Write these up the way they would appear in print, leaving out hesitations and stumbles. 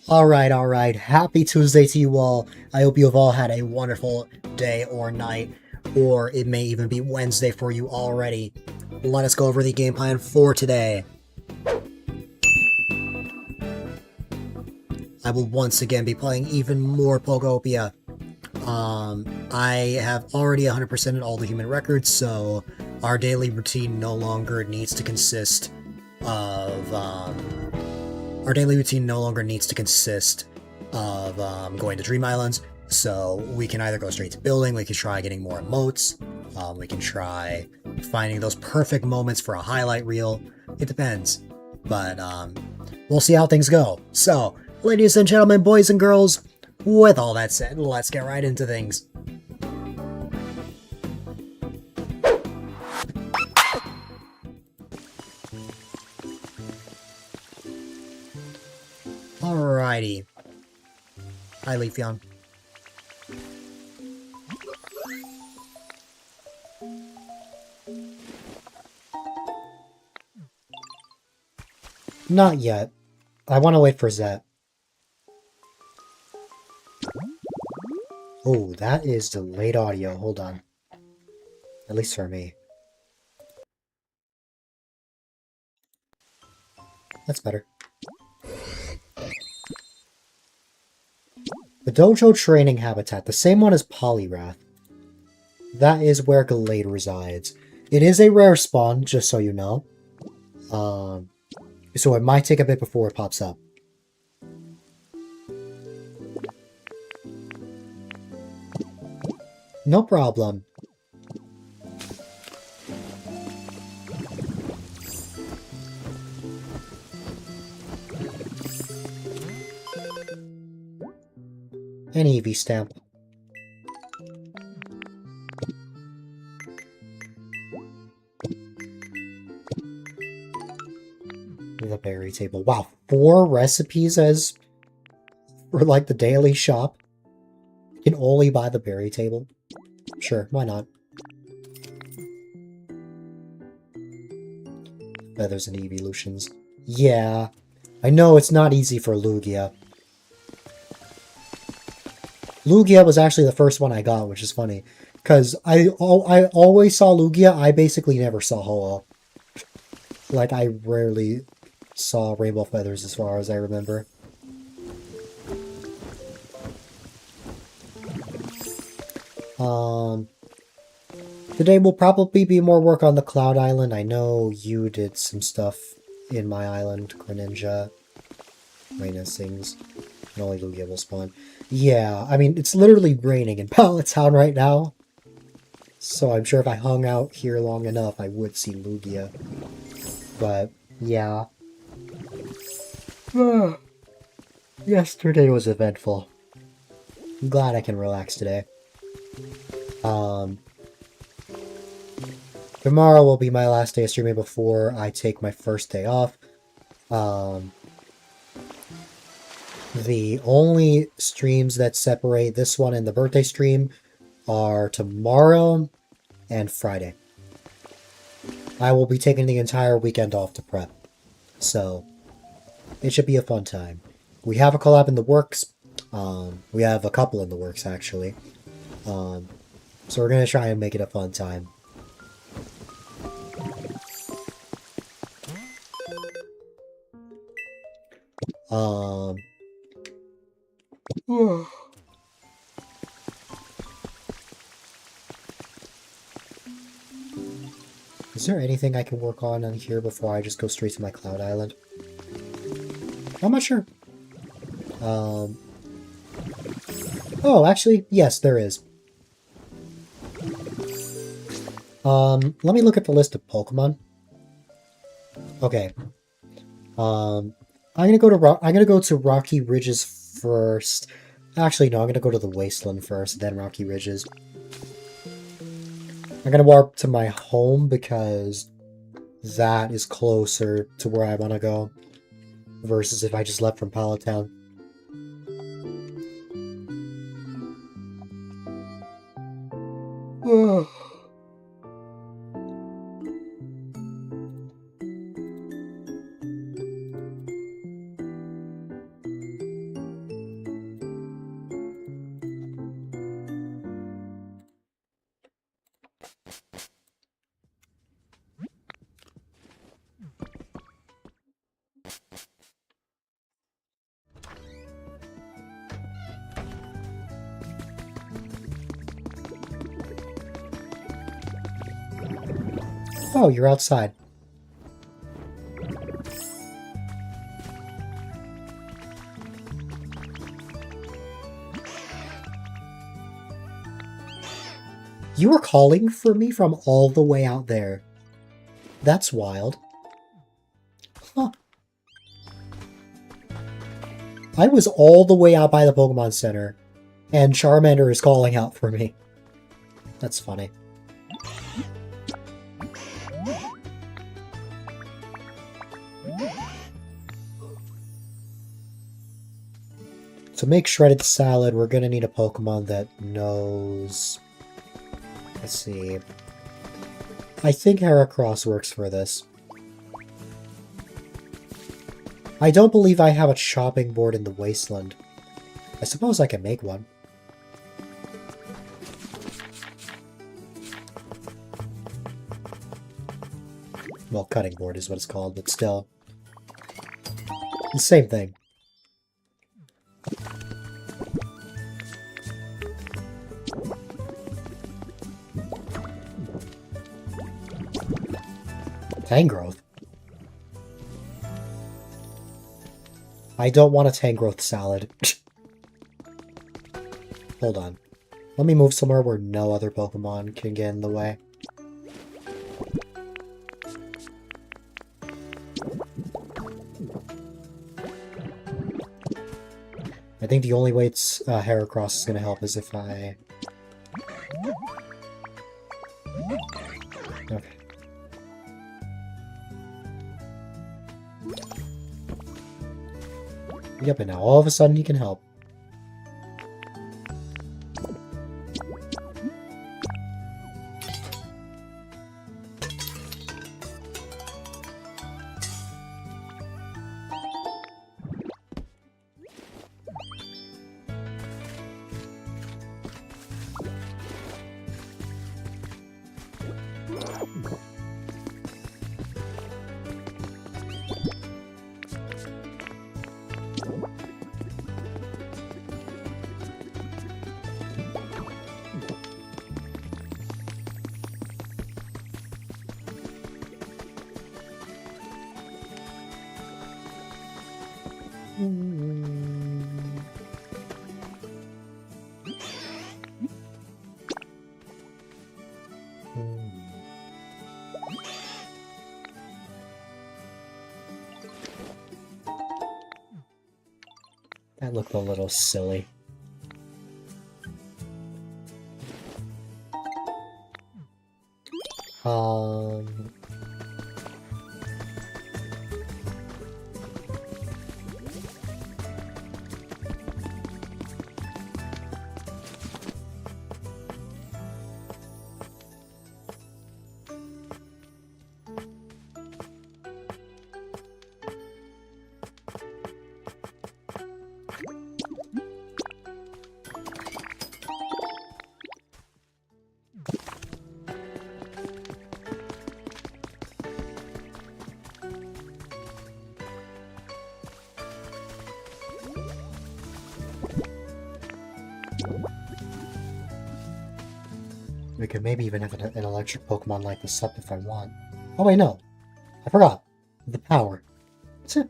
Alright. Happy Tuesday to you all. I hope you have all had a wonderful day or night, or it may even be Wednesday for you already. Let us go over the game plan for today. I will once again be playing even more Pokopia. I have already 100%ed all the human records, so our daily routine no longer needs to consist of, going to Dream Islands, so we can either go straight to building, we can try getting more emotes, we can try finding those perfect moments for a highlight reel. It depends, but we'll see how things go. So, ladies and gentlemen, boys and girls, with all that said, let's get right into things. Alrighty. Hi, Leafeon. Not yet. I want to wait for Zet. Oh, that is delayed audio. Hold on. At least for me. That's better. The Dojo Training Habitat, the same one as Polyrath. That is where Gallade resides. It is a rare spawn, just so you know. So it might take a bit before it pops up. No problem. An EV stamp. The berry table. Wow, 4 recipes as for like the daily shop. You can only buy the berry table. Sure, why not? Feathers and evolutions. Yeah, I know it's not easy for Lugia. Lugia was actually the first one I got, which is funny. Because I always saw Lugia, I basically never saw Ho-Oh. Like, I rarely saw Rainbow Feathers as far as I remember. Today will probably be more work on the Cloud Island. I know you did some stuff in my island, Greninja. Raina sings. And only Lugia will spawn. Yeah, I mean, it's literally raining in Pallet Town right now. So I'm sure if I hung out here long enough, I would see Lugia. But, yeah. Yesterday was eventful. I'm glad I can relax today. Tomorrow will be my last day of streaming before I take my first day off. The only streams that separate this one and the birthday stream are tomorrow and Friday. I will be taking the entire weekend off to prep. So, it should be a fun time. We have a collab in the works. We have a couple in the works, actually. So we're going to try and make it a fun time. Is there anything I can work on here before I just go straight to my Cloud Island? I'm not sure. Oh, actually, yes, there is. Let me look at the list of Pokemon. Okay. I'm gonna go to Rocky Ridges first. Actually, no, I'm gonna go to the Wasteland first, then Rocky Ridges. I'm gonna warp to my home because that is closer to where I want to go versus if I just left from Pallet Town. Oh, you're outside. You were calling for me from all the way out there. That's wild. Huh. I was all the way out by the Pokemon Center, and Charmander is calling out for me. That's funny. To make shredded salad, we're gonna need a Pokemon that knows... Let's see. I think Heracross works for this. I don't believe I have a chopping board in the Wasteland. I suppose I can make one. Well, cutting board is what it's called, but still. The same thing. Tangrowth? I don't want a Tangrowth salad. Hold on. Let me move somewhere where no other Pokemon can get in the way. I think the only way it's Heracross is going to help is if I... Okay. Yep, and now all of a sudden he can help. That looked a little silly. Um... We could maybe even have an electric Pokemon light this up if I want. Oh wait, no. I forgot. The power. That's it.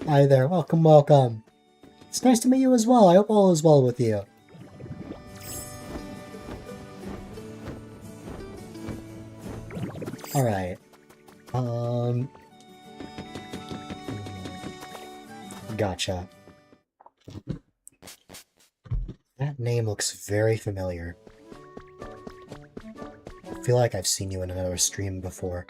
Hi there, welcome, welcome. It's nice to meet you as well. I hope all is well with you. Alright. Gotcha. That name looks very familiar. I feel like I've seen you in another stream before.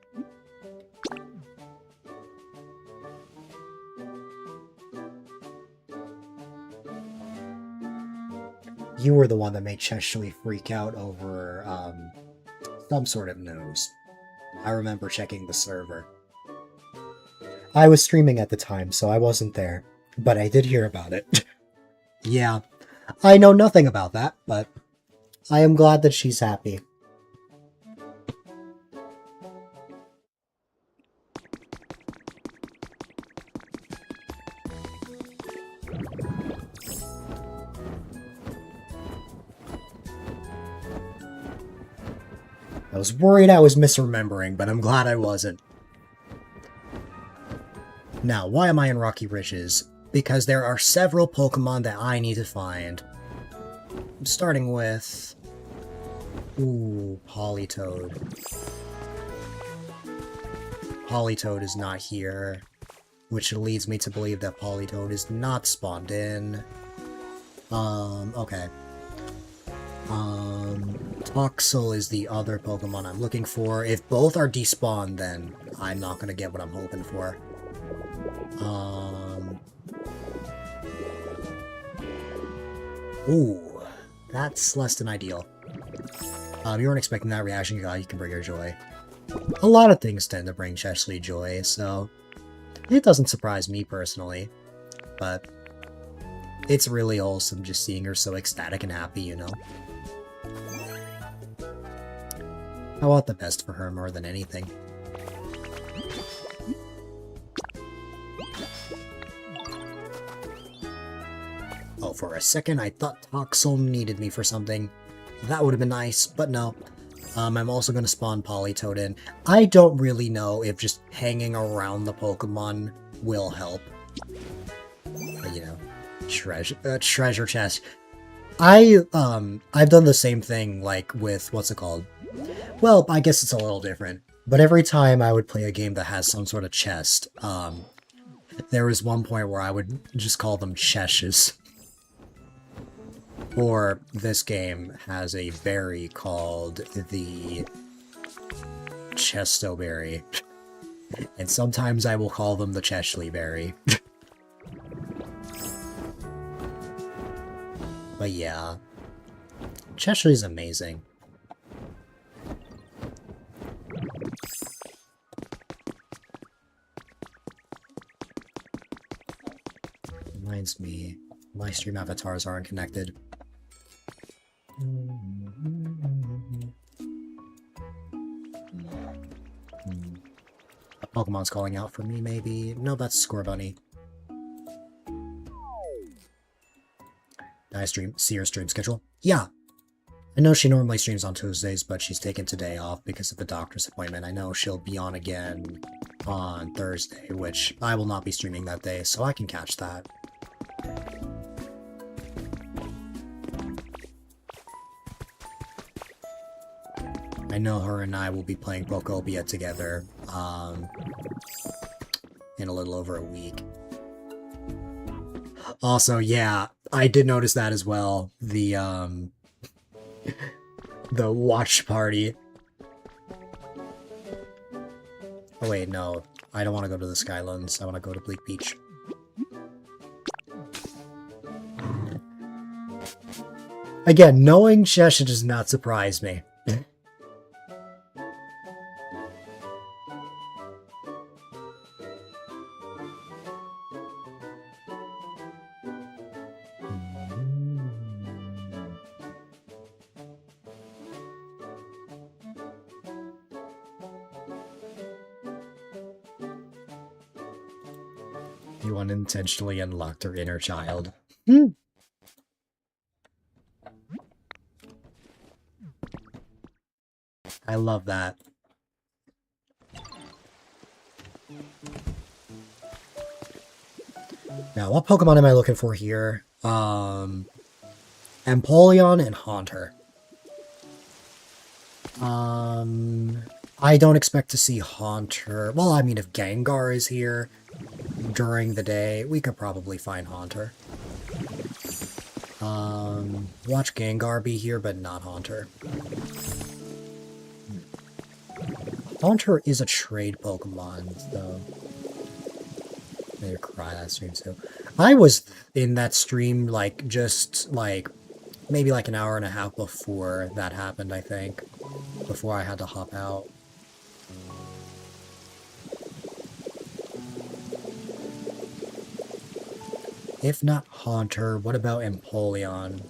You were the one that made Cheshly freak out over, some sort of news. I remember checking the server. I was streaming at the time, so I wasn't there, but I did hear about it. Yeah, I know nothing about that, but I am glad that she's happy. I was worried I was misremembering, but I'm glad I wasn't. Now, why am I in Rocky Ridges? Because there are several Pokemon that I need to find. Starting with... Ooh, Politoed. Politoed is not here, which leads me to believe that Politoed is not spawned in. Okay. Toxel is the other Pokemon I'm looking for. If both are despawned, then I'm not gonna get what I'm hoping for. Ooh, that's less than ideal. You weren't expecting that reaction, God, you can bring her joy. A lot of things tend to bring Cheshly joy, so it doesn't surprise me personally, but it's really wholesome just seeing her so ecstatic and happy, you know? I want the best for her more than anything. Oh, for a second I thought Toxel needed me for something. That would have been nice, but no. I'm also going to spawn Politoed in. I don't really know if just hanging around the Pokemon will help. But, you know, treasure chest. I've done the same thing, like, with, what's it called? Well, I guess it's a little different. But every time I would play a game that has some sort of chest, there was one point where I would just call them cheshes. Or this game has a berry called the Chesto Berry. And sometimes I will call them the Cheshly Berry. But yeah, Cheshly's amazing. Reminds me, my stream avatars aren't connected. A Pokemon's calling out for me, maybe? No, that's Scorbunny. Did I see her stream schedule? Yeah! I know she normally streams on Tuesdays, but she's taken today off because of the doctor's appointment. I know she'll be on again on Thursday, which I will not be streaming that day, so I can catch that. I know her and I will be playing Pokopia together, in a little over a week. Also, yeah, I did notice that as well. The watch party. Oh wait, no. I don't want to go to the Skylands. I want to go to Bleak Beach. Again, knowing Cheshire does not surprise me. You unintentionally unlocked her inner child. I love that. Now, what Pokemon am I looking for here? Empoleon and Haunter. I don't expect to see Haunter. Well, I mean, if Gengar is here during the day, we could probably find Haunter. Watch Gengar be here, but not Haunter. Haunter is a trade Pokemon, so... Maybe cry that stream too. I was in that stream, like, just, like, maybe like an hour and a half before that happened, I think. Before I had to hop out. If not Haunter, what about Empoleon?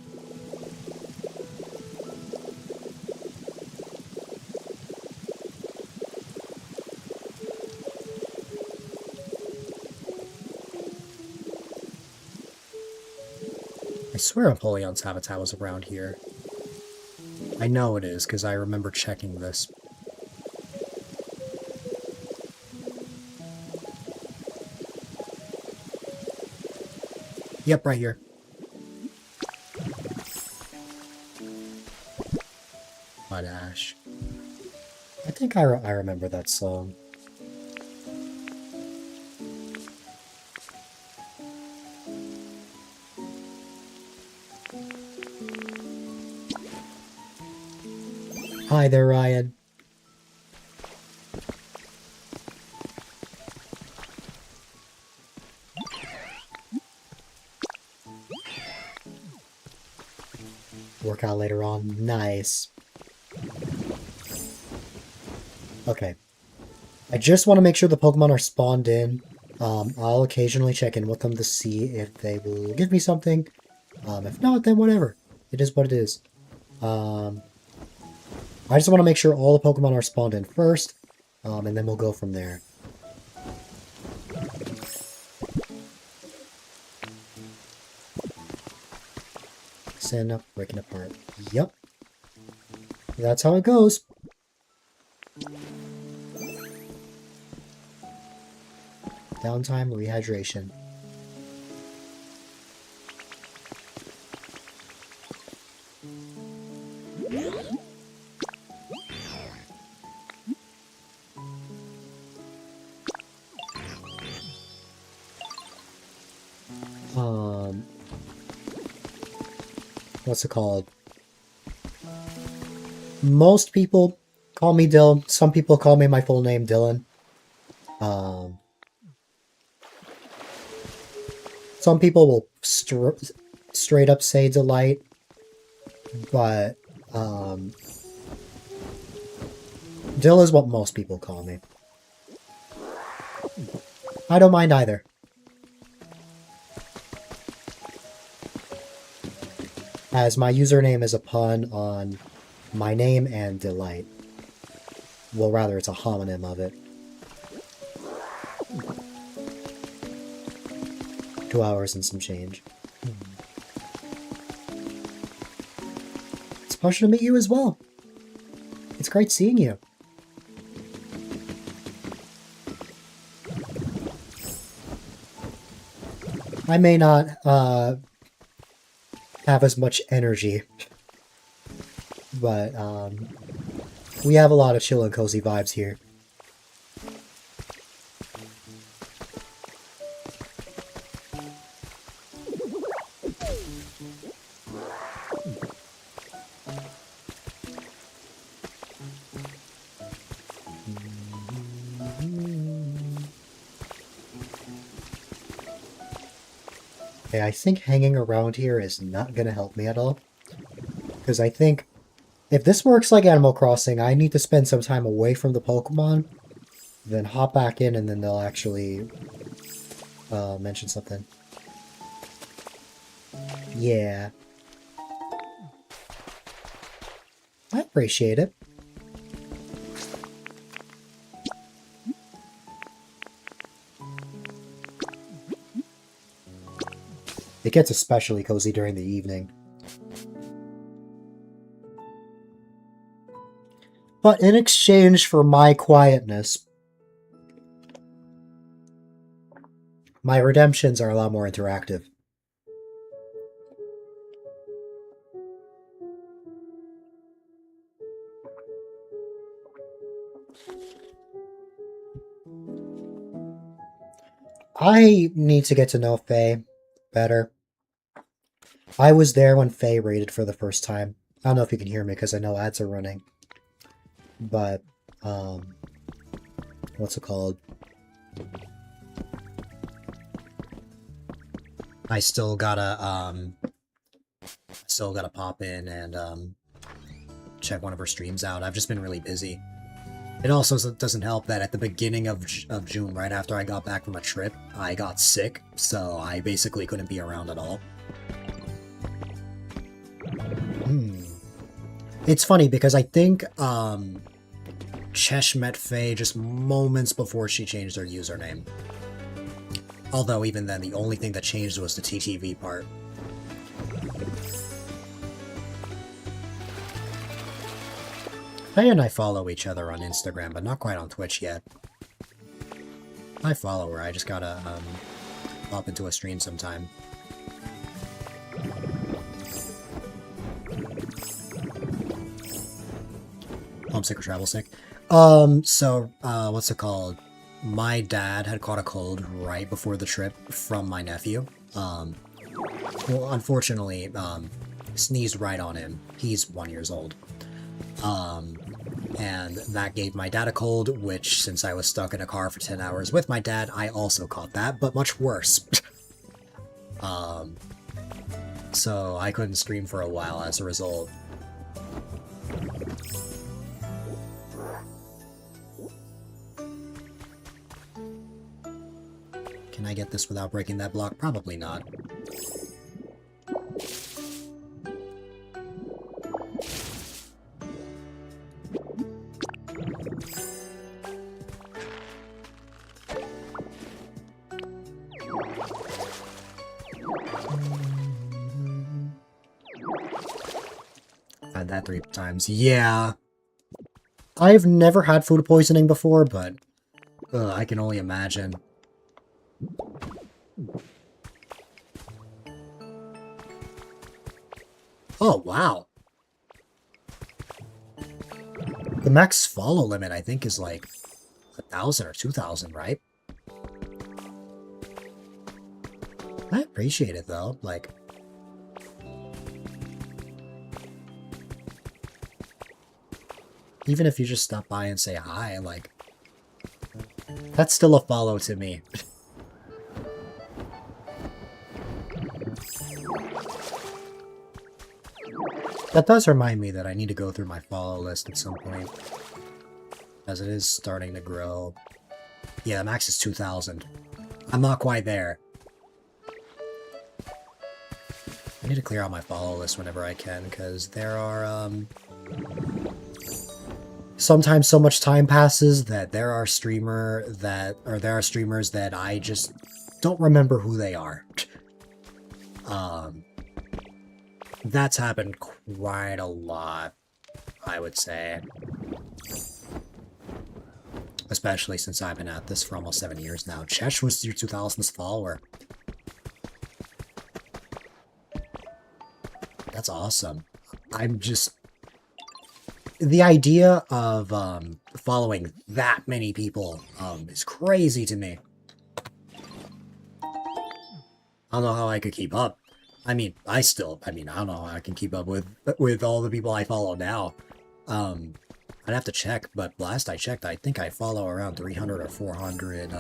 I swear Empoleon's habitat was around here. I know it is, because I remember checking this. Yep, right here. Mud Ash. I think I remember that song. Hi there, Ryan. Workout later on. Nice. Okay. I just want to make sure the Pokemon are spawned in. I'll occasionally check in with them to see if they will give me something. If not, then whatever. It is what it is. I just want to make sure all the Pokemon are spawned in first, and then we'll go from there. Send up, breaking apart. Yep. That's how it goes. Downtime, rehydration. What's it called? Most people call me Dylan. Some people call me my full name, Dylan. Some people will straight up say Delight, but Dill is what most people call me. I don't mind either. As my username is a pun on my name and Delight. Well, rather, it's a homonym of it. 2 hours and some change. It's a pleasure to meet you as well. It's great seeing you. I may not have as much energy, but we have a lot of chill and cozy vibes here. Okay, I think hanging around here is not going to help me at all. Because I think if this works like Animal Crossing, I need to spend some time away from the Pokemon, then hop back in, and then they'll actually mention something. Yeah. I appreciate it. It gets especially cozy during the evening. But in exchange for my quietness, my redemptions are a lot more interactive. I need to get to know Faye better. I was there when Faye raided for the first time. I don't know if you can hear me because I know ads are running. But, what's it called? I still gotta pop in and, check one of her streams out. I've just been really busy. It also doesn't help that at the beginning of June, right after I got back from a trip, I got sick, so I basically couldn't be around at all. It's funny because I think Chesh met Faye just moments before she changed her username. Although even then, the only thing that changed was the TTV part. Faye and I follow each other on Instagram, but not quite on Twitch yet. I follow her, I just gotta pop into a stream sometime. Homesick or travel sick? What's it called? My dad had caught a cold right before the trip from my nephew. Well, unfortunately, sneezed right on him. He's 1 year old. And that gave my dad a cold, which, since I was stuck in a car for 10 hours with my dad, I also caught that, but much worse. So I couldn't stream for a while as a result. Can I get this without breaking that block? Probably not. Had that 3 times. Yeah. I've never had food poisoning before, but I can only imagine. Oh, wow. The max follow limit, I think, is like 1,000 or 2,000, right? I appreciate it, though. Like, even if you just stop by and say hi, like, that's still a follow to me. That does remind me that I need to go through my follow list at some point, as it is starting to grow. Yeah, the max is 2,000. I'm not quite there. I need to clear out my follow list whenever I can, because there are, sometimes so much time passes that there are streamers that I just don't remember who they are. That's happened quite a lot, I would say. Especially since I've been at this for almost 7 years now. Chesh was your 2000th follower. That's awesome. I'm just... The idea of following that many people is crazy to me. I don't know how I could keep up. I mean, I don't know how I can keep up with all the people I follow now. I'd have to check, but last I checked, I think I follow around 300 or 400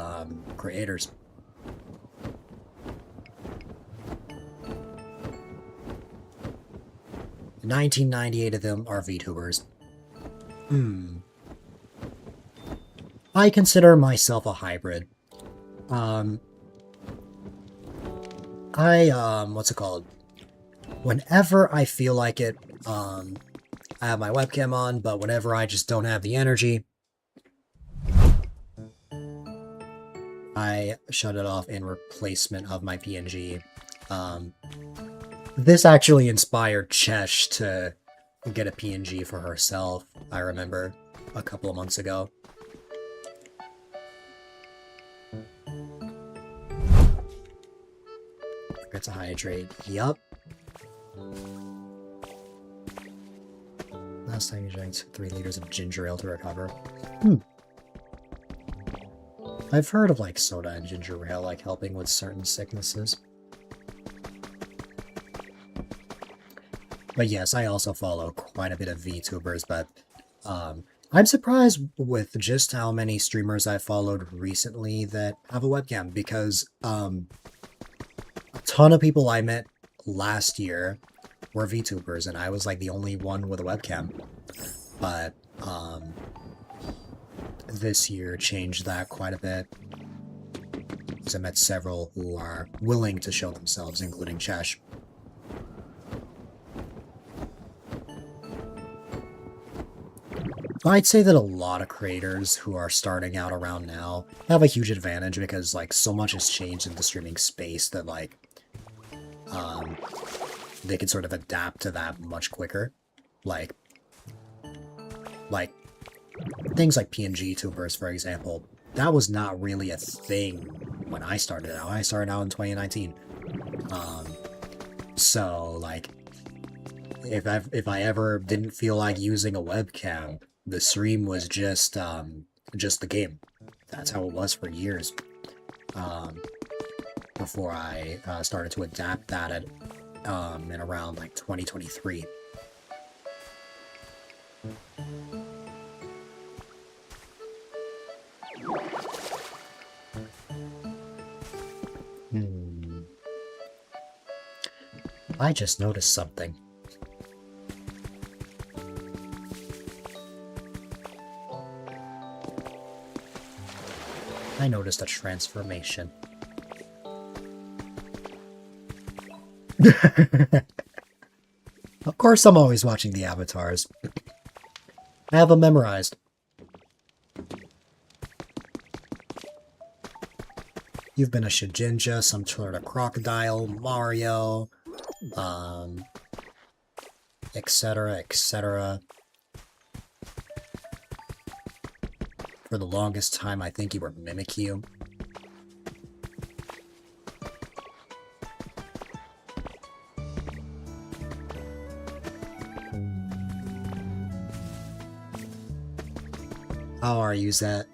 creators. $19.98 of them are VTubers. I consider myself a hybrid. What's it called? Whenever I feel like it, I have my webcam on, but whenever I just don't have the energy, I shut it off in replacement of my PNG. This actually inspired Chesh to get a PNG for herself, I remember, a couple of months ago. Forget to hydrate. Yup. Last time you drank 3 liters of ginger ale to recover. I've heard of, like, soda and ginger ale, like, helping with certain sicknesses. But yes, I also follow quite a bit of VTubers, but I'm surprised with just how many streamers I followed recently that have a webcam, because a ton of people I met last year were VTubers, and I was like the only one with a webcam. But this year changed that quite a bit, because I met several who are willing to show themselves, including Chesh. I'd say that a lot of creators who are starting out around now have a huge advantage, because like so much has changed in the streaming space that like they can sort of adapt to that much quicker. Like things like PNG tubers, for example, that was not really a thing when I started out. I started out in 2019. So like if I ever didn't feel like using a webcam, the stream was just the game. That's how it was for years. Before I started to adapt that at in around like 2023. I just noticed something. I noticed a transformation. Of course, I'm always watching the avatars. I have them memorized. You've been a Shijinja, some sort of crocodile, Mario, etc., etc. For the longest time, I think you were Mimikyu. How are you, Zet?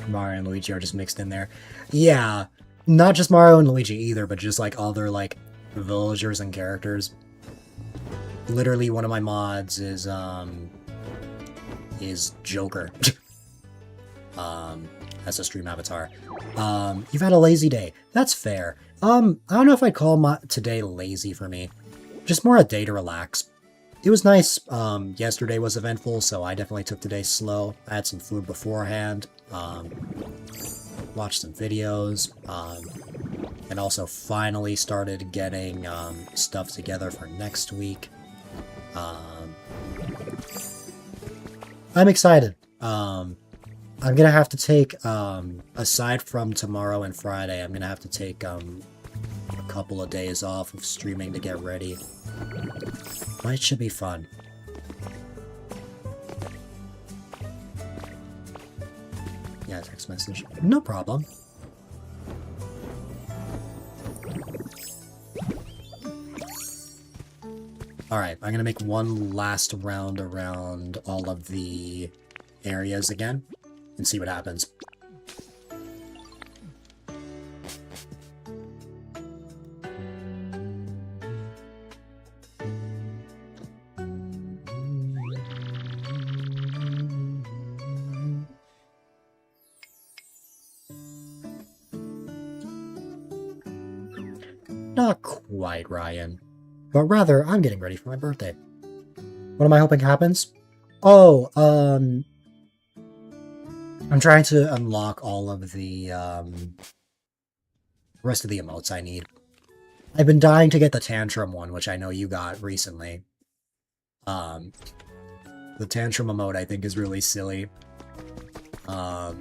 Mario and Luigi are just mixed in there. Yeah, not just Mario and Luigi either, but just like other like villagers and characters. Literally, one of my mods is Joker. As a stream avatar. You've had a lazy day. That's fair. I don't know if I'd call today lazy for me. Just more a day to relax. It was nice. Yesterday was eventful, so I definitely took the day slow. I had some food beforehand. Watched some videos. And also finally started getting stuff together for next week. I'm excited. I'm gonna have to take, aside from tomorrow and Friday, I'm gonna have to take a couple of days off of streaming to get ready. But it should be fun. Yeah, text message. No problem. Alright, I'm gonna make one last round around all of the areas again, and see what happens. Not quite, Ryan. But rather, I'm getting ready for my birthday. What am I hoping happens? Oh, I'm trying to unlock all of the, rest of the emotes I need. I've been dying to get the Tantrum one, which I know you got recently. The Tantrum emote I think is really silly. But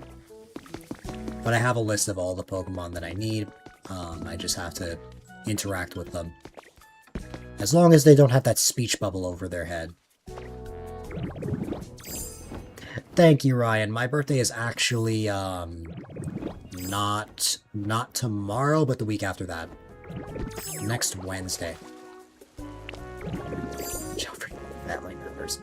I have a list of all the Pokemon that I need. I just have to interact with them. As long as they don't have that speech bubble over their head. Thank you, Ryan. My birthday is actually, not tomorrow, but the week after that. Next Wednesday. family members.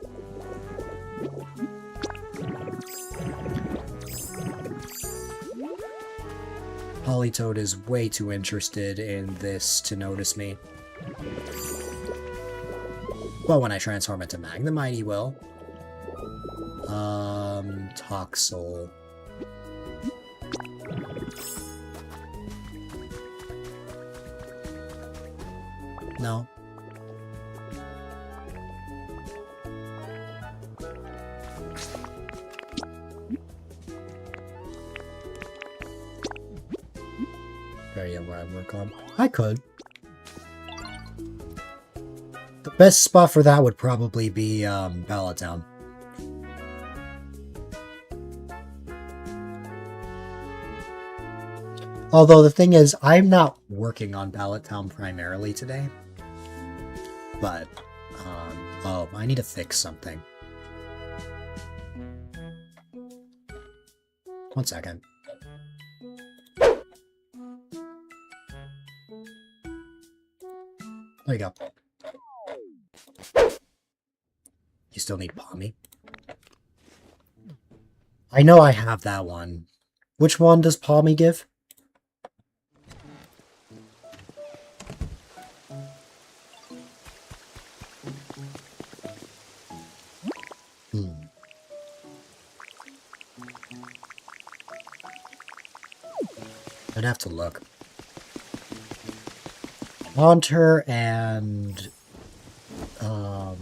Politoad is way too interested in this to notice me. But when I transform into Magnemite, he will. Toxel. No. Area where I work on. I could. The best spot for that would probably be Ballot Town. Although the thing is, I'm not working on Ballot Town primarily today. But, oh, I need to fix something. 1 second. There you go. You still need Palmy? I know I have that one. Which one does Palmy give? I'd have to look. Haunter and Empoleon.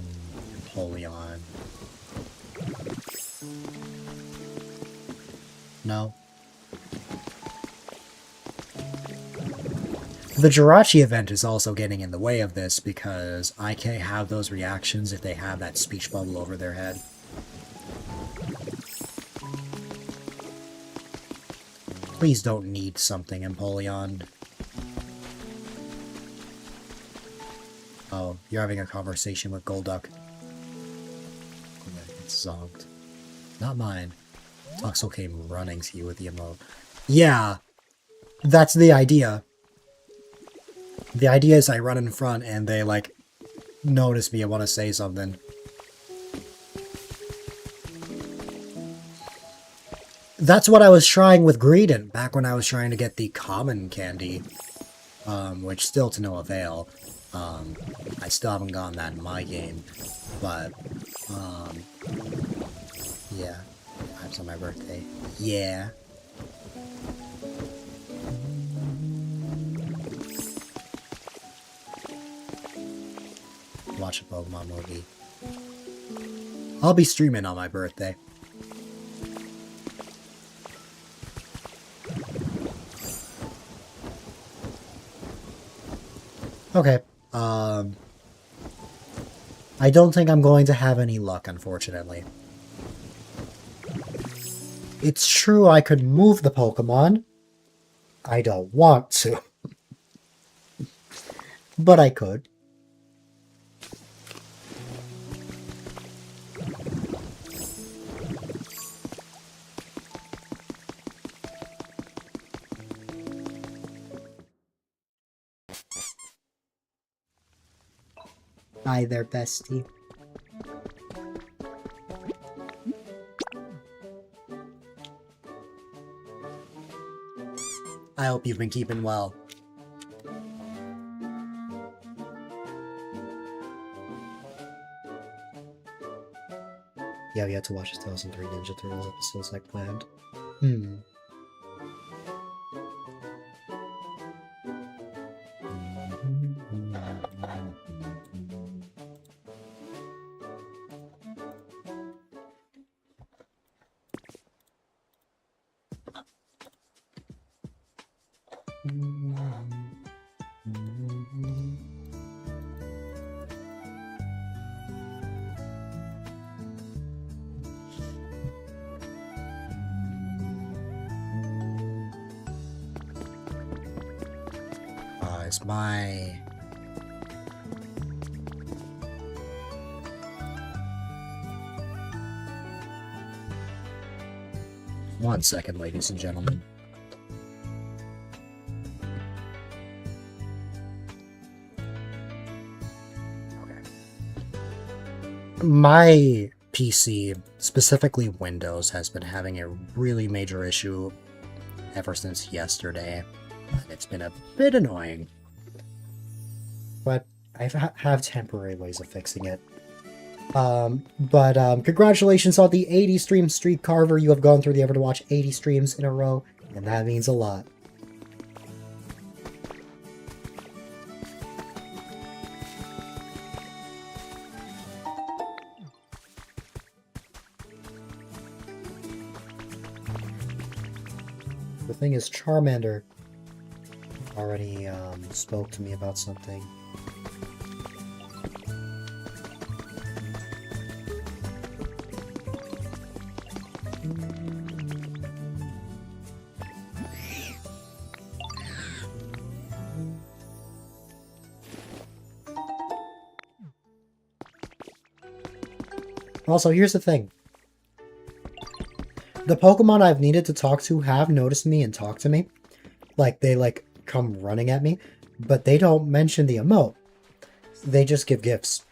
No. The Jirachi event is also getting in the way of this because I can't have those reactions if they have that speech bubble over their head. Please don't need something, Empoleon. Oh, you're having a conversation with Golduck. It's zonked. Not mine. Toxel came running to you with the emote. Yeah, that's the idea. The idea is I run in front and they, like, notice me and want to say something. That's what I was trying with Greedent back when I was trying to get the common candy, which still to no avail. I still haven't gotten that in my game, but, yeah, it's on my birthday. Yeah. Watch a Pokemon movie. I'll be streaming on my birthday. Okay, I don't think I'm going to have any luck, unfortunately. It's true I could move the Pokemon. I don't want to. But I could. Hi there, bestie. I hope you've been keeping well. Yeah, we had to watch the 2003 Ninja Turtles episodes like planned. It's my... One second, ladies and gentlemen. Okay. My PC, specifically Windows, has been having a really major issue ever since yesterday. And it's been a bit annoying. But I have temporary ways of fixing it. Congratulations on the 80 stream streak, Carver. You have gone through the effort to watch 80 streams in a row, and that means a lot. The thing is, Charmander already spoke to me about something. Also, here's the thing. The Pokemon I've needed to talk to have noticed me and talked to me. Like, they, come running at me. But they don't mention the emote. They just give gifts.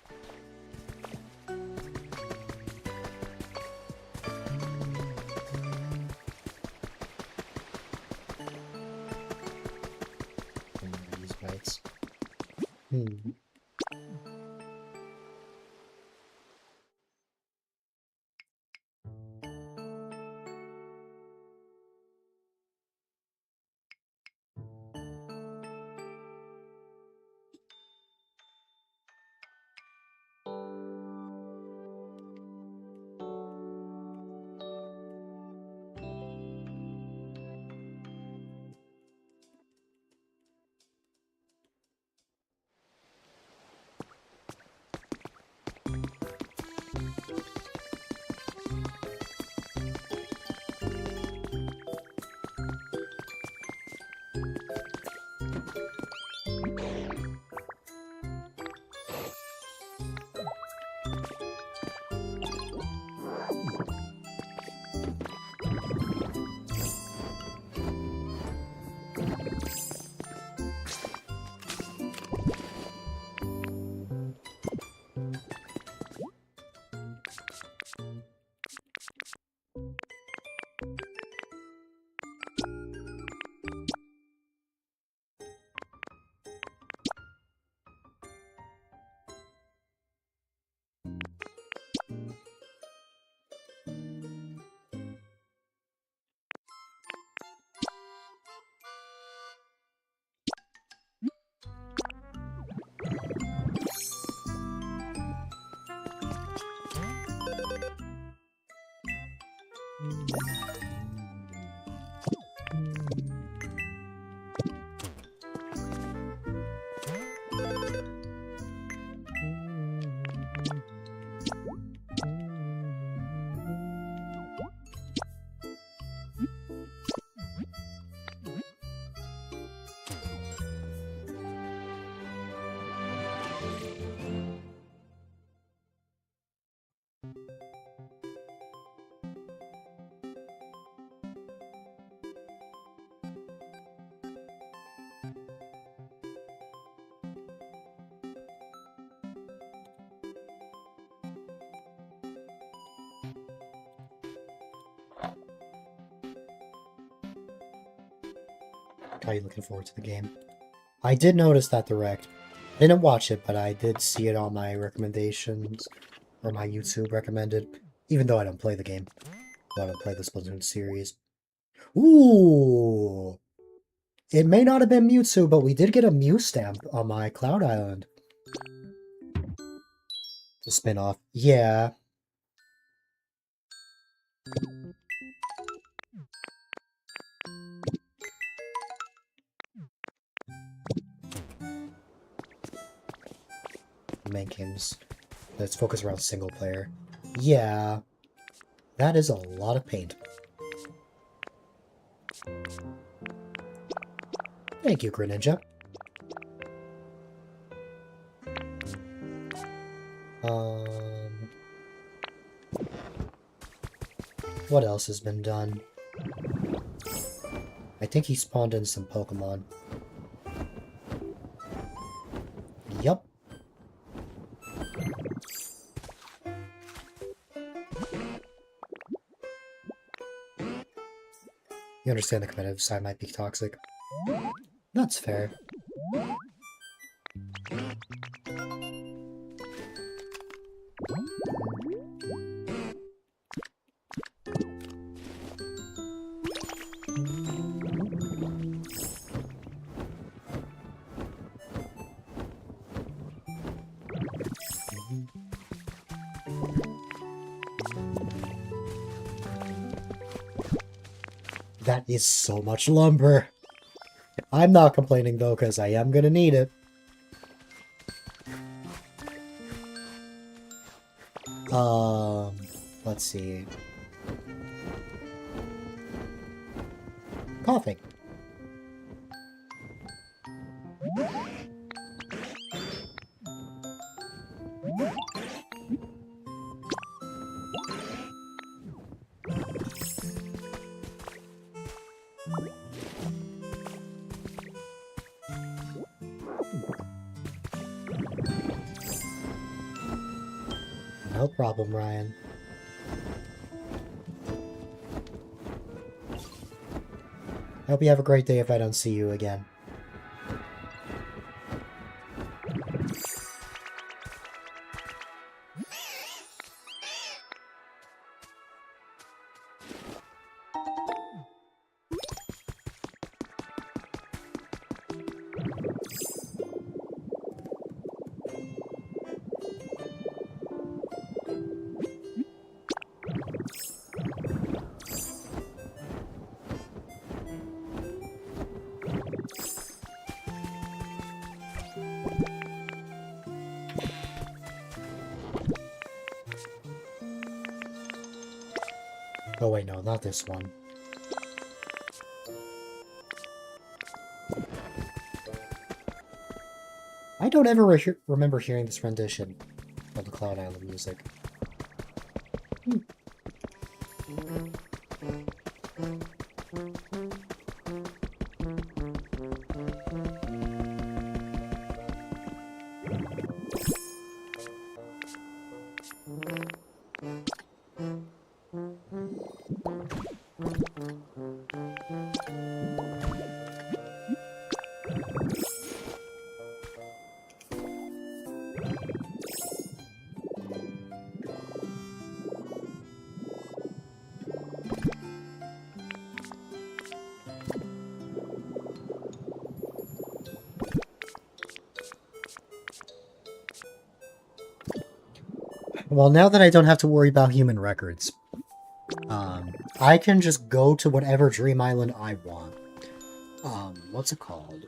These bites. How are you looking forward to the game? I did notice that direct. I didn't watch it, but I did see it on my recommendations, or my YouTube recommended, even though I don't play the game. I don't play the Splatoon series. Ooh! It may not have been Mewtwo, but we did get a Mew stamp on my Cloud Island. The spin-off. Yeah. Main games. Let's focus around single player. Yeah. That is a lot of paint. Thank you, Greninja. What else has been done? I think he spawned in some Pokemon. Yup. You understand the competitive side might be toxic. That's fair. That is so much lumber. I'm not complaining though, because I am gonna need it. Let's see. Coughing. No problem, Ryan. I hope you have a great day if I don't see you again. Oh wait, no, not this one. I don't ever remember hearing this rendition of the Cloud Island music. Well, now that I don't have to worry about human records, I can just go to whatever Dream Island I want. What's it called?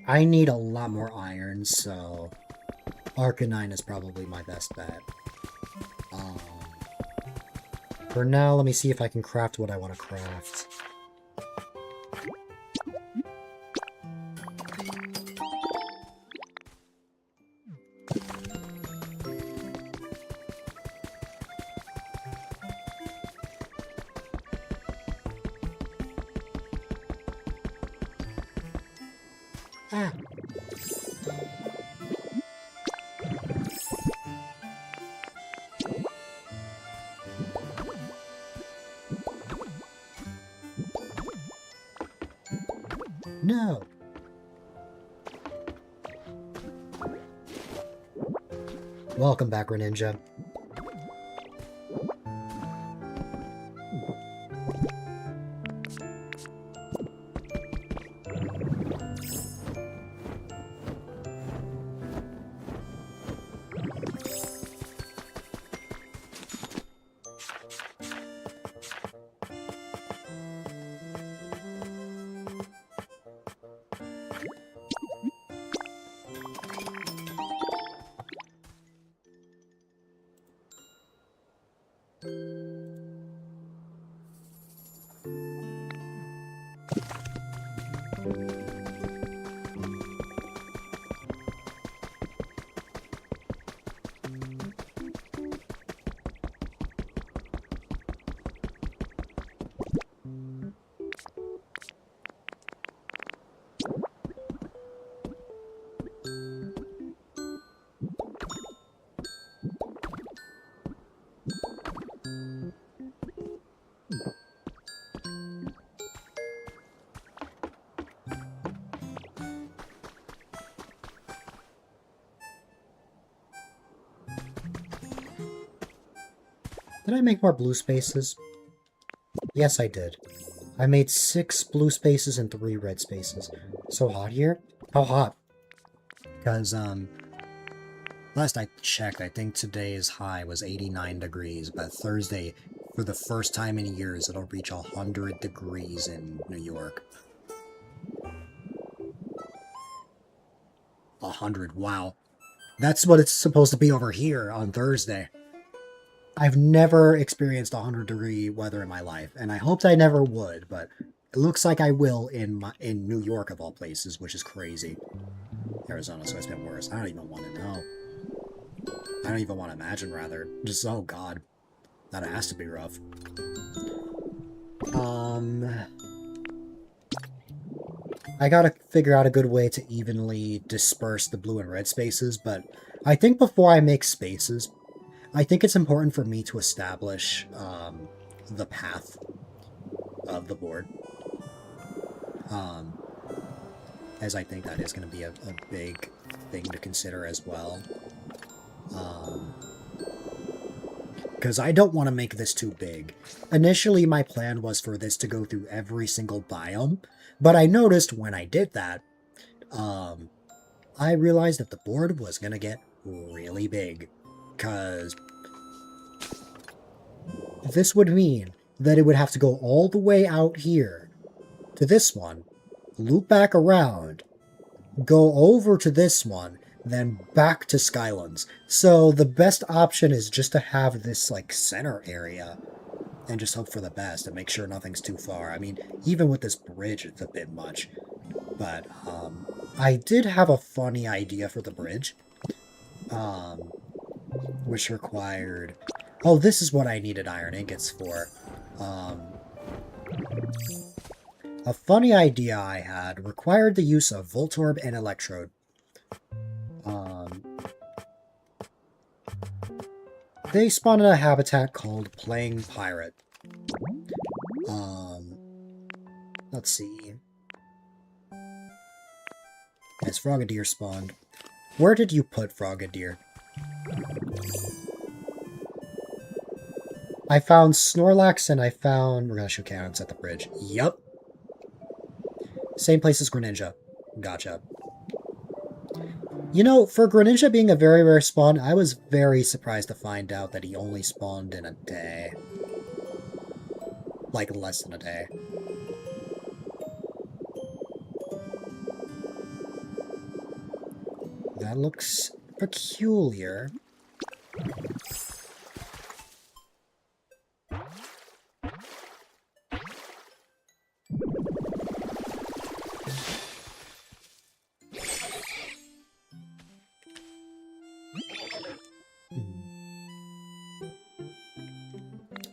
I need a lot more iron, so Arcanine is probably my best bet. For now, let me see if I can craft what I want to craft. Ah. No. Welcome back, Greninja. Did I make more blue spaces? Yes, I did. I made 6 blue spaces and 3 red spaces. So hot here? How hot? Because, last I checked, I think today's high was 89 degrees, but Thursday, for the first time in years, it'll reach 100 degrees in New York. 100, wow. That's what it's supposed to be over here on Thursday. I've never experienced 100-degree weather in my life, and I hoped I never would, but it looks like I will in New York, of all places, which is crazy. Arizona, so it's been worse. I don't even want to know. I don't even want to imagine, rather. Just, oh god. That has to be rough. I gotta figure out a good way to evenly disperse the blue and red spaces, but I think before I make spaces, I think it's important for me to establish the path of the board. As I think that is going to be a big thing to consider as well. Because I don't want to make this too big. Initially, my plan was for this to go through every single biome, but I noticed when I did that, I realized that the board was going to get really big. Because this would mean that it would have to go all the way out here to this one, loop back around, go over to this one, then back to Skylands. So the best option is just to have this, like, center area and just hope for the best and make sure nothing's too far. I mean, even with this bridge, it's a bit much. But, I did have a funny idea for the bridge. Which required... Oh, this is what I needed iron ingots for. A funny idea I had required the use of Voltorb and Electrode. They spawn in a habitat called Playing Pirate. Let's see. As Frogadier spawned. Where did you put Frogadier? I found Snorlax and I found... We're gonna shoot cannons at the bridge. Yup. Same place as Greninja. Gotcha. You know, for Greninja being a very rare spawn, I was very surprised to find out that he only spawned in a day. Like, less than a day. That looks peculiar.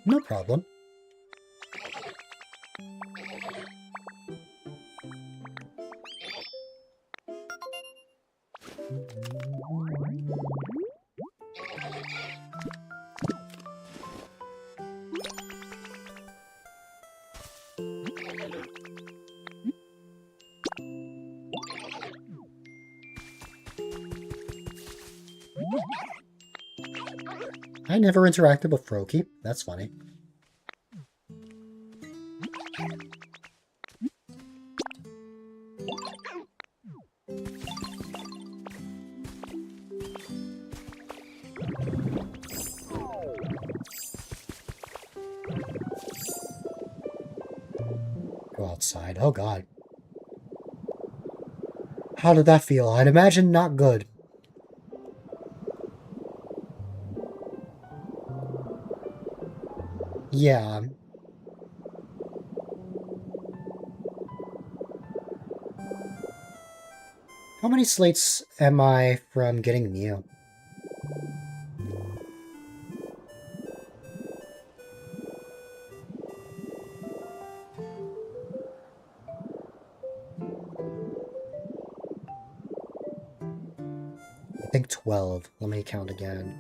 No problem. I never interacted with Froakie. That's funny. Go outside. Oh god. How did that feel? I'd imagine not good. Yeah. How many slates am I from getting Mew? I think 12. Let me count again.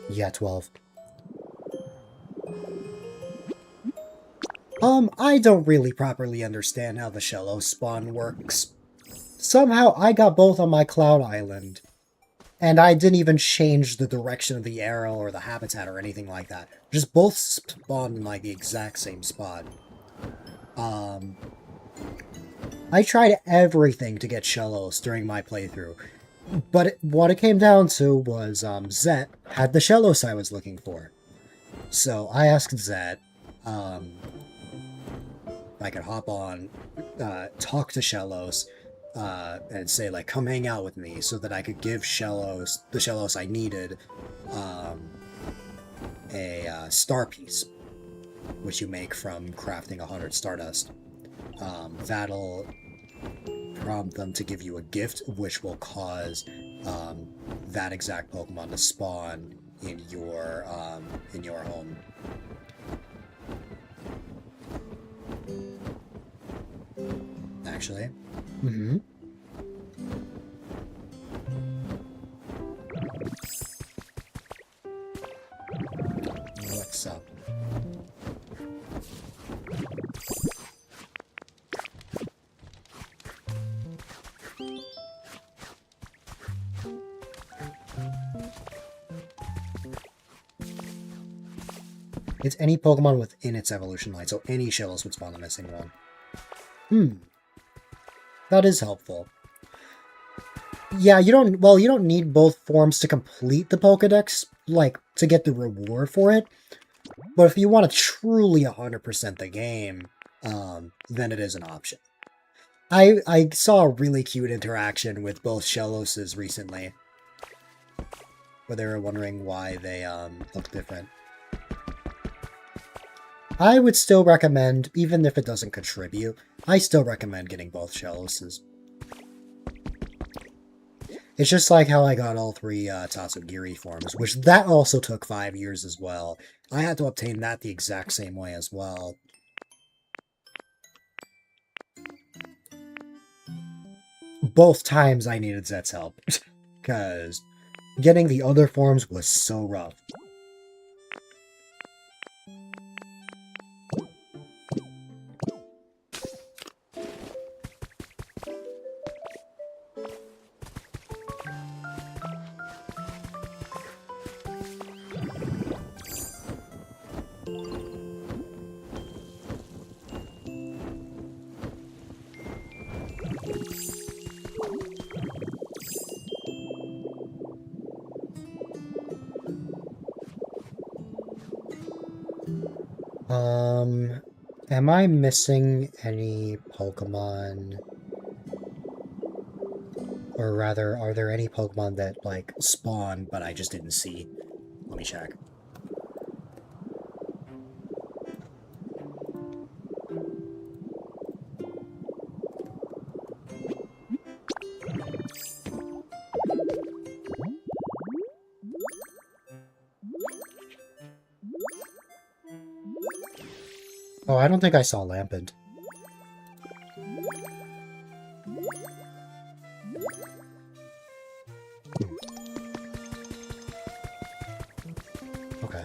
Yeah, 12. I don't really properly understand how the Shello spawn works. Somehow I got both on my Cloud Island. And I didn't even change the direction of the arrow or the habitat or anything like that. Just both spawned in like the exact same spot. I tried everything to get Shellos during my playthrough, but what it came down to was Zet had the Shellos I was looking for. So I asked Zet if I could hop on, talk to Shellos, and say, like, come hang out with me so that I could give Shellos, the Shellos I needed, a star piece, which you make from crafting 100 Stardust. That'll prompt them to give you a gift, which will cause that exact Pokemon to spawn in your home. Actually. Mm-hmm. What's up? It's any Pokemon within its evolution line, so any Shellos would spawn the missing one. That is helpful. Yeah, you don't need both forms to complete the Pokedex, like, to get the reward for it. But if you want to truly 100% the game, then it is an option. I saw a really cute interaction with both Shelloses recently, where they were wondering why they look different. I would still recommend, even if it doesn't contribute, I still recommend getting both Shelloses. It's just like how I got all 3 Tatsugiri forms, which that also took 5 years as well. I had to obtain that the exact same way as well. Both times I needed Zet's help, because getting the other forms was so rough. Am I missing any Pokemon? Or rather, are there any Pokemon that, like, spawn, but I just didn't see? Let me check. Oh, I don't think I saw Lampent. Okay.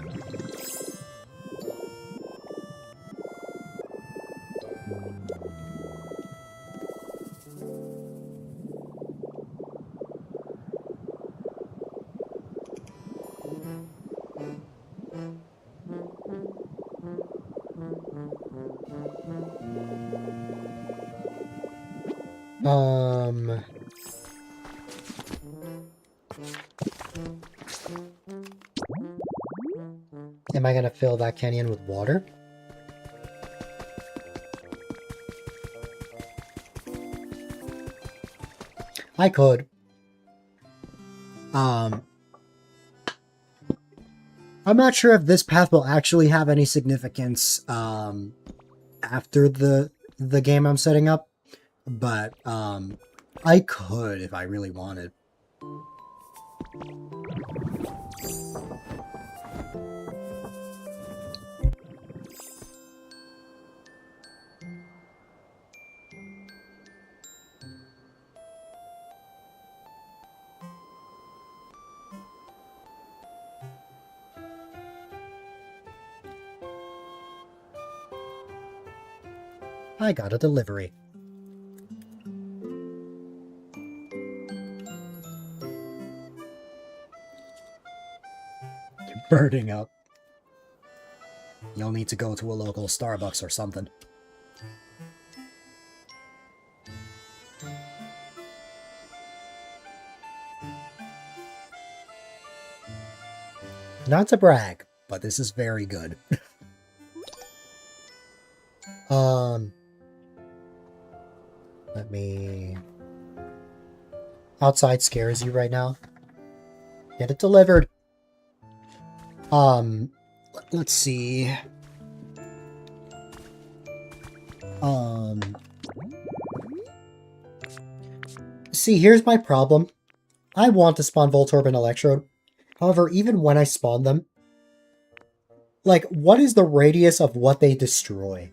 Am I gonna fill that canyon with water? I could. I'm not sure if this path will actually have any significance, after the game I'm setting up, but, I could if I really wanted. I got a delivery. burning up. You'll need to go to a local Starbucks or something. Not to brag, but this is very good. Let me... Outside scares you right now? Get it delivered. Let's see. See, here's my problem. I want to spawn Voltorb and Electrode. However, even when I spawn them, like, what is the radius of what they destroy?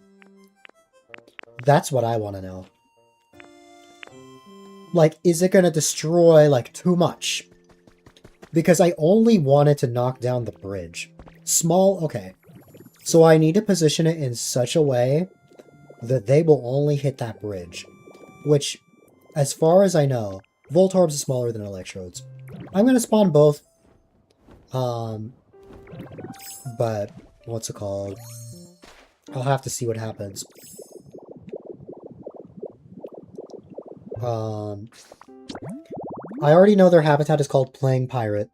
That's what I want to know. Like, is it going to destroy, like, too much? Because I only wanted to knock down the bridge. Small, okay. So I need to position it in such a way that they will only hit that bridge. Which, as far as I know, Voltorbs is smaller than Electrodes. I'm going to spawn both. But, what's it called? I'll have to see what happens. I already know their habitat is called Playing Pirate.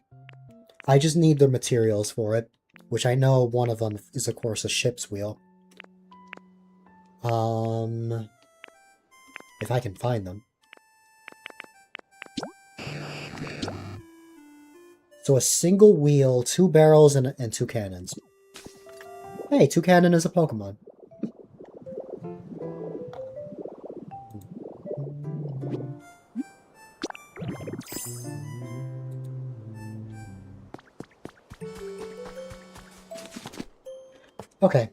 I just need the materials for it, which I know one of them is, of course, a ship's wheel. If I can find them. So a single wheel, 2 barrels, and 2 cannons. Hey, 2 cannon is a Pokemon. Okay,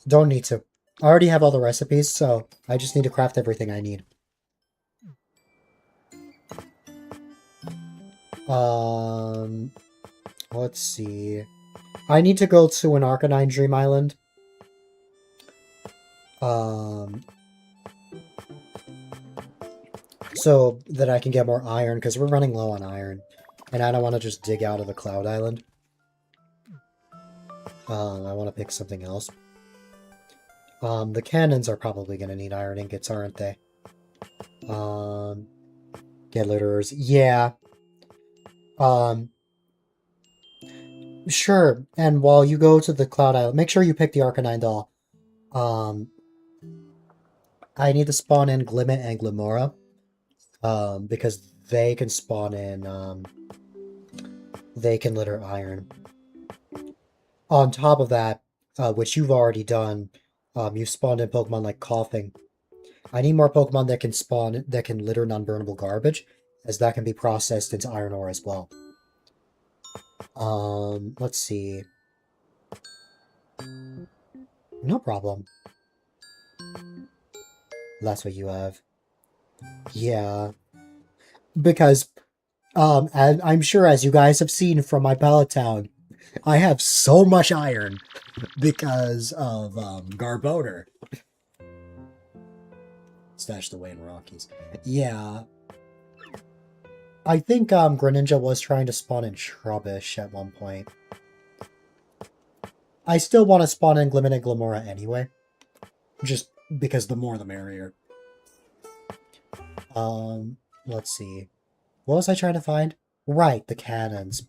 don't need to. I already have all the recipes, so I just need to craft everything I need. Let's see. I need to go to an Arcanine Dream Island. So that I can get more iron, because we're running low on iron. And I don't want to just dig out of the Cloud Island. I want to pick something else. The cannons are probably going to need iron ingots, aren't they? Get litterers. Yeah. Sure. And while you go to the Cloud Island, make sure you pick the Arcanine doll. I need to spawn in Glimmet and Glimora. Because they can spawn in, they can litter iron. On top of that, which you've already done, you've spawned in Pokemon like Coughing. I need more Pokemon that can spawn, that can litter non-burnable garbage, as that can be processed into iron ore as well. Let's see. No problem. That's what you have. Yeah. Because, and I'm sure as you guys have seen from my pallet town, I have so much iron because of, Garbodor. Stashed away in Rockies. Yeah. I think, Greninja was trying to spawn in Trubbish at one point. I still want to spawn in Glimmet and Glimora anyway. Just because the more the merrier. Let's see. What was I trying to find? Right, the cannons.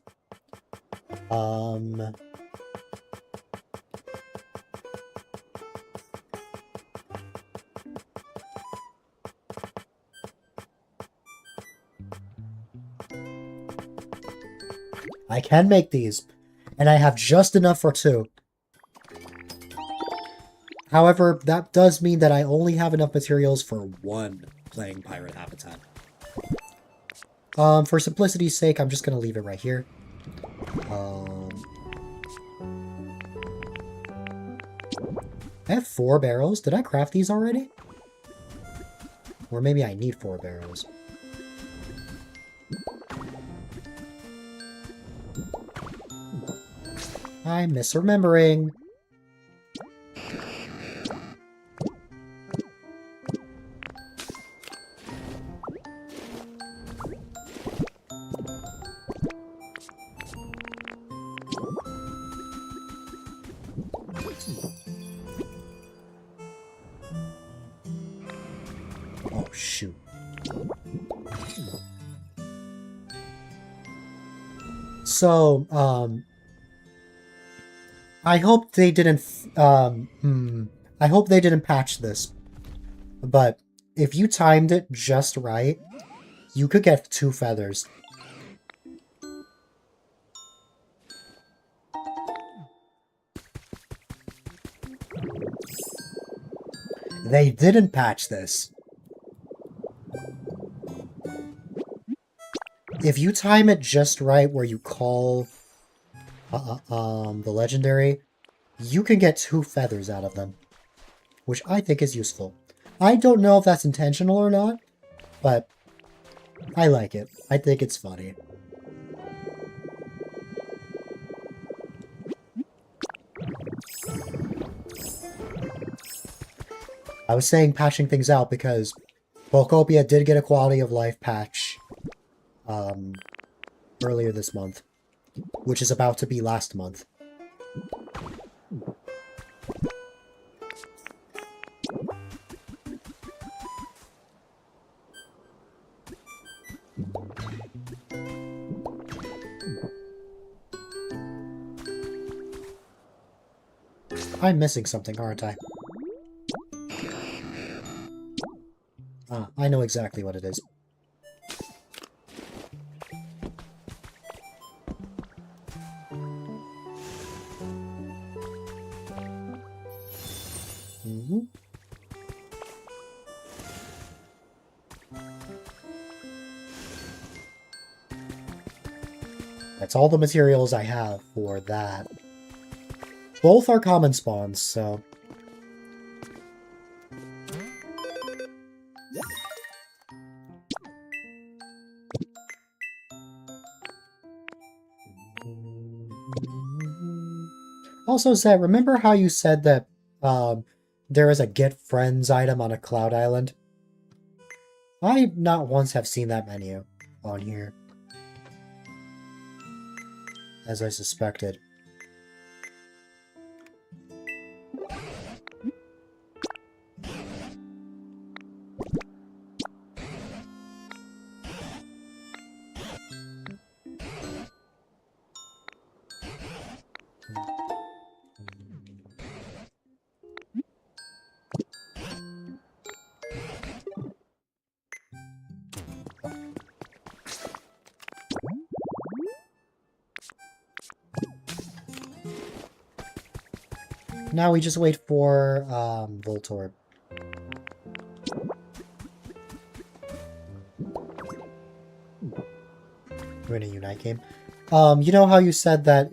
I can make these, and I have just enough for 2. However, that does mean that I only have enough materials for 1 Playing Pirate habitat. For simplicity's sake, I'm just gonna leave it right here. I have 4 barrels. Did I craft these already? Or maybe I need 4 barrels. I'm misremembering. So, I hope they didn't, I hope they didn't patch this, but if you timed it just right, you could get 2 feathers. They didn't patch this. If you time it just right where you call the legendary, you can get 2 feathers out of them, which I think is useful. I don't know if that's intentional or not, but I like it. I think it's funny. I was saying patching things out because Pokopia did get a quality of life patch earlier this month, which is about to be last month. I'm missing something, aren't I? Ah, I know exactly what it is. That's all the materials I have for that. Both are common spawns, so... Also, Zed, remember how you said that there is a Get Friends item on a Cloud Island? I not once have seen that menu on here, as I suspected. Now we just wait for Voltorb. We're in a Unite game. You know how you said that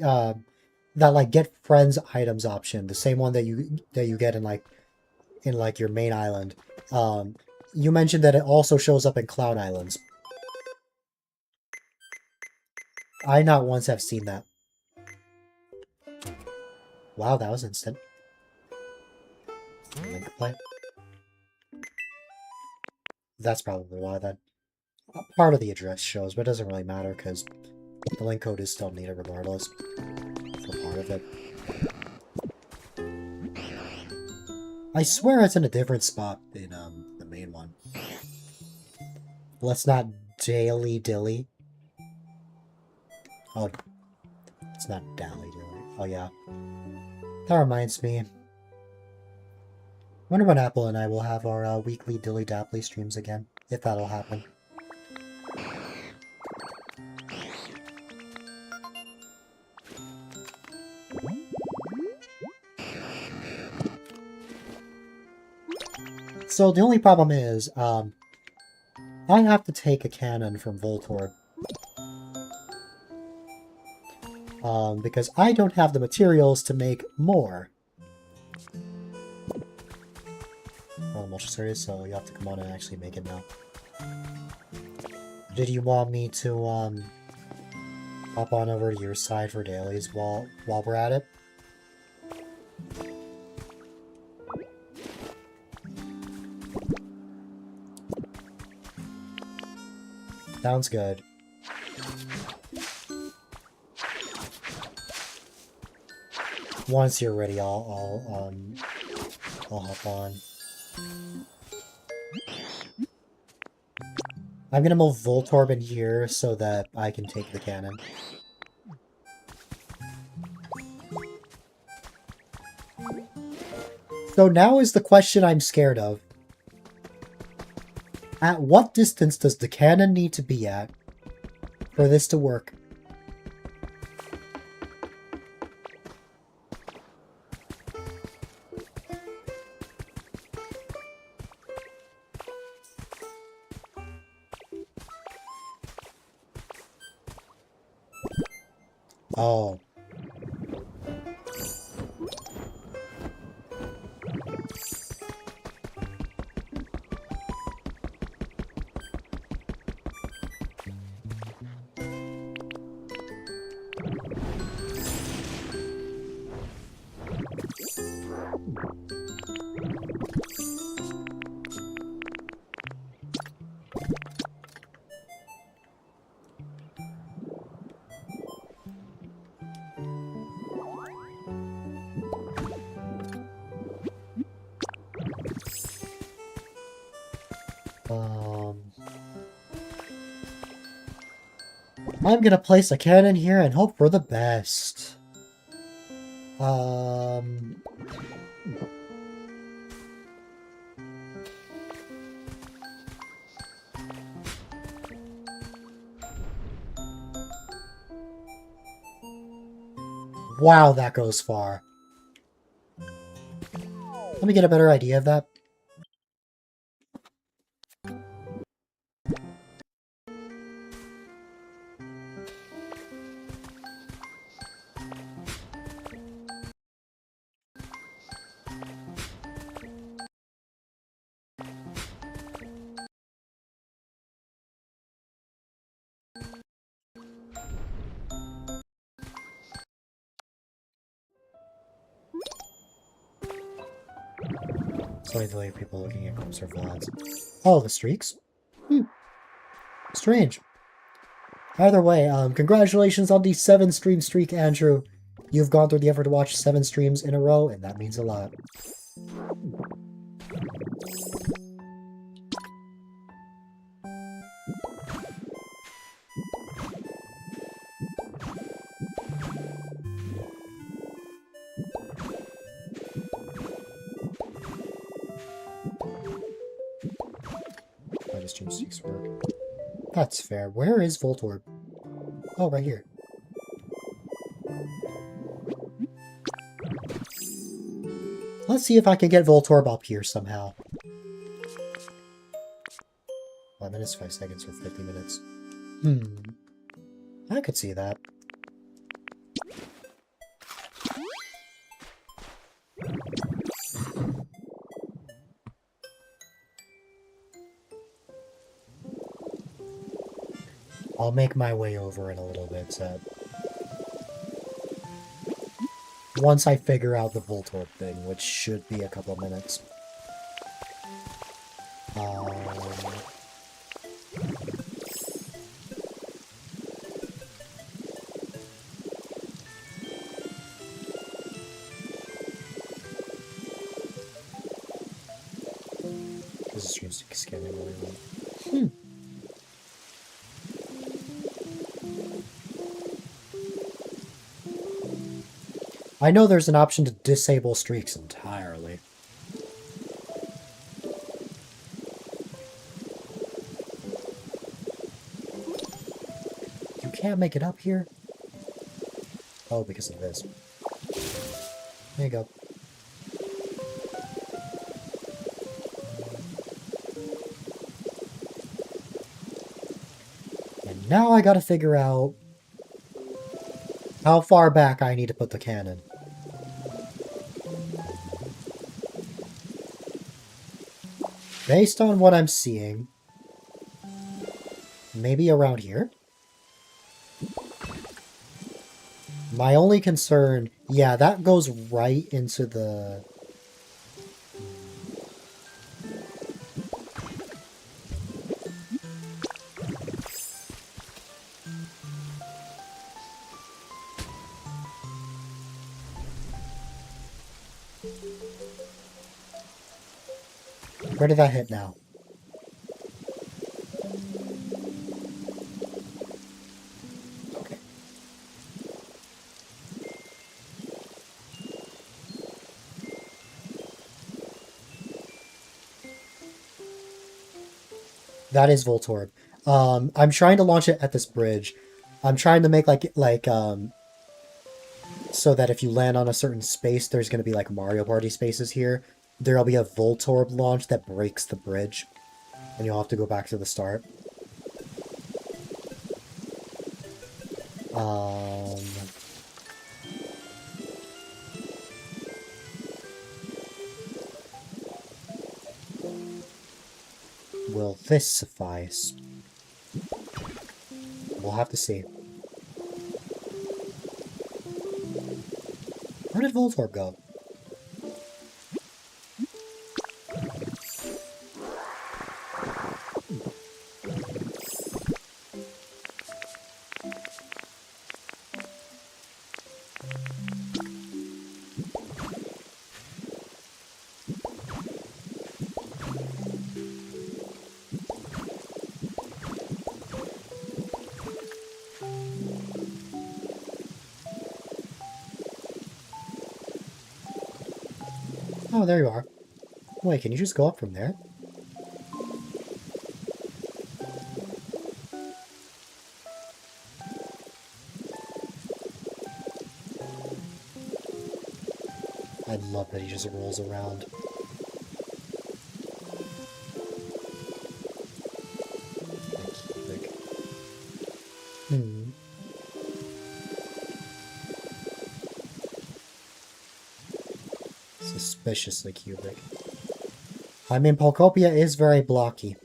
that like Get Friends items option, the same one that you get in like your main island. You mentioned that it also shows up in Cloud Islands. I not once have seen that. Wow, that was instant. Link play. That's probably why then. Part of the address shows, but it doesn't really matter because the link code is still needed regardless for part of it. I swear it's in a different spot in the main one. Let's not daily dilly. Oh, it's not dally dilly. Oh yeah. That reminds me. Wonder when Apple and I will have our weekly Dilly Dapply streams again, if that'll happen. So the only problem is, I have to take a cannon from Voltorb. Because I don't have the materials to make more. Well, I'm ultra serious, so you have to come on and actually make it now. Did you want me to, hop on over to your side for dailies while we're at it? Sounds good. Once you're ready, I'll hop on. I'm gonna move Voltorb in here so that I can take the cannon. So now is the question I'm scared of. At what distance does the cannon need to be at for this to work? Oh. I'm gonna place a cannon here and hope for the best. Wow, that goes far. Let me get a better idea of that. Sorry to leave people looking at closer ads. Oh, the streaks? Strange. Either way, congratulations on the 7-stream streak, Andrew. You've gone through the effort to watch 7 streams in a row, and that means a lot. Why does stream streaks work? That's fair. Where is Voltorb? Oh, right here. Let's see if I can get Voltorb up here somehow. 5 minutes, 5 seconds, or 50 minutes. I could see that. I'll make my way over in a little bit, so... once I figure out the Voltorb thing, which should be a couple of minutes. This is just scanning really well. I know there's an option to disable streaks entirely. You can't make it up here? Oh, because of this. There you go. And now I gotta figure out how far back I need to put the cannon. Based on what I'm seeing, maybe around here? My only concern, yeah, that goes right into the... Where did that hit now? That is Voltorb. I'm trying to launch it at this bridge. I'm trying to make so that if you land on a certain space, there's going to be like Mario Party spaces here. There'll be a Voltorb launch that breaks the bridge, and you'll have to go back to the start. Will this suffice? We'll have to see. Where did Voltorb go? Oh, there you are. Wait, can you just go up from there? I love that he just rolls around. Like, Suspiciously cubic. I mean, Pokopia is very blocky.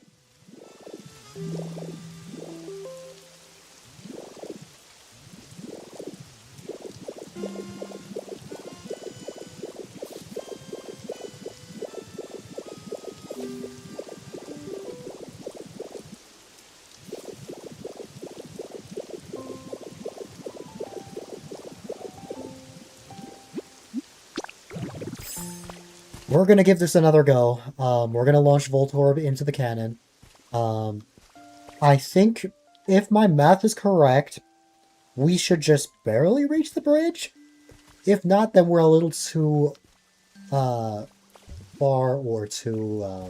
We're gonna give this another go. We're gonna launch Voltorb into the cannon. I think, if my math is correct, we should just barely reach the bridge. If not, then we're a little too far or too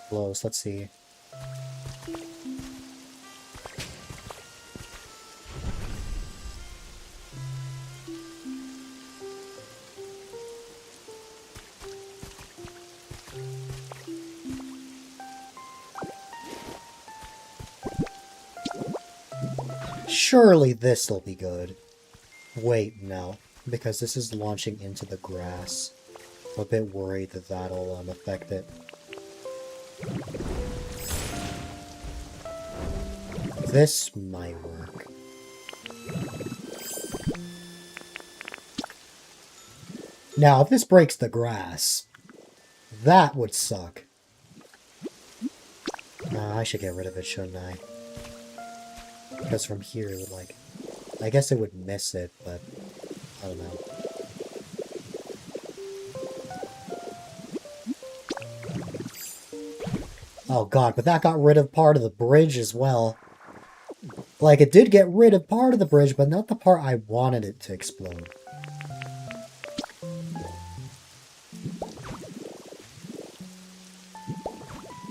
close. Let's see. Surely this'll be good. Wait, no. Because this is launching into the grass. I'm a bit worried that that'll affect it. This might work. Now, if this breaks the grass, that would suck. I should get rid of it, shouldn't I? Because from here, it would, like... I guess it would miss it, but... I don't know. Oh god, but that got rid of part of the bridge as well. Like, it did get rid of part of the bridge, but not the part I wanted it to explode.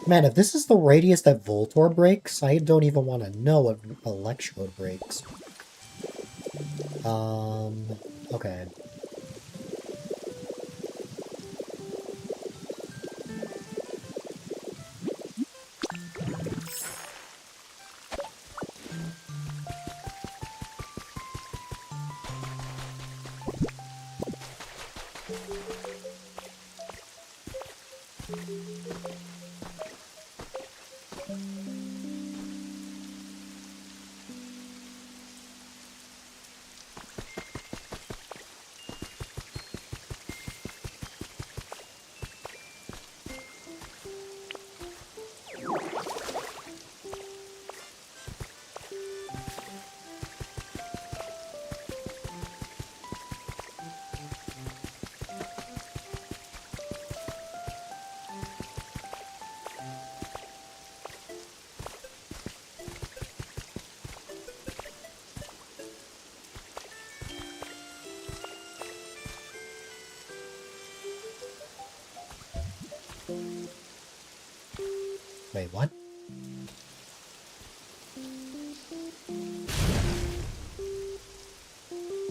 Man, if this is the radius that Voltorb breaks, I don't even want to know what Electrode breaks. Okay.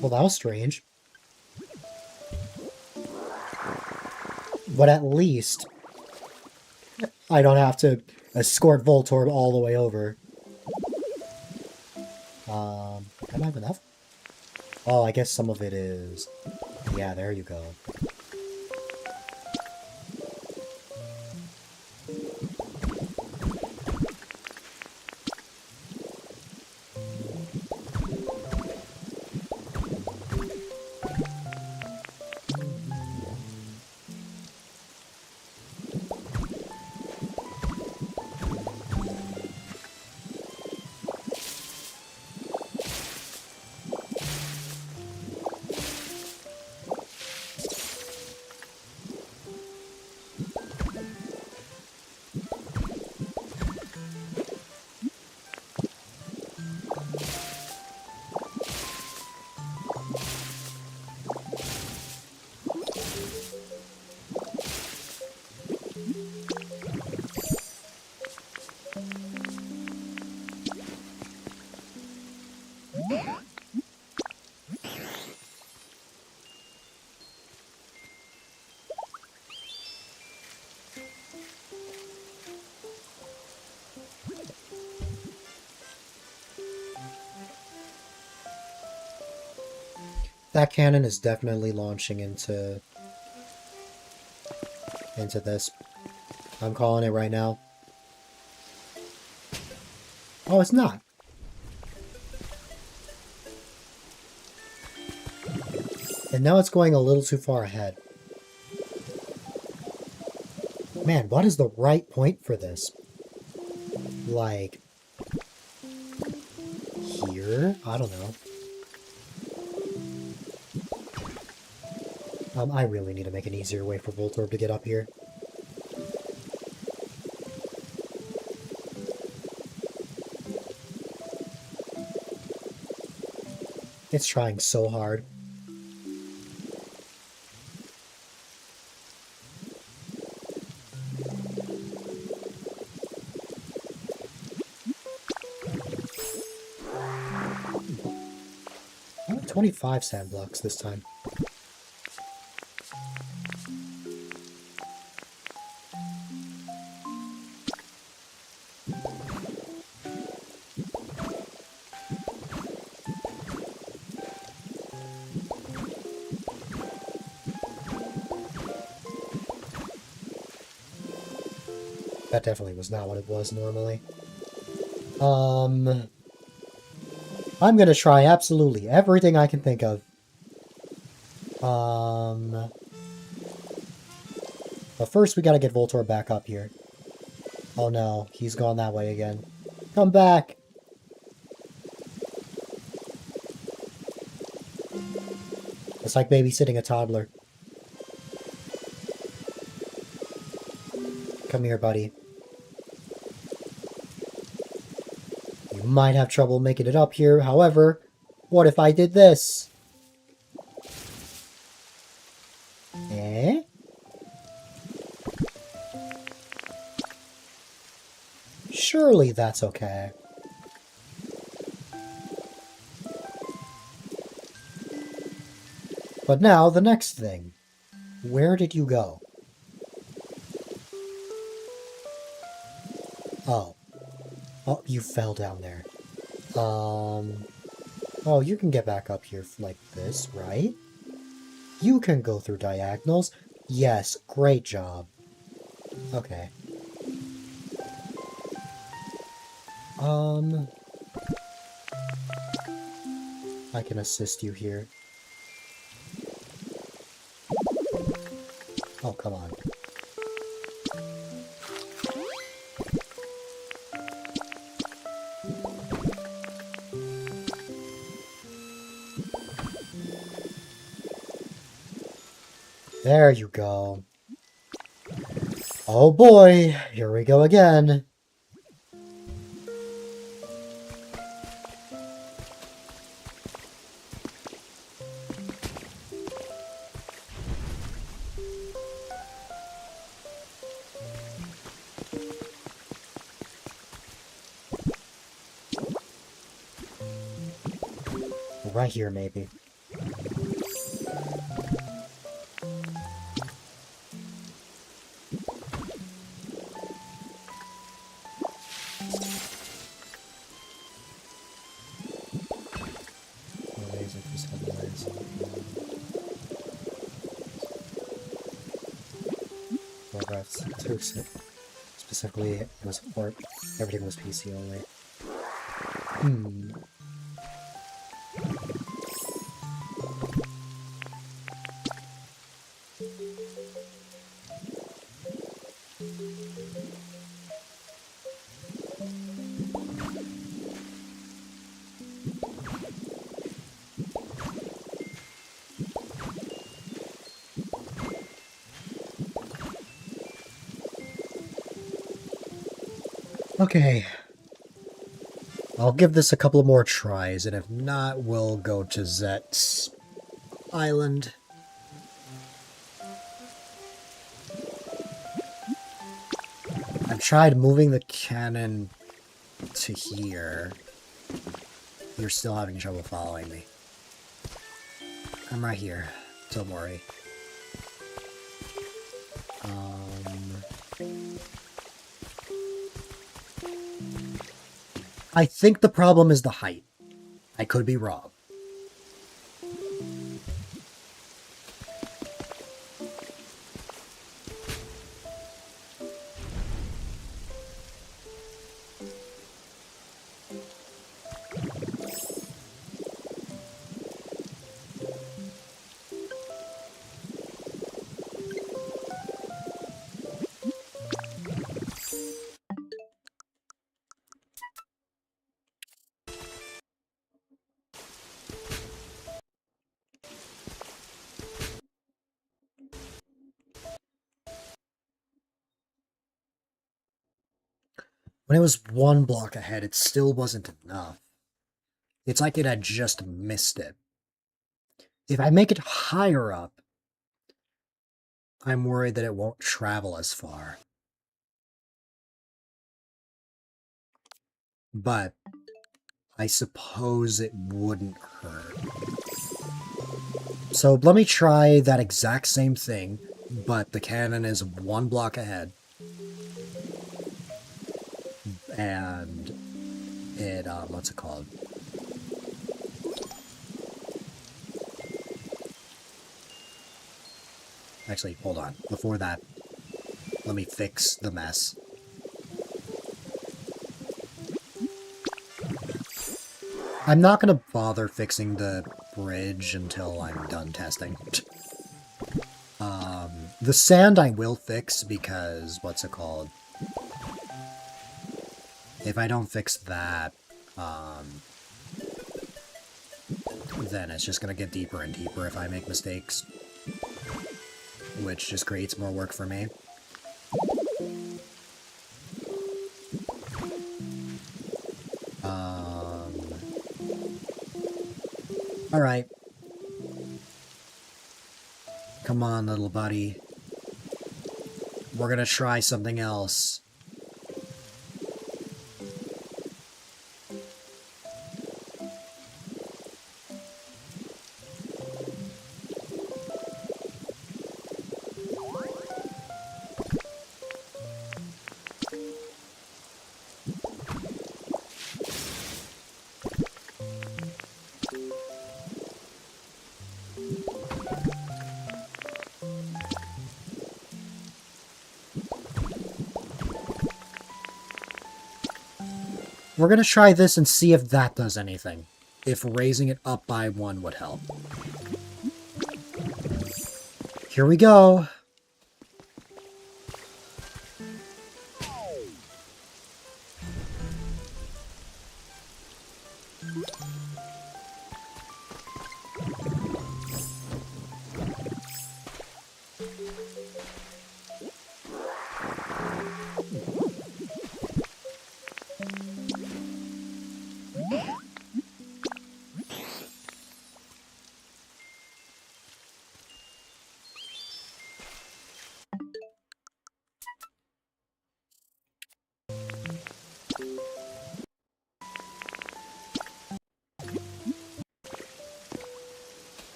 Well, that was strange. But at least I don't have to escort Voltorb all the way over. Can I have enough? Oh, I guess some of it is... Yeah, there you go. That cannon is definitely launching into this. I'm calling it right now. Oh, it's not. And now it's going a little too far ahead. Man, what is the right point for this? Like... here? I don't know. I really need to make an easier way for Voltorb to get up here. It's trying so hard. I have 25 sand blocks this time. That definitely was not what it was normally. I'm gonna try absolutely everything I can think of. But first we gotta get Voltorb back up here. Oh no, he's gone that way again. Come back! It's like babysitting a toddler. Come here, buddy. You might have trouble making it up here, however, what if I did this? Eh? Surely that's okay. But now, the next thing. Where did you go? Oh. Oh, you fell down there. Oh, you can get back up here like this, right? You can go through diagonals. Yes, great job. Okay. I can assist you here. Oh, come on. There you go. Oh boy, here we go again. Right here, maybe. Specifically, it was port. Everything was PC only. Okay. I'll give this a couple more tries, and if not, we'll go to Zet's island. I've tried moving the cannon to here. You're still having trouble following me. I'm right here. Don't worry. I think the problem is the height. I could be wrong. When it was one block ahead, it still wasn't enough. It's like it had just missed it. If I make it higher up, I'm worried that it won't travel as far. But I suppose it wouldn't hurt. So let me try that exact same thing, but the cannon is one block ahead. And it, what's it called? Actually, hold on. Before that, let me fix the mess. I'm not going to bother fixing the bridge until I'm done testing. The sand I will fix because, what's it called? If I don't fix that, then it's just going to get deeper and deeper if I make mistakes. Which just creates more work for me. Alright. Come on, little buddy. We're gonna try something else. We're gonna try this and see if that does anything. If raising it up by one would help. Here we go.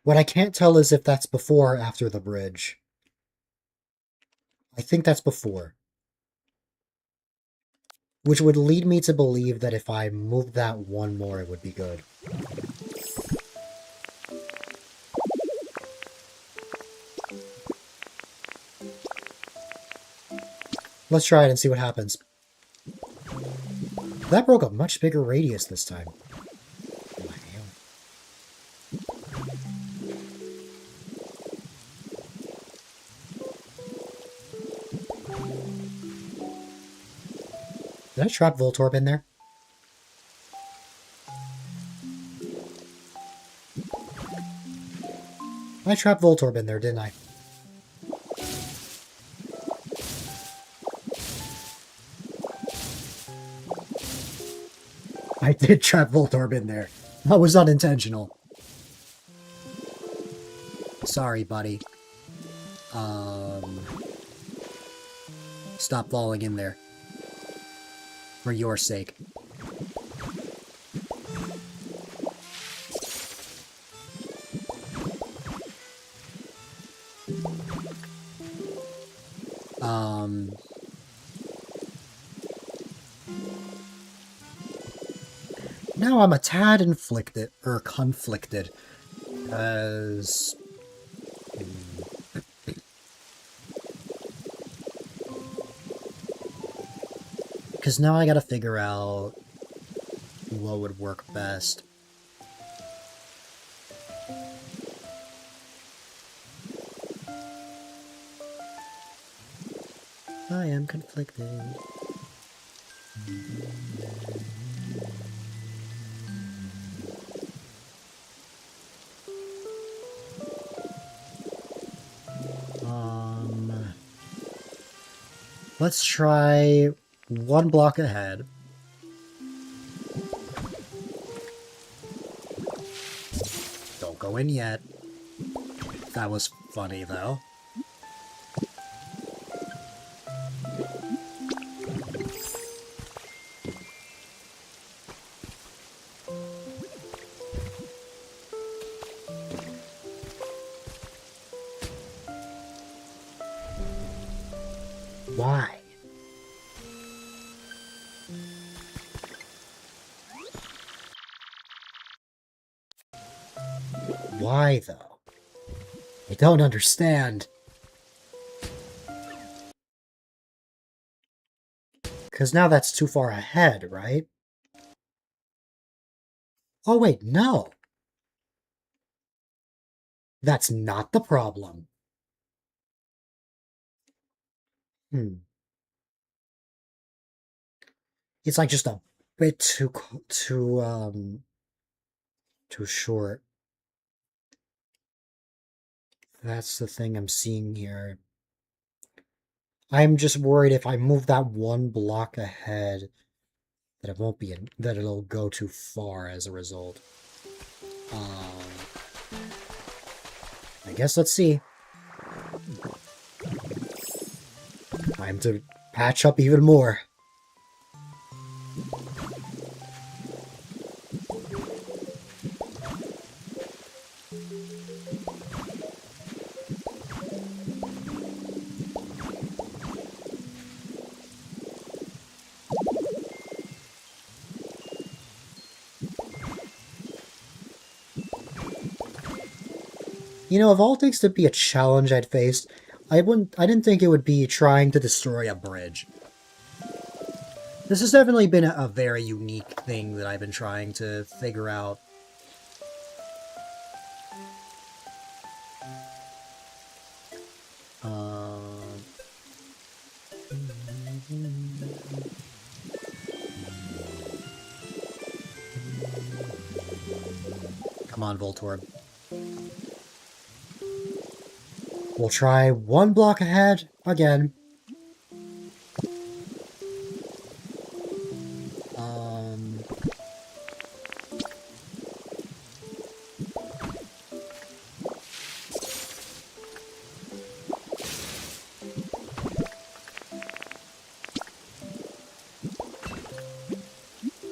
What I can't tell is if that's before or after the bridge. I think that's before. Which would lead me to believe that if I moved that one more, it would be good. Let's try it and see what happens. That broke a much bigger radius this time. Did I trap Voltorb in there? I trapped Voltorb in there, didn't I? I did trap Voltorb in there. That was unintentional. Sorry, buddy. Stop falling in there. For your sake. Now I'm a tad conflicted, as... Because now I gotta figure out what would work best. I am conflicted. Let's try one block ahead. Don't go in yet. That was funny, though. Why? Why, though? I don't understand. Because now that's too far ahead, right? Oh, wait, no. That's not the problem. It's like just a bit too short. That's the thing I'm seeing here. I'm just worried if I move that one block ahead that it won't be that it'll go too far as a result. I guess let's see. Time to patch up even more. You know, of all things to be a challenge I'd faced, I didn't think it would be trying to destroy a bridge. This has definitely been a very unique thing that I've been trying to figure out. Come on, Voltorb. We'll try one block ahead again.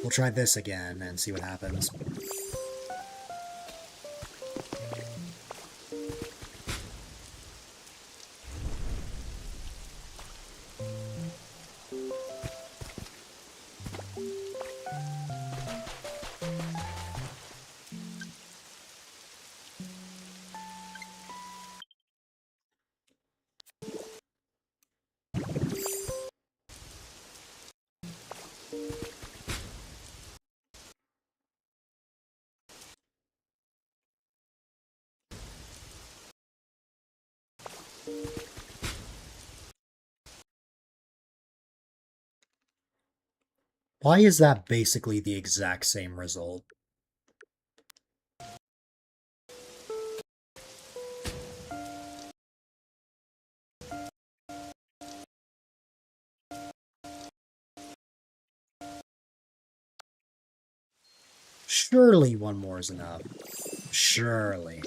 We'll try this again and see what happens. Why is that basically the exact same result? Surely one more is enough. Surely.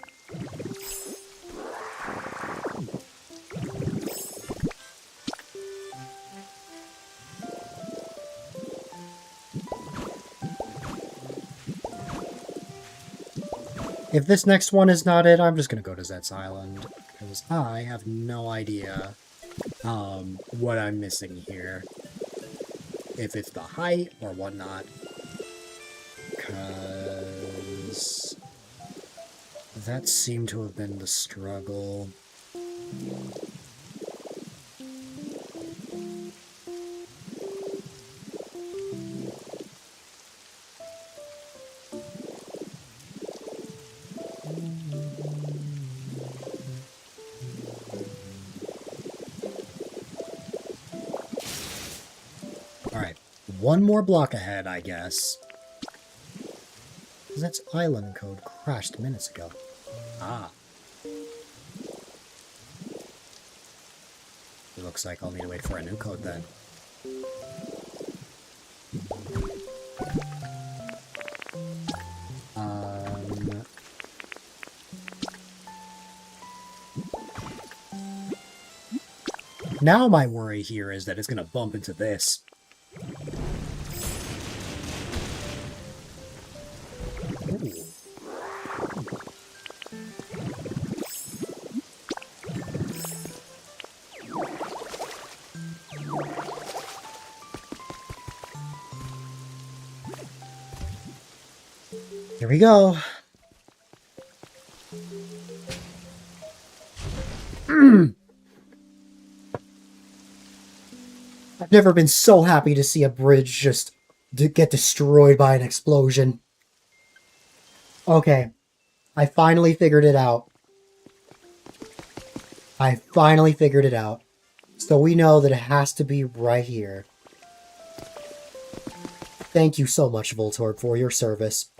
If this next one is not it, I'm just gonna go to Zet's Island. Because I have no idea what I'm missing here. If it's the height or whatnot. Because that seemed to have been the struggle. Alright, one more block ahead, I guess. That's island code crashed minutes ago. Ah. It looks like I'll need to wait for a new code then. Now my worry here is that it's gonna bump into this. Ooh. Here we go. I've never been so happy to see a bridge just get destroyed by an explosion. Okay, I finally figured it out. I finally figured it out. So we know that it has to be right here. Thank you so much, Voltorb, for your service.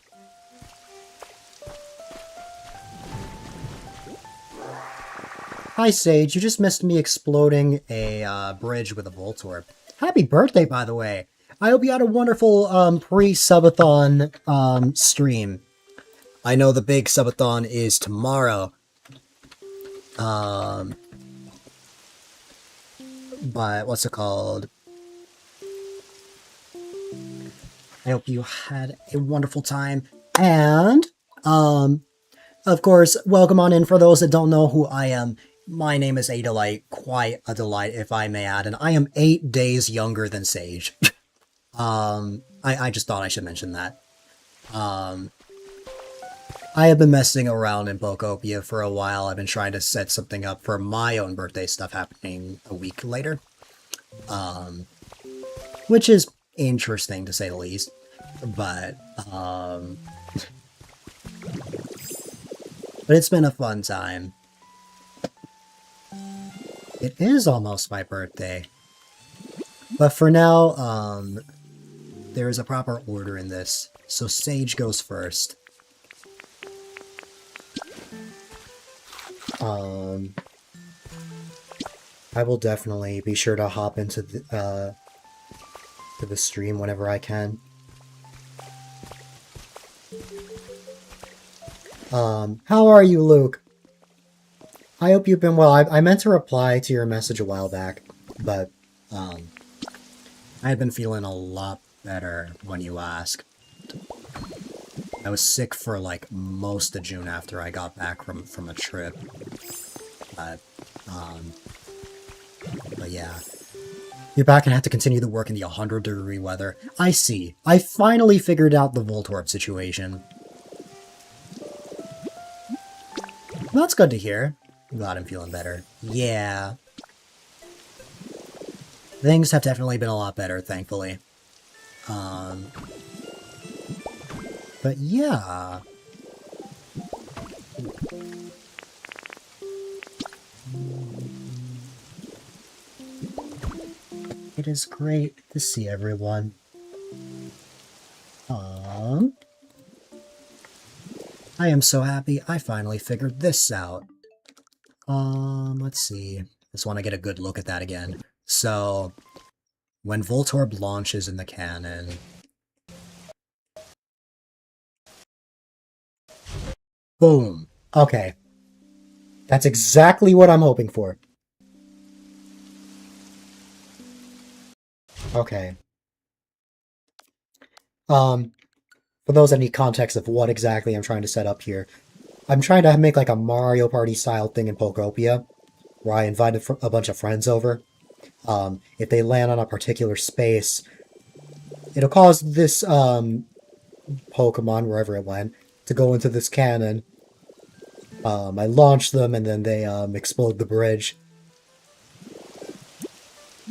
Hi, Sage. You just missed me exploding a bridge with a Voltorb. Happy birthday, by the way. I hope you had a wonderful pre-subathon stream. I know the big subathon is tomorrow. But what's it called? I hope you had a wonderful time. And, of course, welcome on in for those that don't know who I am. My name is A-Dylite, quite a delight, if I may add, and I am 8 days younger than Sage. I just thought I should mention that. I have been messing around in Pokopia for a while. I've been trying to set something up for my own birthday stuff happening a week later. Which is interesting, to say the least. But it's been a fun time. It is almost my birthday. But for now, there is a proper order in this. So Sage goes first. I will definitely be sure to hop into the stream whenever I can. How are you, Luke? I hope you've been well. I meant to reply to your message a while back, but, I had been feeling a lot better when you asked. I was sick for, like, most of June after I got back from a trip. But yeah. You're back and have to continue the work in the 100-degree weather. I see. I finally figured out the Voltorb situation. Well, that's good to hear. I'm glad I'm feeling better. Yeah. Things have definitely been a lot better, thankfully. But yeah. It is great to see everyone. I am so happy I finally figured this out. Let's see. Just want to get a good look at that again. So, when Voltorb launches in the cannon... Boom. Okay. That's exactly what I'm hoping for. Okay. For those that need context of what exactly I'm trying to set up here, I'm trying to make like a Mario Party style thing in Pokopia, where I invited a bunch of friends over. If they land on a particular space, it'll cause this Pokemon, wherever it went, to go into this cannon. I launch them and then they explode the bridge,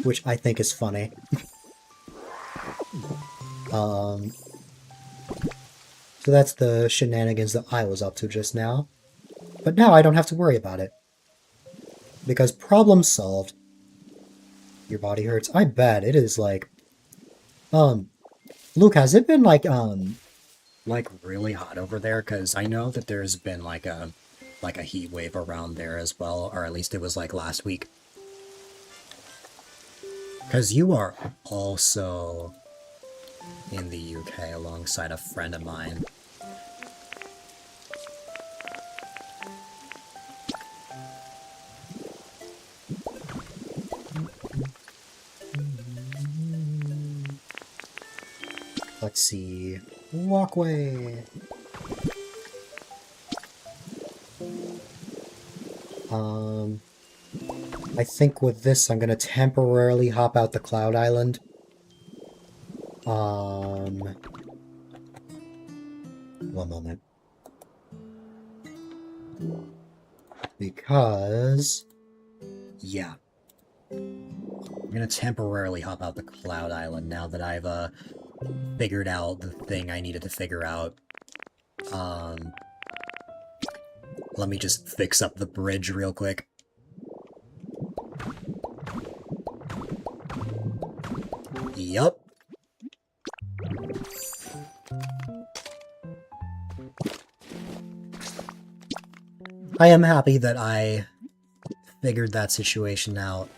which I think is funny. So that's the shenanigans that I was up to just now. But now I don't have to worry about it. Because problem solved. Your body hurts? I bet it is like... Luke, has it been like really hot over there? Because I know that there's been like a heat wave around there as well, or at least it was like last week. Because you are also in the UK alongside a friend of mine. Let's see. Walkway. I think with this I'm gonna temporarily hop out the Cloud Island. One moment. Because... yeah. I'm gonna temporarily hop out the Cloud Island now that I've, figured out the thing I needed to figure out. Let me just fix up the bridge real quick. Yup. I am happy that I figured that situation out.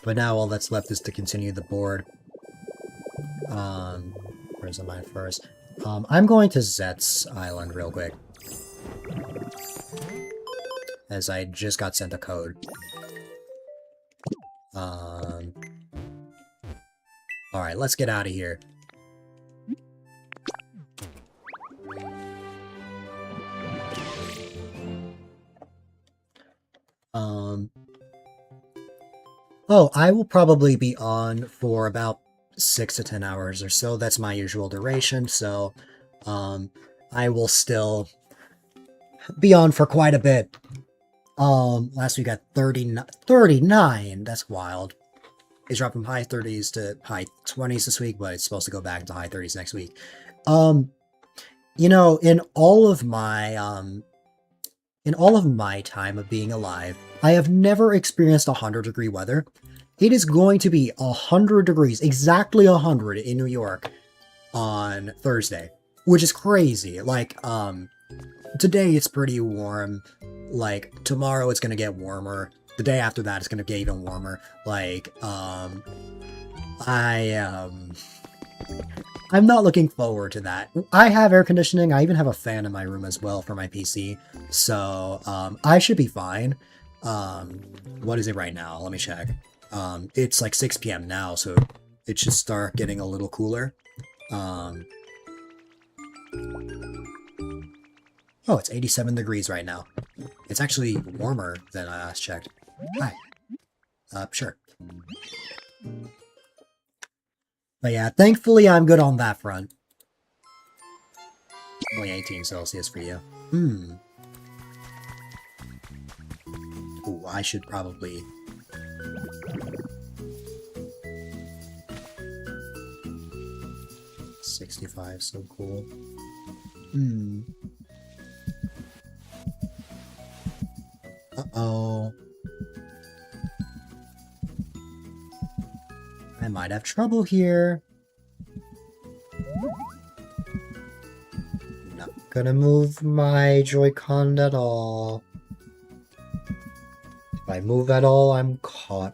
But now all that's left is to continue the board. Where's the mine first? I'm going to Zet's Island real quick. As I just got sent a code. Alright, let's get out of here. Oh, I will probably be on for about 6 to 10 hours or so. That's my usual duration, so I will still be on for quite a bit. Last week got 39. That's wild. It's dropped from high 30s to high 20s this week, but it's supposed to go back to high 30s next week. You know, in all of my time of being alive, I have never experienced 100-degree weather. It is going to be 100 degrees, exactly 100 in New York on Thursday, which is crazy. Like, today it's pretty warm. Like, tomorrow it's gonna get warmer. The day after that it's gonna get even warmer. Like, I'm not looking forward to that. I have air conditioning. I even have a fan in my room as well for my PC. So, I should be fine. What is it right now? Let me check. It's like 6 p.m. now, so it should start getting a little cooler. Oh, it's 87 degrees right now. It's actually warmer than I last checked. Hi. Sure. But yeah, thankfully I'm good on that front. Only 18 Celsius for you. Ooh, I should probably... $65, so cool. Uh-oh. I might have trouble here. gonna move my Joy-Con at all. If I move at all, I'm caught.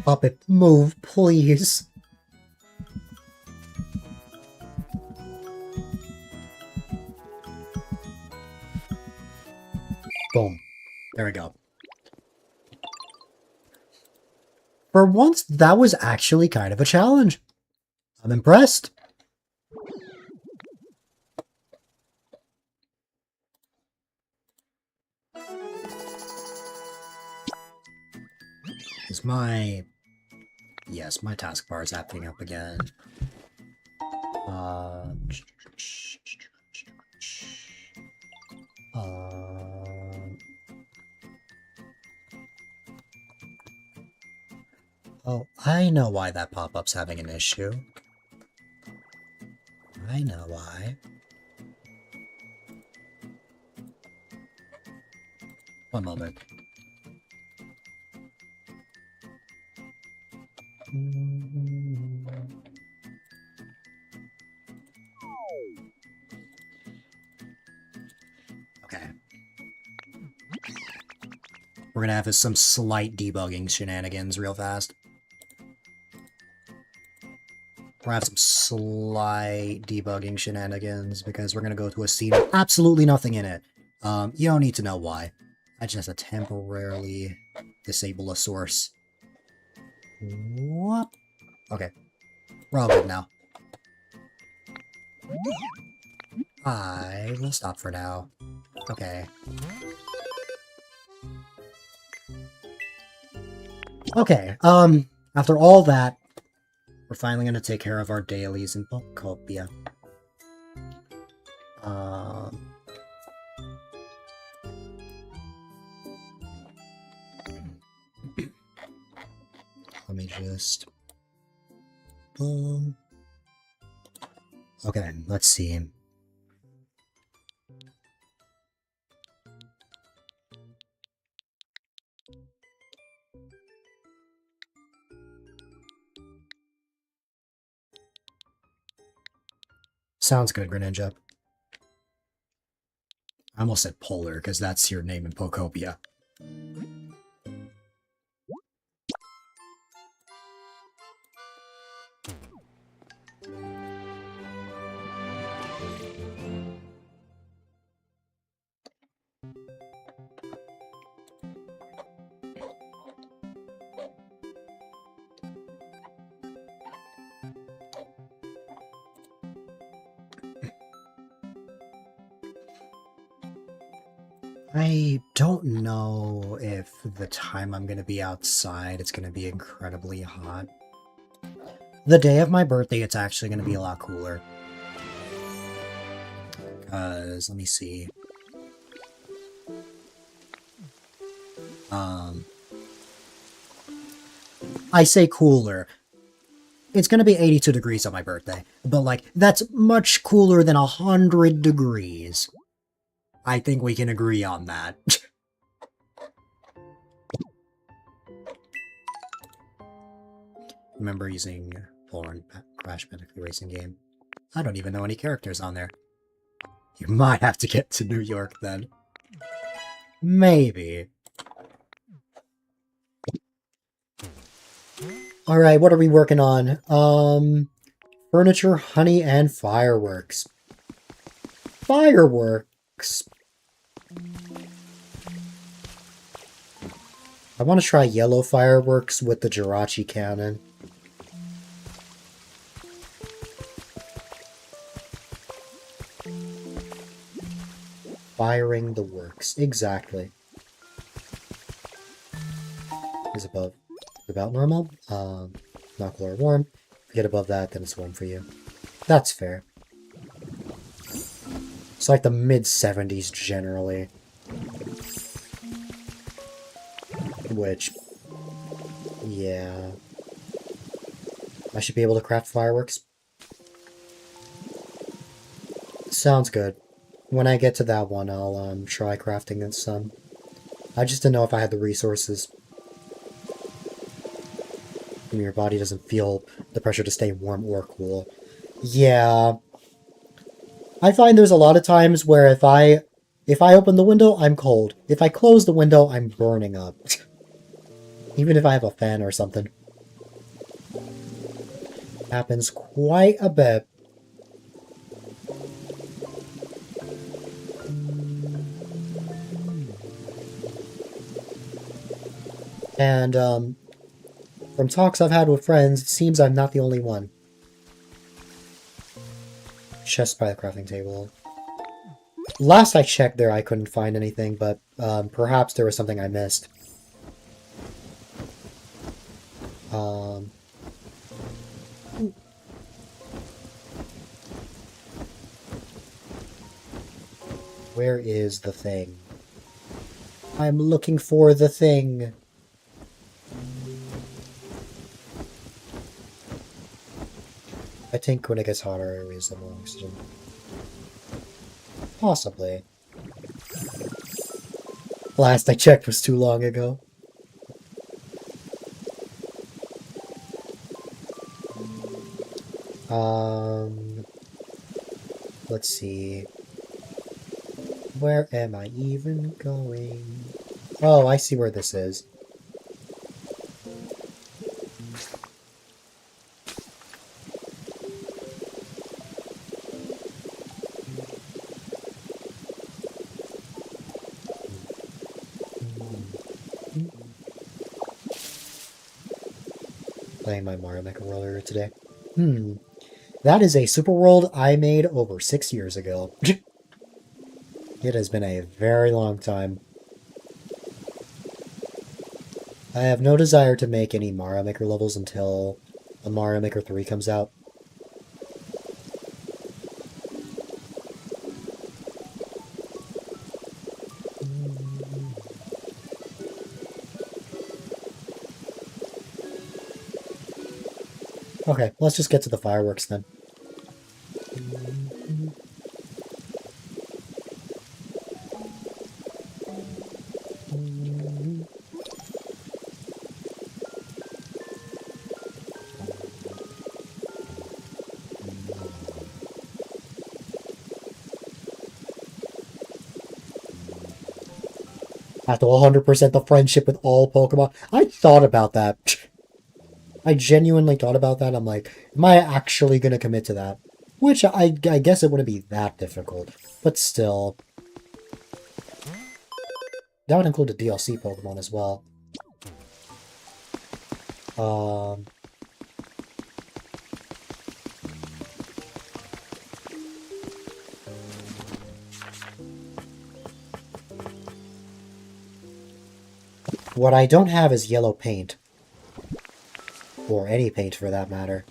Puppet, move, please. Boom. There we go. For once, that was actually kind of a challenge. I'm impressed. Is my... Yes, my taskbar is happening up again. Oh, I know why that pop-up's having an issue. I know why. One moment. Okay. We're gonna have some slight debugging shenanigans real fast. We're gonna have some slight debugging shenanigans because we're gonna go to a scene with absolutely nothing in it. You don't need to know why. I just have to temporarily disable a source. What? Okay. We're all good now. I will stop for now. Okay. Okay, after all that, we're finally gonna take care of our dailies in Pokopia. Let me just... Boom. Okay, let's see. Sounds good, Greninja. I almost said Polar, because that's your name in Pokopia. I don't know if the time I'm going to be outside, it's going to be incredibly hot. The day of my birthday, it's actually going to be a lot cooler. Because, let me see. I say cooler. It's going to be 82 degrees on my birthday. But, like, that's much cooler than 100 degrees. I think we can agree on that. Remember using Polar Crash Bandicoot Racing Game? I don't even know any characters on there. You might have to get to New York then. Maybe. Alright, what are we working on? Furniture, honey, and fireworks. Fireworks. I want to try yellow fireworks with the Jirachi cannon. Firing the works. Exactly. Is above. About normal. Not cool or warm. If you get above that, then it's warm for you. That's fair. It's like the mid-70s generally. Which, yeah. I should be able to craft fireworks. Sounds good. When I get to that one, I'll try crafting some. I just didn't know if I had the resources. your body doesn't feel the pressure to stay warm or cool. Yeah. I find there's a lot of times where if I open the window, I'm cold. If I close the window, I'm burning up. Even if I have a fan or something. Happens quite a bit. And, from talks I've had with friends, it seems I'm not the only one. Chest by the crafting table. Last I checked there, I couldn't find anything, but perhaps there was something I missed. Where is the thing? I'm looking for the thing. I think when it gets hotter, it releases more oxygen. Possibly. Last I checked was too long ago. Let's see. Where am I even going? Oh, I see where this is. Playing my Mario Maker earlier today. That is a super world I made over 6 years ago. It has been a very long time. I have no desire to make any Mario Maker levels until a Mario Maker 3 comes out. Okay, let's just get to the fireworks then. Have to 100% the friendship with all Pokemon. I thought about that. I genuinely thought about that. I'm like, am I actually going to commit to that? Which I guess it wouldn't be that difficult. But still. That would include the DLC Pokemon as well. What I don't have is yellow paint. Or any paint for that matter.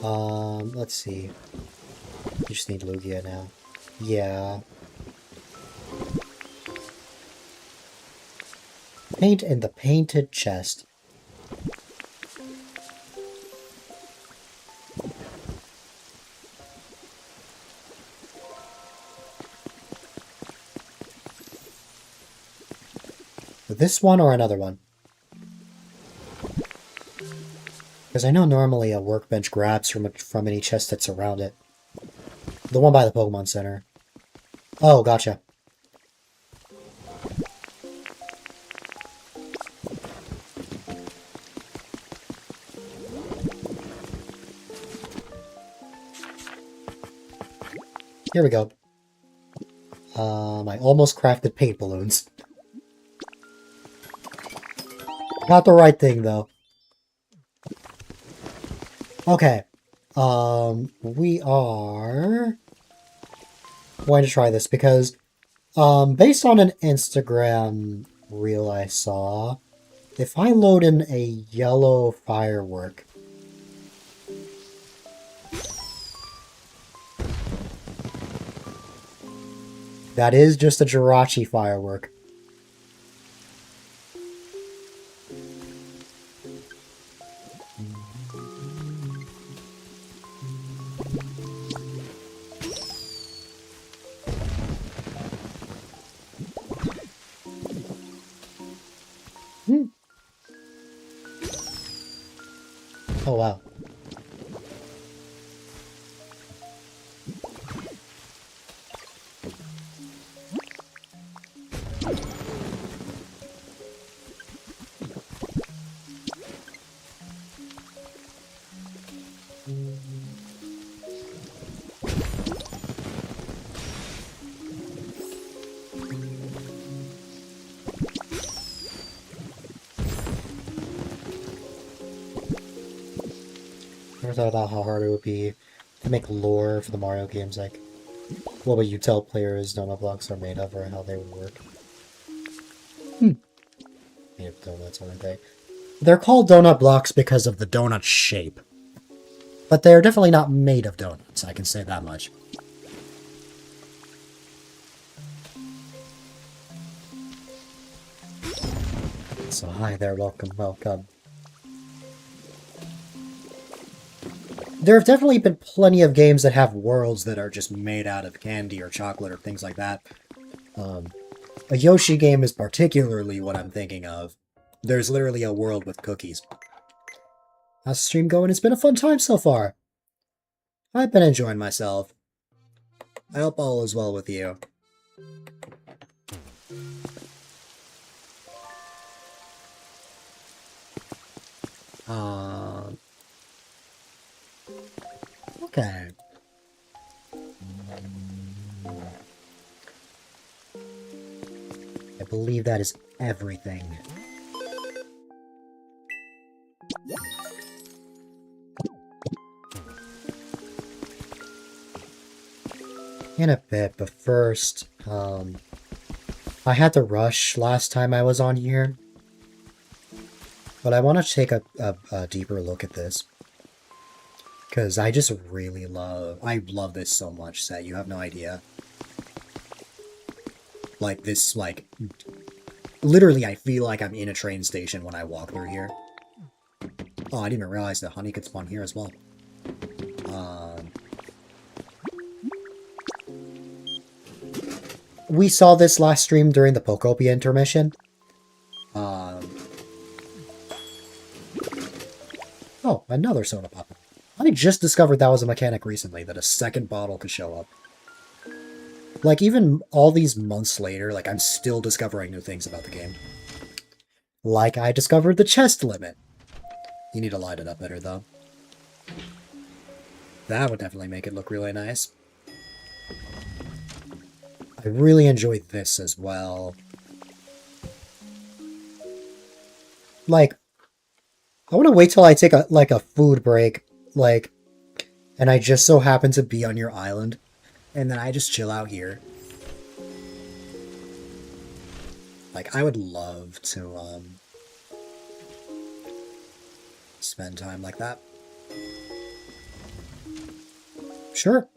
Let's see. You just need Lugia now. Yeah. Paint in the painted chest. This one or another one? Because I know normally a workbench grabs from any chest that's around it. The one by the Pokemon Center. Oh, gotcha. Here we go. I almost crafted paint balloons. Not the right thing, though. Okay. We are going to try this because, based on an Instagram reel I saw, if I load in a yellow firework, that is just a Jirachi firework. Oh, wow. Never thought about how hard it would be to make lore for the Mario games, like what would you tell players donut blocks are made of or how they would work. Made of donuts, aren't they? They're called donut blocks because of the donut shape. But they're definitely not made of donuts, I can say that much. So hi there, welcome, welcome. There have definitely been plenty of games that have worlds that are just made out of candy or chocolate or things like that. A Yoshi game is particularly what I'm thinking of. There's literally a world with cookies. How's the stream going? It's been a fun time so far. I've been enjoying myself. I hope all is well with you. Okay. I believe that is everything. In a bit, but first, I had to rush last time I was on here. But I want to take a deeper look at this. Because I just really I love this so much, Set. You have no idea. Like, this, like... Literally, I feel like I'm in a train station when I walk through here. Oh, I didn't even realize that honey could spawn here as well. We saw this last stream during the Pokopia intermission. Oh, another soda pop. I just discovered that was a mechanic recently, that a second bottle could show up. Like, even all these months later, like, I'm still discovering new things about the game. Like, I discovered the chest limit. You need to light it up better, though. That would definitely make it look really nice. I really enjoyed this as well. Like, I want to wait till I take a food break, like, and I just so happen to be on your island, and then I just chill out here. Like, I would love to, spend time like that. Sure,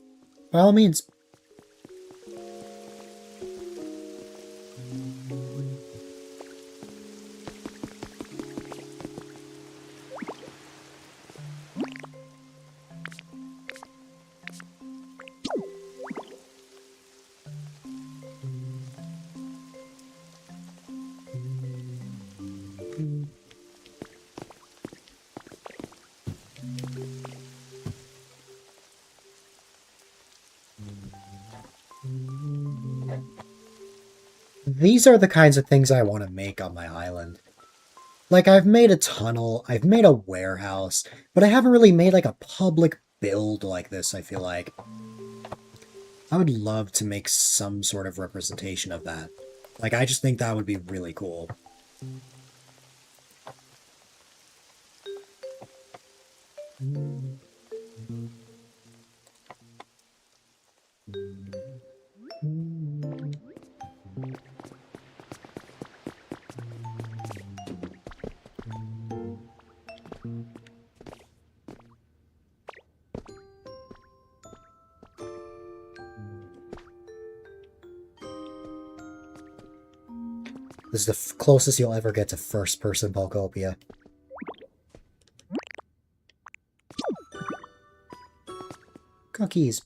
by all means. These are the kinds of things I want to make on my island. Like, I've made a tunnel, I've made a warehouse, but I haven't really made, like, a public build like this, I feel like. I would love to make some sort of representation of that. Like, I just think that would be really cool. This is the closest you'll ever get to first-person Pokopia. Cookies.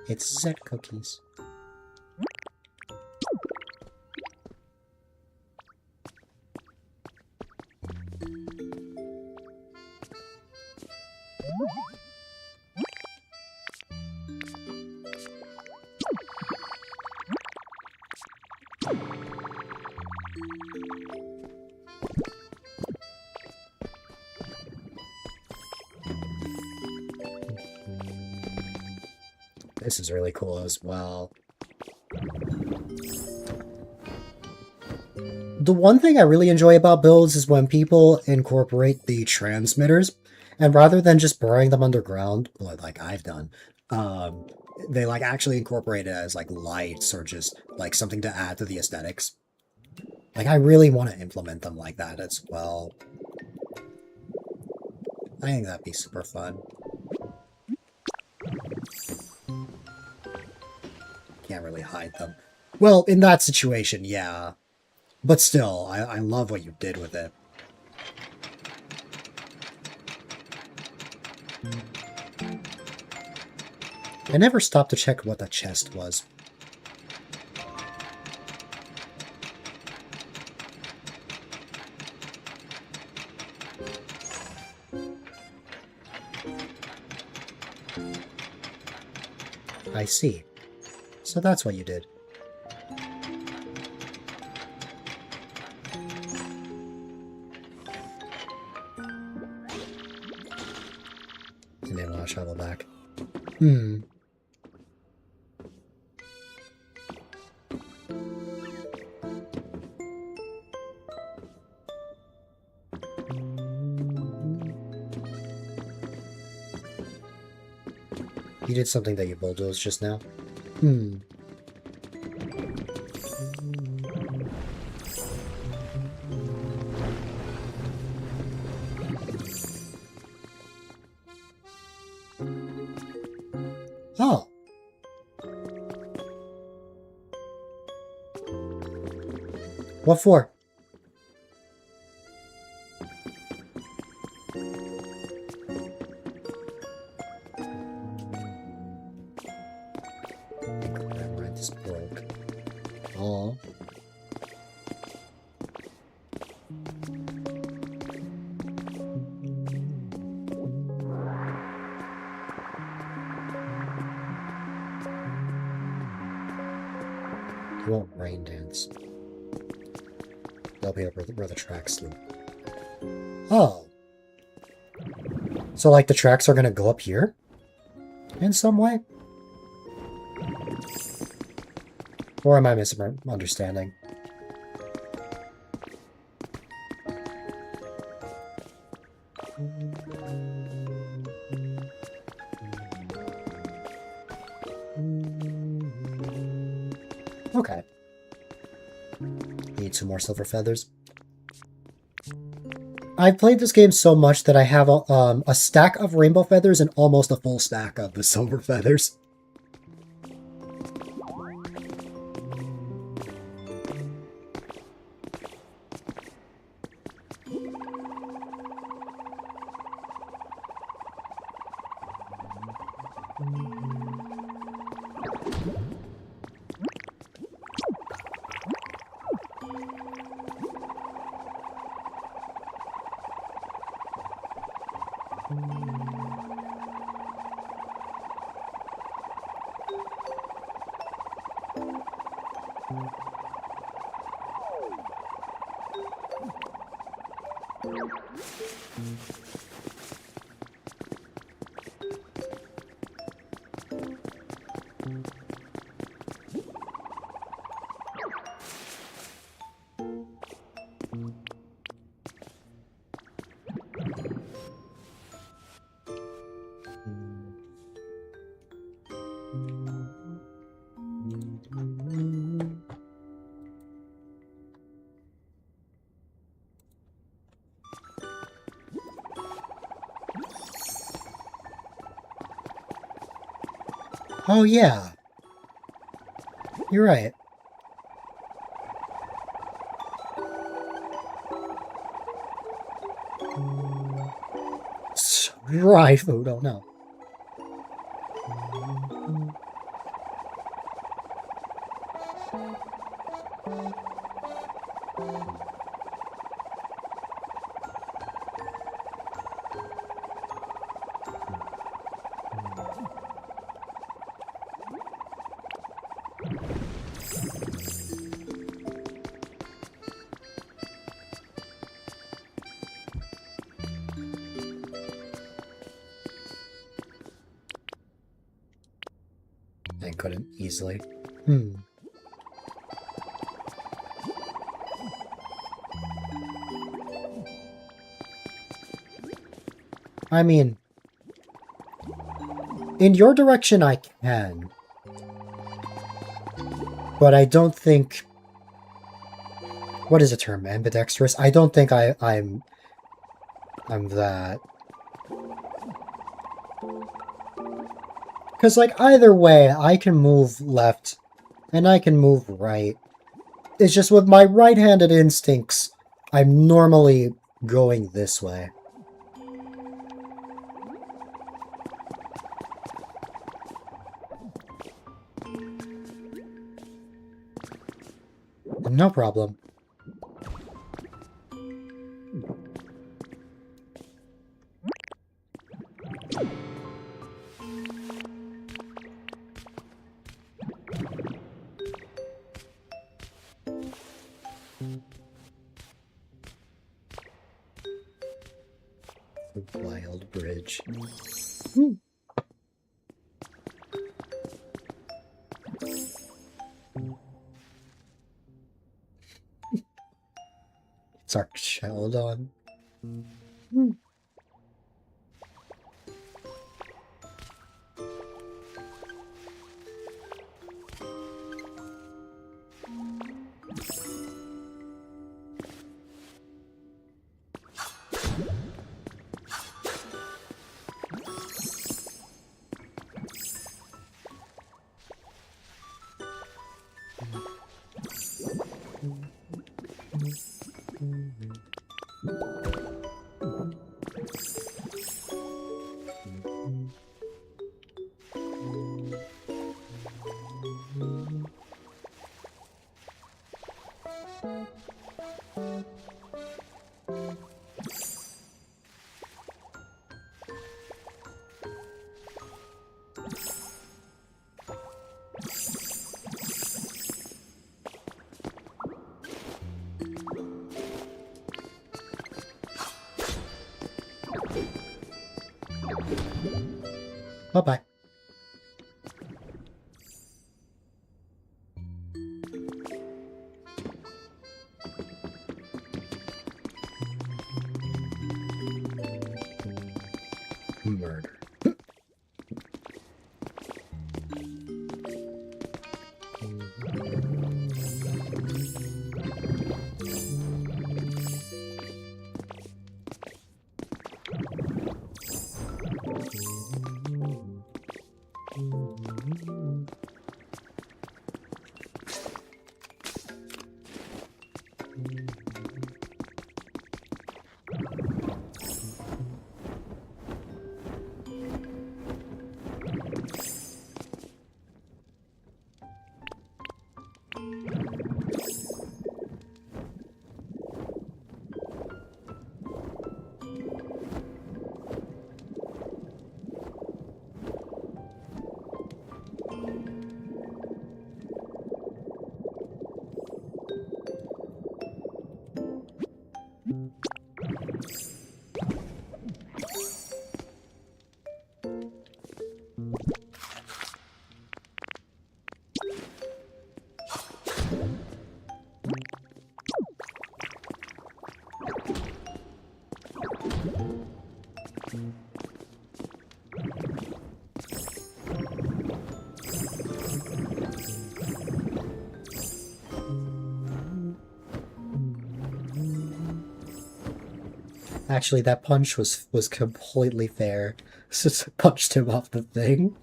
It's Z cookies. This is really cool as well. The one thing I really enjoy about builds is when people incorporate the transmitters, and rather than just burying them underground, like I've done, they like actually incorporate it as like lights or just like something to add to the aesthetics. Like I really want to implement them like that as well. I think that'd be super fun. Can't really hide them. Well, in that situation, yeah. But still, I love what you did with it. I never stopped to check what the chest was. I see. So that's what you did. And then I'll travel back. You did something that you bulldozed just now? Oh. What for? This broke. Oh. You won't rain dance. They'll be over where the tracks lead. Oh. So, like, the tracks are gonna go up here? In some way? Or am I misunderstanding? Okay. Need 2 more silver feathers. I've played this game so much that I have a stack of rainbow feathers and almost a full stack of the silver feathers. Oh yeah. You're right. Dry food, oh no. I couldn't easily. I mean, in your direction I can. But I don't think... What is the term? Ambidextrous? I don't think I'm that. Because, like, either way, I can move left, and I can move right. It's just with my right-handed instincts, I'm normally going this way. No problem. The wild bridge. It's our Sheldon. Bye-bye. Murder. Actually, that punch was completely fair. Just punched him off the thing.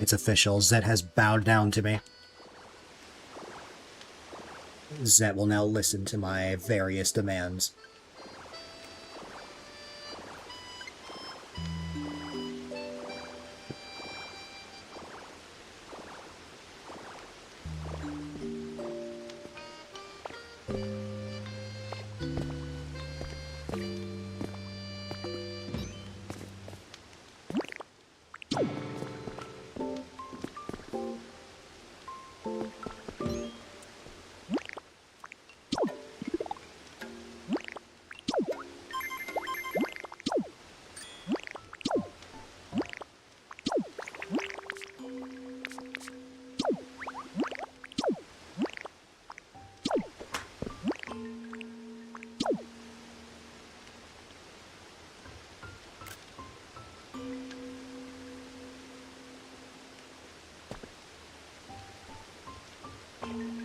It's official. Zet has bowed down to me. Zet will now listen to my various demands.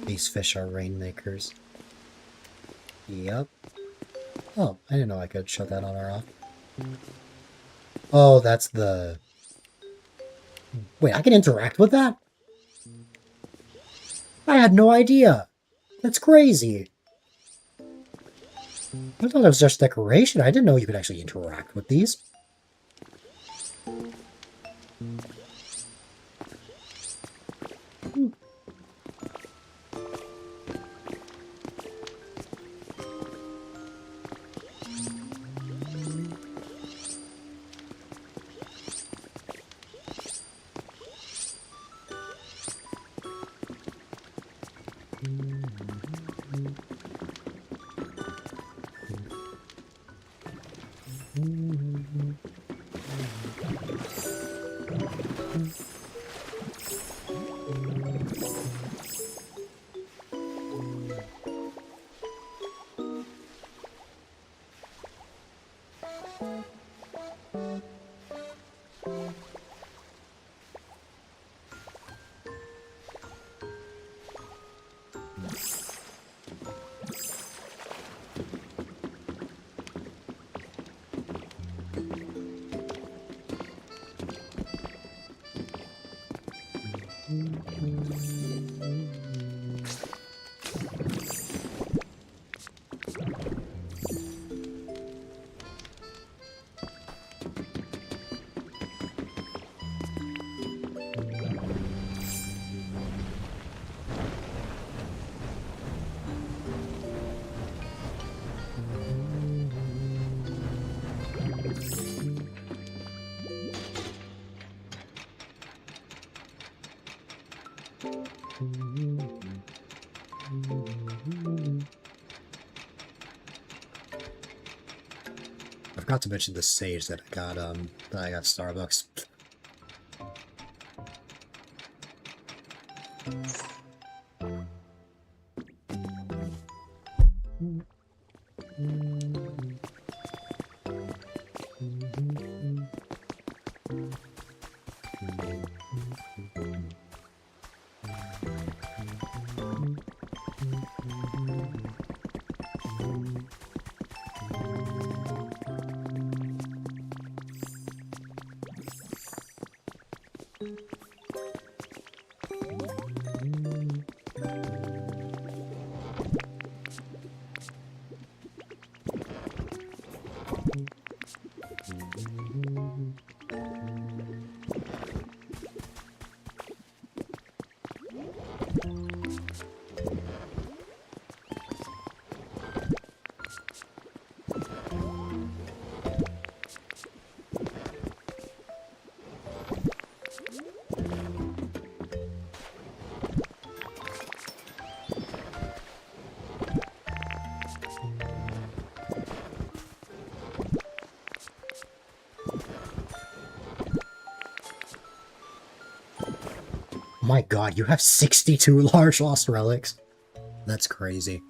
These fish are rainmakers. Yep. Oh, I didn't know I could shut that on or off. Oh, that's the... Wait, I can interact with that? I had no idea! That's crazy! I thought it was just decoration. I didn't know you could actually interact with these. I forgot to mention the sage that I got Starbucks. My god, you have 62 large lost relics? That's crazy.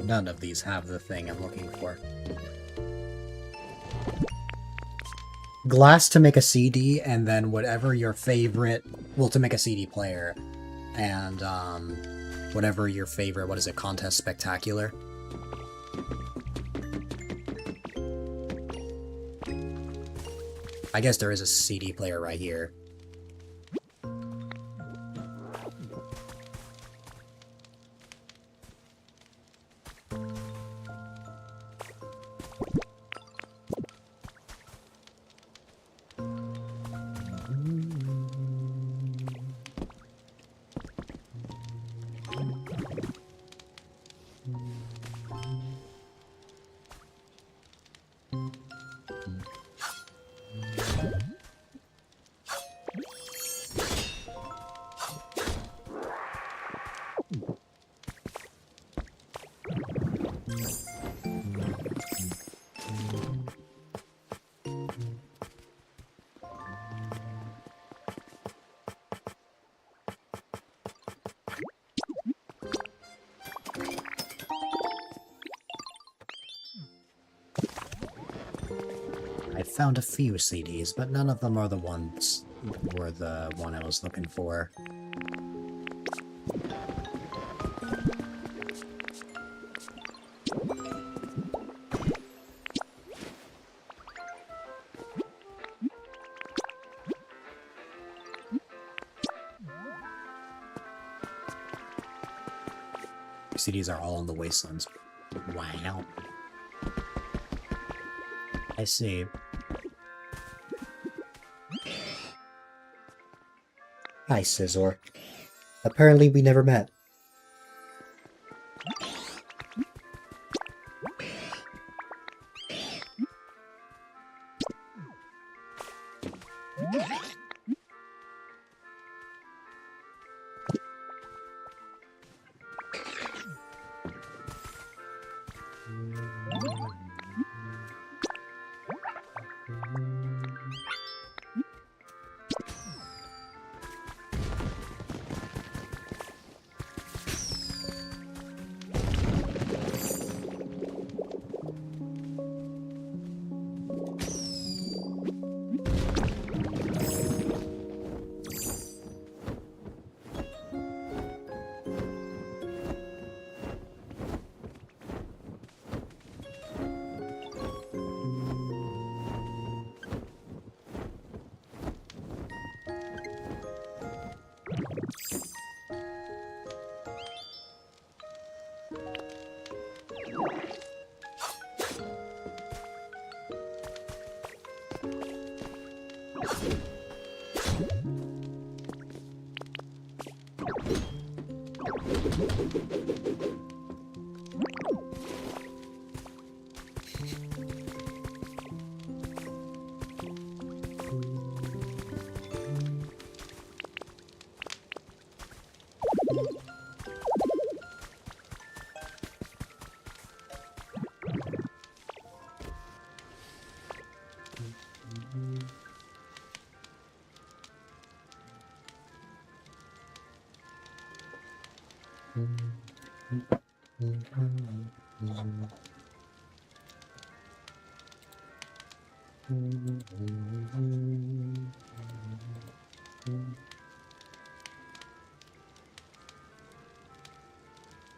None of these have the thing I'm looking for. Glass to make a CD, and then whatever your favorite... Well, to make a CD player. And, whatever your favorite... What is it? Contest Spectacular? I guess there is a CD player right here. I found a few CDs, but none of them are the ones were the one I was looking for. CDs are all on the wastelands. Wow. I see. Hi, Scizor. Apparently we never met.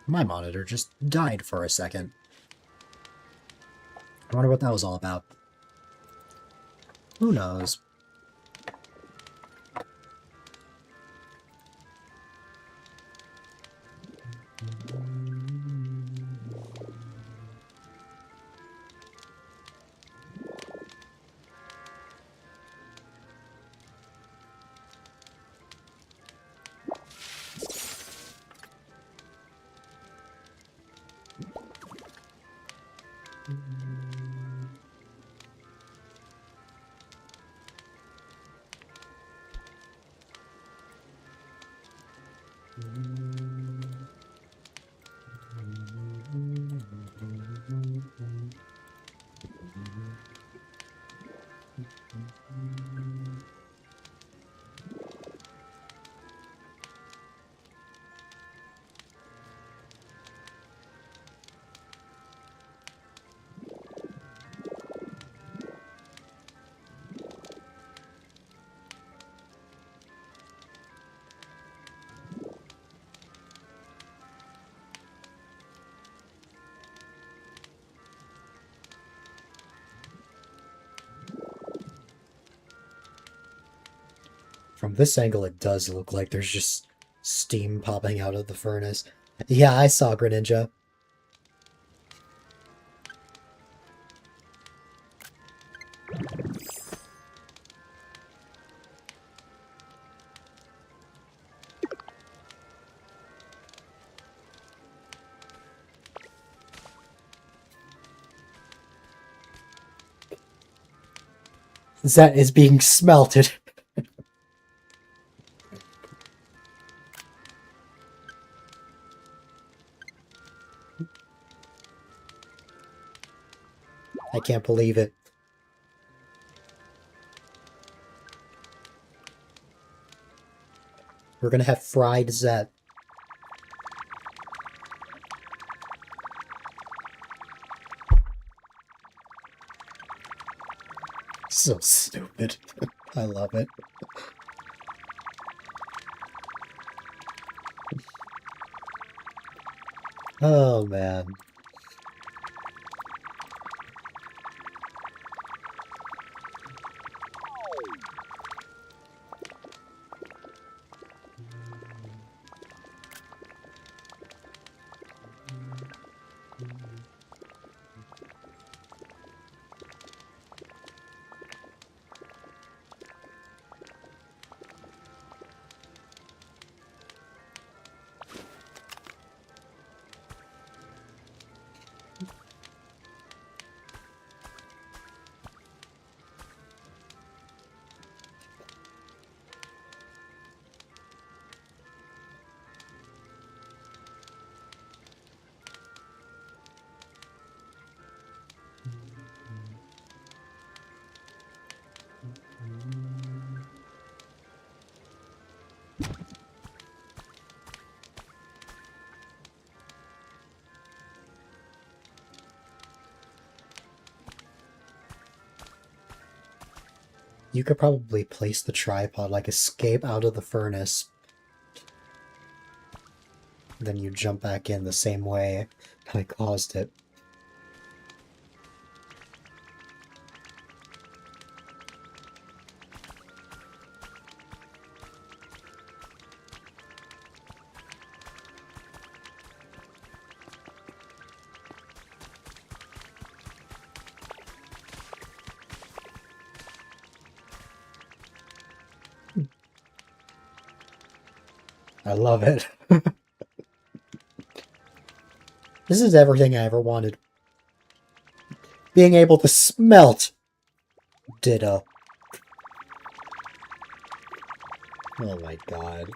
My monitor just died for a second. I wonder what that was all about. Who knows? From this angle, it does look like there's just steam popping out of the furnace. Yeah, I saw Greninja. Zet is being smelted. I can't believe it. We're gonna have fried Zet. So stupid. I love it. Oh, man. You could probably place the tripod, like escape out of the furnace. Then you jump back in the same way I caused it. I love it. This is everything I ever wanted. Being able to smelt Ditto. Oh my god.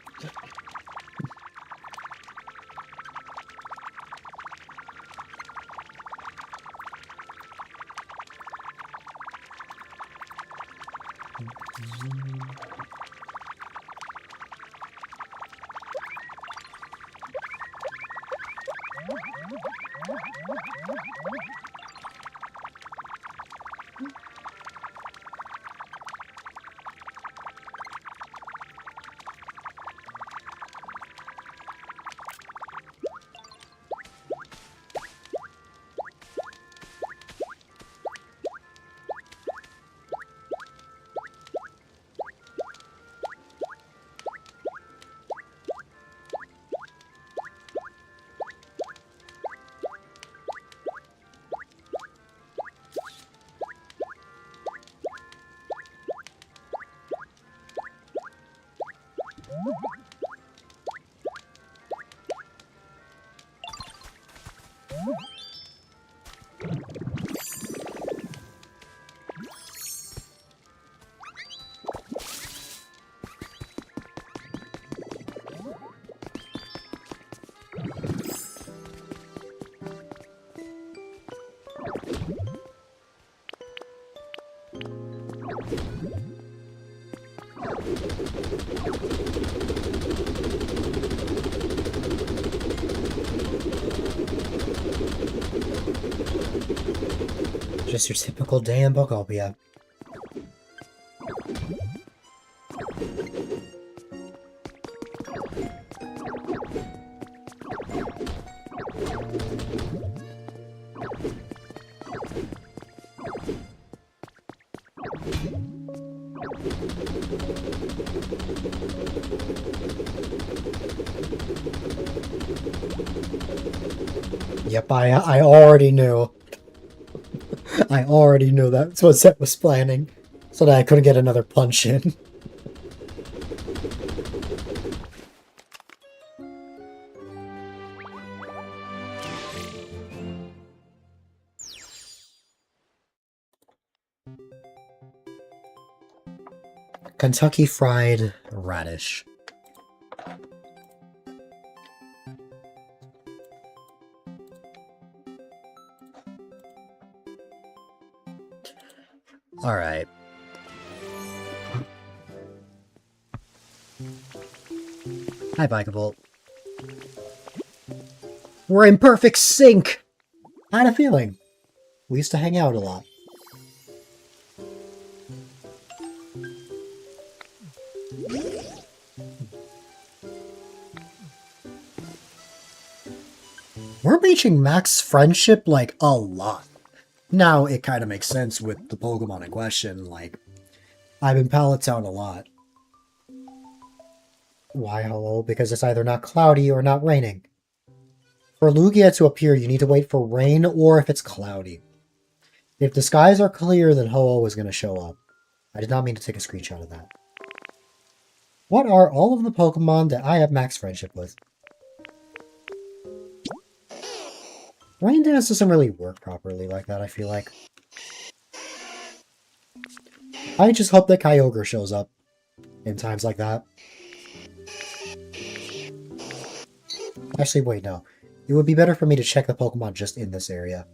Just your typical day in Pokopia. Yep, I already knew. I already knew that's what Zet was planning. So that I couldn't get another punch in. Kentucky Fried Radish. Alright. Hi, Bikeable. We're in perfect sync! I had a feeling. We used to hang out a lot. We're reaching max friendship, like, a lot. Now, it kind of makes sense with the Pokemon in question, like, I've been Pallet Town a lot. Why hello? Because it's either not cloudy or not raining. For Lugia to appear, you need to wait for rain or if it's cloudy. If the skies are clear, then Ho-Oh is going to show up. I did not mean to take a screenshot of that. What are all of the Pokemon that I have max friendship with? Rain Dance doesn't really work properly like that, I feel like. I just hope that Kyogre shows up in times like that. Actually, wait, no. It would be better for me to check the Pokemon just in this area.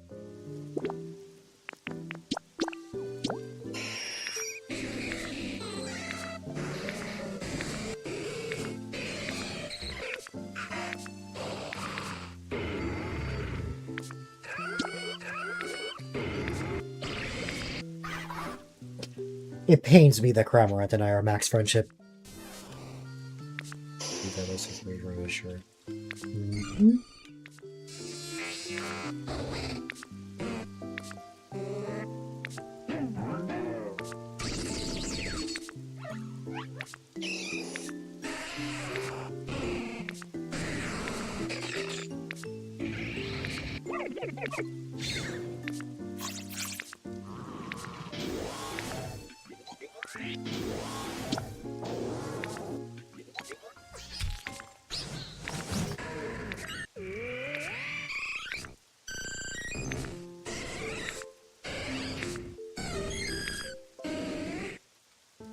It pains me that Cramorant and I are max friendship. Sure. Mm-hmm.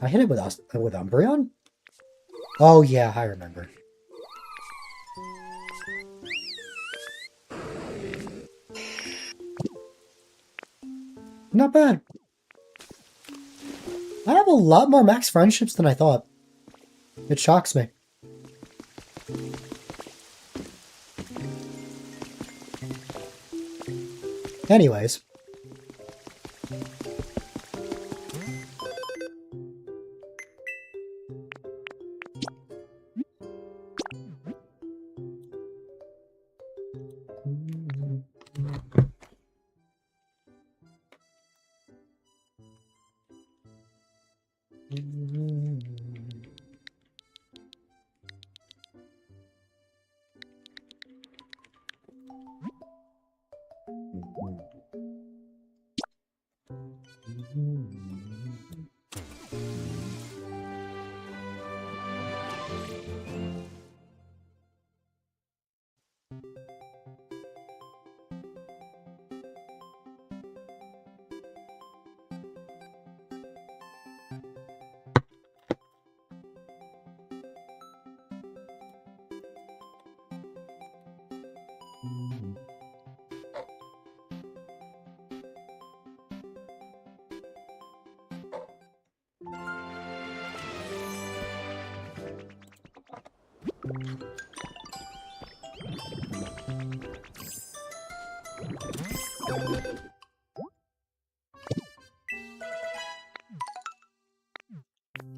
I hit it with Umbreon? Oh yeah, I remember. Not bad. I have a lot more max friendships than I thought. It shocks me. Anyways.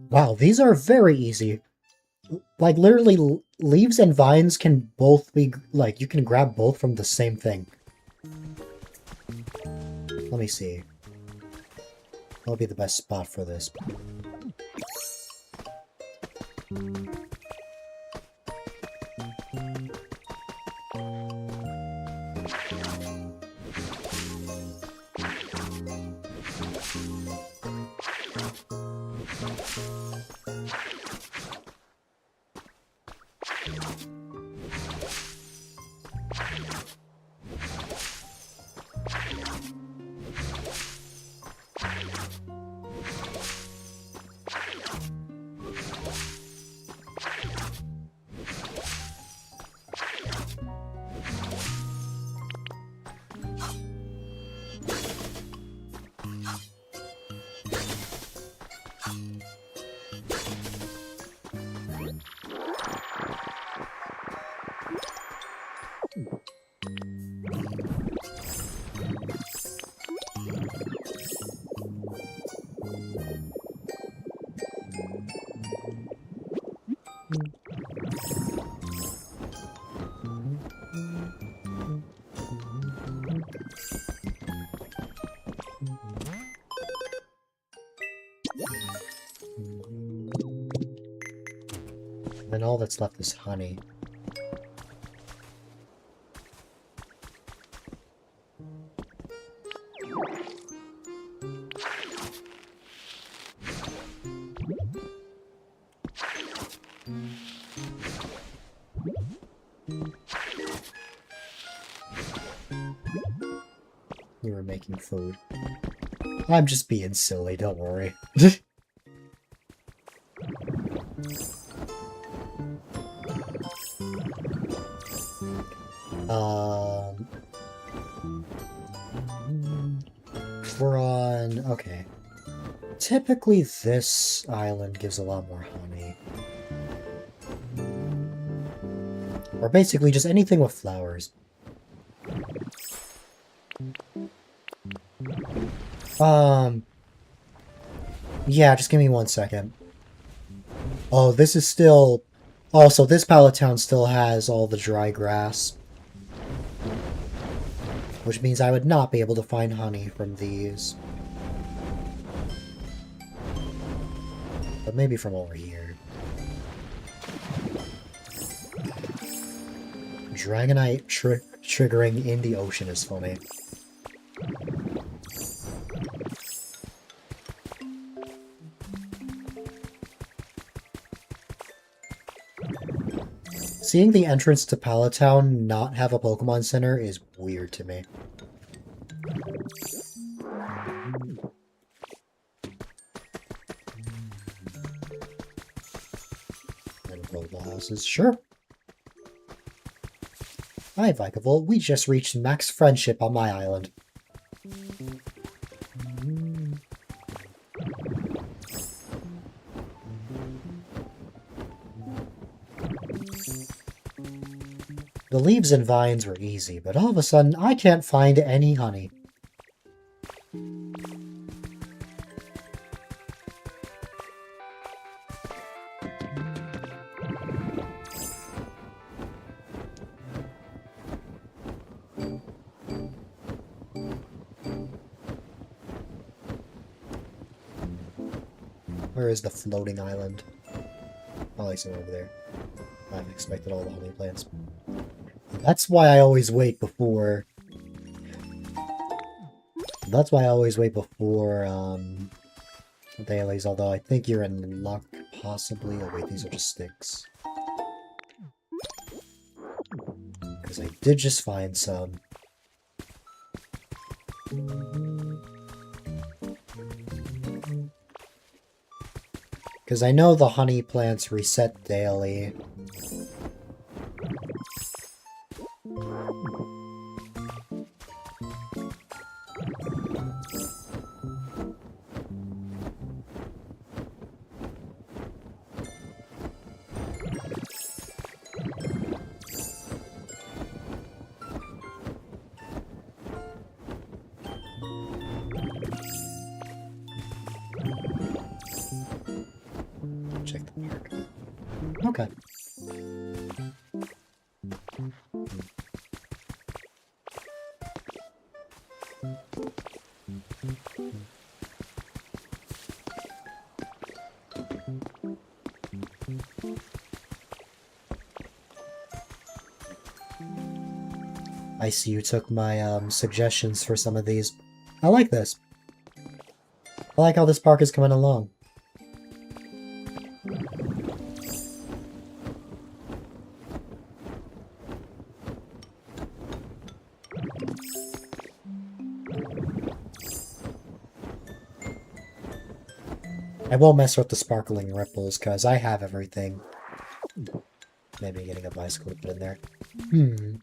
Wow, these are very easy. Like, literally, leaves and vines can both be, like, you can grab both from the same thing. Let me see. That'll be the best spot for this. And all that's left is honey. You were making food. I'm just being silly, don't worry. We're on... okay. Typically this island gives a lot more honey. Or basically just anything with flowers. Yeah, just give me 1 second. Oh, this is still... also, this pallet town still has all the dry grass. Which means I would not be able to find honey from these. But maybe from over here. Dragonite triggering in the ocean is funny. Seeing the entrance to Pallet Town not have a Pokemon Center is weird to me. And global houses, sure. Hi, Vikavolt. We just reached max friendship on my island. The leaves and vines were easy, but all of a sudden I can't find any honey. Where is the floating island? Oh, I see it over there. I haven't expected all the honey plants. That's why I always wait before... That's why I always wait before, dailies, although I think you're in luck, possibly. Oh wait, these are just sticks. Because I did just find some. Because I know the honey plants reset daily. Check the mark. Okay. I see you took my suggestions for some of these. I like this. I like how this park is coming along. I won't mess with the sparkling ripples, because I have everything. Maybe getting a bicycle to put in there. Can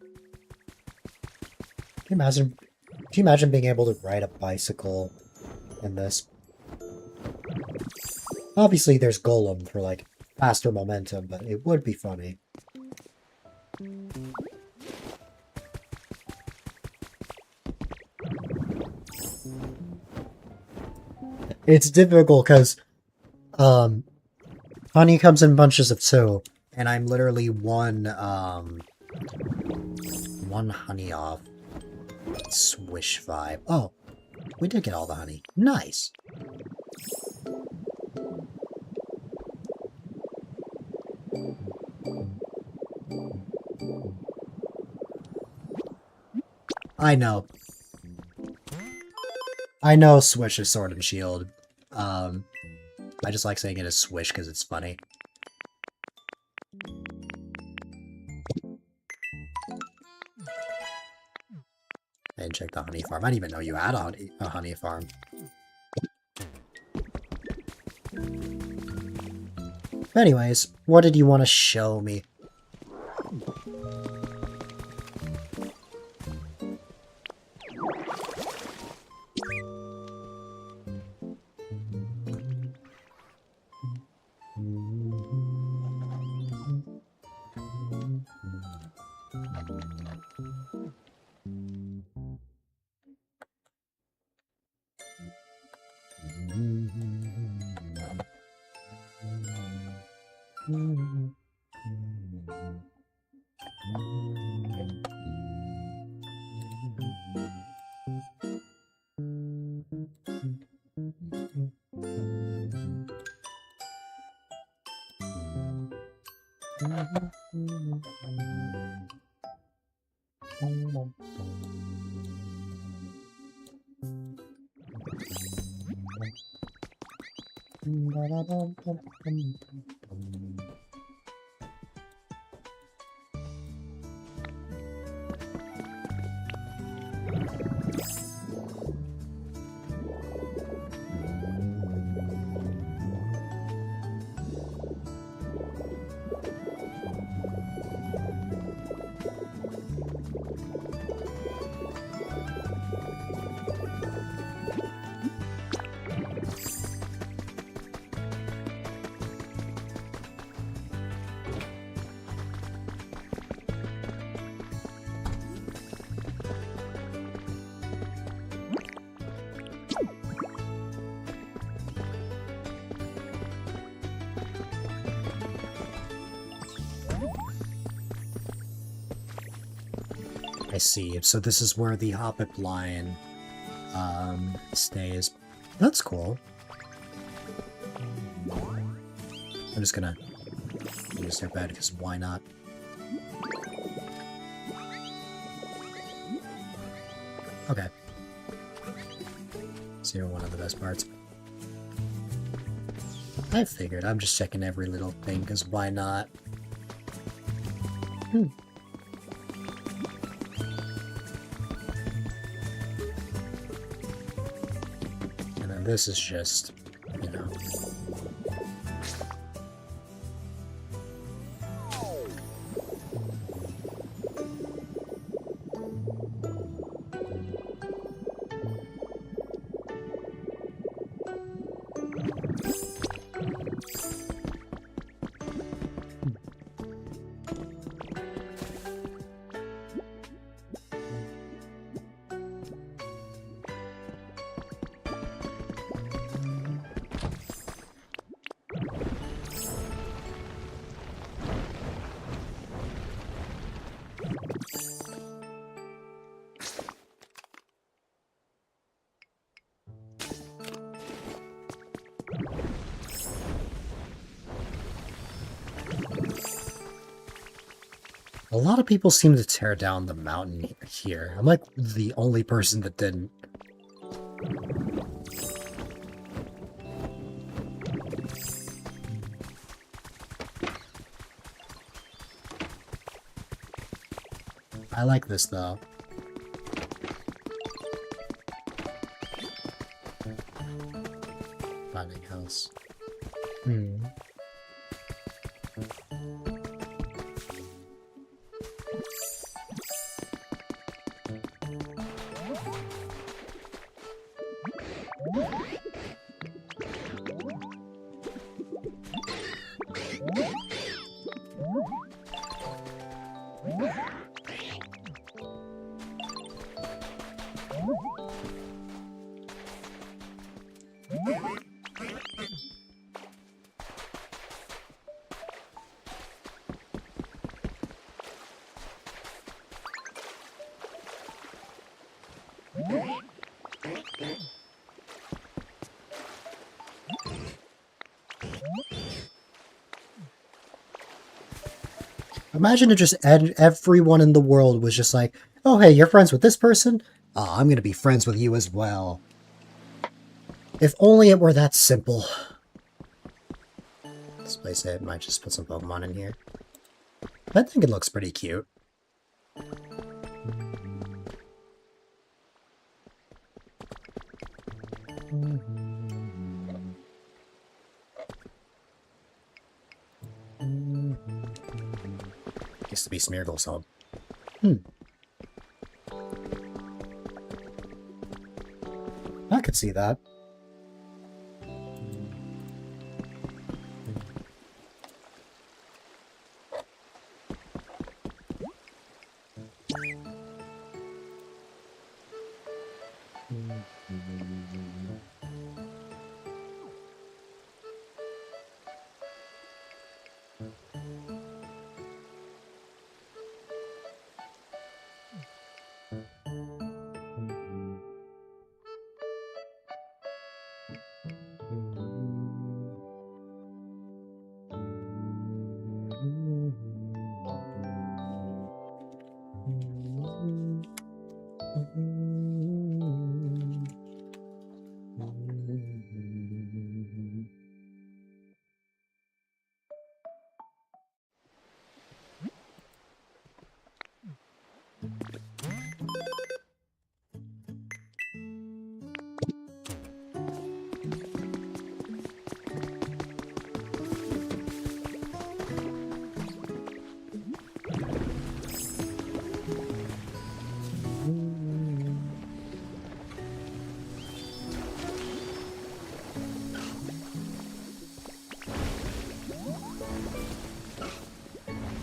you imagine being able to ride a bicycle in this? Obviously there's Golem for, like, faster momentum, but it would be funny. It's difficult because honey comes in bunches of 2, and I'm literally one honey off. Swish vibe. Oh, we did get all the honey. Nice. I know. I know Swish is Sword and Shield. I just like saying it as Swish because it's funny. I didn't check the honey farm. I didn't even know you had a honey farm. Anyways, what did you want to show me? I see. So this is where the Hoppip line stays. That's cool. I'm just gonna use their bed because why not? Okay. So you're one of the best parts. I figured. I'm just checking every little thing because why not? This is just, you know. A lot of people seem to tear down the mountain here. I'm like the only person that didn't. I like this though. Finding house. Imagine if just everyone in the world was just like, oh hey, you're friends with this person? Oh, I'm gonna be friends with you as well. If only it were that simple. This place, I might just put some Pokemon in here. I think it looks pretty cute. Used to be Smeargle's home. I could see that.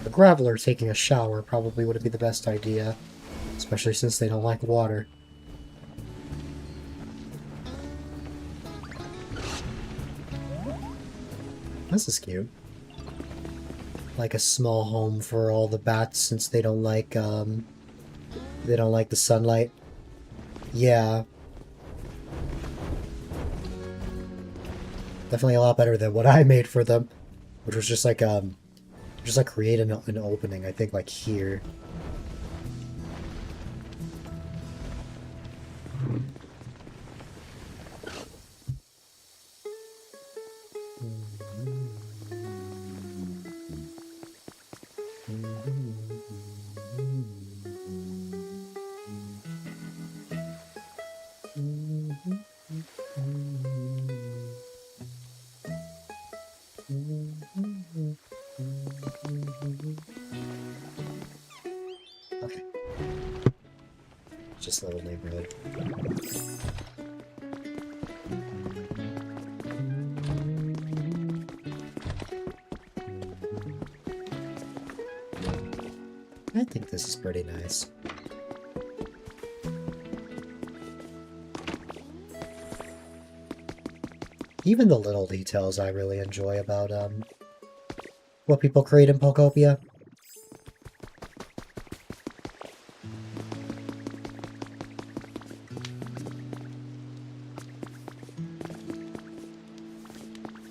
A Graveler taking a shower probably would be the best idea, especially since they don't like water. This is cute. Like a small home for all the bats since they don't like the sunlight. Yeah. Definitely a lot better than what I made for them, which was just like create an opening, I think, like here. Okay. Just a little neighborhood. I think this is pretty nice. Even the little details I really enjoy about what people create in Pokopia.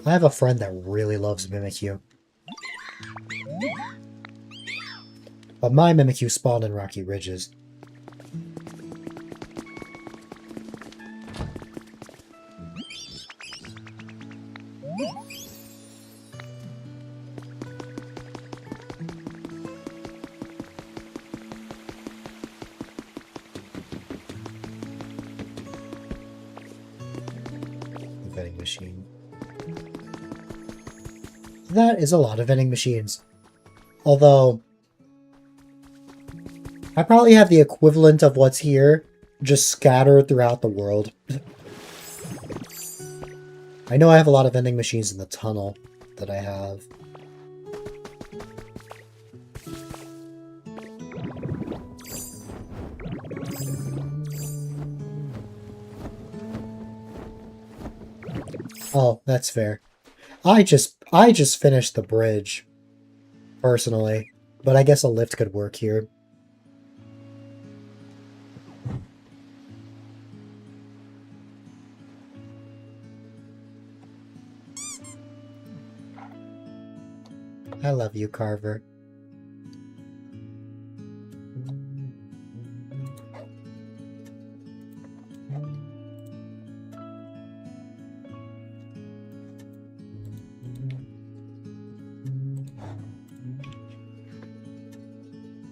I have a friend that really loves Mimikyu. But my Mimikyu spawned in Rocky Ridges. The vending machine. That is a lot of vending machines. Although, I probably have the equivalent of what's here, just scattered throughout the world. I know I have a lot of vending machines in the tunnel that I have. Oh, that's fair. I just finished the bridge, personally, but I guess a lift could work here. I love you, Carver.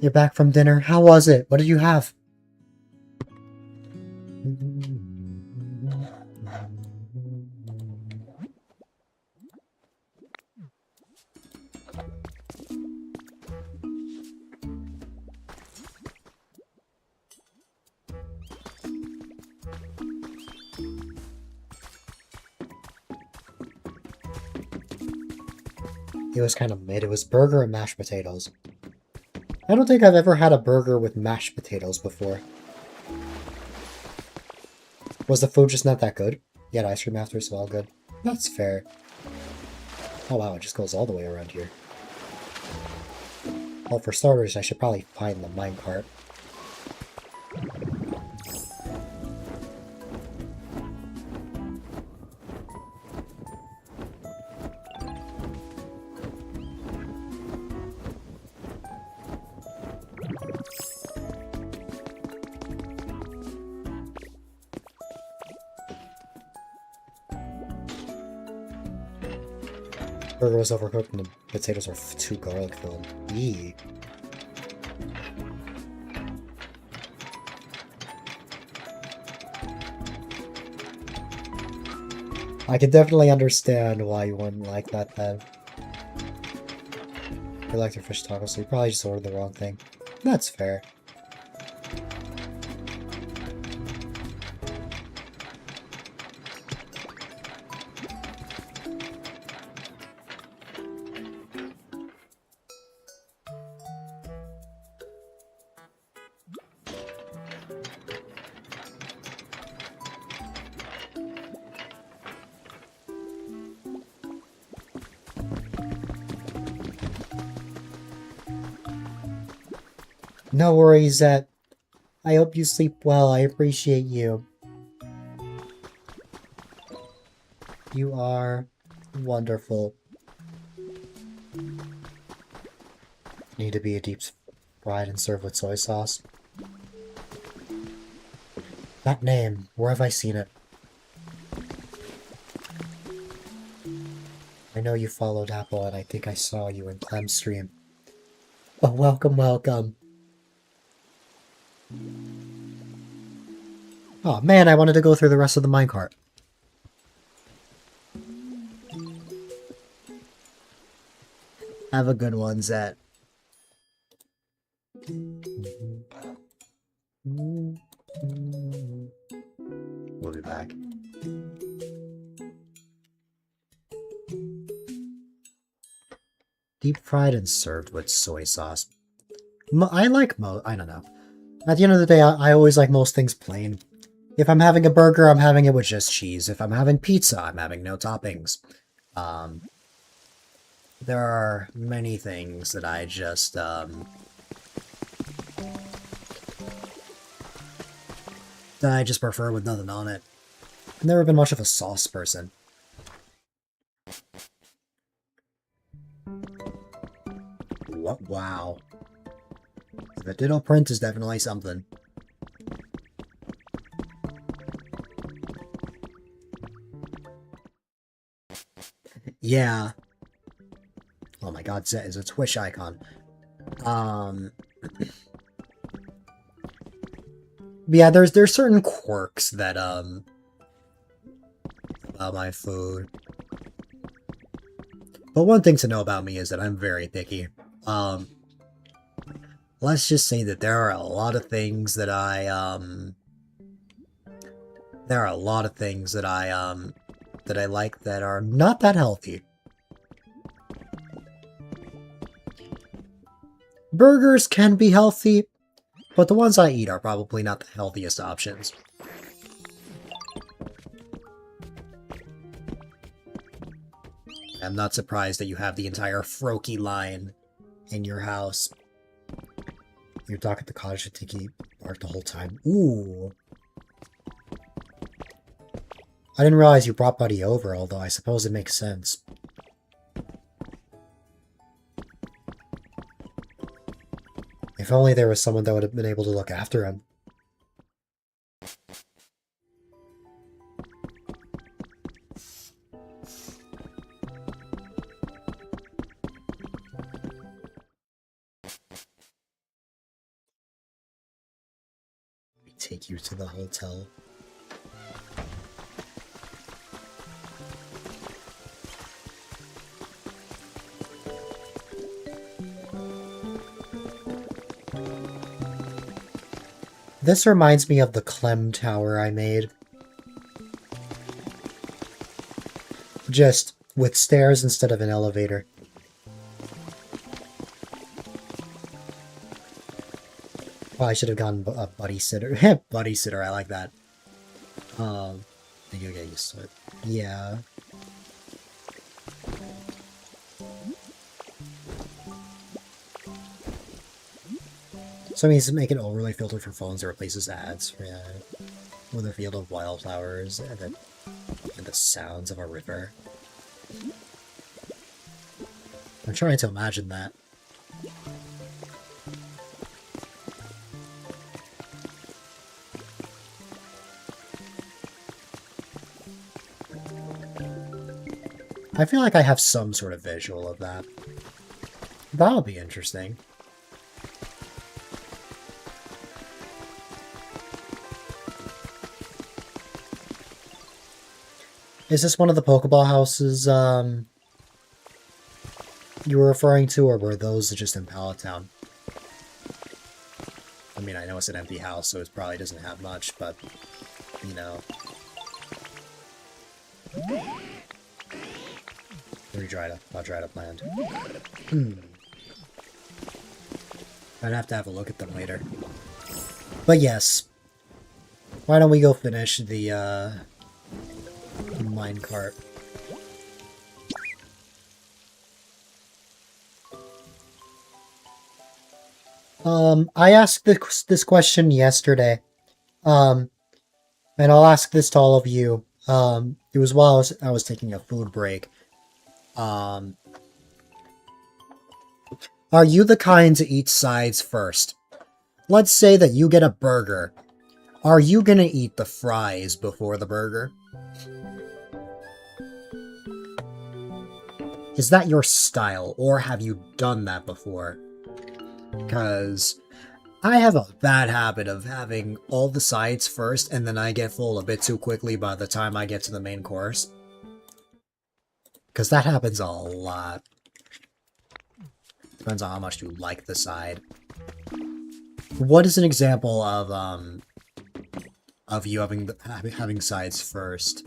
You're back from dinner. How was it? What did you have? It was kind of mid. It was burger and mashed potatoes. I don't think I've ever had a burger with mashed potatoes before. Was the food just not that good? You had ice cream after, so all good. That's fair. Oh wow, it just goes all the way around here. Well, for starters, I should probably find the minecart. Burger was overcooked and the potatoes are too garlic filled. Yee. I can definitely understand why you wouldn't like that then. You like your fish tacos, so you probably just ordered the wrong thing. That's fair. No worries, Zet. I hope you sleep well. I appreciate you. You are wonderful. Need to be a deep fried and served with soy sauce. That name, where have I seen it? I know you followed Apple, and I think I saw you in Clem's stream. Oh, welcome, welcome. Oh man, I wanted to go through the rest of the minecart. Have a good one, Zet. We'll be back. Deep fried and served with soy sauce. I don't know. At the end of the day, I always like most things plain. If I'm having a burger, I'm having it with just cheese. If I'm having pizza, I'm having no toppings. There are many things that I just, that I just prefer with nothing on it. I've never been much of a sauce person. What? Wow. The ditto print is definitely something. Yeah. Oh my god, Zet is a Twitch icon. Yeah, there's certain quirks that, about my food. But one thing to know about me is that I'm very picky. Let's just say that there are a lot of things that I like that are not that healthy. Burgers can be healthy, but the ones I eat are probably not the healthiest options. I'm not surprised that you have the entire Froakie line in your house. Your dog at the cottage should think he barked the whole time. Ooh. I didn't realize you brought Buddy over, although I suppose it makes sense. If only there was someone that would have been able to look after him. take you to the hotel. This reminds me of the Clem Tower I made. Just with stairs instead of an elevator. Oh, I should have gone a buddy sitter. Buddy sitter, I like that. I think you'll get used to it. Yeah. So it means to make an overlay filter for phones that replaces ads. Yeah. With a field of wildflowers and the sounds of a river. I'm trying to imagine that. I feel like I have some sort of visual of that. That'll be interesting. Is this one of the Pokeball houses you were referring to, or were those just in Pallet Town? I mean, I know it's an empty house, so it probably doesn't have much, but, you know. Or dried up land. I'd have to have a look at them later. But yes. Why don't we go finish the minecart? I asked this question yesterday. And I'll ask this to all of you. It was while I was taking a food break. Are you the kind to eat sides first? Let's say that you get a burger. Are you gonna eat the fries before the burger? Is that your style, or have you done that before? Because I have a bad habit of having all the sides first, and then I get full a bit too quickly by the time I get to the main course. Because that happens a lot. Depends on how much you like the side. What is an example of you having sides first?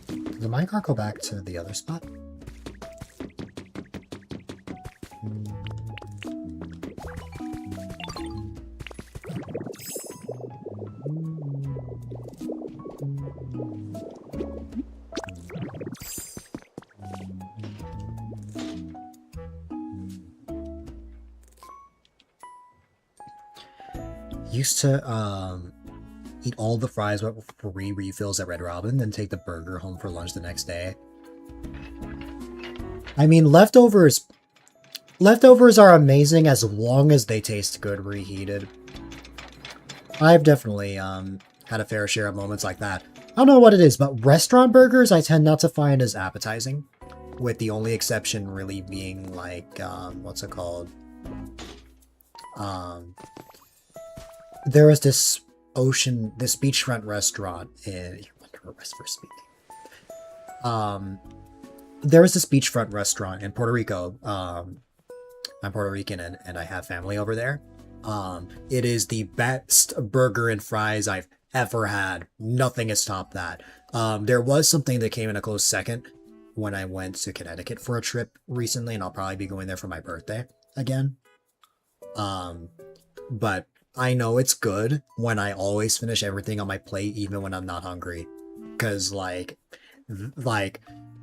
Did the minecart go back to the other spot? Used to eat all the fries with free refills at Red Robin, then take the burger home for lunch the next day. I mean, leftovers are amazing as long as they taste good reheated. I've definitely had a fair share of moments like that. I don't know what it is, but restaurant burgers I tend not to find as appetizing, with the only exception really being like what's it called? There was this beachfront restaurant in... there was this beachfront restaurant in Puerto Rico. I'm Puerto Rican and I have family over there. It is the best burger and fries I've ever had. Nothing has topped that. There was something that came in a close second when I went to Connecticut for a trip recently, and I'll probably be going there for my birthday again. But I know it's good when I always finish everything on my plate, even when I'm not hungry. Because, like,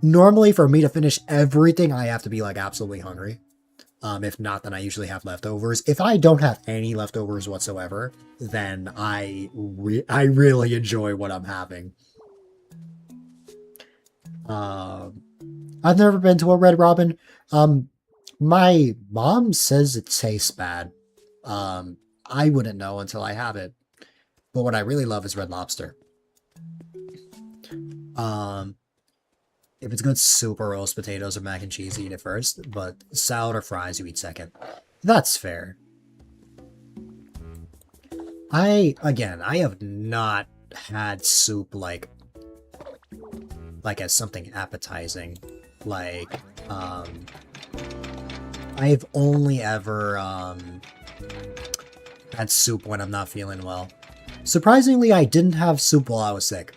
normally for me to finish everything, I have to be, like, absolutely hungry. If not, then I usually have leftovers. If I don't have any leftovers whatsoever, then I really enjoy what I'm having. I've never been to a Red Robin. My mom says it tastes bad. I wouldn't know until I have it. But what I really love is Red Lobster. If it's good soup or roast potatoes or mac and cheese, you eat it first. But salad or fries, you eat second. That's fair. I have not had soup like as something appetizing. Like, I've only ever, had soup when I'm not feeling well. Surprisingly, I didn't have soup while I was sick.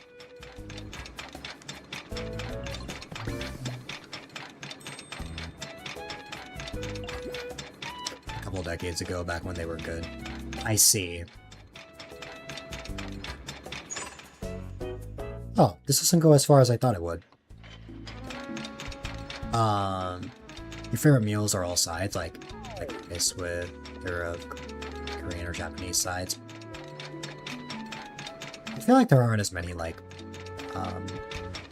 A couple decades ago, back when they were good. I see. Oh, this doesn't go as far as I thought it would. Your favorite meals are all sides, like this with your Korean or Japanese sides. I feel like there aren't as many like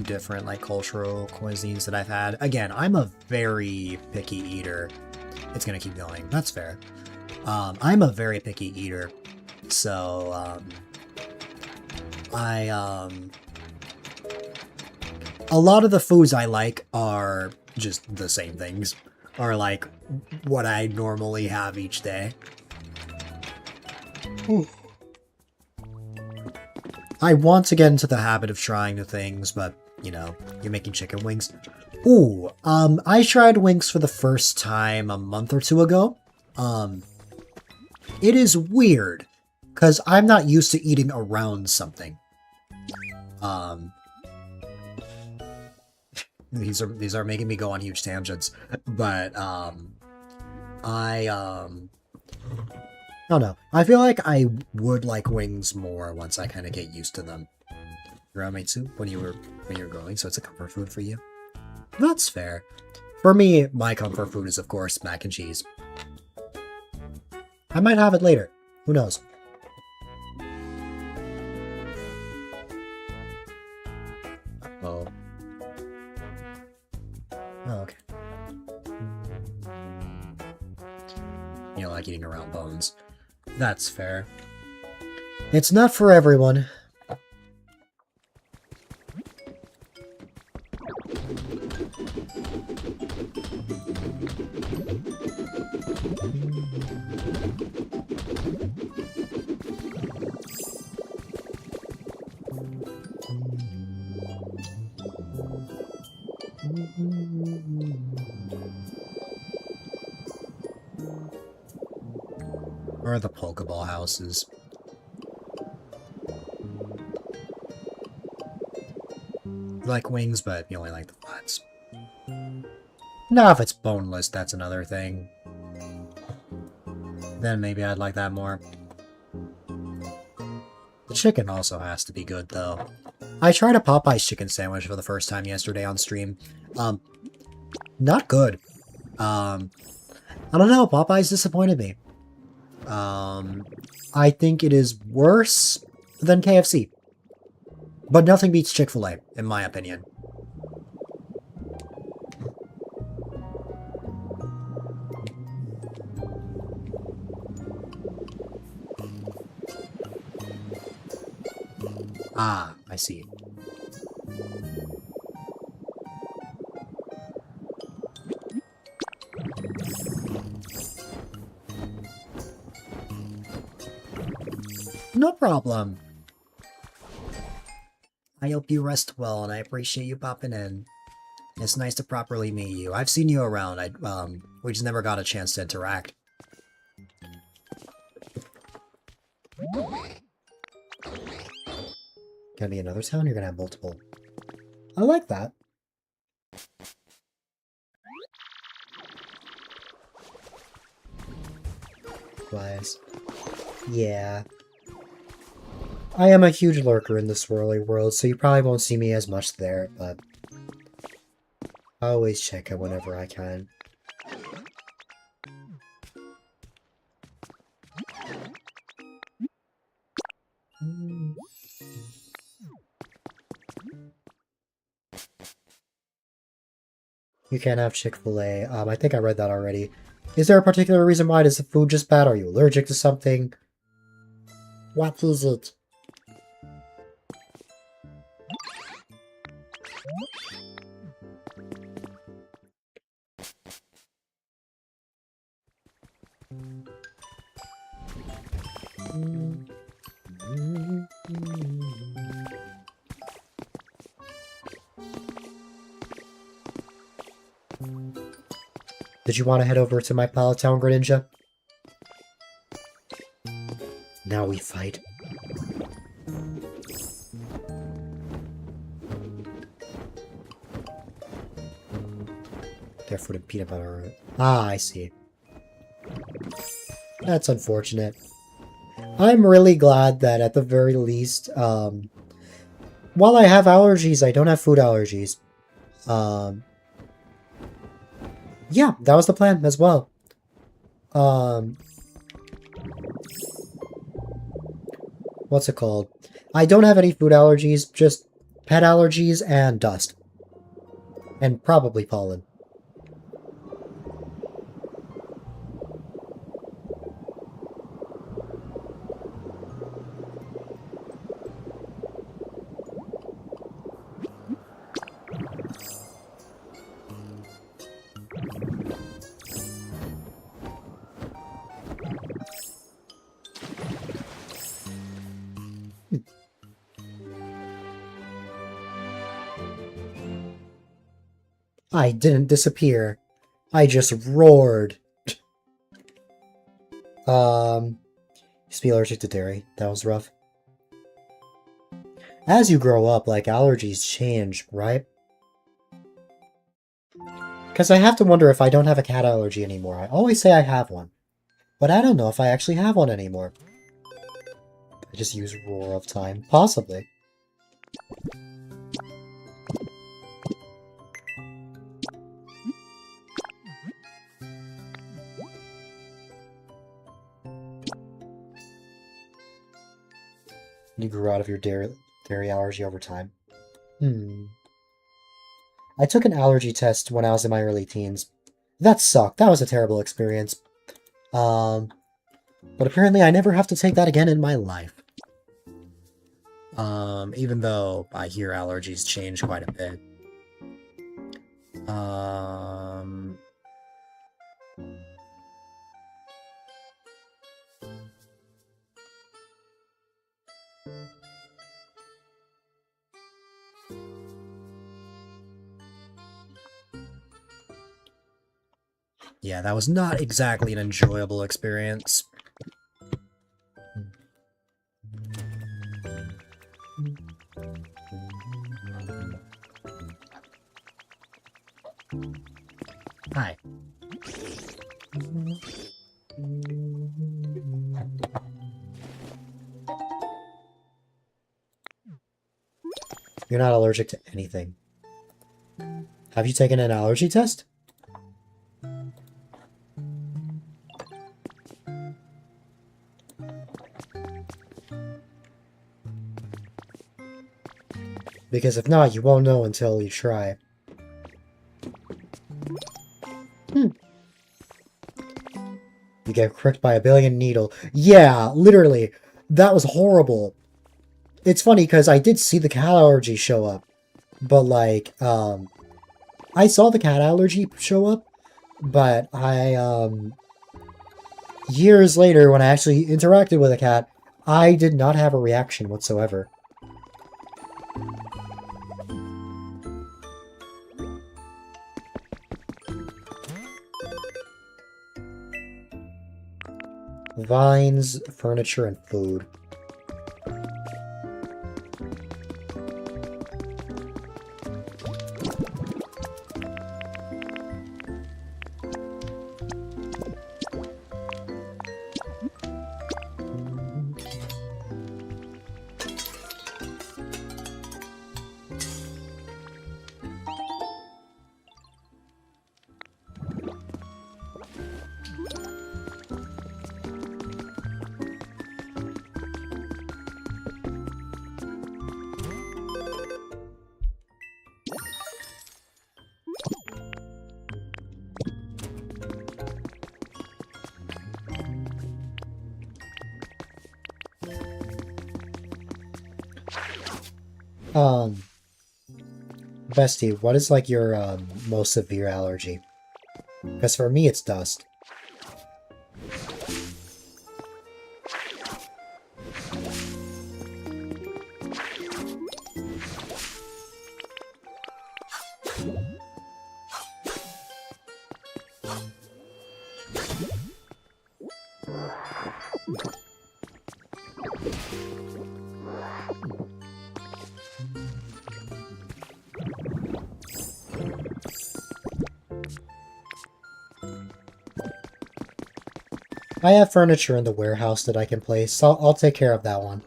different like cultural cuisines that I've had. Again, I'm a very picky eater. It's gonna keep going. That's fair. I'm a very picky eater, so a lot of the foods I like are just the same things, are like what I normally have each day. Ooh. I want to get into the habit of trying new things, but, you know, you're making chicken wings. Ooh, I tried wings for the first time a month or two ago. It is weird, because I'm not used to eating around something. These are making me go on huge tangents, but, I don't know. I feel like I would like wings more once I kind of get used to them. Your made soup when you were growing, so it's a comfort food for you. That's fair. For me, my comfort food is of course mac and cheese. I might have it later. Who knows? Oh. Oh, okay. You know, like eating around bones. That's fair. It's not for everyone. Where are the Pokeball houses? You like wings, but you only like the flats. Now, if it's boneless, that's another thing. Then maybe I'd like that more. The chicken also has to be good, though. I tried a Popeye's chicken sandwich for the first time yesterday on stream. Not good. I don't know, Popeye's disappointed me. I think it is worse than KFC. But nothing beats Chick-fil-A, in my opinion. Ah, I see. No problem. I hope you rest well, and I appreciate you popping in. It's nice to properly meet you. I've seen you around. We just never got a chance to interact. Gonna be another town? You're gonna have multiple. I like that. Wise. Yeah. I am a huge lurker in the swirly world, so you probably won't see me as much there, but I always check it whenever I can. You can't have Chick-fil-A. I think I read that already. Is there a particular reason why? Is the food just bad? Are you allergic to something? What is it? Did you want to head over to my Pallet Town, Greninja? Now we fight. Barefoot and peanut butter. Ah, I see. That's unfortunate. I'm really glad that at the very least, while I have allergies, I don't have food allergies. Yeah, that was the plan as well. What's it called? I don't have any food allergies, just pet allergies and dust. And probably pollen. I didn't disappear. I just roared. Used to be allergic to dairy. That was rough. As you grow up, like, allergies change, right? Because I have to wonder if I don't have a cat allergy anymore. I always say I have one. But I don't know if I actually have one anymore. I just use Roar of Time. Possibly. You grew out of your dairy allergy over time. I took an allergy test when I was in my early teens. That sucked. That was a terrible experience. But apparently I never have to take that again in my life. Even though I hear allergies change quite a bit. Yeah, that was not exactly an enjoyable experience. Hi. You're not allergic to anything. Have you taken an allergy test? Because if not, you won't know until you try. You get pricked by a billion needle. Yeah, literally. That was horrible. It's funny because I did see the cat allergy show up. But like, I saw the cat allergy show up, but years later when I actually interacted with a cat, I did not have a reaction whatsoever. Vines, furniture, and food. Bestie, what is like your most severe allergy? Because for me, it's dust. I have furniture in the warehouse that I can place. So I'll take care of that one.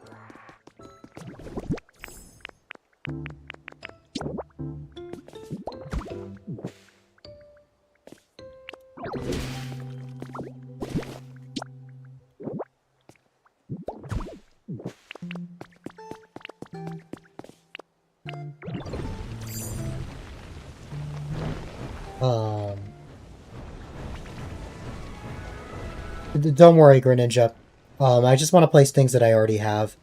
Don't worry, Greninja. I just want to place things that I already have.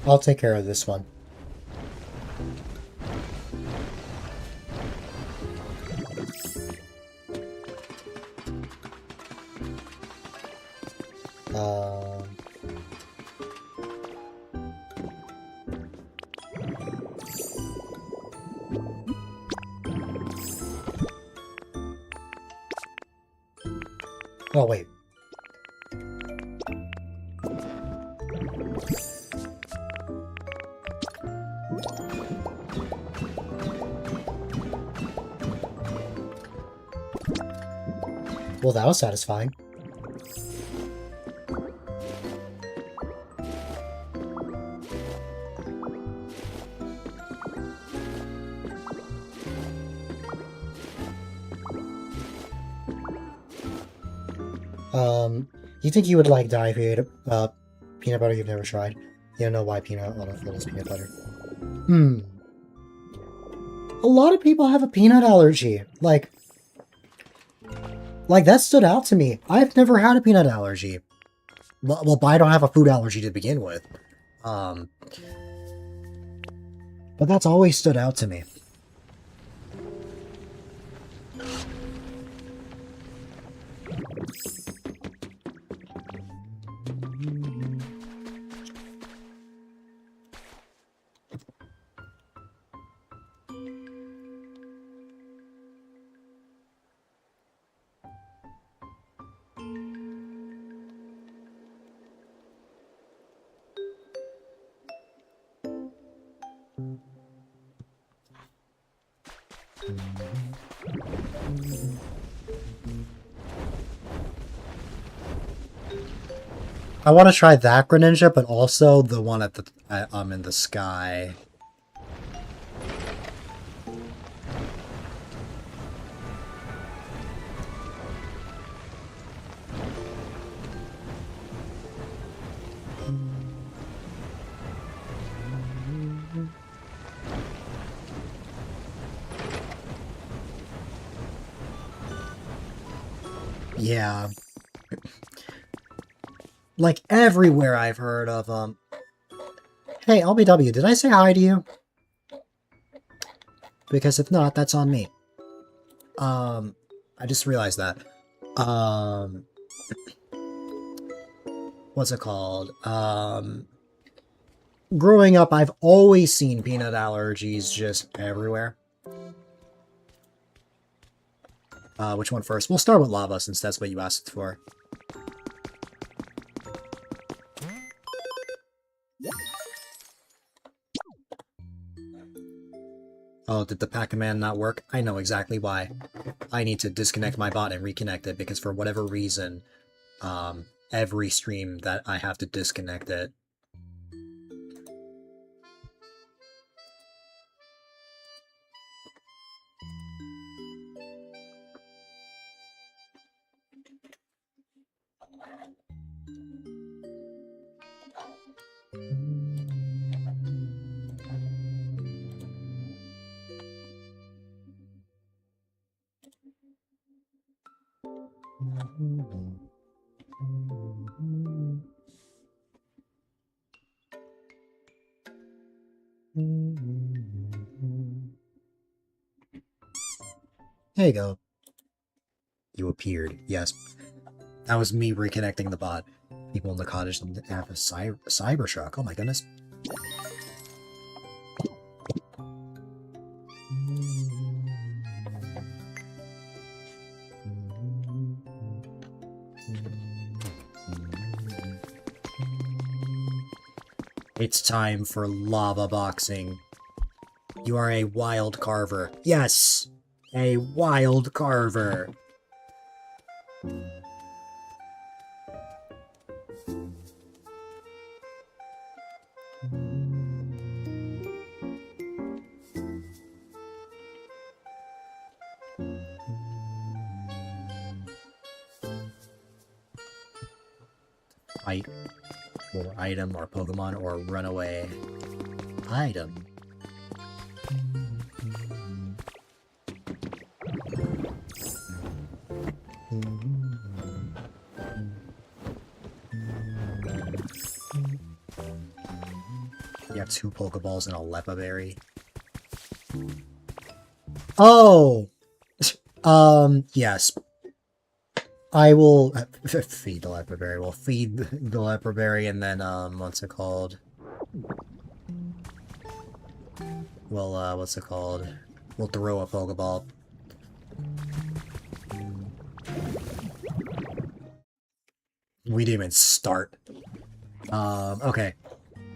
I'll take care of this one. Oh, wait. Well, that was satisfying. You think you would like diet peanut butter you've never tried? You don't know why peanut butter is peanut butter. A lot of people have a peanut allergy. Like that stood out to me. I've never had a peanut allergy. Well, I don't have a food allergy to begin with. But that's always stood out to me. I want to try that Greninja, but also the one at the in the sky. Yeah. Like, everywhere I've heard of them. Hey, LBW, did I say hi to you? Because if not, that's on me. I just realized that. What's it called? Growing up, I've always seen peanut allergies just everywhere. Which one first? We'll start with lava, since that's what you asked for. Oh, did the Pac-Man not work? I know exactly why. I need to disconnect my bot and reconnect it, because for whatever reason, every stream that I have to disconnect it. There you go. You appeared. Yes. That was me reconnecting the bot. People in the cottage have a cyber shock. Oh my goodness. It's time for lava boxing. You are a wild carver. Yes! A wild carver. Fight, or item, or Pokemon, or runaway item. You have 2 Pokeballs and a Leppa Berry. Oh! Yes. I will feed the Leppa Berry. We'll feed the Leppa Berry and then, what's it called? Well, what's it called? We'll throw a Pokeball. We didn't even start. Okay.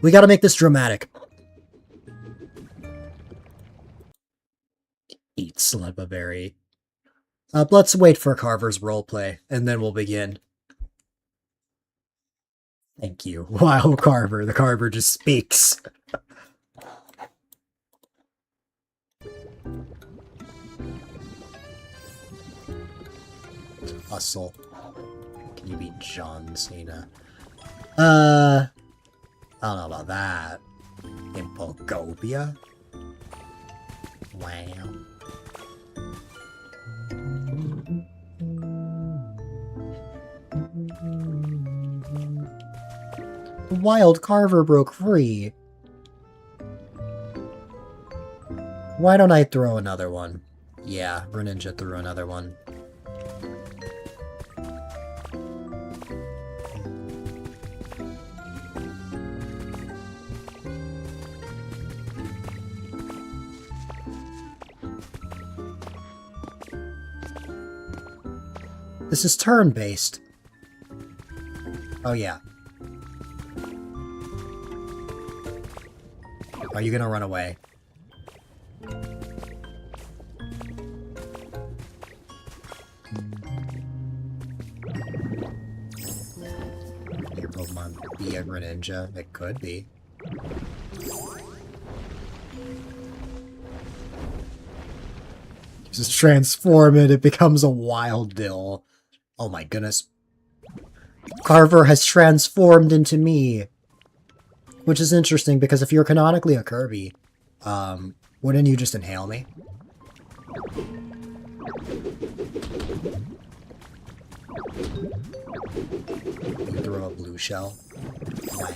We gotta make this dramatic. Eat Leppa Berry. Let's wait for Carver's roleplay, and then we'll begin. Thank you. Wow, Carver. The Carver just speaks. Hustle. Can you beat John Cena? I don't know about that. In Pokopia? Wow. The wild carver broke free. Why don't I throw another one? Yeah, Greninja threw another one. This is turn-based. Oh, yeah. Are you gonna run away? Your Pokemon be a Greninja? It could be. Just transform it, it becomes a wild dill. Oh my goodness. Carver has transformed into me. Which is interesting, because if you're canonically a Kirby, wouldn't you just inhale me? You throw a blue shell. Wow.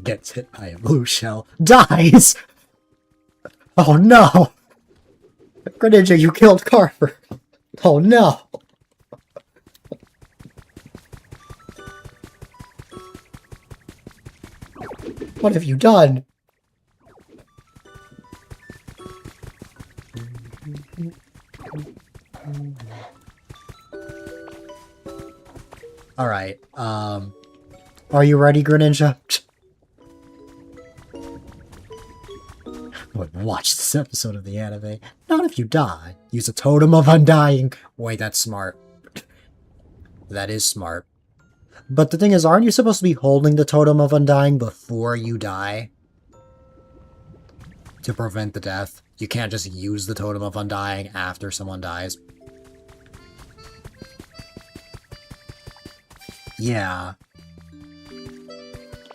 Gets hit by a blue shell. Dies! Oh no! Greninja, you killed Carver! Oh no! What have you done? Alright, are you ready, Greninja? Would watch this episode of the anime. Not if you die. Use a totem of undying. Wait, that's smart. That is smart. But the thing is, aren't you supposed to be holding the totem of undying before you die? To prevent the death. You can't just use the totem of undying after someone dies. Yeah.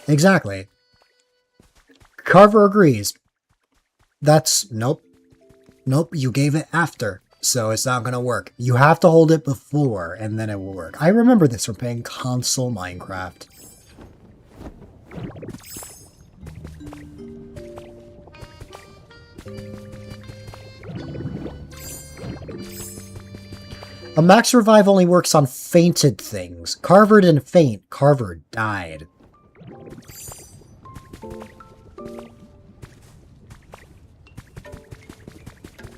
Exactly. Carver agrees. That's... nope. Nope, you gave it after, so it's not gonna work. You have to hold it before, and then it will work. I remember this from playing console Minecraft. A max revive only works on fainted things. Carver didn't faint. Carver died.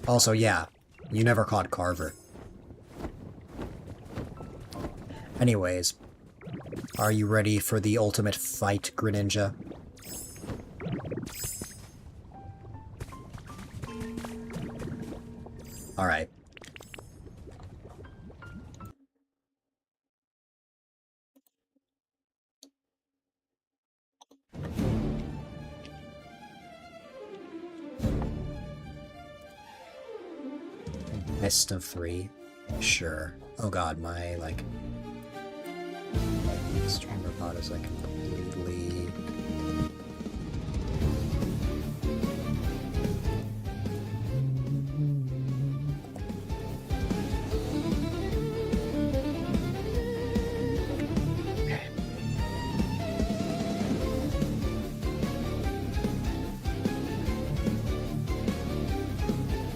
Also, yeah, you never caught Carver. Anyways, are you ready for the ultimate fight, Greninja? Alright. Best of 3? Sure. Oh god, my, like... streamer bot is, like, completely...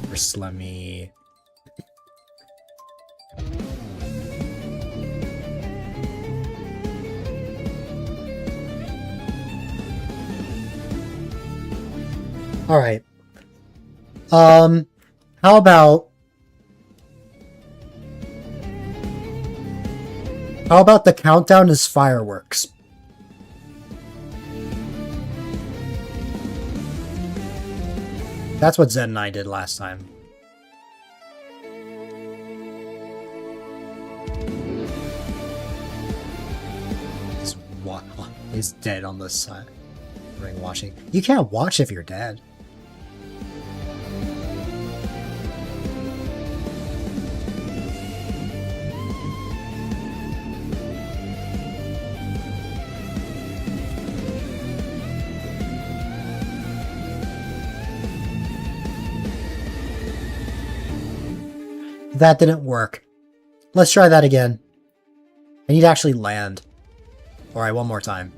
First, let me... Alright. How about... How about the countdown is fireworks? That's what Zed and I did last time. He's dead on the side. Ring watching. You can't watch if you're dead. That didn't work. Let's try that again. I need to actually land. Alright, one more time.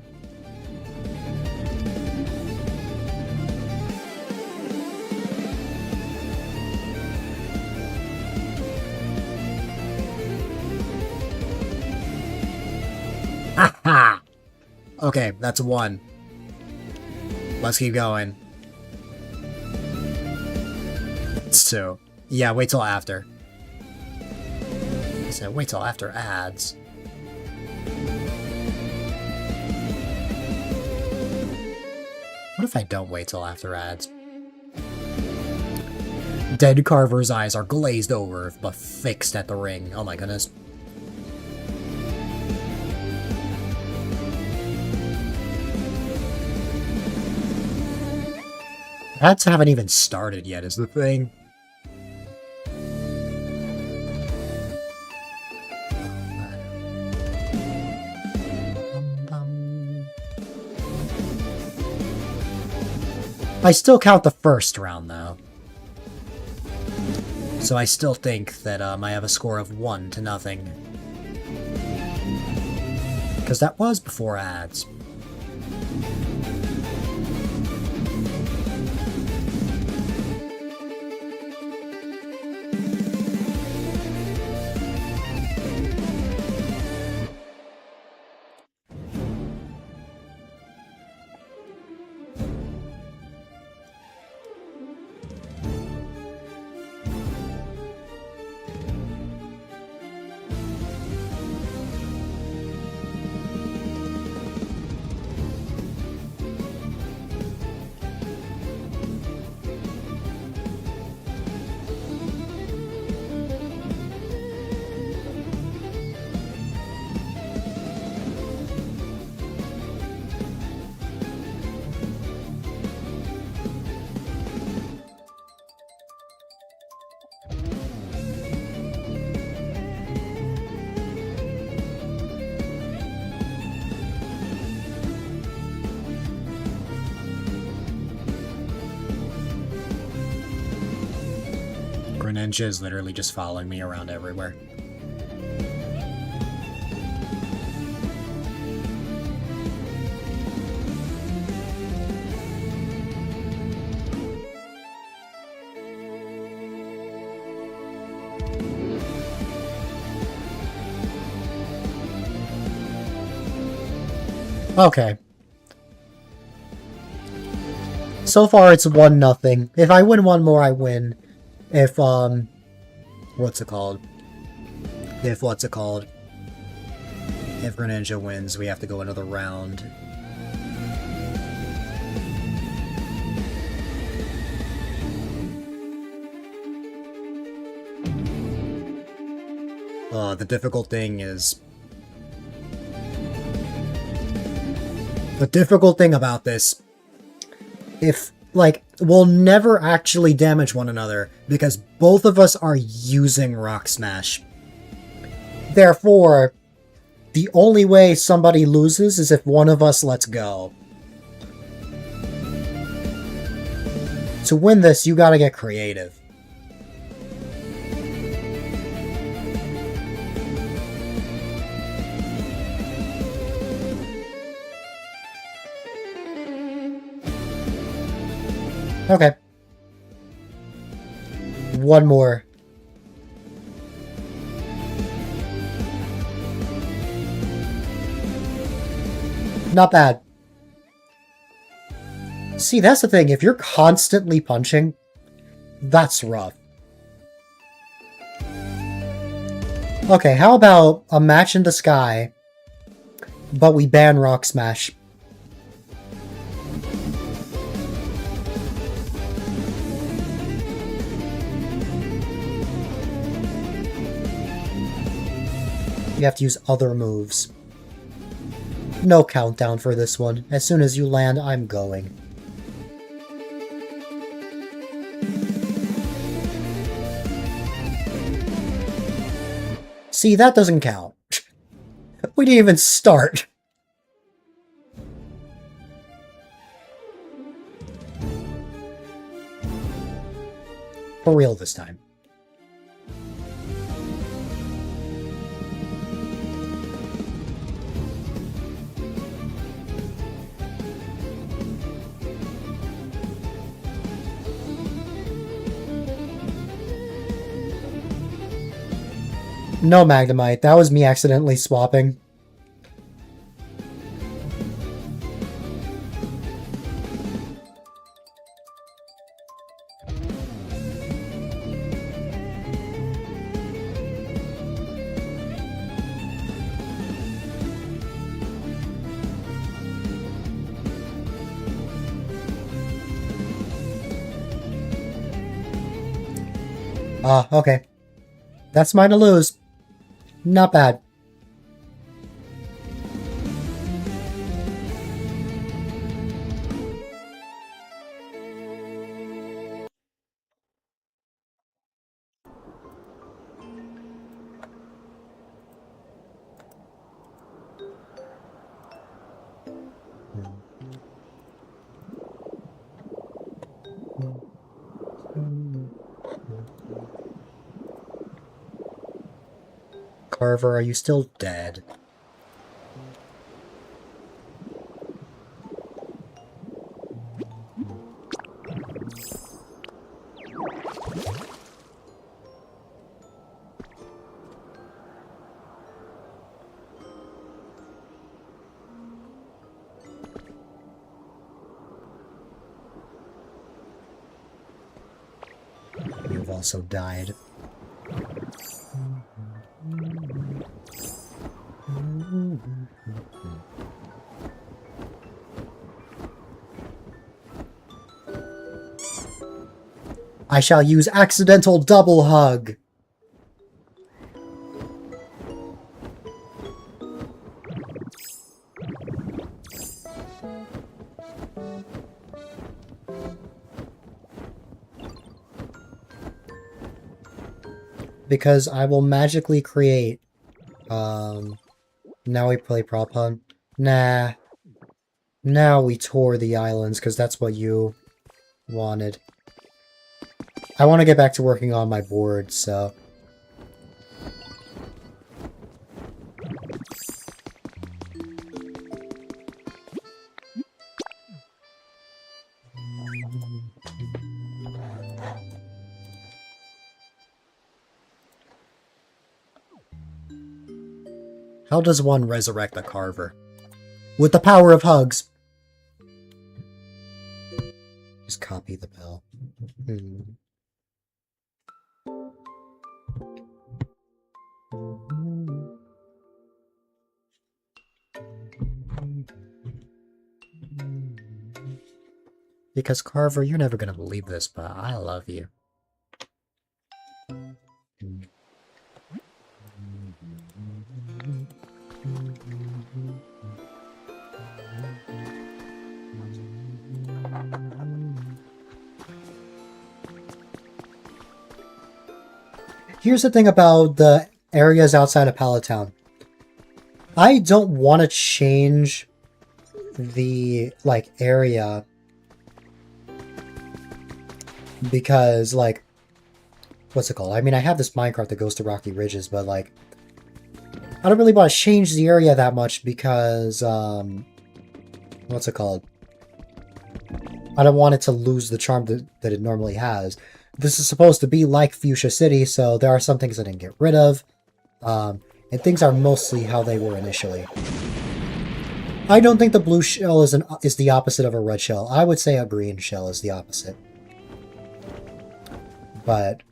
Ha! Okay, that's 1. Let's keep going. It's 2. Yeah, wait till after. So wait till after ads. What if I don't wait till after ads? Dead Carver's eyes are glazed over, but fixed at the ring. Oh my goodness. Ads haven't even started yet, is the thing. I still count the first round, though. So I still think that I have a score of 1-0. Because that was before ads. Greninja is literally just following me around everywhere. Okay. So far, it's 1-0. If I win one more, I win. If, what's it called? If Greninja wins, we have to go another round. The difficult thing is... The difficult thing about this... If, like, we'll never actually damage one another, because both of us are using Rock Smash. Therefore, the only way somebody loses is if one of us lets go. To win this, you gotta get creative. Okay. One more. Not bad. See, that's the thing. If you're constantly punching, that's rough. Okay, how about a match in the sky, but we ban Rock Smash? You have to use other moves. No countdown for this one. As soon as you land, I'm going. See, that doesn't count. We didn't even start. For real this time. No Magnemite, that was me accidentally swapping. Okay. That's mine to lose. Not bad. Carver, are you still dead? You've also died. I shall use accidental double hug. Because I will magically create, now we play prop hunt. Nah. Now we tour the islands, because that's what you wanted. I want to get back to working on my board, so... How does one resurrect a Carver? With the power of hugs. Just copy the bell. Because Carver, you're never gonna believe this, but I love you. Here's the thing about the areas outside of Palatown. I don't want to change the, like, area because, like, what's it called? I mean, I have this minecart that goes to Rocky Ridges, but, like, I don't really want to change the area that much because, what's it called? I don't want it to lose the charm that it normally has. This is supposed to be like Fuchsia City, so there are some things I didn't get rid of. And things are mostly how they were initially. I don't think the blue shell is the opposite of a red shell. I would say a green shell is the opposite. But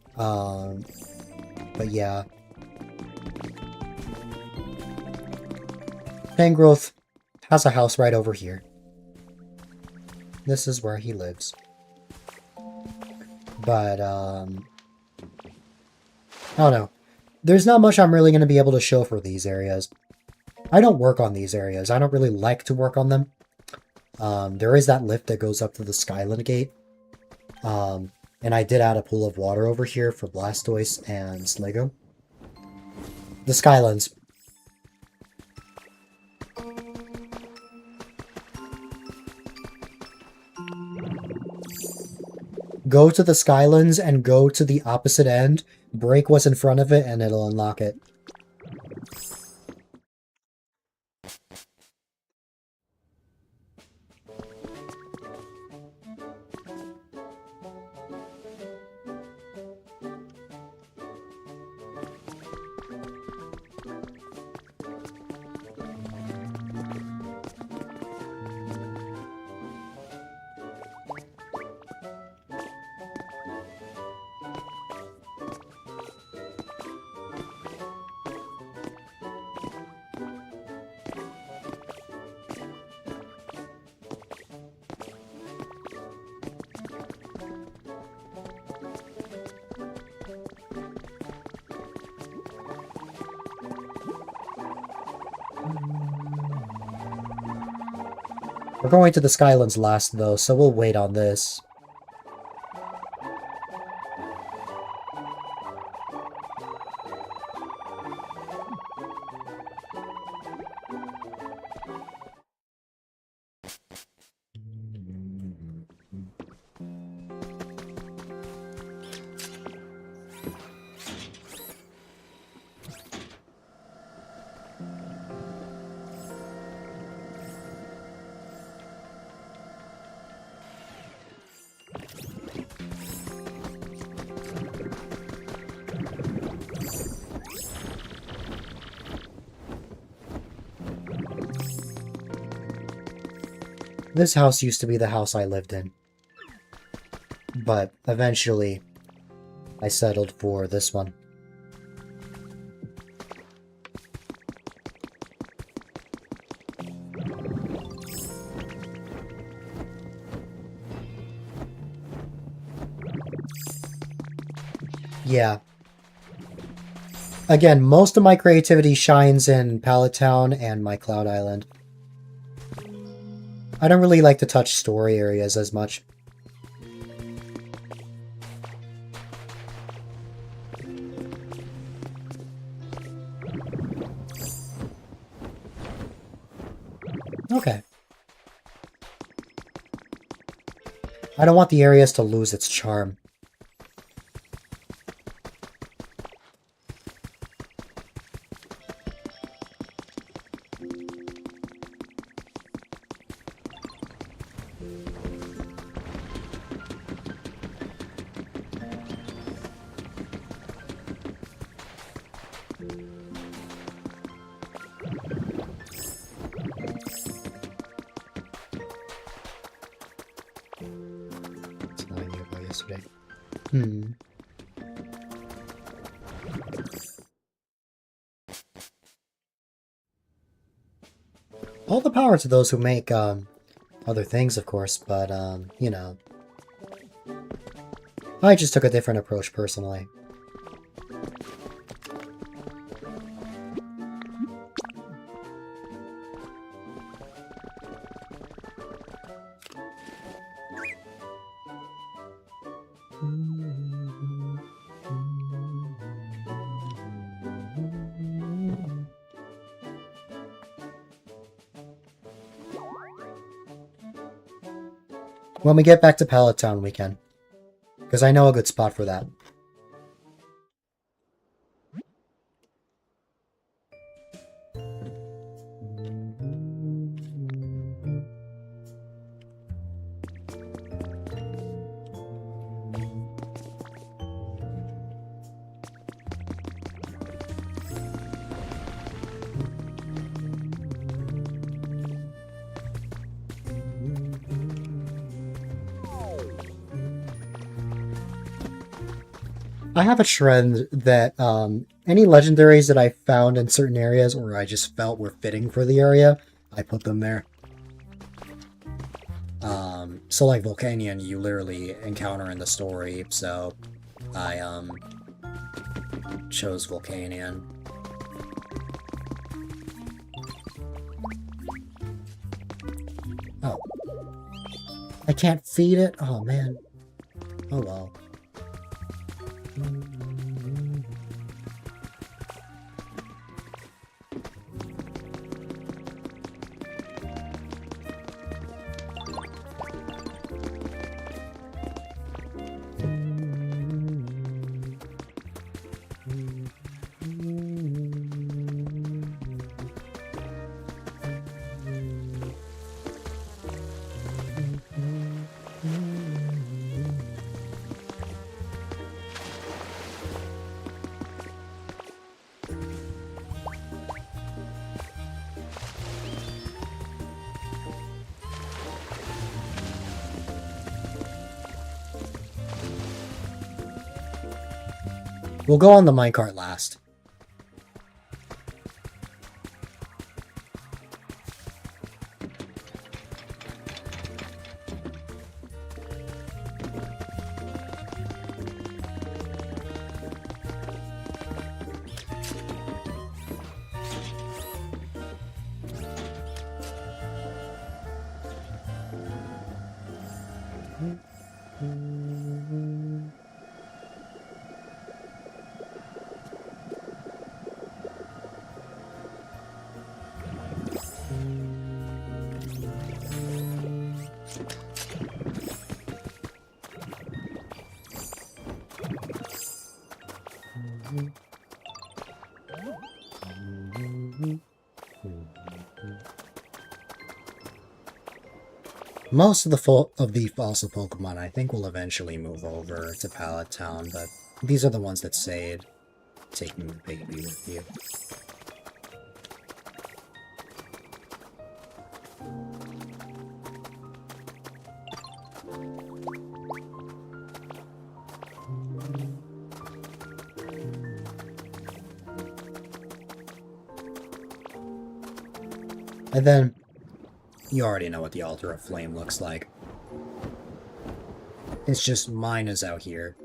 yeah. Tangrowth has a house right over here. This is where he lives. But, I don't know. There's not much I'm really going to be able to show for these areas. I don't work on these areas. I don't really like to work on them. There is that lift that goes up to the Skyland Gate. And I did add a pool of water over here for Blastoise and Sligo. The Skylands. Go to the Skylands and go to the opposite end, break what's in front of it, and it'll unlock it. We're going to the Skylands last, though, so we'll wait on this. This house used to be the house I lived in. But eventually, I settled for this one. Yeah. Again, most of my creativity shines in Pallet Town and my Cloud Island. I don't really like to touch story areas as much. Okay. I don't want the areas to lose its charm. telling you about yesterday. Hmm. All the power to those who make other things, of course, but you know, I just took a different approach personally. When we get back to Pallet Town, we can. Because I know a good spot for that. I have a trend that any legendaries that I found in certain areas or I just felt were fitting for the area, I put them there. So like Volcanion, you literally encounter in the story, so I chose Volcanion. Oh. I can't feed it? Oh man. Oh well. We'll go on the minecart last. Most of the fossil Pokemon I think will eventually move over to Pallet Town, but these are the ones that stayed. Taking the baby with you. And then, you already know what the Altar of Flame looks like. It's just mine is out here.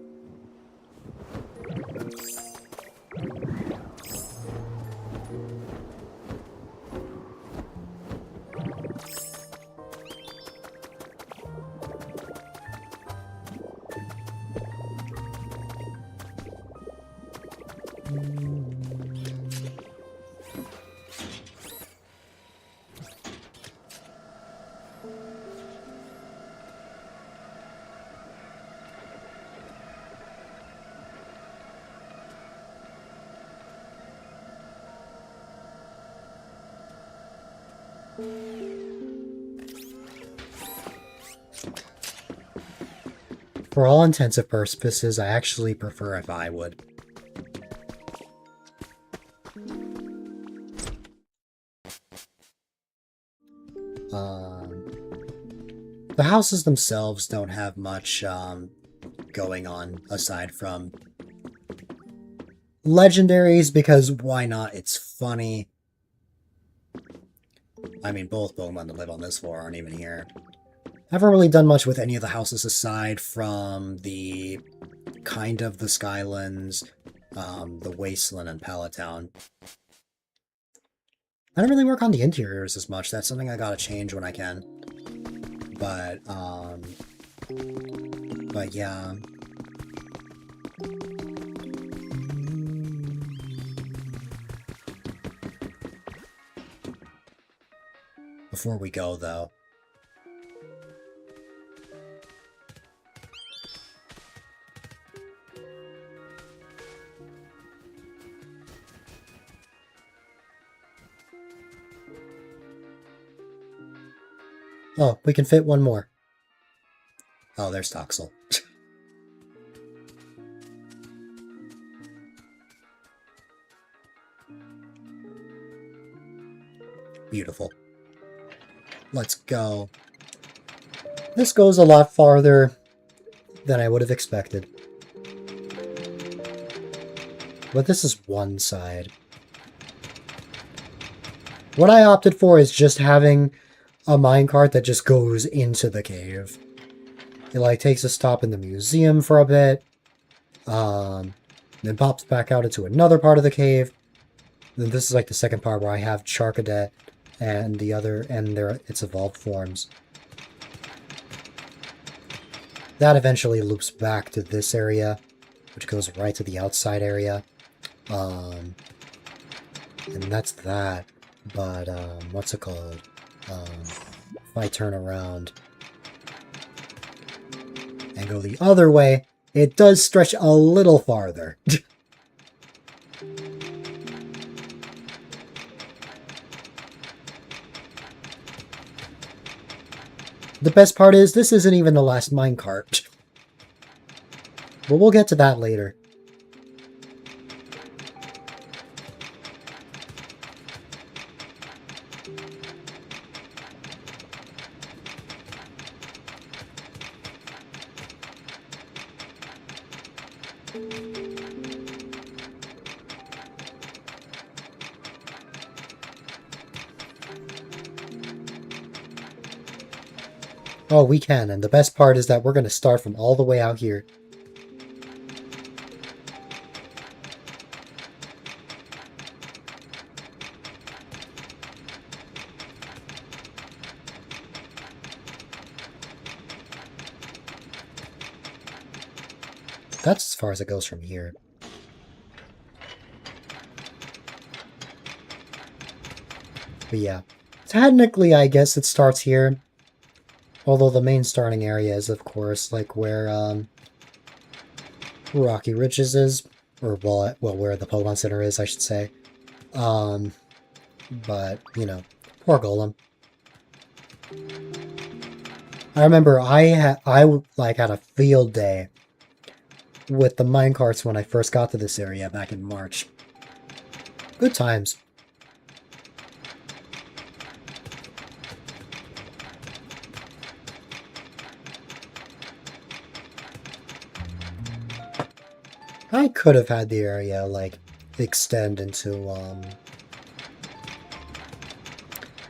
For all intents and purposes, I actually prefer if I would. The houses themselves don't have much going on aside from legendaries, because why not? It's funny. I mean, both Pokemon that live on this floor aren't even here. I haven't really done much with any of the houses aside from the kind of the Skylands, the Wasteland, and Palatown. I don't really work on the interiors as much. That's something I gotta change when I can. But yeah. Before we go, though. Oh, we can fit one more. Oh, there's Toxel. Beautiful. Let's go. This goes a lot farther than I would have expected. But this is one side. What I opted for is just having a minecart that just goes into the cave. It like takes a stop in the museum for a bit, then pops back out into another part of the cave. Then this is like the second part where I have Charcadet and the other, and its evolved forms. That eventually loops back to this area, which goes right to the outside area. And that's that. But, what's it called? If I turn around and go the other way, it does stretch a little farther. The best part is, this isn't even the last minecart. But we'll get to that later. Oh, we can, and the best part is that we're going to start from all the way out here. That's as far as it goes from here. But yeah, technically I guess it starts here. Although the main starting area is, of course, like where Rocky Ridges is, or well, where the Pokemon Center is, I should say. But you know, poor Golem. I remember I had a field day with the minecarts when I first got to this area back in March. Good times. I could have had the area, like, extend into,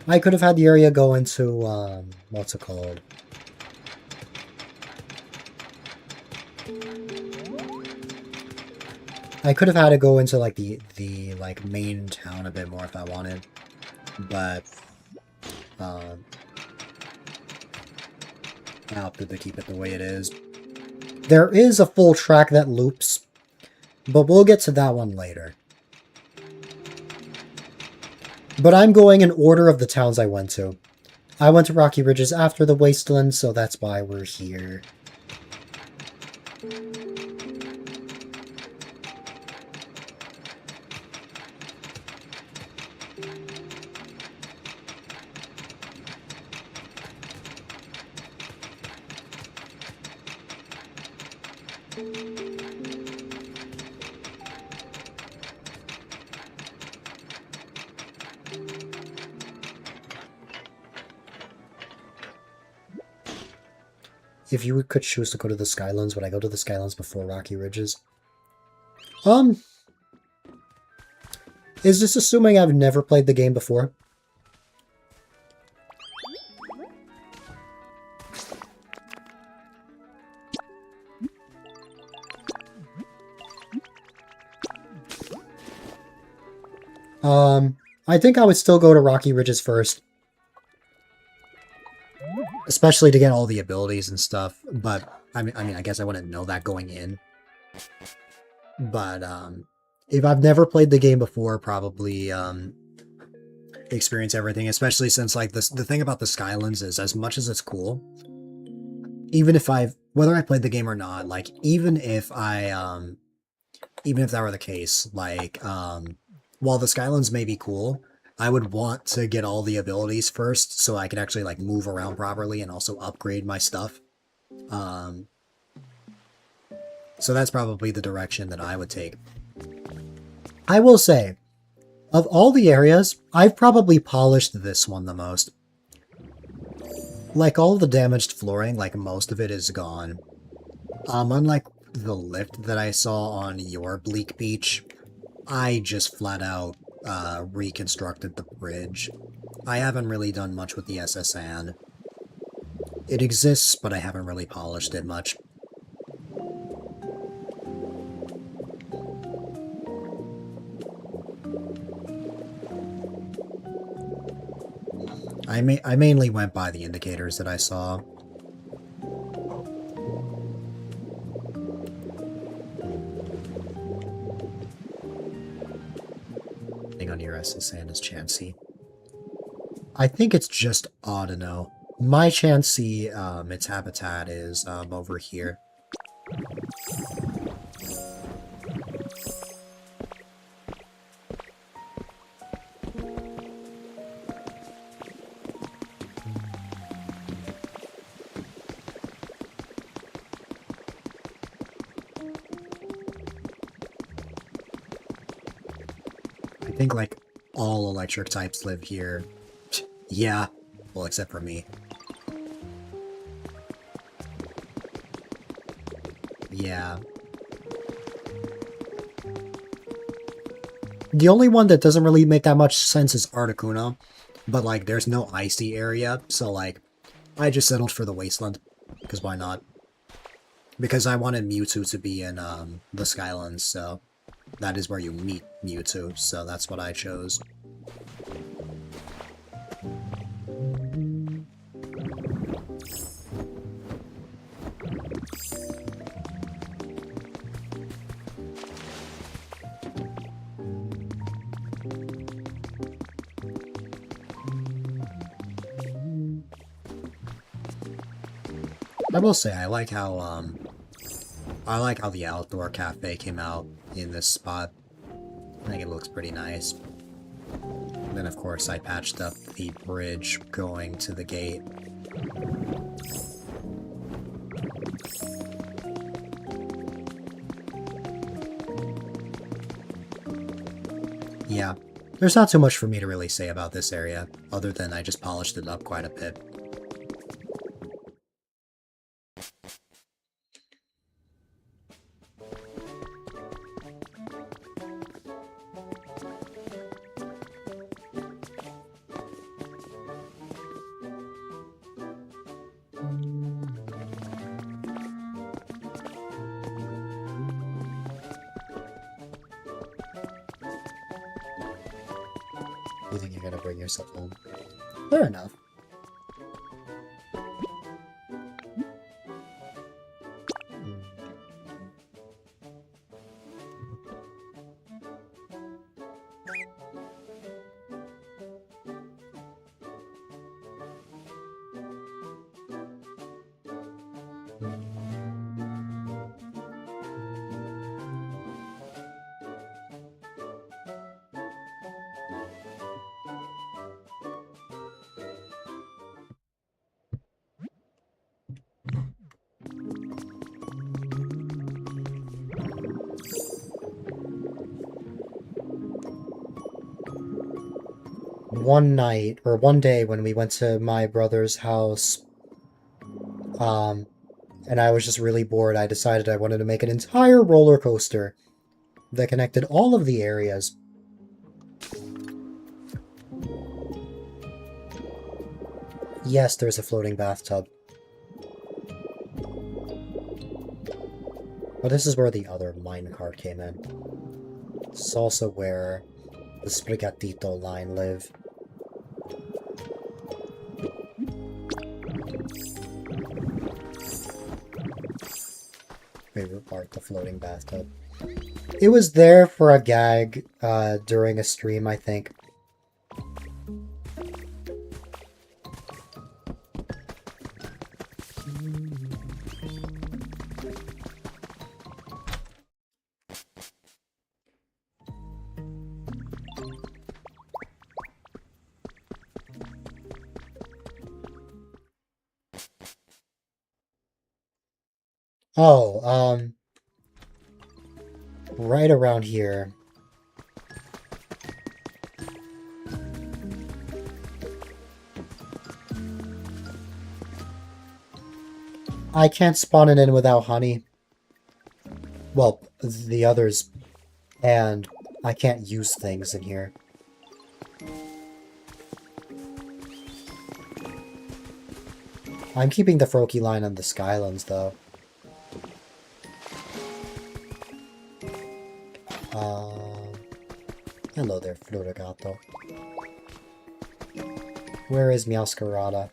I could have had the area go into, what's it called? I could have had it go into, like, the like, main town a bit more if I wanted. But, I opted to keep it the way it is. There is a full track that loops, but we'll get to that one later. But I'm going in order of the towns I went to. I went to Rocky Ridges after the Wasteland, so that's why we're here. if you could choose to go to the Skylands, would I go to the Skylands before Rocky Ridges? Is this assuming I've never played the game before? I think I would still go to Rocky Ridges first. Especially to get all the abilities and stuff, but I mean, I guess I wouldn't know that going in. But, if I've never played the game before, probably, experience everything, especially since, like, the thing about the Skylands is, as much as it's cool, even if whether I played the game or not, like, even if that were the case, like, while the Skylands may be cool, I would want to get all the abilities first so I could actually, like, move around properly and also upgrade my stuff. So that's probably the direction that I would take. I will say, of all the areas, I've probably polished this one the most. Like, all the damaged flooring, like, most of it is gone. Unlike the lift that I saw on your Bleak Beach, I just flat out reconstructed the bridge. I haven't really done much with the SSN. It exists, but I haven't really polished it much. I mainly went by the indicators that I saw. Thing on your SSN is Chansey. I think it's just Audino. My Chansey, its habitat is over here. I think, like, all electric types live here. Yeah, well, except for me. Yeah. The only one that doesn't really make that much sense is Articuno, but, like, there's no icy area, so, like, I just settled for the Wasteland, because why not? Because I wanted Mewtwo to be in, the Skylands, so that is where you meet Mewtwo, so that's what I chose. I will say, I like how the outdoor cafe came out in this spot. I think it looks pretty nice. And then, of course, I patched up the bridge going to the gate. Yeah, there's not too much for me to really say about this area, other than I just polished it up quite a bit. You think you're gonna bring yourself home? Fair enough. One night, or one day when we went to my brother's house, and I was just really bored. I decided I wanted to make an entire roller coaster that connected all of the areas. Yes, there's a floating bathtub. But this is where the other minecart came in. This is also where the Sprigatito line live. Favorite part, the floating bathtub. It was there for a gag during a stream, I think. Oh, right around here. I can't spawn it in without honey. Well, the others, and I can't use things in here. I'm keeping the Froakie line on the Skylands, though. Hello there, Florigato. Where is Meowscarada?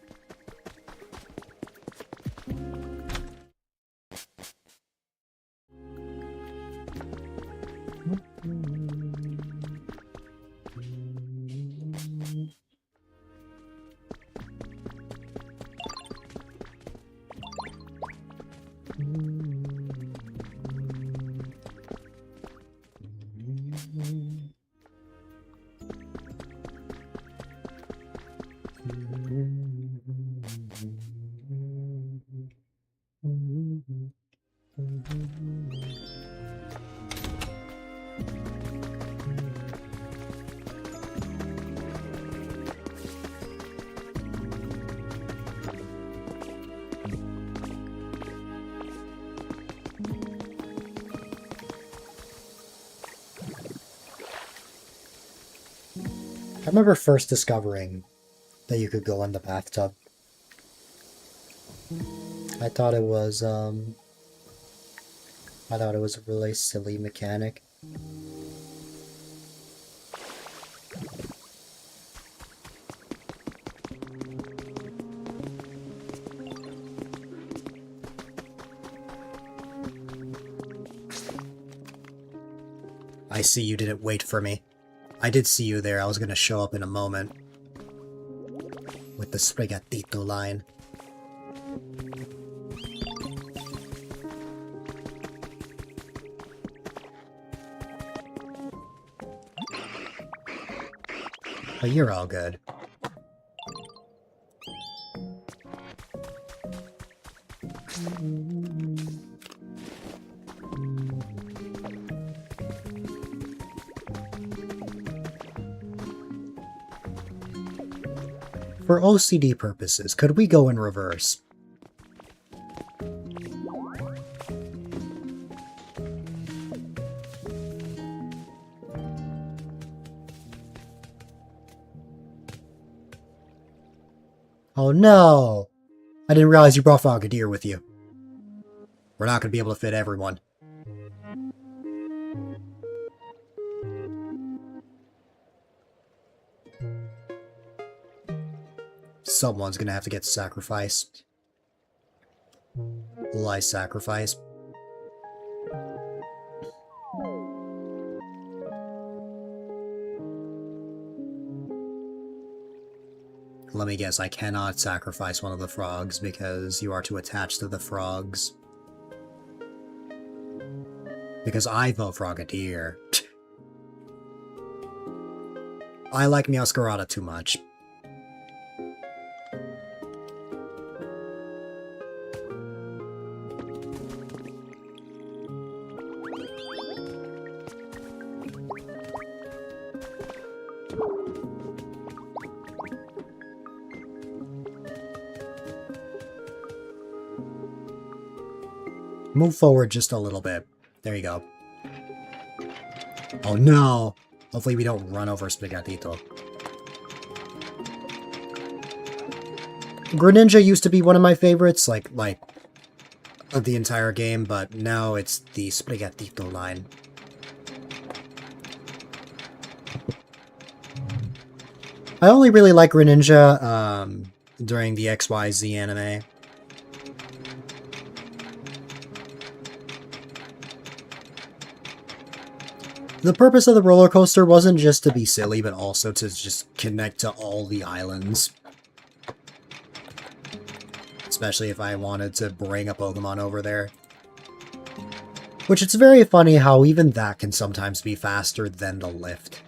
I remember first discovering that you could go in the bathtub. I thought it was a really silly mechanic. I see you didn't wait for me. I did see you there. I was gonna show up in a moment. With the Sprigatito line. But you're all good. For OCD purposes, could we go in reverse? Oh no! I didn't realize you brought Frogadier with you. We're not going to be able to fit everyone. Someone's going to have to get sacrificed. Will I sacrifice? Let me guess, I cannot sacrifice one of the frogs because you are too attached to the frogs. Because I vote Frogadier. I like Meowscarada too much. Move forward just a little bit. There you go. Oh no! Hopefully we don't run over Spaghettito. Greninja used to be one of my favorites, like of the entire game, but now it's the Spaghettito line. I only really like Greninja during the XYZ anime. The purpose of the roller coaster wasn't just to be silly, but also to just connect to all the islands. Especially if I wanted to bring a Pokemon over there. Which it's very funny how even that can sometimes be faster than the lift.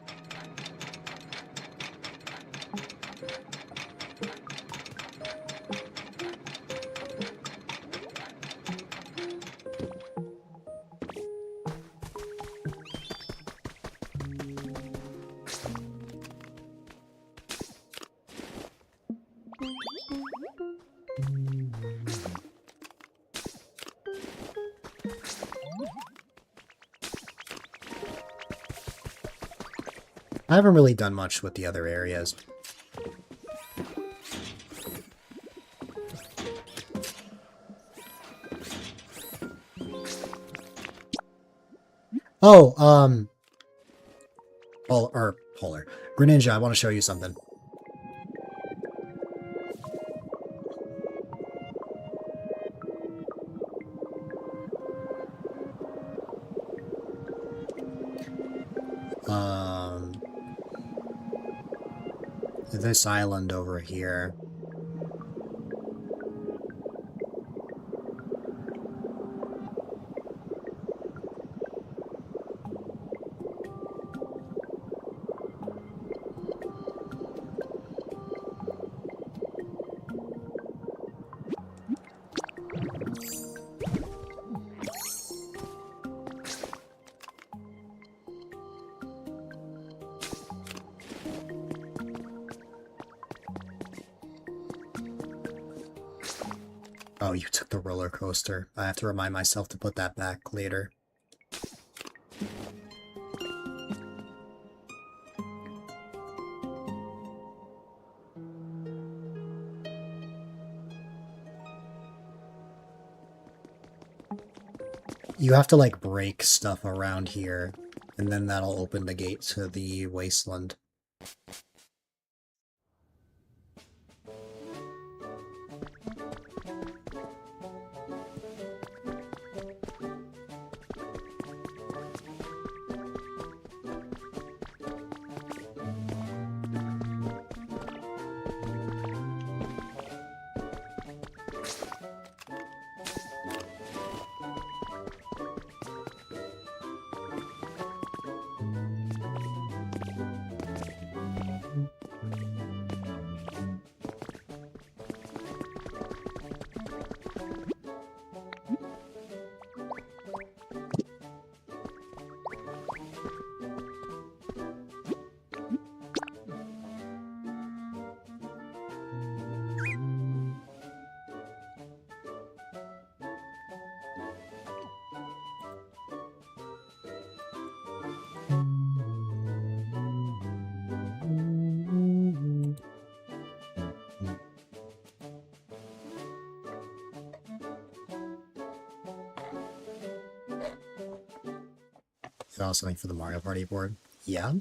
I haven't really done much with the other areas. Oh, Polar. Greninja, I want to show you something. This island over here. Oh, you took the roller coaster. I have to remind myself to put that back later. You have to, like, break stuff around here, and then that'll open the gate to the wasteland. That was something for the Mario Party board. Yeah?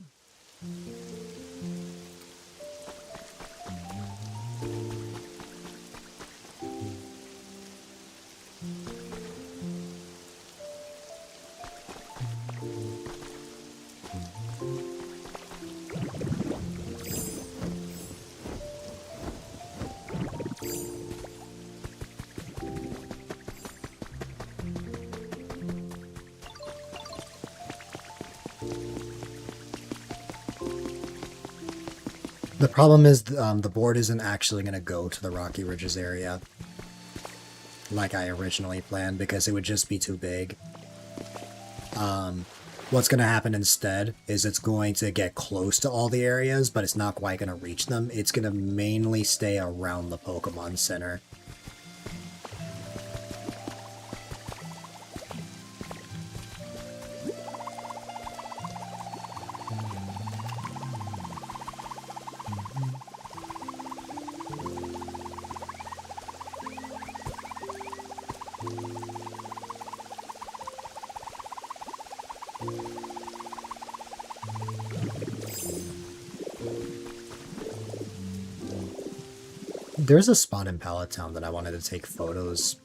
The problem is the board isn't actually going to go to the Rocky Ridges area like I originally planned because it would just be too big. What's going to happen instead is it's going to get close to all the areas, but it's not quite going to reach them. It's going to mainly stay around the Pokemon Center. There's a spot in Pallet Town that I wanted to take photos.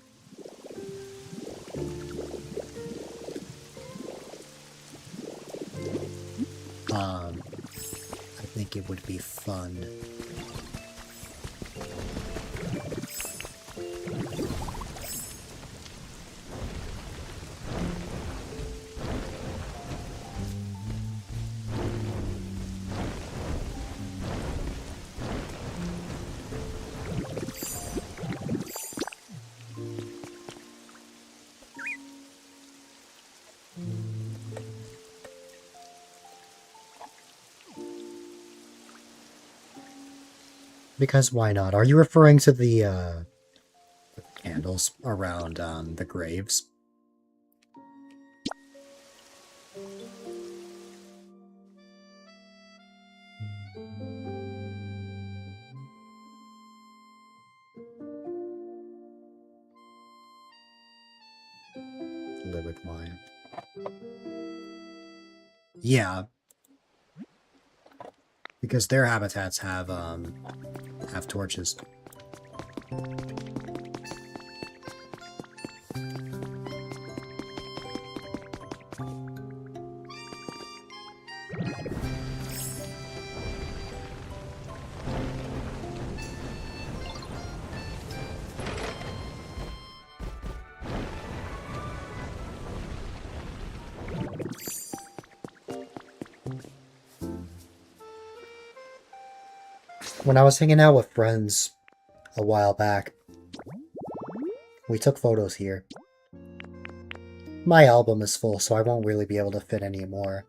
I think it would be fun. Because why not? Are you referring to the candles around the graves? Liquid wine. Yeah. Because their habitats have torches. When I was hanging out with friends a while back, we took photos here. My album is full, so I won't really be able to fit any more.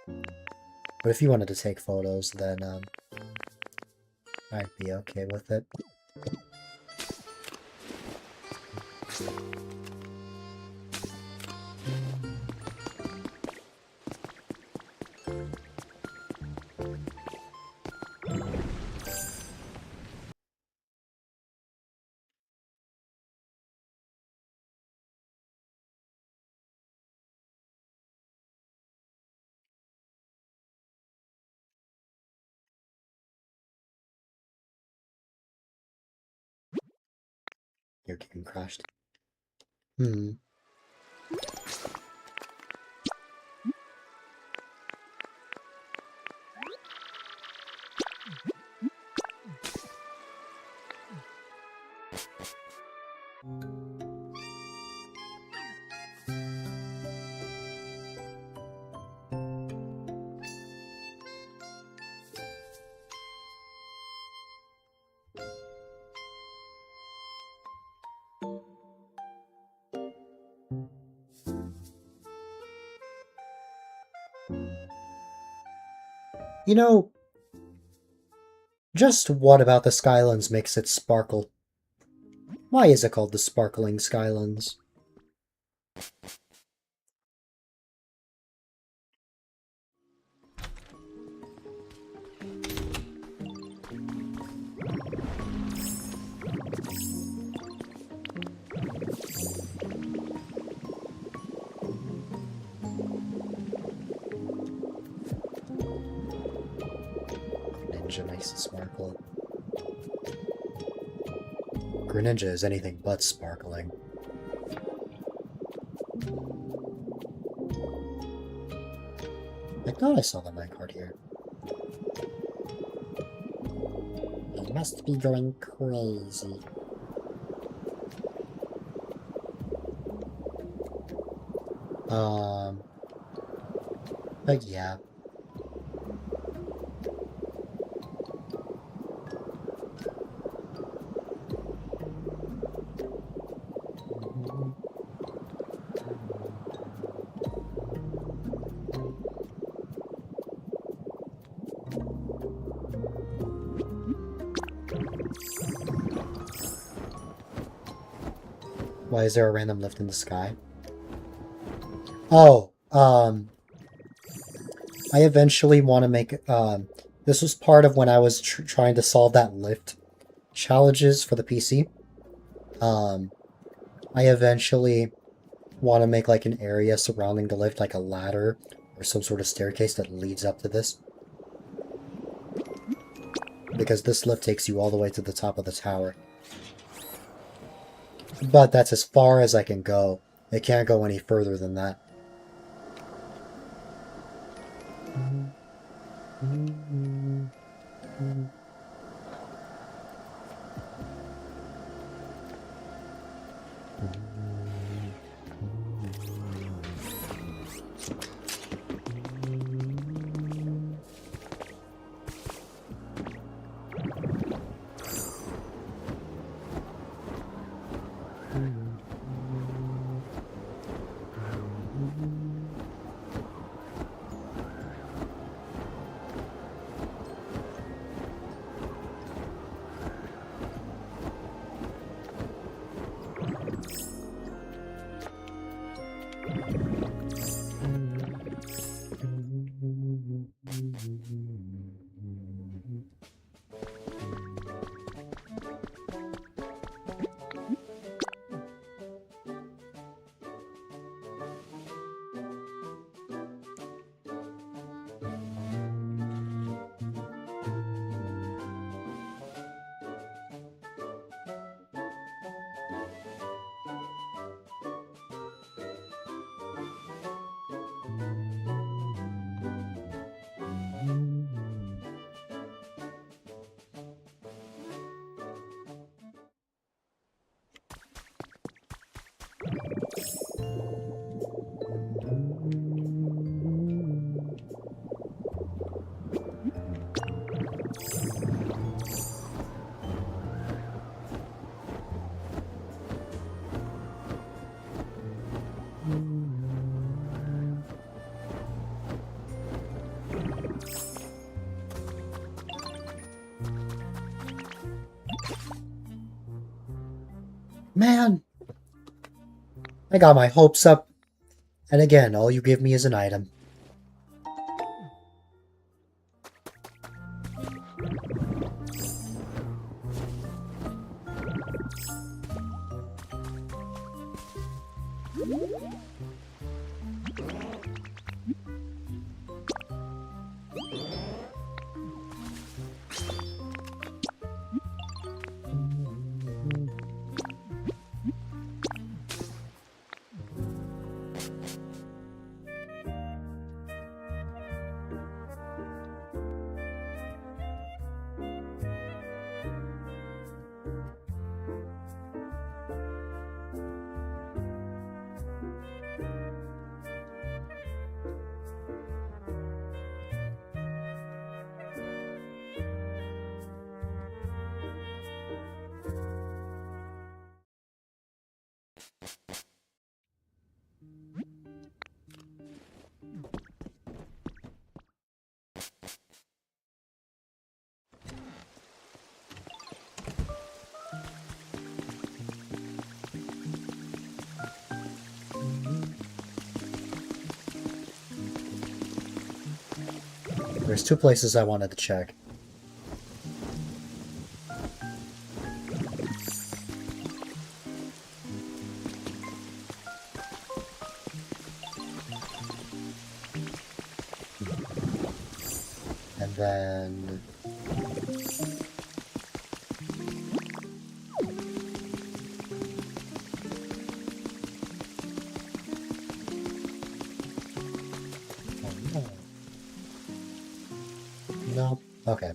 But if you wanted to take photos, then I'd be okay with it. Your game crashed. You know, just what about the Skylands makes it sparkle? Why is it called the Sparkling Skylands? Greninja makes it sparkle. Greninja is anything but sparkling. I thought I saw the minecart here. He must be going crazy. But yeah. Why is there a random lift in the sky? Oh, I eventually want to make, this was part of when I was trying to solve that lift challenges for the PC. I eventually want to make like an area surrounding the lift, like a ladder or some sort of staircase that leads up to this. Because this lift takes you all the way to the top of the tower. But that's as far as I can go. It can't go any further than that. Man! I got my hopes up. And again, all you give me is an item. There's two places I wanted to check. And then... Oh, no. No? Okay.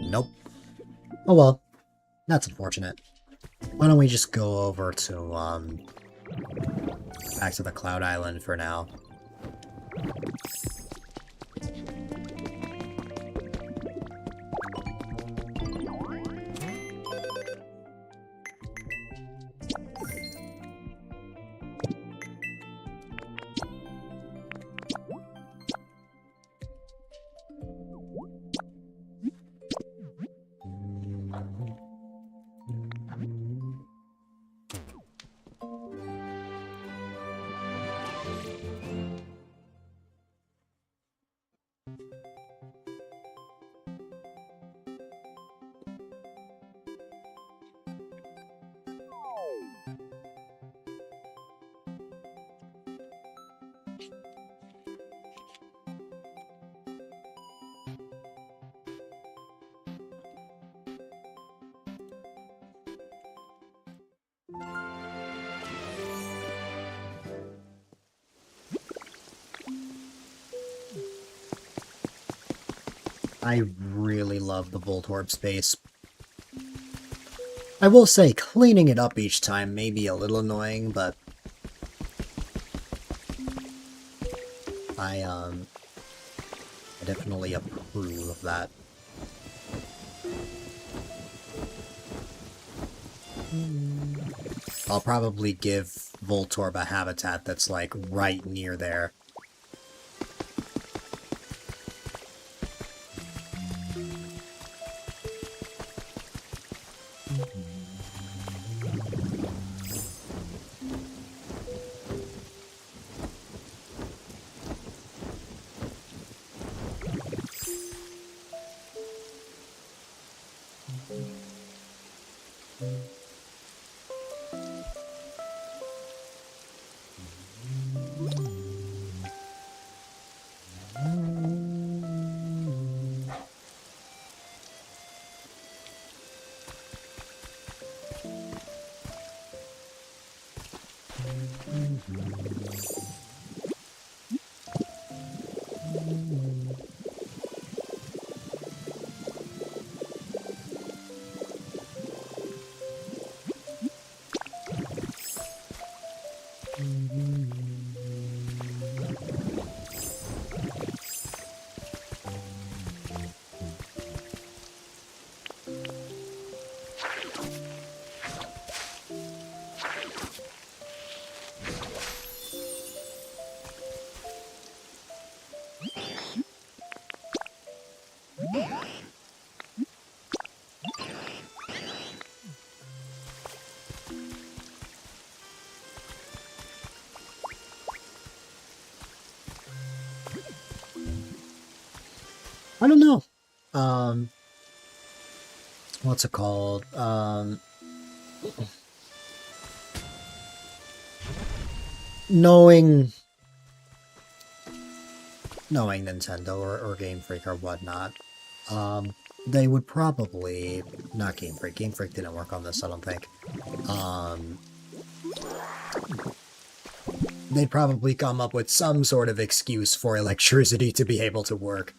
Nope. Oh well, that's unfortunate. Why don't we just go over to, back to the Cloud Island for now. I really love the Voltorb space. I will say, cleaning it up each time may be a little annoying, but I definitely approve of that. I'll probably give Voltorb a habitat that's, like, right near there. I don't know. What's it called? Knowing Nintendo or Game Freak or whatnot, they would probably, not Game Freak. Game Freak didn't work on this, I don't think. They'd probably come up with some sort of excuse for electricity to be able to work.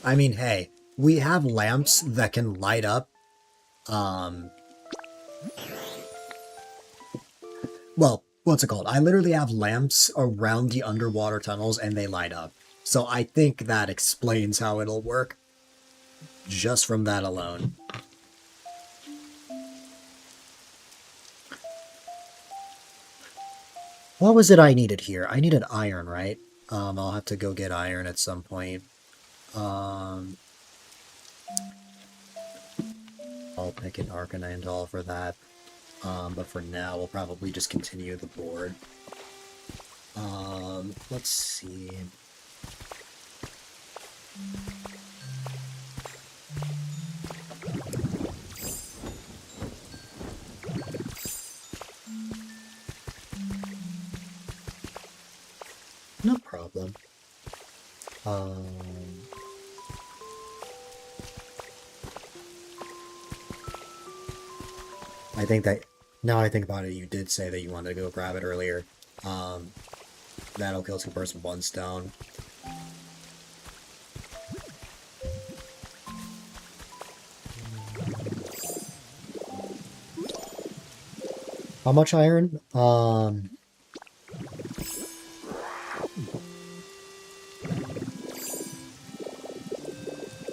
I mean, hey, we have lamps that can light up, well, what's it called? I literally have lamps around the underwater tunnels and they light up. So I think that explains how it'll work. Just from that alone. What was it I needed here? I needed iron, right? I'll have to go get iron at some point. I'll pick an Arcanine doll for that. But for now, we'll probably just continue the board. Let's see. No problem. I think that, now I think about it, you did say that you wanted to go grab it earlier. That'll kill 2 birds with 1 stone. How much iron?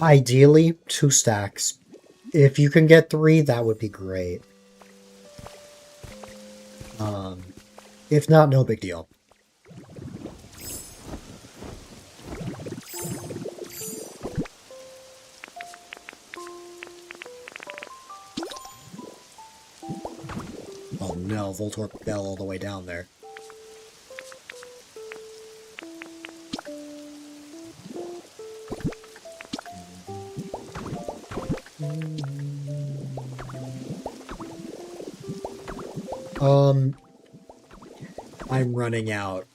Ideally, 2 stacks. If you can get 3, that would be great. If not, no big deal. Oh no, Voltorb fell all the way down there. I'm running out.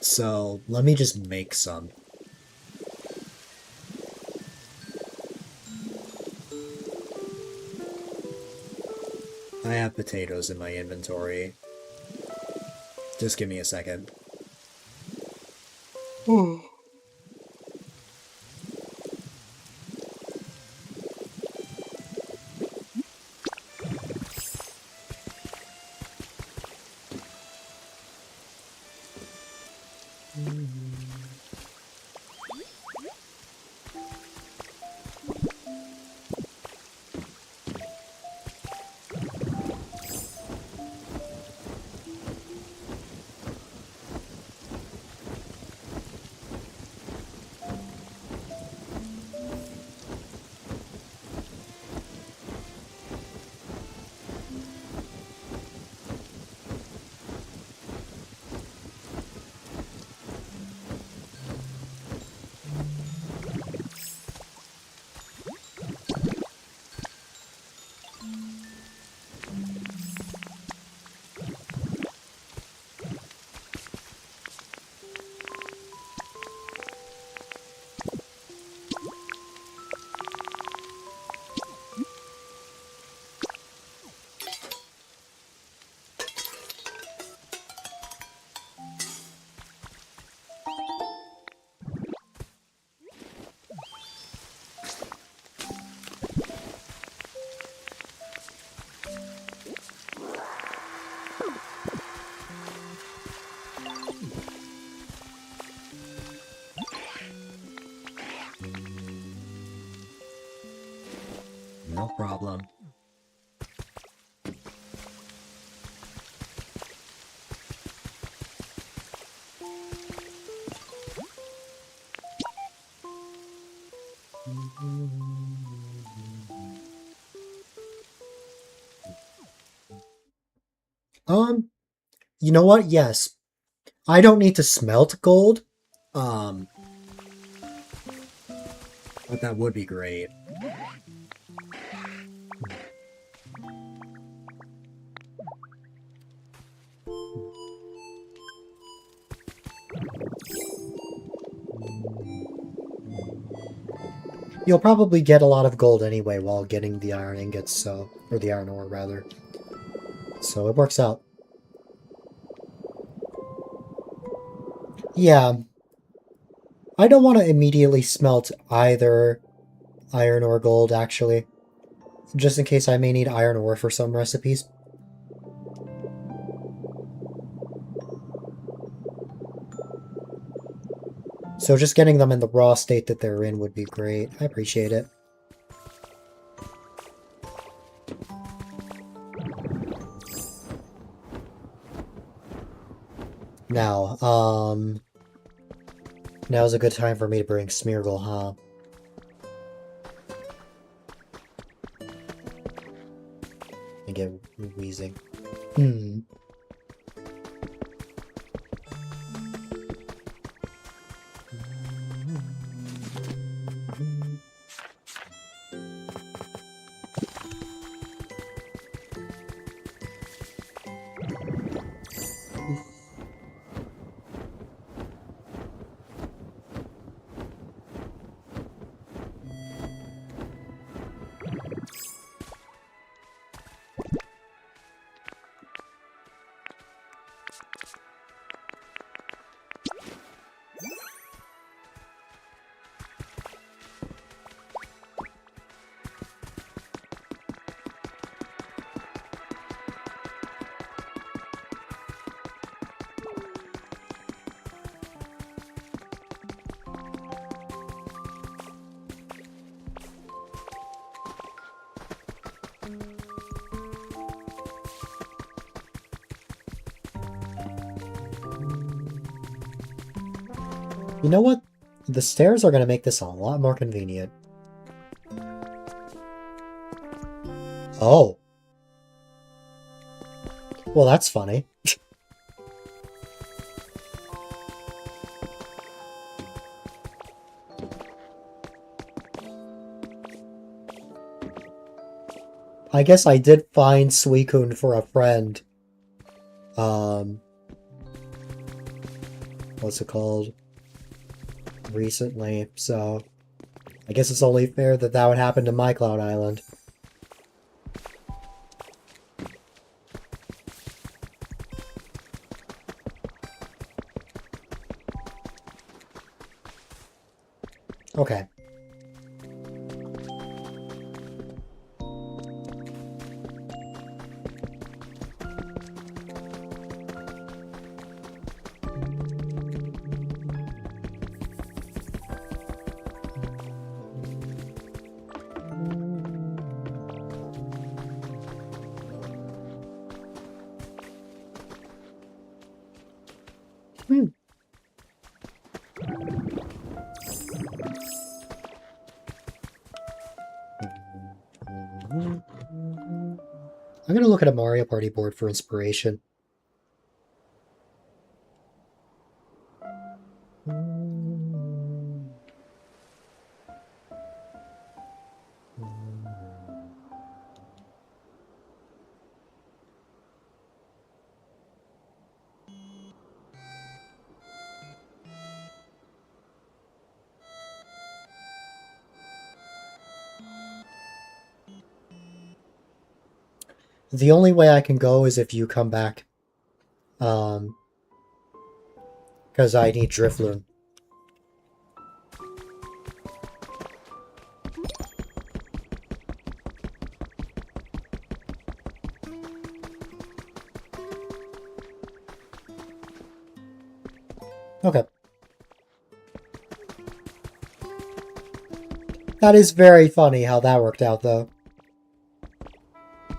So let me just make some. I have potatoes in my inventory. Just give me a second. No problem. You know what? Yes. I don't need to smelt gold. But that would be great. You'll probably get a lot of gold anyway while getting the iron ingots, so... or the iron ore, rather. So it works out. Yeah. I don't want to immediately smelt either iron or gold, actually. Just in case I may need iron ore for some recipes. So just getting them in the raw state that they're in would be great. I appreciate it. Now, now's a good time for me to bring Smeargle, huh? and get wheezing. Hmm. You know what? The stairs are going to make this a lot more convenient. Oh. Well, that's funny. I guess I did find Suicune for a friend. What's it called? Recently, so I guess it's only fair that that would happen to my Cloud Island. Okay. I'm gonna look at a Mario Party board for inspiration. The only way I can go is if you come back. Because I need Drifloon. Okay. That is very funny how that worked out, though.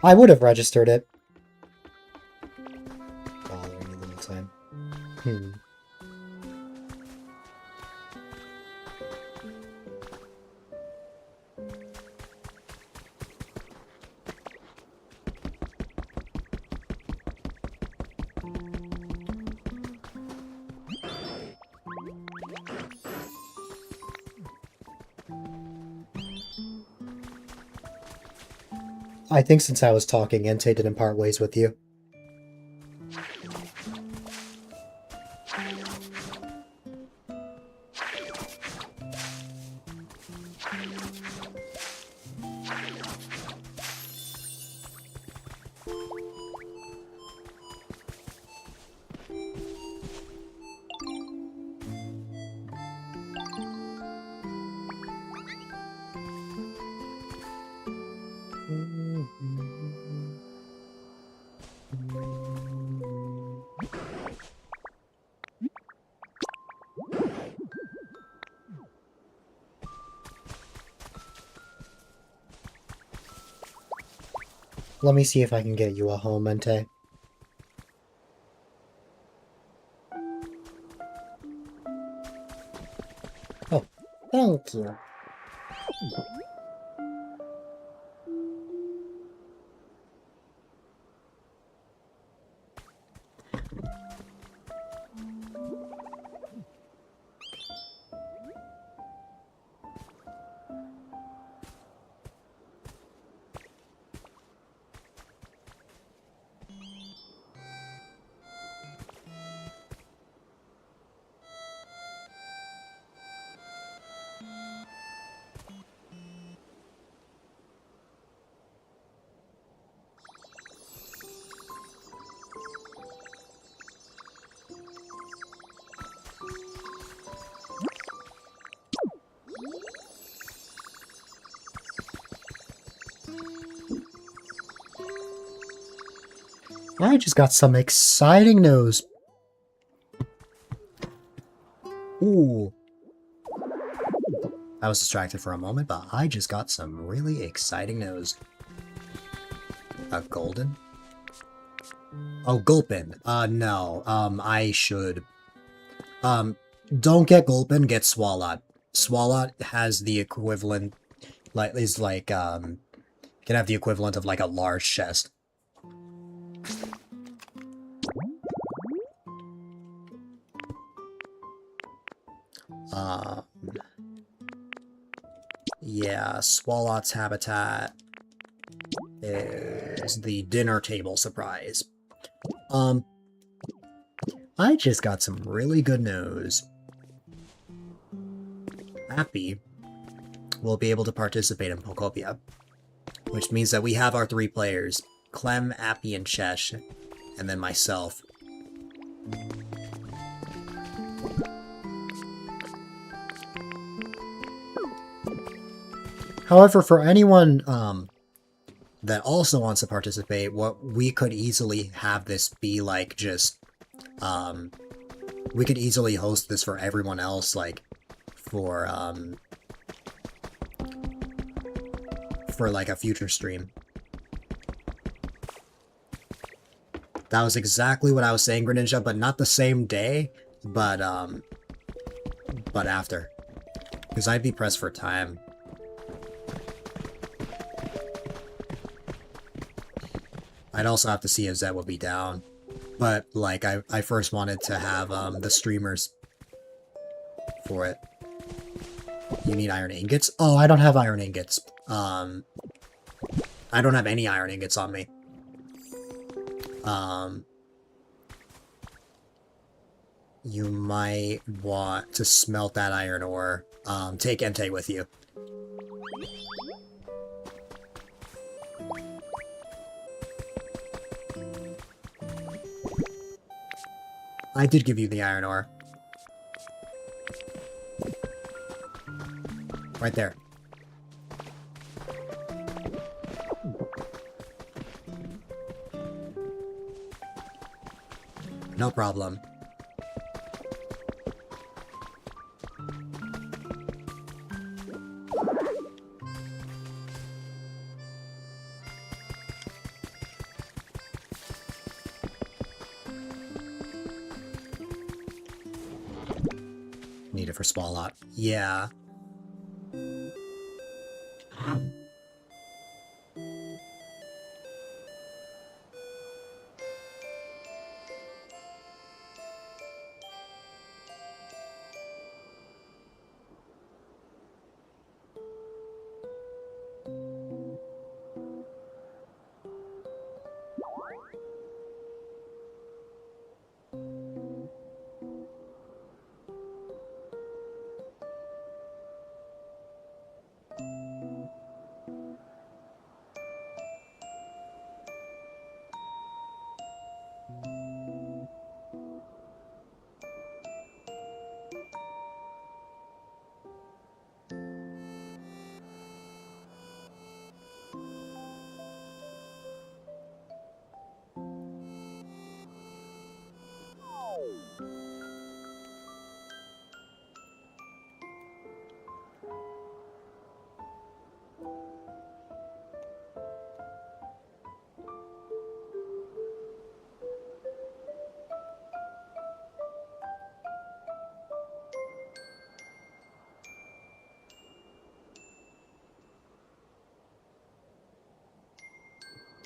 I would have registered it. Bothering me the next time. I think since I was talking, Entei didn't part ways with you. Let me see if I can get you a home, Entei. Oh, thank you. I just got some exciting news. Ooh. I was distracted for a moment, but I just got some really exciting news. A golden? Oh, Gulpin. No. I should... don't get Gulpin, get Swalot. Swalot has the equivalent... Like, is like, can have the equivalent of, like, a large chest. Yeah, Swalot's habitat is the dinner table surprise. I just got some really good news. Appy will be able to participate in Pokopia, which means that we have our 3 players, Clem, Appy, and Chesh, and then myself. However, for anyone that also wants to participate, what we could easily have this be like just we could easily host this for everyone else, like for like a future stream. That was exactly what I was saying, Greninja, but not the same day, but after. Because I'd be pressed for time. I'd also have to see if Zed would be down. But, like, I first wanted to have, the streamers for it. You need iron ingots? Oh, I don't have iron ingots. I don't have any iron ingots on me. You might want to smelt that iron ore. Take Entei with you. I did give you the iron ore. Right there. No problem. Need it for Swalot. Yeah.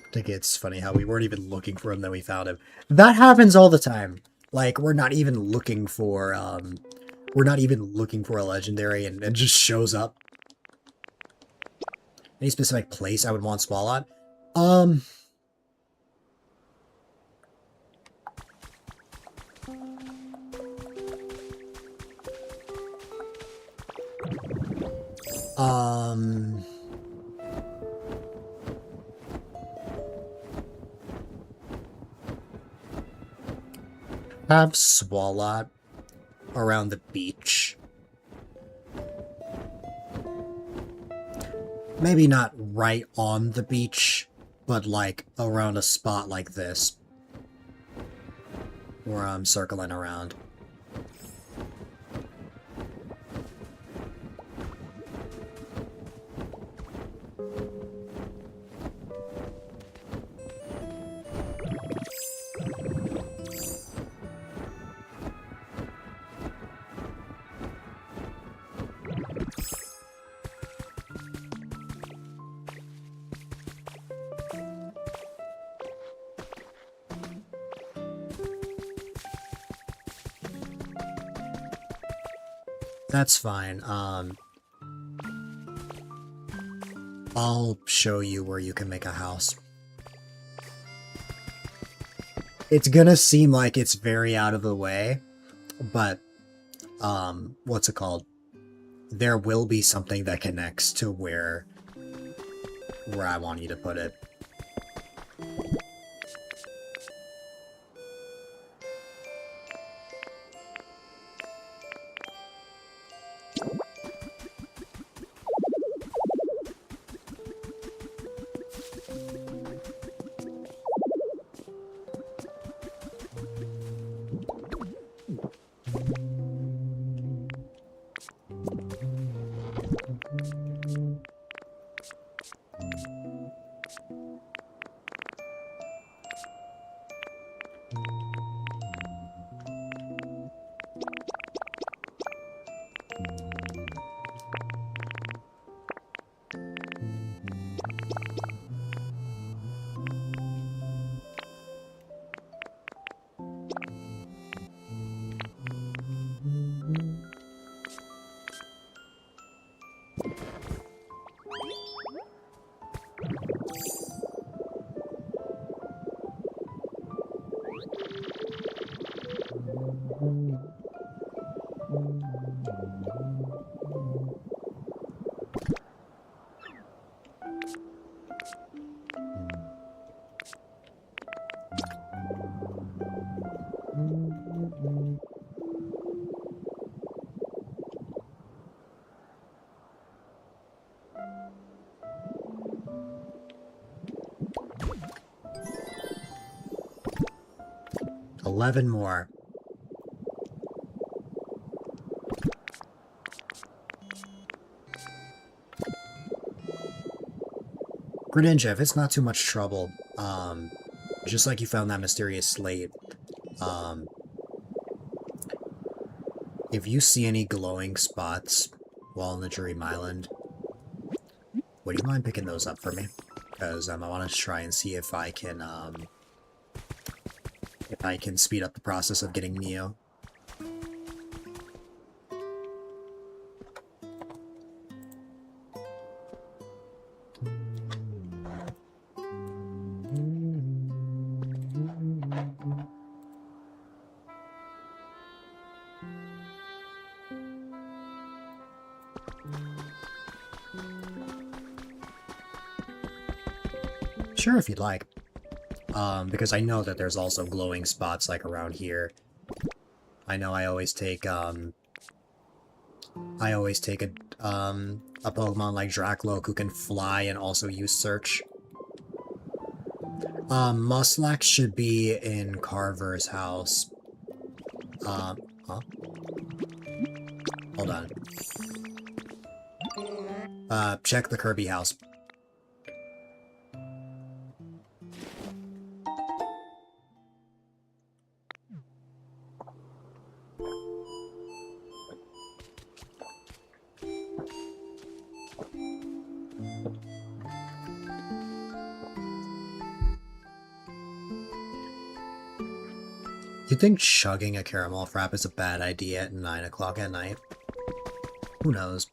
I think it's funny how we weren't even looking for him, then we found him. That happens all the time. Like, we're not even looking for a legendary and it just shows up. Any specific place I would want Swalot? Have Swalot around the beach. Maybe not right on the beach, but like around a spot like this. where I'm circling around. That's fine. I'll show you where you can make a house. It's gonna seem like it's very out of the way, but, what's it called? There will be something that connects to where I want you to put it. $11 more. Greninja, if it's not too much trouble, just like you found that mysterious slate, if you see any glowing spots while on the Dream Island, would you mind picking those up for me? Because I want to try and see if I can speed up the process of getting Neo. Sure, if you'd like. Because I know that there's also glowing spots, like, around here. I know I always take, a Pokemon like Dracloak who can fly and also use Search. Muslax should be in Carver's house. Huh? Hold on. Check the Kirby house. You think chugging a caramel frap is a bad idea at 9 o'clock at night? Who knows?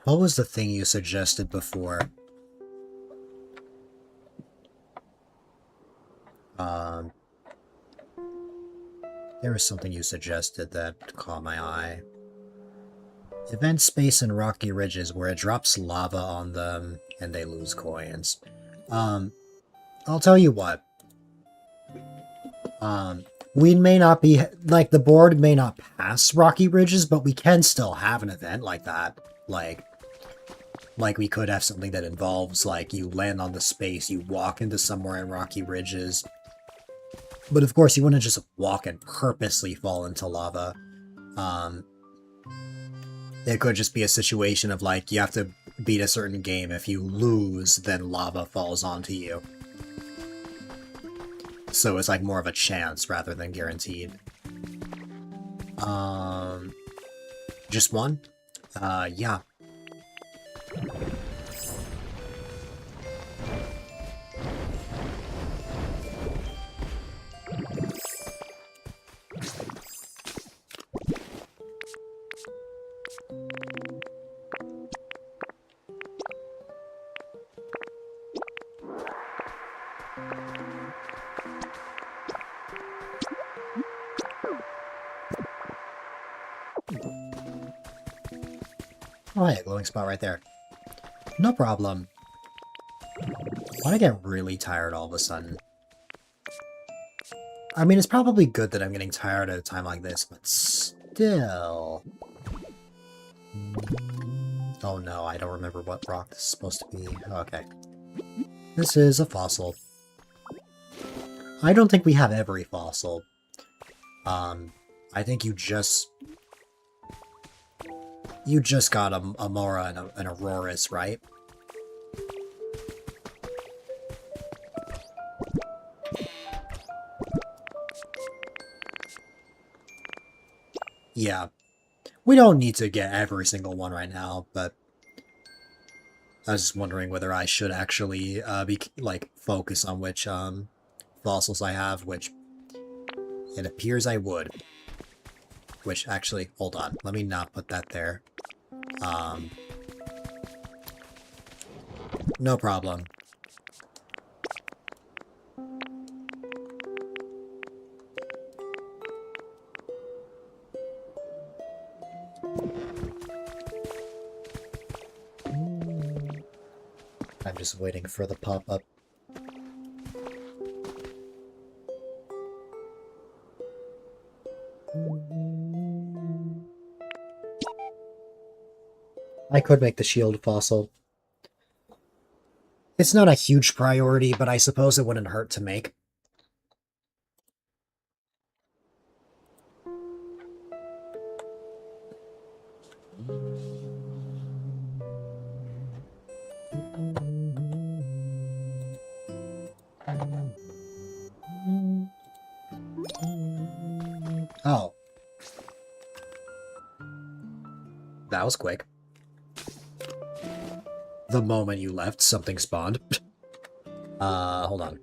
What was the thing you suggested before? There was something you suggested that caught my eye. Event space and rocky ridges where it drops lava on them and they lose coins. I'll tell you what. We may not be, like, the board may not pass rocky ridges, but we can still have an event like that. Like we could have something that involves, like, you land on the space, you walk into somewhere in rocky ridges. But of course, you wouldn't just walk and purposely fall into lava. It could just be a situation of, like, you have to beat a certain game. If you lose, then lava falls onto you. So it's, like, more of a chance rather than guaranteed. Just one? Yeah. Oh, hey, glowing spot right there. No problem. Why do I get really tired all of a sudden? I mean, it's probably good that I'm getting tired at a time like this, but still... Oh no, I don't remember what rock this is supposed to be. Okay. This is a fossil. I don't think we have every fossil. I think you just got a Mora and an Aurorus, right? Yeah. We don't need to get every single one right now, but I was just wondering whether I should actually focus on which fossils I have, which it appears I would. Which, actually, hold on. Let me not put that there. No problem. I'm just waiting for the pop-up. I could make the shield fossil. It's not a huge priority, but I suppose it wouldn't hurt to make. Oh. That was quick. The moment you left, something spawned. Hold on.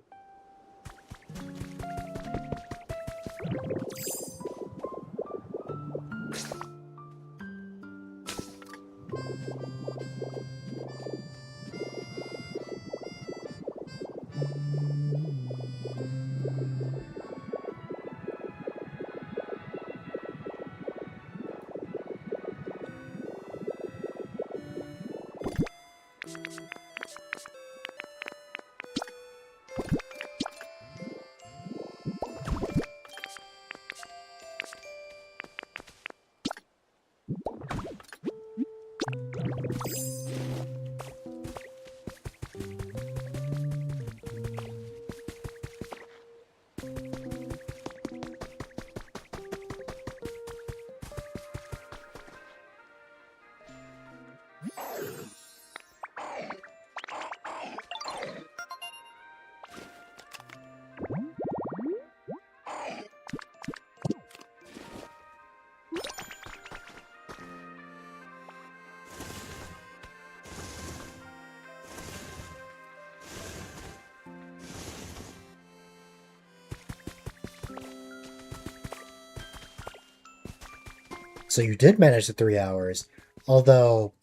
So you did manage the 3 hours. Although,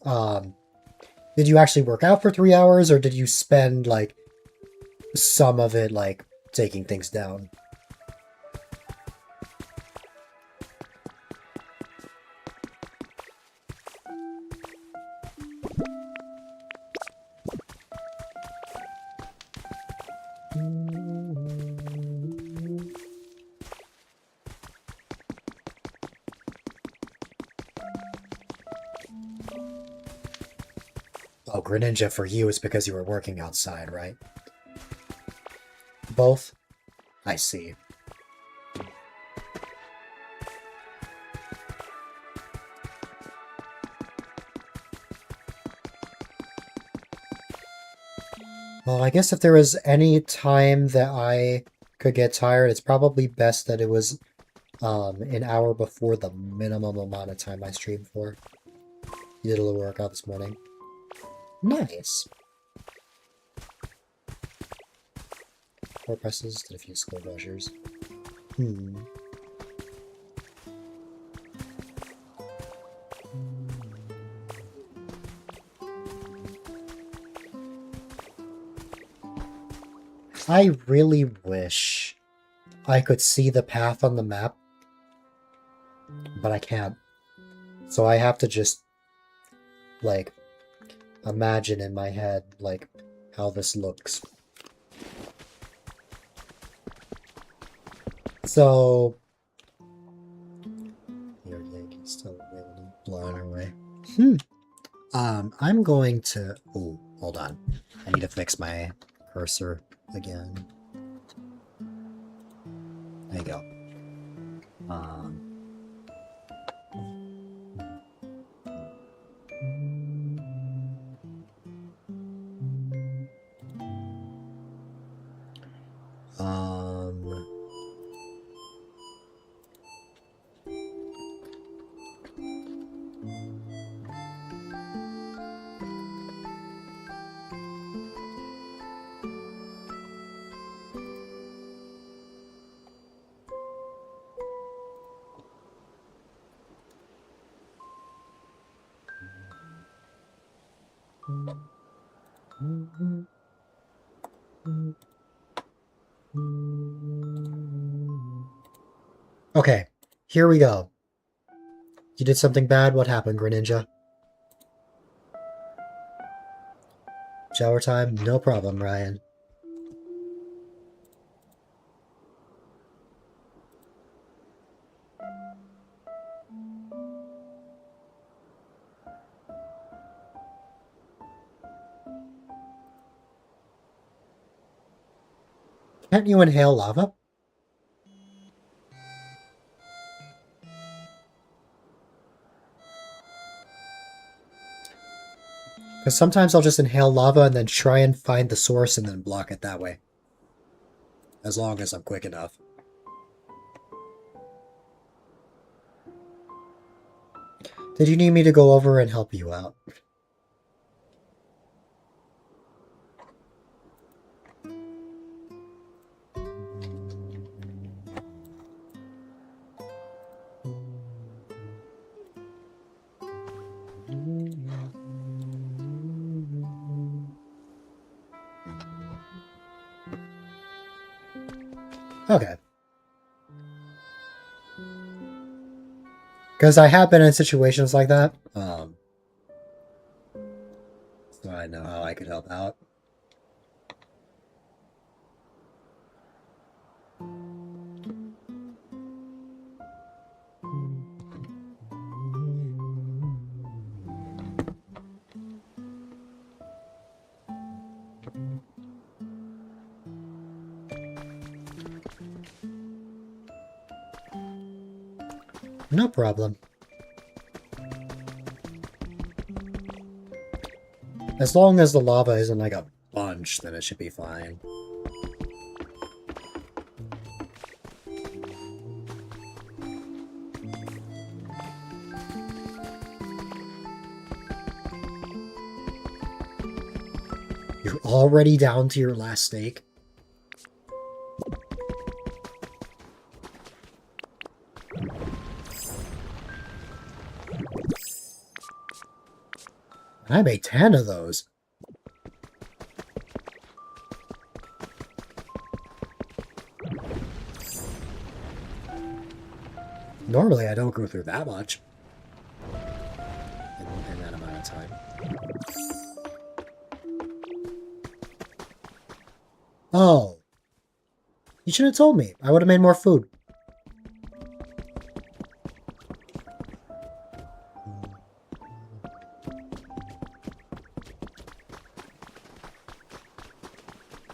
Did you actually work out for 3 hours, or did you spend, like, some of it, like, taking things down? Oh, Greninja for you is because you were working outside, right? Both? I see. Well, I guess if there was any time that I could get tired, it's probably best that it was an hour before the minimum amount of time I streamed for. You did a little workout this morning. Nice. 4 presses, did a few skull brushers. I really wish I could see the path on the map, but I can't. So I have to just, like, imagine in my head, like, how this looks. So... Your Yankee's still really blowing her way. I'm going to... Oh, hold on. I need to fix my cursor again. There you go. Okay, here we go. You did something bad? What happened, Greninja? Shower time? No problem, Ryan. Can't you inhale lava? Because sometimes I'll just inhale lava and then try and find the source and then block it that way. As long as I'm quick enough. Did you need me to go over and help you out? Okay. Because I have been in situations like that. So I know how I could help out. No problem. As long as the lava isn't like a bunch, then it should be fine. You're already down to your last steak? I made 10 of those. Normally, I don't go through that much in that amount of time. Oh. You should have told me. I would have made more food.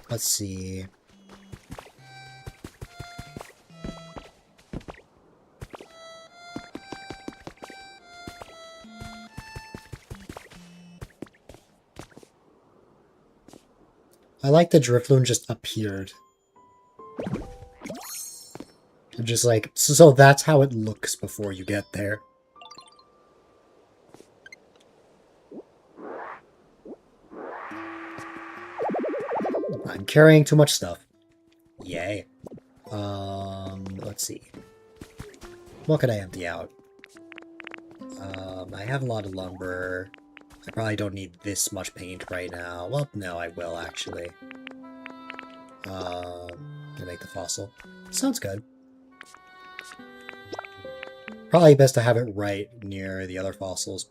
Let's see. I like the Drifloon just appeared. I'm just like, so that's how it looks before you get there. I'm carrying too much stuff. Yay. Let's see. What could I empty out? I have a lot of lumber. I probably don't need this much paint right now. Well, no, I will, actually. To make the fossil. Sounds good. Probably best to have it right near the other fossils.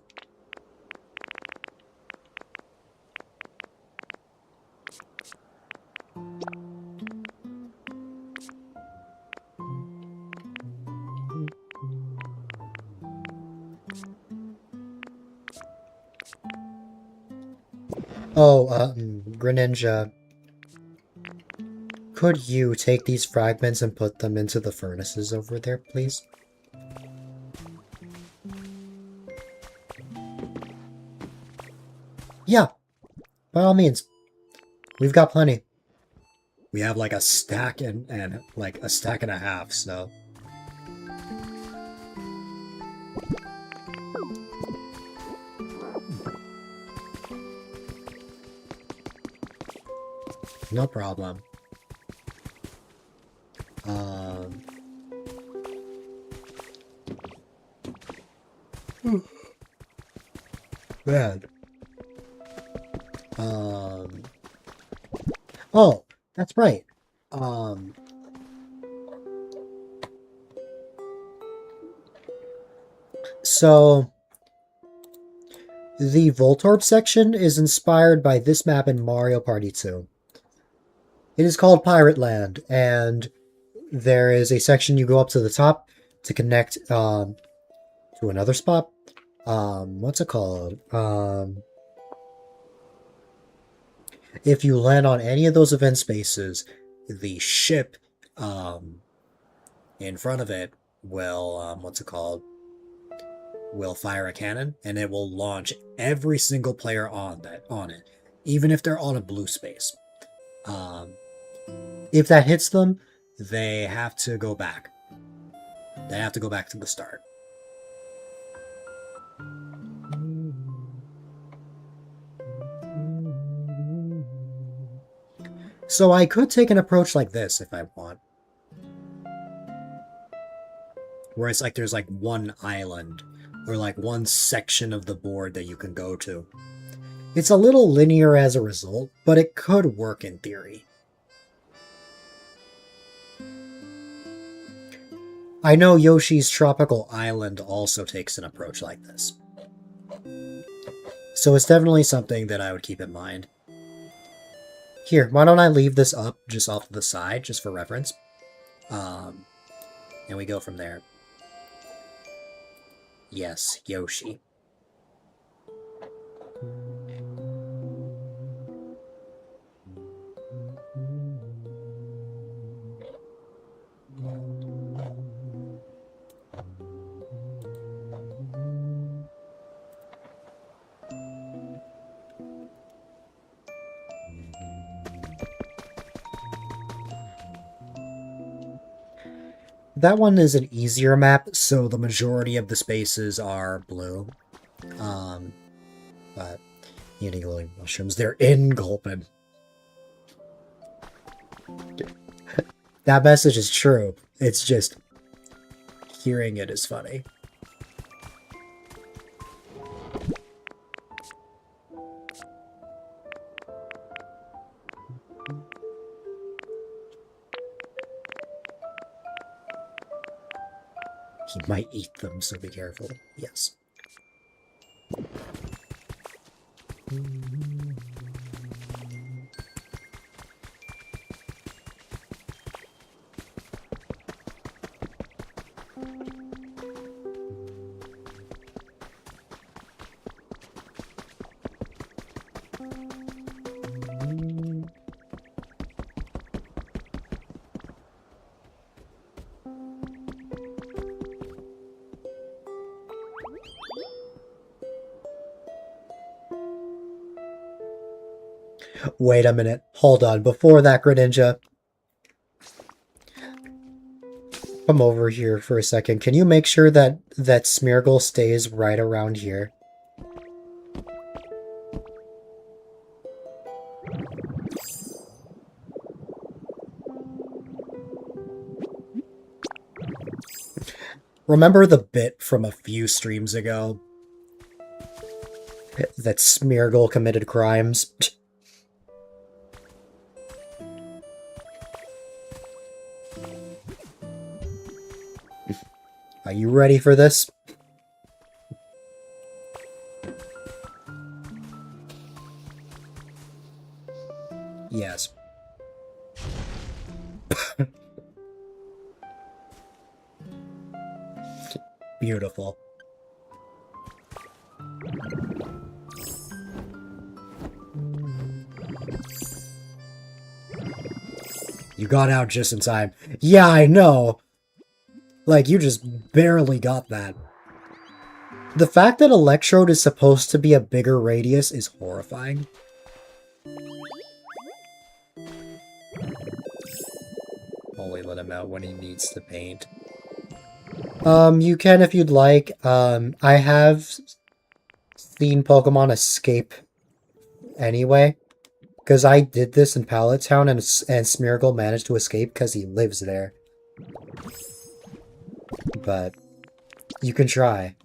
Oh, Greninja. Could you take these fragments and put them into the furnaces over there, please? Yeah, by all means. We've got plenty. We have like a stack and like a stack and a half, so... No problem. Man. Oh, that's right. So the Voltorb section is inspired by this map in Mario Party 2. It is called Pirate Land, and there is a section you go up to the top to connect to another spot. What's it called? If you land on any of those event spaces, the ship in front of it will, what's it called? Will fire a cannon, and it will launch every single player on it, even if they're on a blue space. If that hits them, they have to go back. They have to go back to the start. So I could take an approach like this if I want. Where it's like there's like one island, or like one section of the board that you can go to. It's a little linear as a result, but it could work in theory. I know Yoshi's Tropical Island also takes an approach like this. So it's definitely something that I would keep in mind. Here, why don't I leave this up just off to the side, just for reference. And we go from there. Yes, Yoshi. That one is an easier map, so the majority of the spaces are blue. But eating glowing mushrooms, they're in Gulpin. That message is true. It's just hearing it is funny. He might eat them, so be careful. Yes. Wait a minute. Hold on. Before that, Greninja, come over here for a second. Can you make sure that Smeargle stays right around here? Remember the bit from a few streams ago that Smeargle committed crimes? Are you ready for this? Yes. Beautiful. You got out just in time. Yeah, I know. Like, you just barely got that. The fact that Electrode is supposed to be a bigger radius is horrifying. Only let him out when he needs to paint. You can if you'd like. I have seen Pokemon escape anyway. Because I did this in Pallet Town and Smeargle managed to escape because he lives there. But you can try.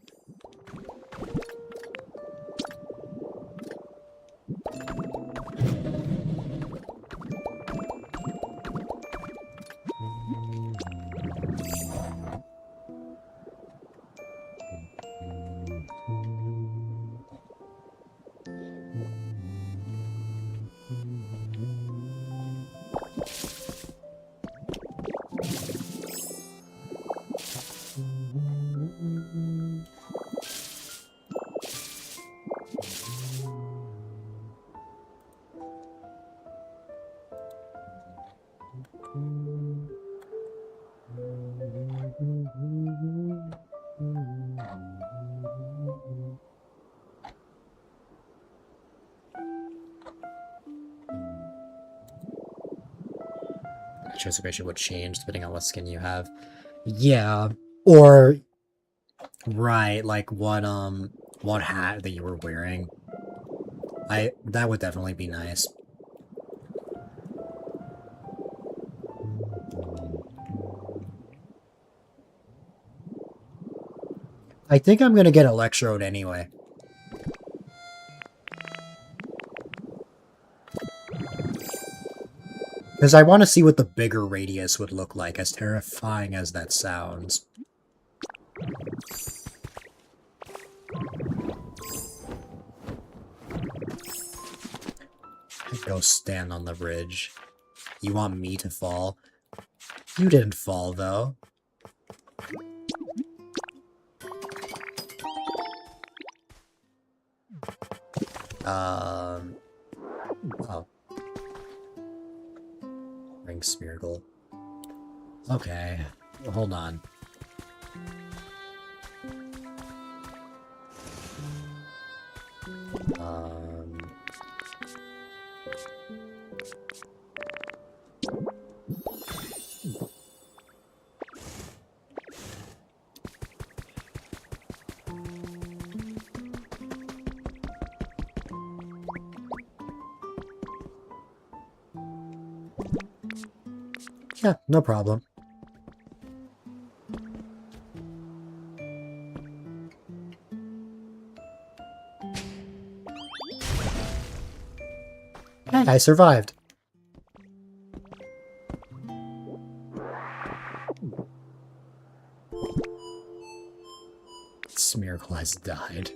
Transformation would change depending on what skin you have. Yeah. Or right, like what hat that you were wearing. That would definitely be nice. I think I'm gonna get Electrode anyway. Because I want to see what the bigger radius would look like, as terrifying as that sounds. Go stand on the bridge. You want me to fall? You didn't fall, though. Oh. Ring Smeargle. Okay, well, hold on. Yeah, no problem. Hey, I survived. Smirgle has died.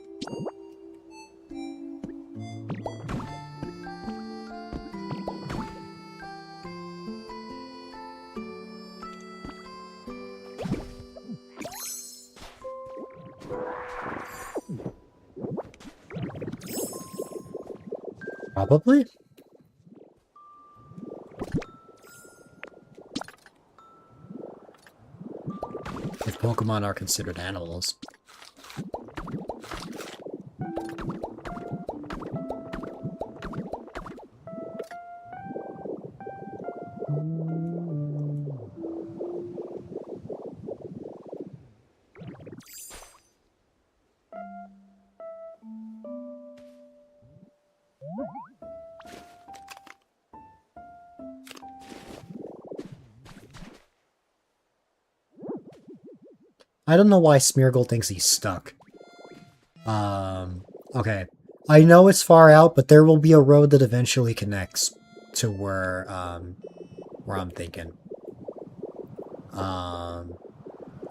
Probably? If Pokemon are considered animals. I don't know why Smeargle thinks he's stuck. Okay. I know it's far out, but there will be a road that eventually connects to where I'm thinking.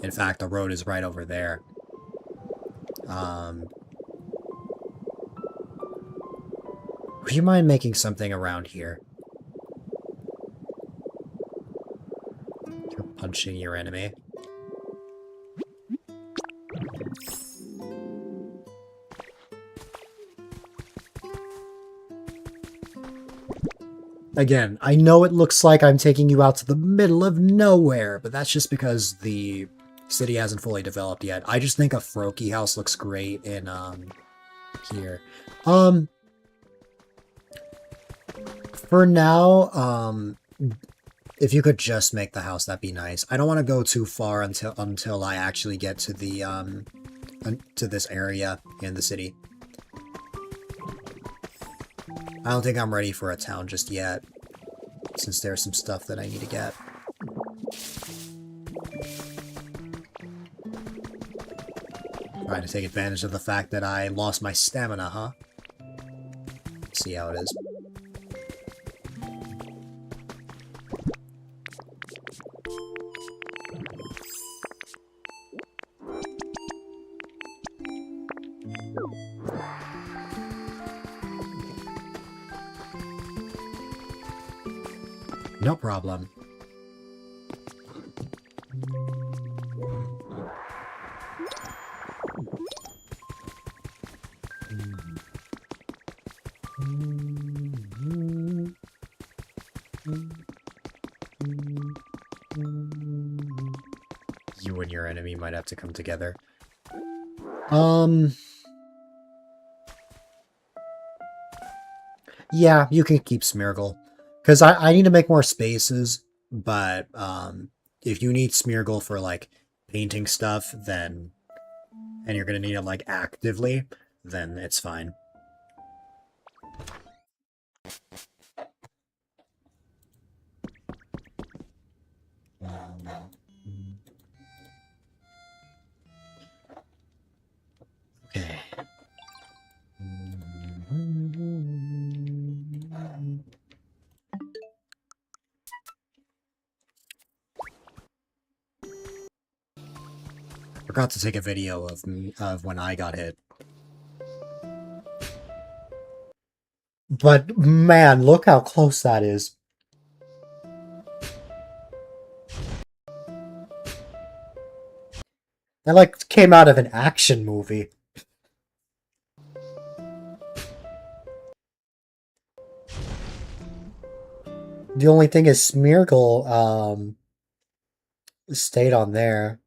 In fact, the road is right over there. Would you mind making something around here? You're punching your enemy. Again, I know it looks like I'm taking you out to the middle of nowhere, but that's just because the city hasn't fully developed yet. I just think a Froakie house looks great in, here. For now, if you could just make the house, that'd be nice. I don't want to go too far until I actually get to the, to this area in the city. I don't think I'm ready for a town just yet, since there's some stuff that I need to get. Trying to take advantage of the fact that I lost my stamina, huh? See how it is. No problem. You and your enemy might have to come together. Yeah, you can keep Smeargle. Because I need to make more spaces, but, if you need Smeargle for, like, painting stuff, then, and you're gonna need it, like, actively, then it's fine. Okay. Forgot to take a video of when I got hit. But man, look how close that is. That like came out of an action movie. The only thing is Smeargle stayed on there.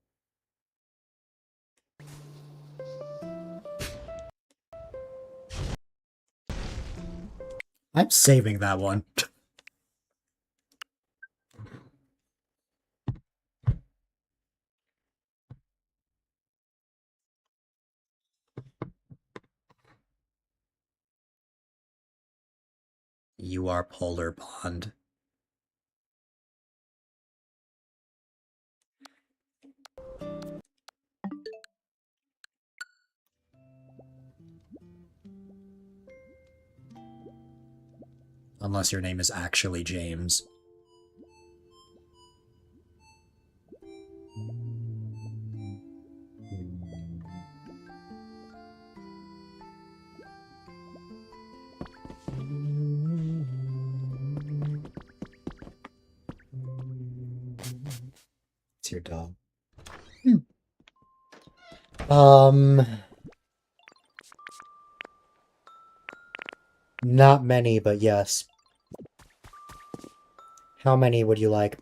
I'm saving that one. You are Polar Pond. Unless your name is actually James. It's your dog. Hmm. Not many, but yes. How many would you like?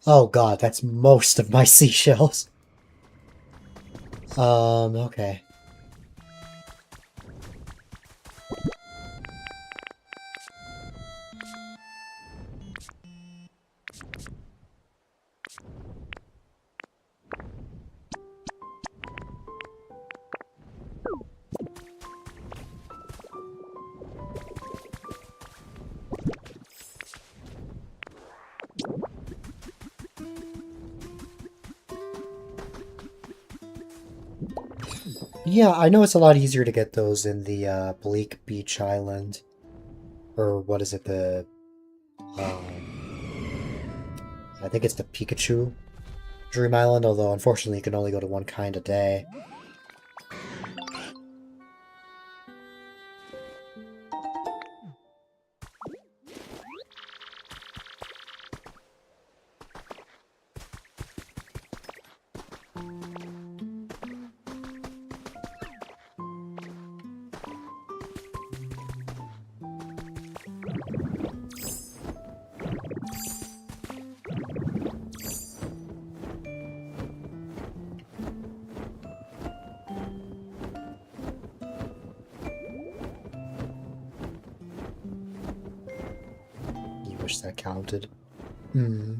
Oh god, that's most of my seashells. Okay. Yeah, I know it's a lot easier to get those in the Bleak Beach Island. Or what is it, I think it's the Pikachu Dream Island, although unfortunately you can only go to one kind a day. You wish that counted. Hmm.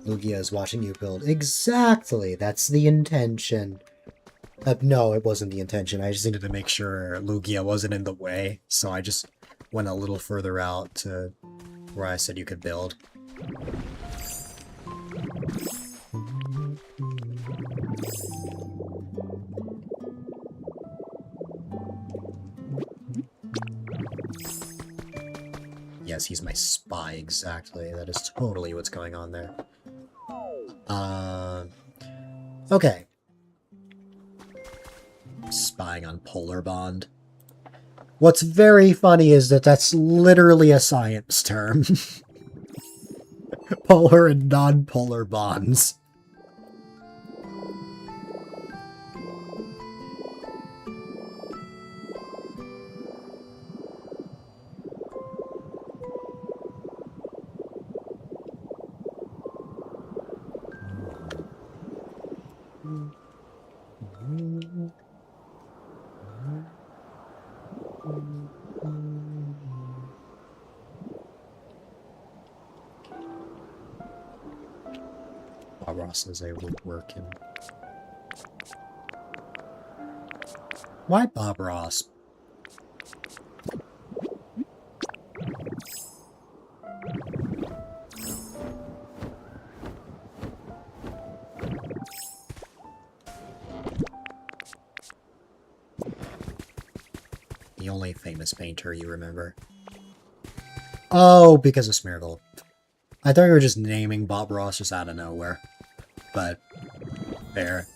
Lugia is watching you build. Exactly! That's the intention. No, it wasn't the intention. I just needed to make sure Lugia wasn't in the way, so I just went a little further out to where I said you could build. Yes, he's my spy, exactly. That is totally what's going on there. Okay. Spying on Polar Bond. What's very funny is that that's literally a science term. Polar and non-polar bonds. Ross as a woodworking. Why Bob Ross? The only famous painter you remember. Oh, because of Smeargle. I thought you were just naming Bob Ross just out of nowhere. But, fair.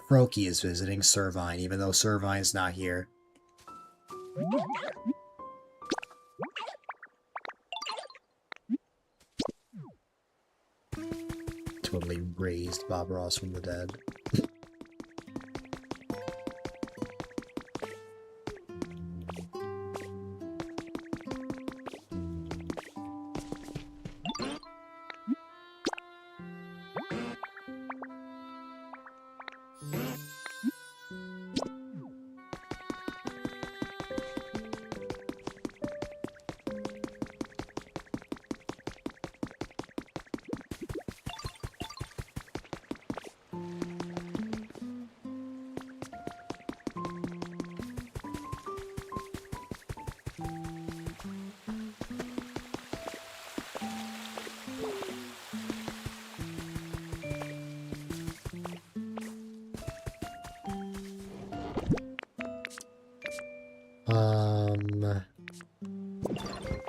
Froakie is visiting Servine, even though Servine's not here. Totally raised Bob Ross from the dead.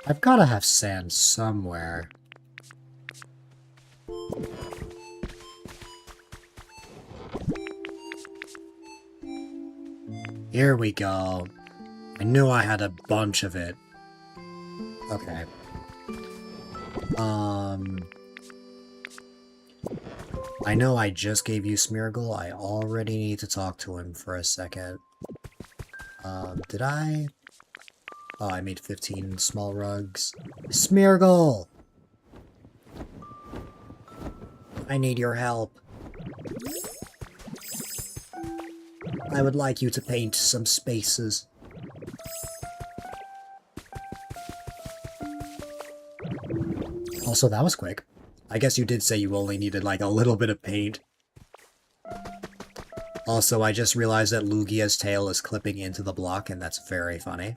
I've gotta have sand somewhere. Here we go. I knew I had a bunch of it. Okay. I know I just gave you Smeargle. I already need to talk to him for a second. Did I? Oh, I made 15 small rugs. Smeargle! I need your help. I would like you to paint some spaces. Also, that was quick. I guess you did say you only needed like a little bit of paint. Also, I just realized that Lugia's tail is clipping into the block, and that's very funny.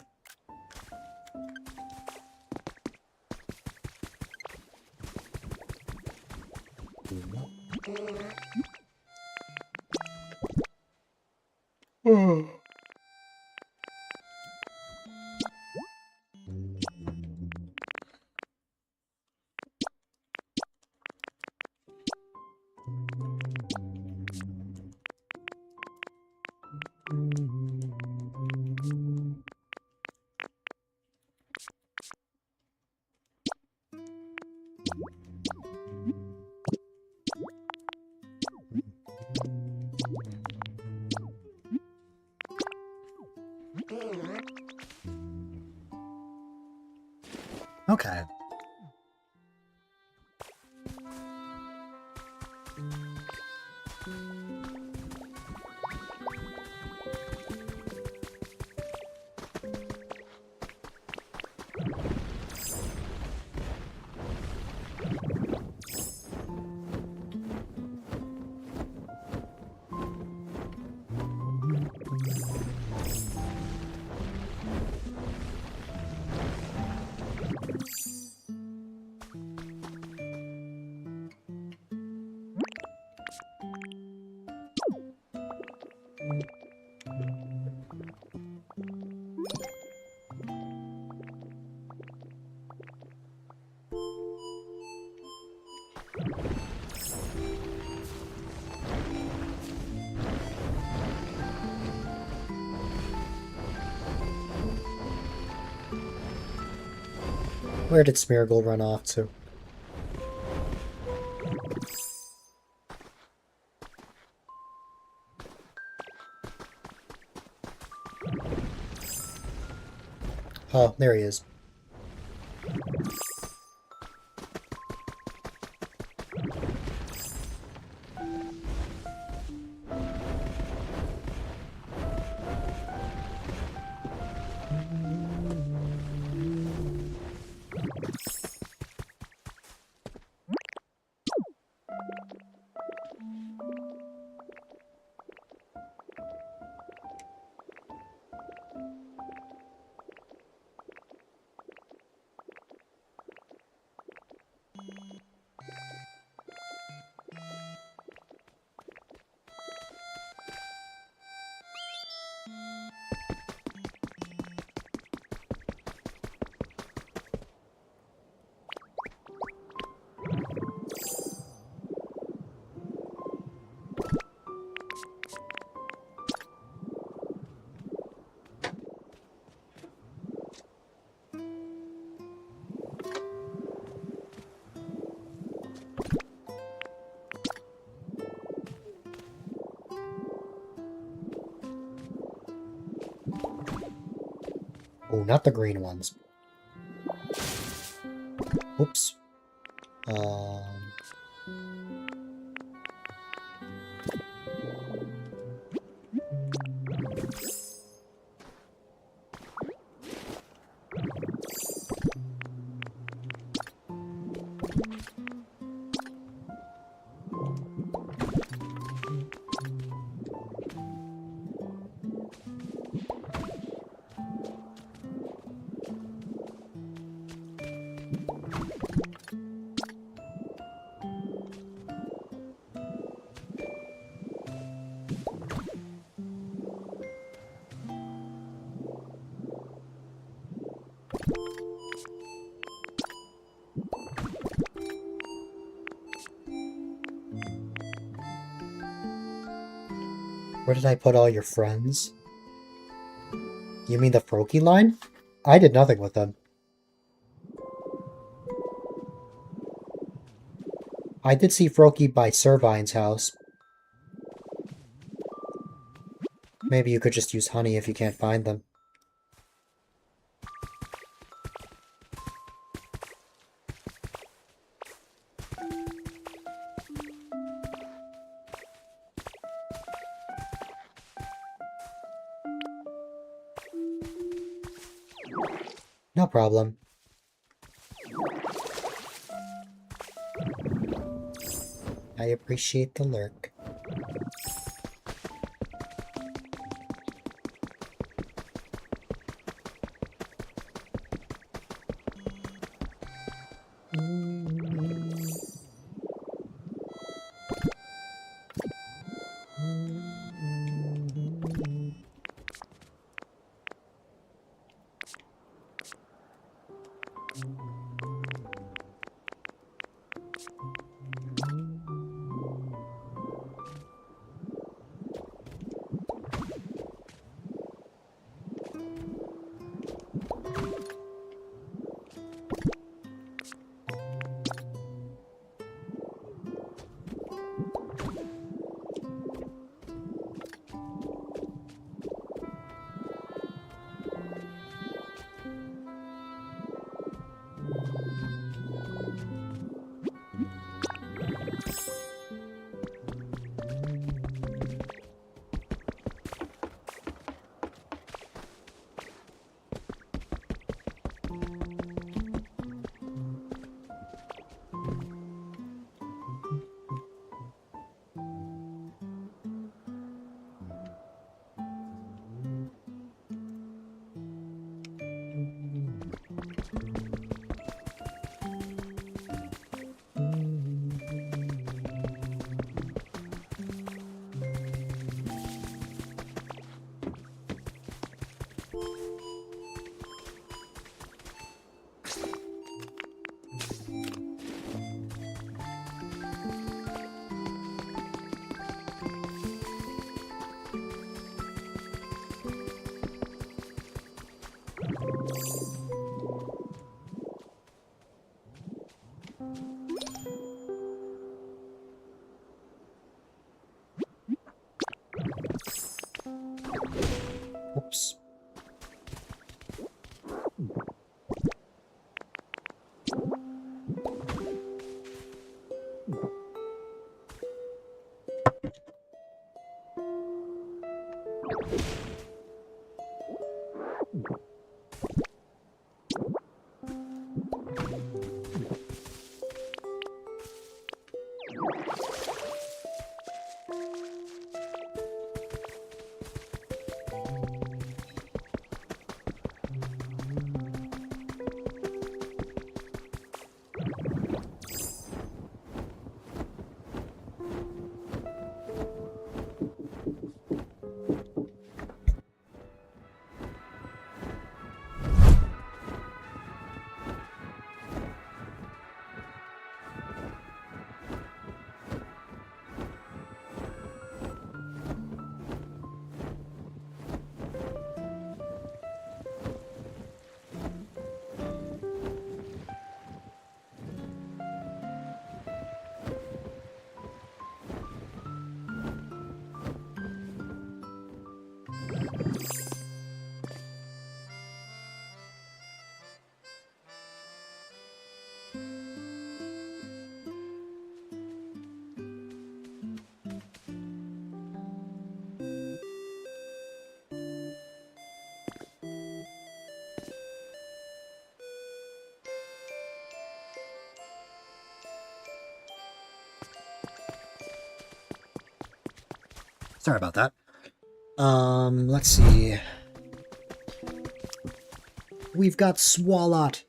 Okay. Where did Smeargle run off to? Oh, there he is. Oh, not the green ones. Oops. Where did I put all your friends? You mean the Froakie line? I did nothing with them. I did see Froakie by Servine's house. Maybe you could just use honey if you can't find them. No problem. I appreciate the lurk. Oops. Sorry about that. Let's see. We've got Swalot.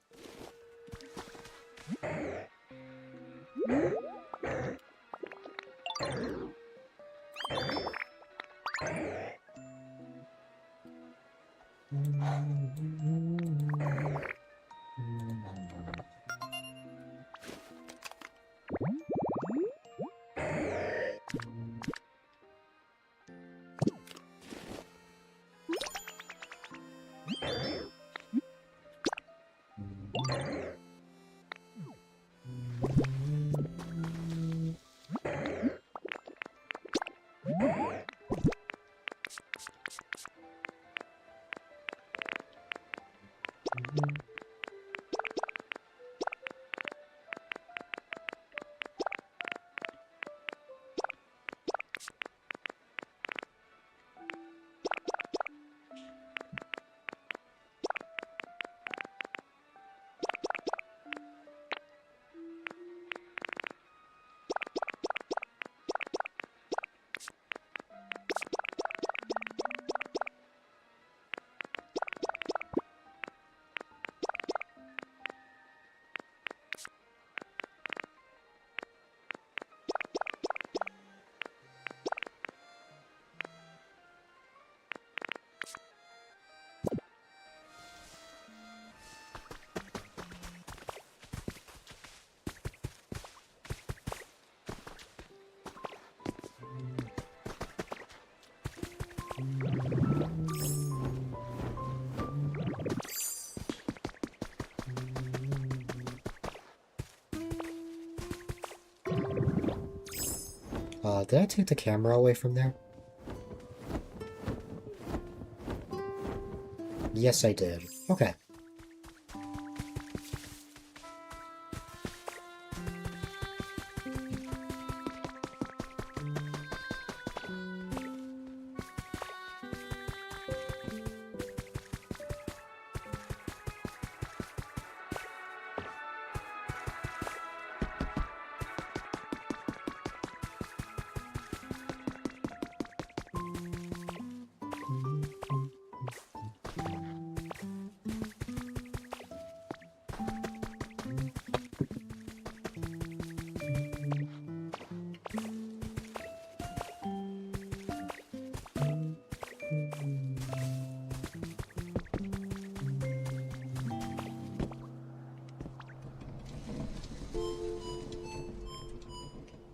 Did I take the camera away from there? Yes, I did. Okay.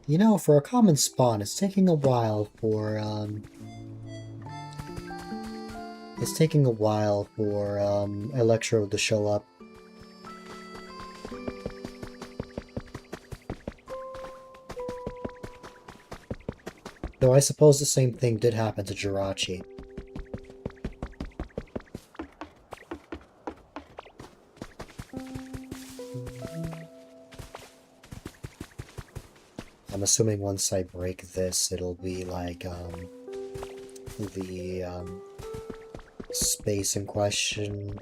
You know, for a common spawn, it's taking a while for, Electrode to show up. Though I suppose the same thing did happen to Jirachi. I'm assuming once I break this, it'll be like, the, space in question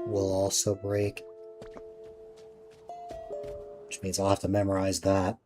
will also break. Which means I'll have to memorize that.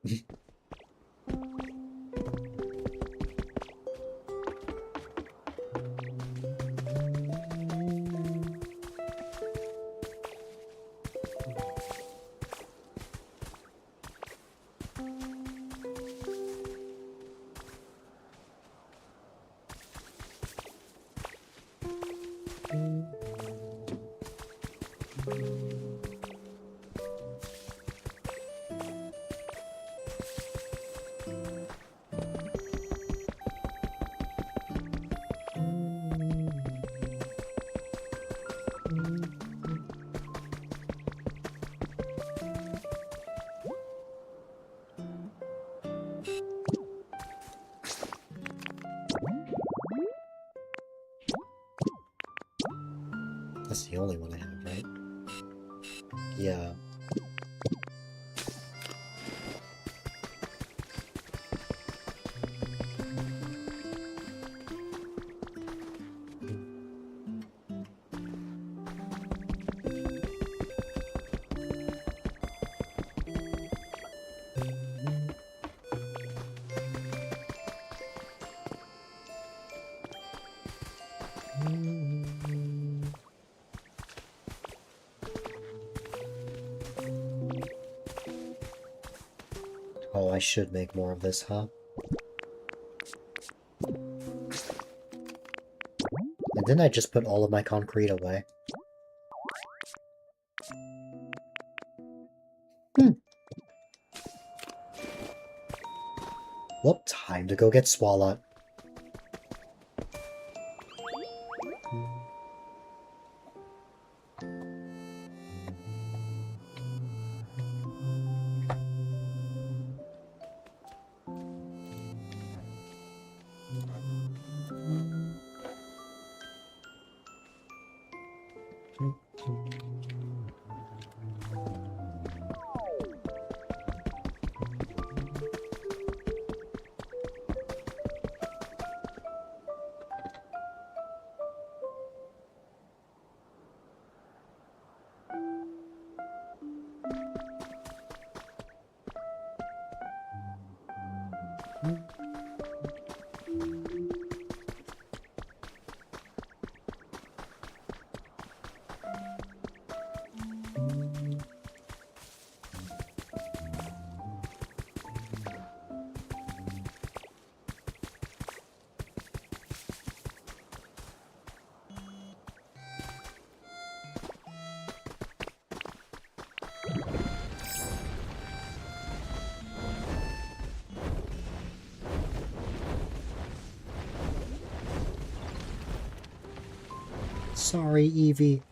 That's the only one I have, right? Yeah. Oh, I should make more of this, huh? And didn't I just put all of my concrete away? Well, time to go get Swalot. Sorry, Evie.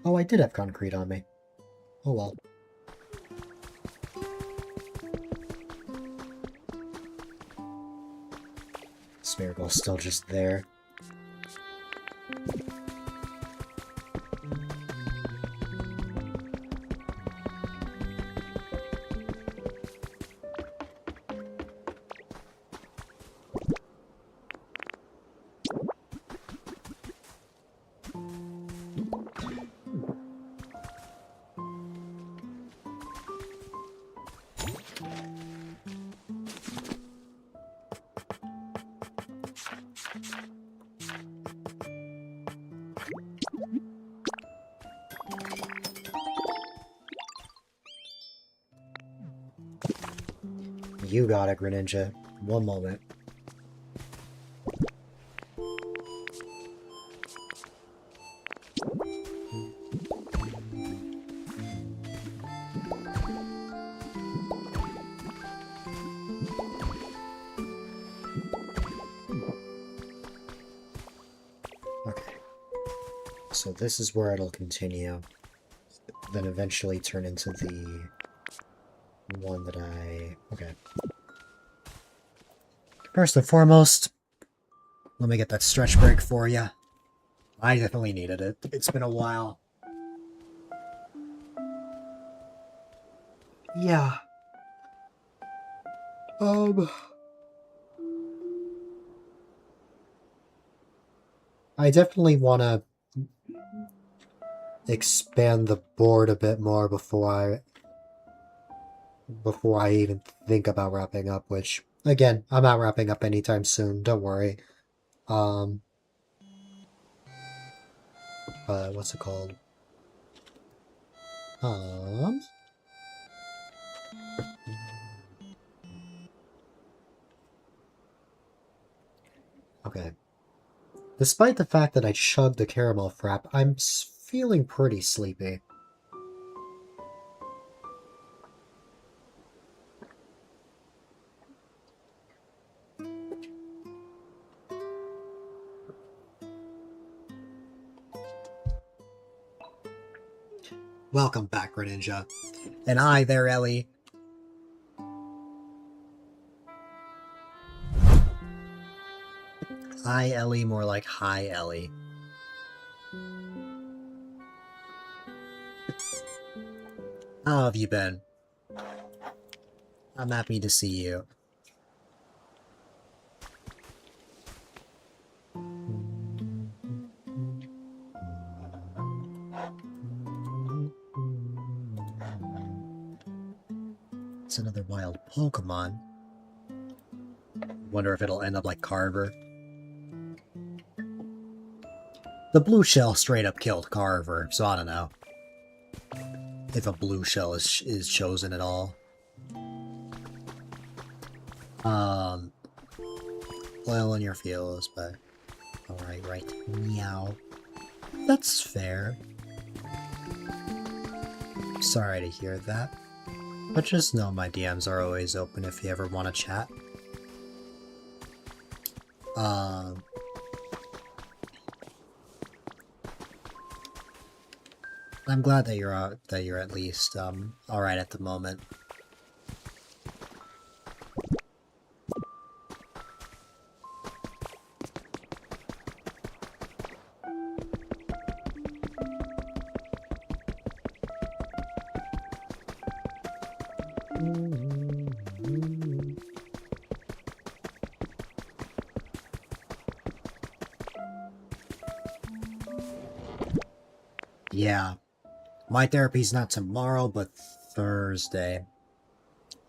Oh, I did have concrete on me. Oh well. Smeargle's still just there. You got it, Greninja. One moment. Okay. So this is where it'll continue. Then eventually turn into the one that I... Okay. First and foremost, let me get that stretch break for you. I definitely needed it. It's been a while. Yeah. I definitely want to expand the board a bit more before I even think about wrapping up, which, again, I'm not wrapping up anytime soon, don't worry. What's it called? Okay. Despite the fact that I chugged the caramel frap, I'm feeling pretty sleepy. Welcome back, Greninja. And hi there, Ellie. Hi, Ellie, more like hi, Ellie. How have you been? I'm happy to see you. It's another wild Pokemon. Wonder if it'll end up like Carver. The blue shell straight up killed Carver, so I don't know if a blue shell is chosen at all. Oil in your feels, but alright, right. Meow. That's fair. Sorry to hear that. But just know my DMs are always open if you ever want to chat. I'm glad that you're at least alright at the moment. Yeah. My therapy's not tomorrow, but Thursday.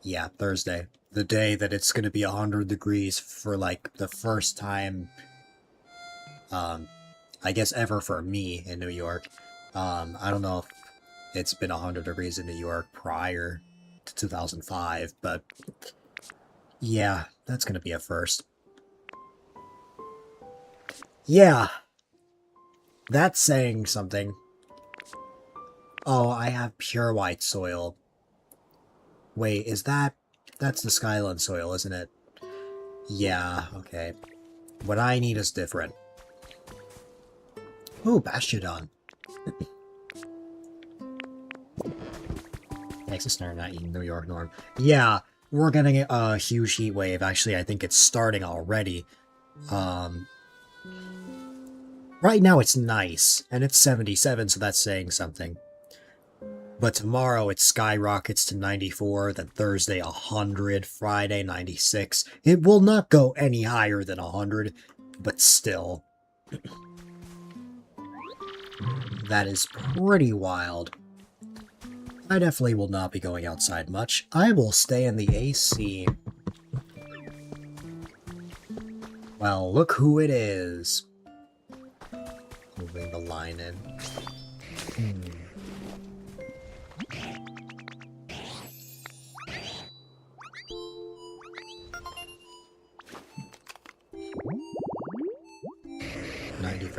Yeah, Thursday. The day that it's gonna be 100 degrees for, like, the first time, I guess ever for me in New York. I don't know if it's been 100 degrees in New York prior to 2005, but yeah, that's gonna be a first. Yeah. That's saying something. Oh, I have pure white soil. Wait, is that... That's the Skyland soil, isn't it? Yeah, okay. What I need is different. Ooh, Bastiodon. Thanks to Snare not eating New York Norm. Yeah, we're getting a huge heat wave. Actually, I think it's starting already. Right now it's nice, and it's 77, so that's saying something. But tomorrow it skyrockets to 94, then Thursday 100, Friday 96. It will not go any higher than 100, but still. That is pretty wild. I definitely will not be going outside much. I will stay in the AC. Well, look who it is. Moving the line in.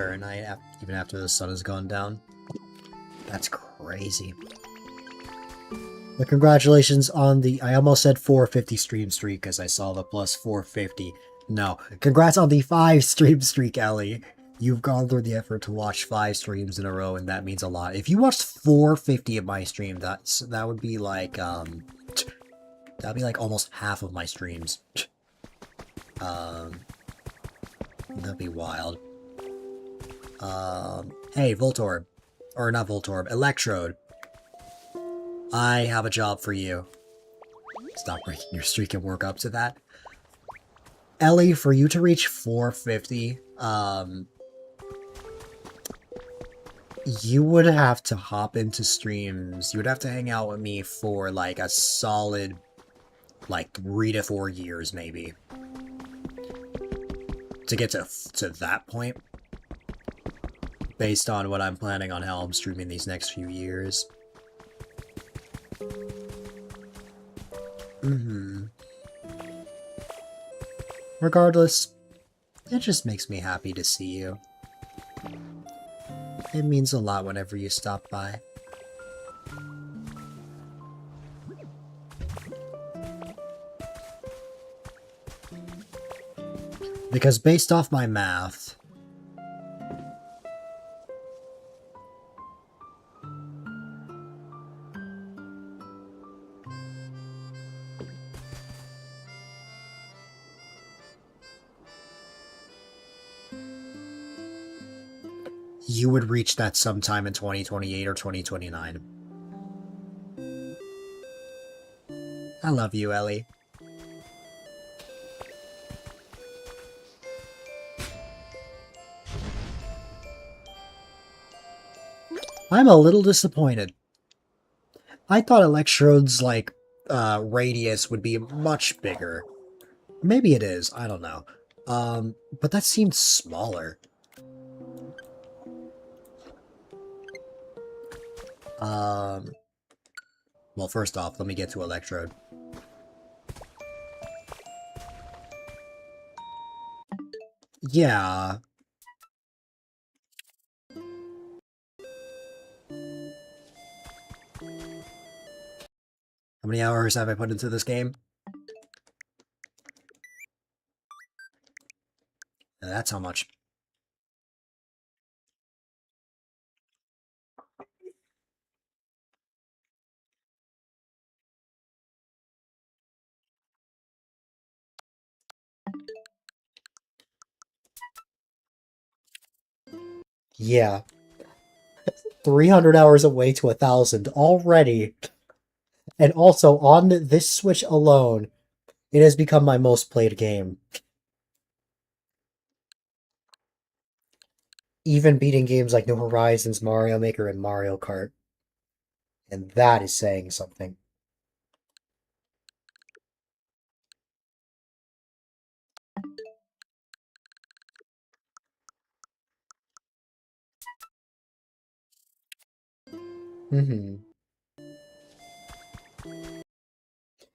Fahrenheit, even after the sun has gone down. That's crazy. But congratulations on the, I almost said 450 stream streak because I saw the plus 450. No, congrats on the 5 stream streak, Ellie. You've gone through the effort to watch 5 streams in a row, and that means a lot. If you watched 450 of my stream, that would be like, that'd be like almost half of my streams. That'd be wild. Hey, Voltorb. Or not Voltorb, Electrode. I have a job for you. Stop breaking your streak and work up to that. Ellie, for you to reach 450, you would have to hop into streams. You would have to hang out with me for like a solid, like 3 to 4 years, maybe. To get to that point. Based on what I'm planning on how I'm streaming these next few years. Regardless, it just makes me happy to see you. It means a lot whenever you stop by. Because based off my math, you would reach that sometime in 2028 or 2029. I love you, Ellie. I'm a little disappointed. I thought Electrode's, like, radius would be much bigger. Maybe it is, I don't know. But that seemed smaller. Well, first off, let me get to Electrode. Yeah. How many hours have I put into this game? That's how much. Yeah. 300 hours away to 1,000 already. And also, on this Switch alone, it has become my most played game. Even beating games like New Horizons, Mario Maker, and Mario Kart. And that is saying something.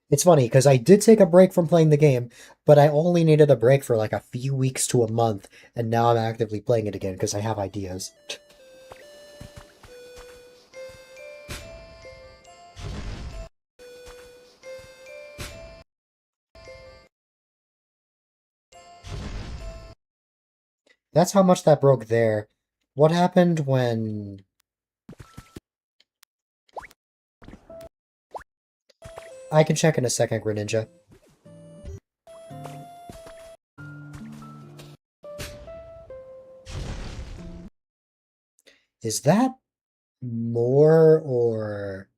It's funny, because I did take a break from playing the game, but I only needed a break for like a few weeks to a month, and now I'm actively playing it again because I have ideas. That's how much that broke there. What happened when... I can check in a second, Greninja. Is that more or...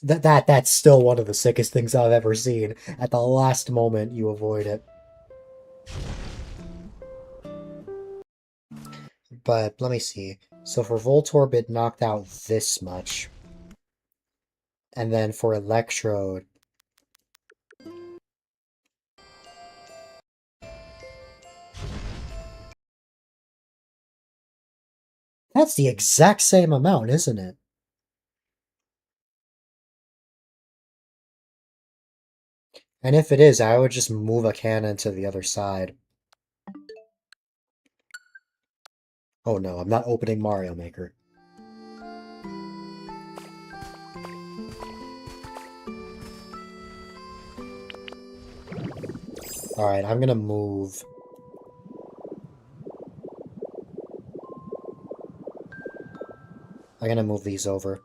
That's still one of the sickest things I've ever seen. At the last moment, you avoid it. But let me see. So for Voltorb, it knocked out this much. And then for Electrode... That's the exact same amount, isn't it? And if it is, I would just move a cannon to the other side. Oh no, I'm not opening Mario Maker. Alright, I'm gonna move. I'm gonna move these over.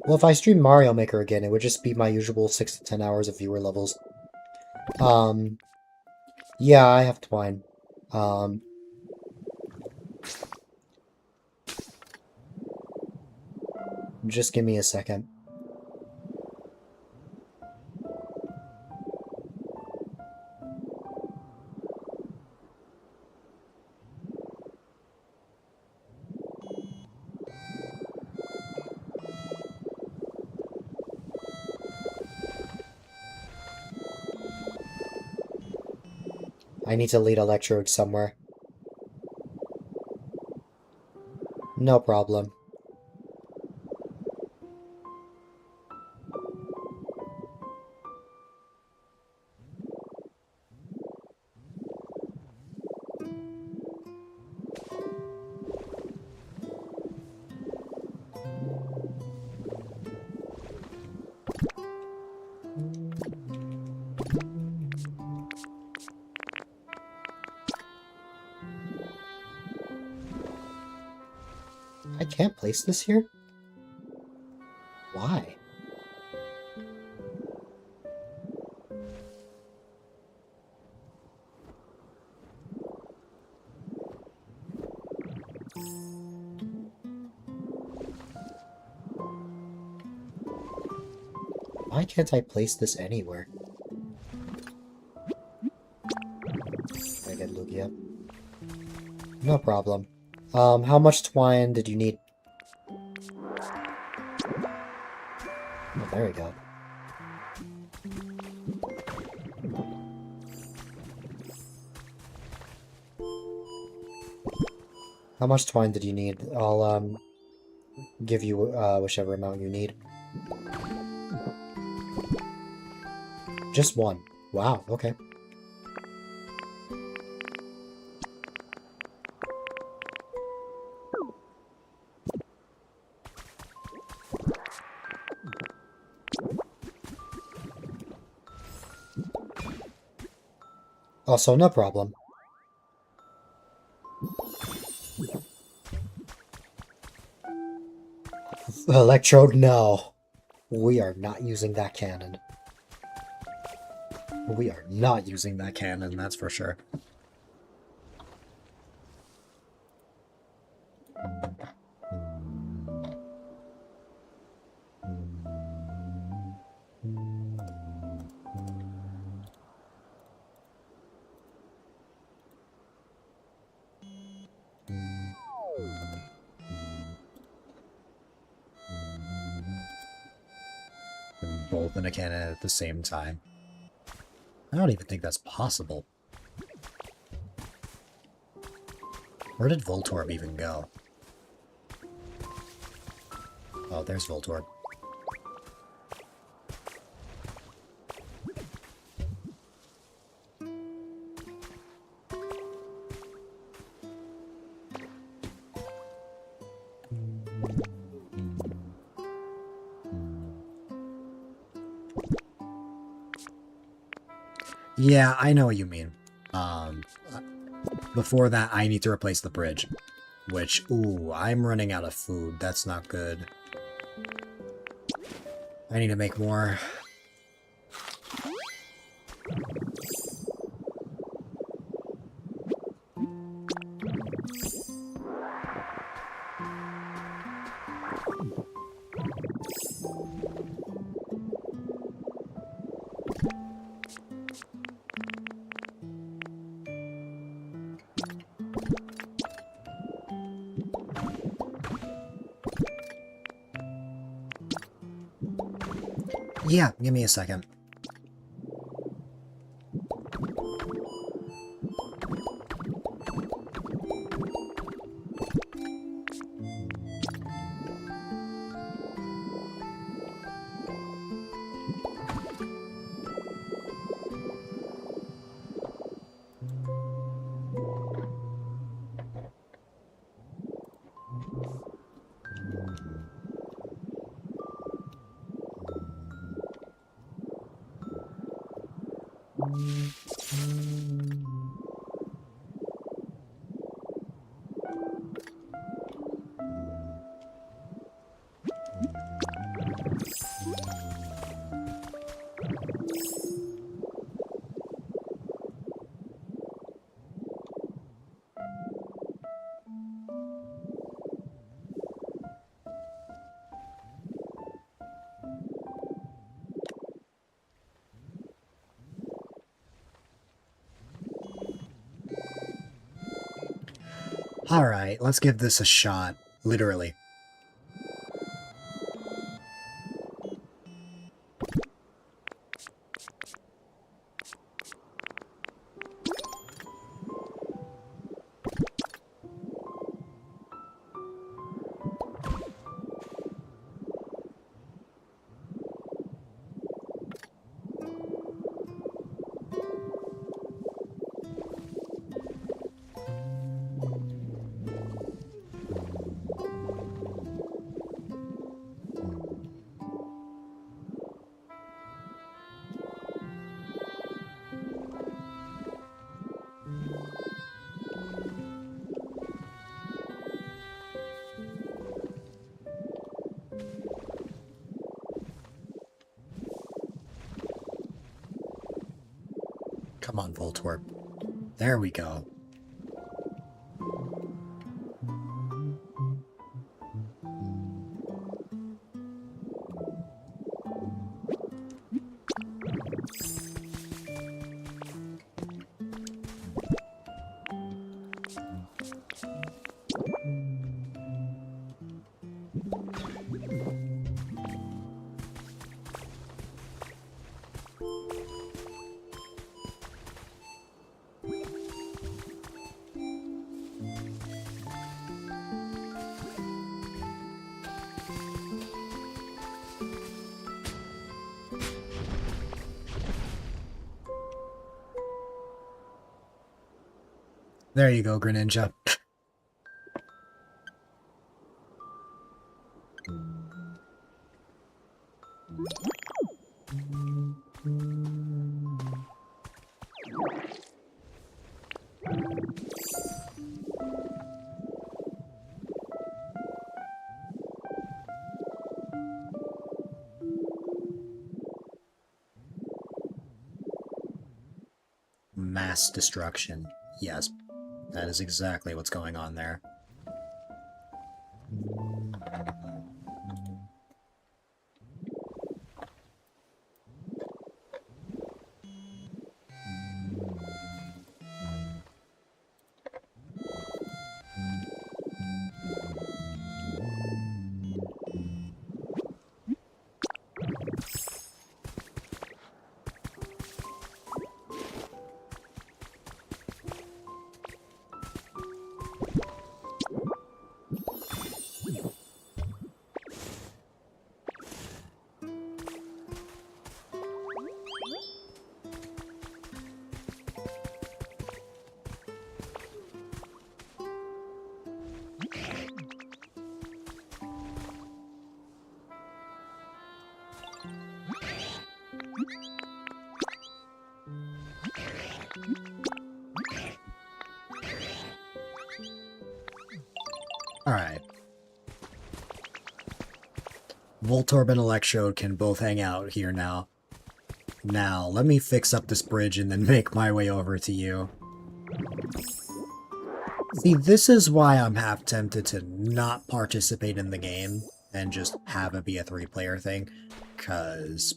Well, if I stream Mario Maker again, it would just be my usual 6 to 10 hours of viewer levels. Yeah, I have twine. Just give me a second. I need to lead electrodes somewhere. No problem. I can't place this here? Why? Why can't I place this anywhere? I get Lugia. No problem. How much twine did you need? Oh, there we go. How much twine did you need? I'll, give you, whichever amount you need. Just one. Wow, okay. Also, no problem. Electrode, no. We are not using that cannon. We are not using that cannon, that's for sure. Both in a cannon at the same time. I don't even think that's possible. Where did Voltorb even go? Oh, there's Voltorb. Yeah, I know what you mean. Before that, I need to replace the bridge. Which, ooh, I'm running out of food. That's not good. I need to make more. Yeah, give me a second. Alright, let's give this a shot. Literally. Come on, Voltorb. There we go. There you go, Greninja. Mass destruction. Yes, that is exactly what's going on there. Alright. Voltorb and Electrode can both hang out here now. Now, let me fix up this bridge and then make my way over to you. See, this is why I'm half tempted to not participate in the game and just have it be a 3-player thing, because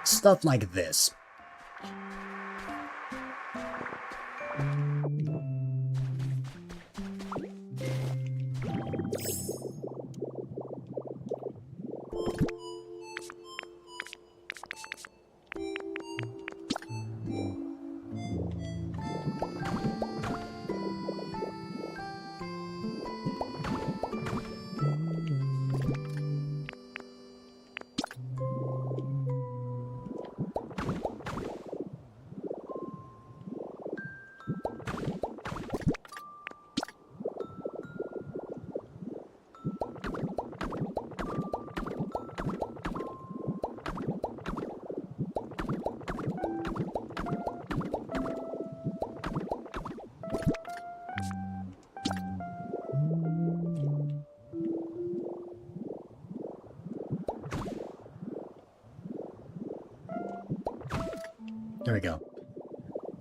stuff like this. There we go.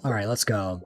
Alright, let's go.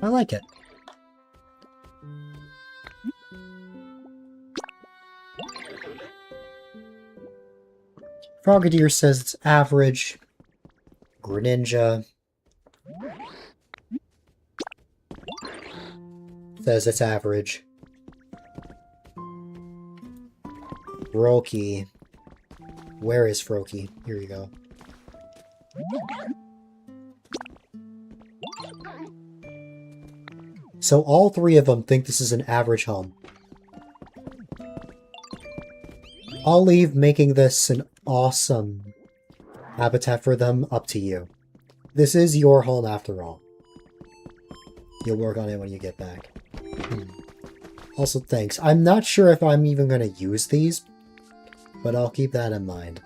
I like it. Frogadier says it's average. Greninja says it's average. Froakie. Where is Froakie? Here you go. So all three of them think this is an average home. I'll leave making this an awesome habitat for them up to you. This is your home after all. You'll work on it when you get back. Also, thanks. I'm not sure if I'm even going to use these, but I'll keep that in mind.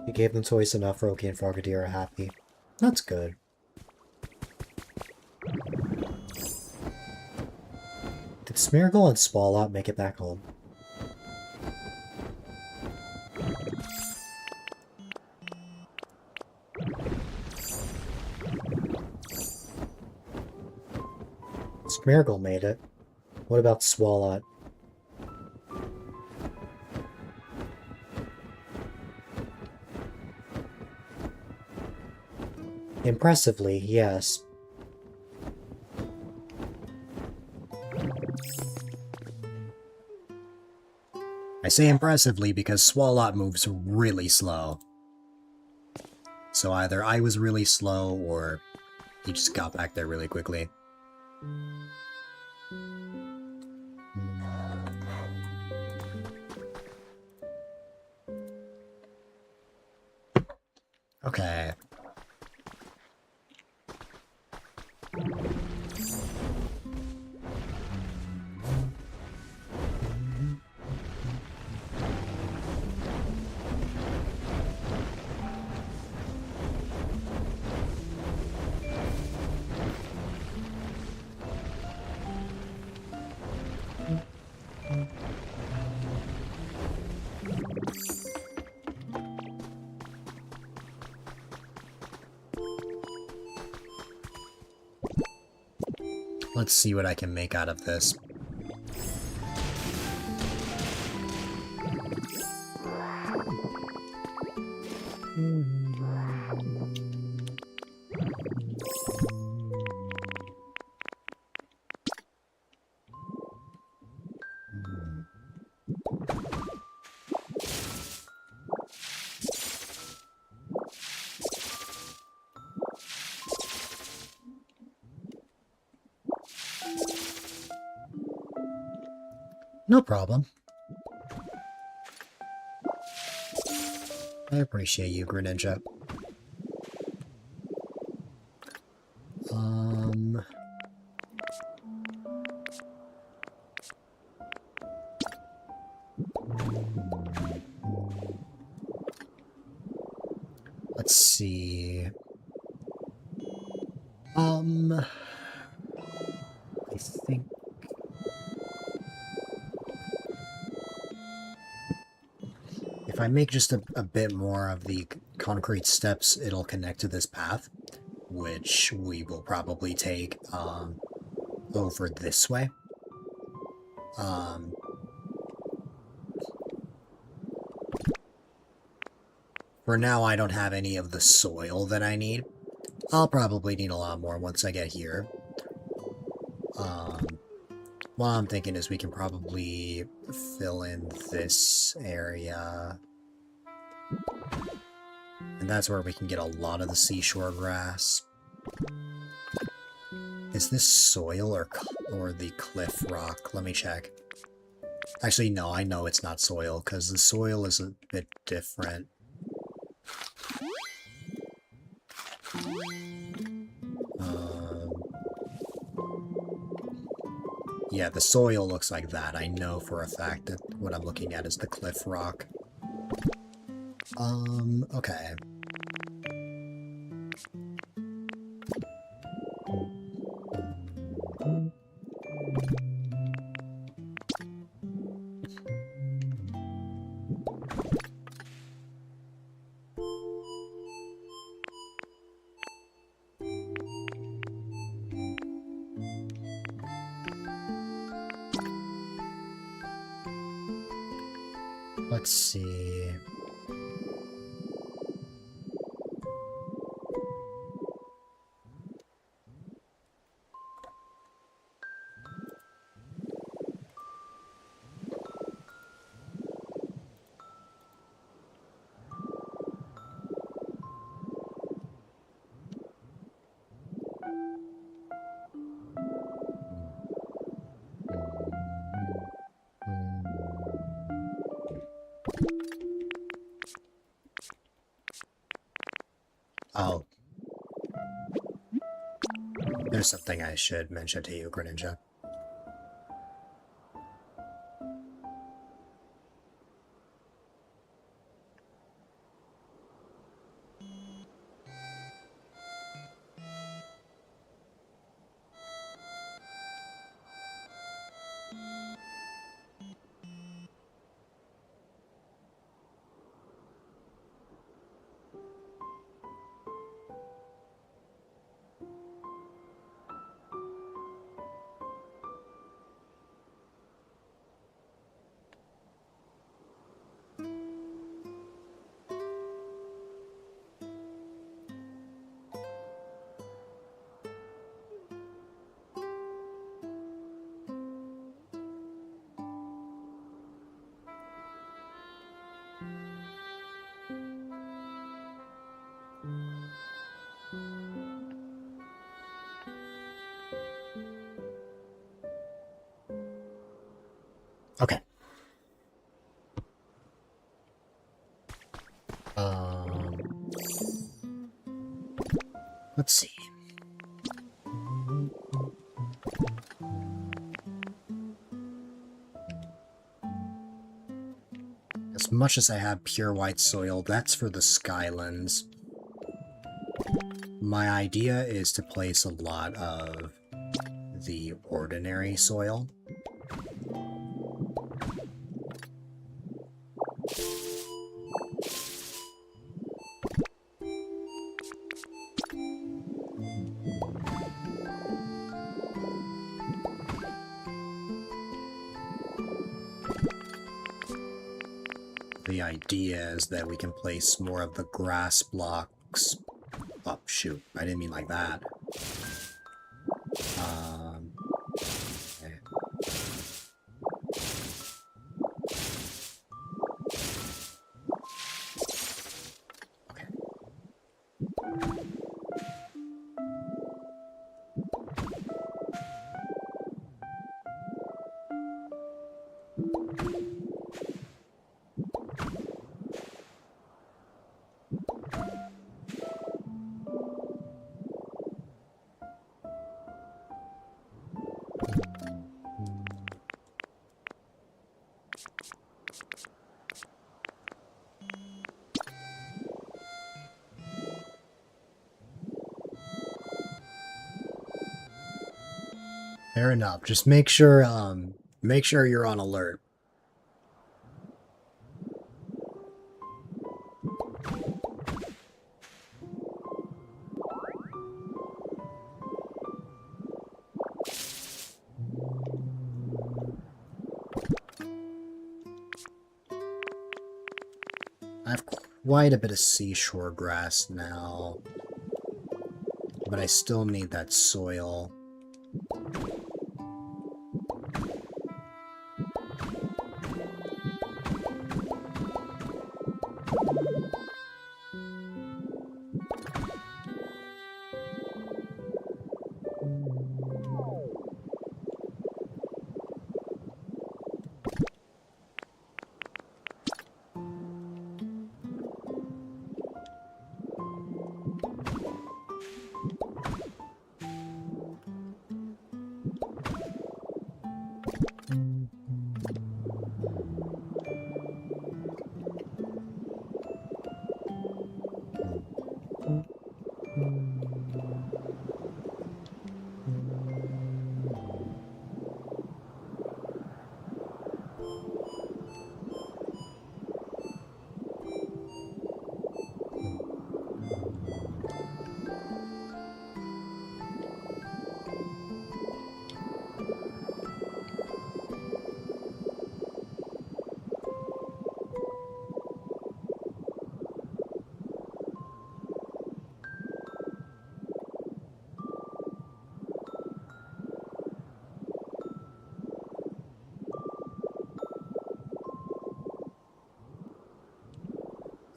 You gave them toys enough, Froakie and Frogadier are happy. That's good. Did Smeargle and Swallow make it back home? Smeargle made it. What about Swallow? Impressively, yes. I say impressively because Swallow moves really slow. So either I was really slow, or he just got back there really quickly. Okay. Let's see what I can make out of this. No problem. I appreciate you, Greninja. Let's see. I think if I make just a bit more of the concrete steps, it'll connect to this path, which we will probably take over this way. For now, I don't have any of the soil that I need. I'll probably need a lot more once I get here. What I'm thinking is we can probably fill in this area. And that's where we can get a lot of the seashore grass. Is this soil or the cliff rock? Let me check. Actually, no, I know it's not soil, because the soil is a bit different. Yeah, the soil looks like that. I know for a fact that what I'm looking at is the cliff rock. Okay. Let's see. Oh. There's something I should mention to you, Greninja. Okay. Let's see. As much as I have pure white soil, that's for the Skylands. My idea is to place a lot of the ordinary soil. The idea is that we can place more of the grass blocks. Oh, shoot. I didn't mean like that. Okay. Okay. Fair enough. Just make sure you're on alert. I have quite a bit of seashore grass now, but I still need that soil.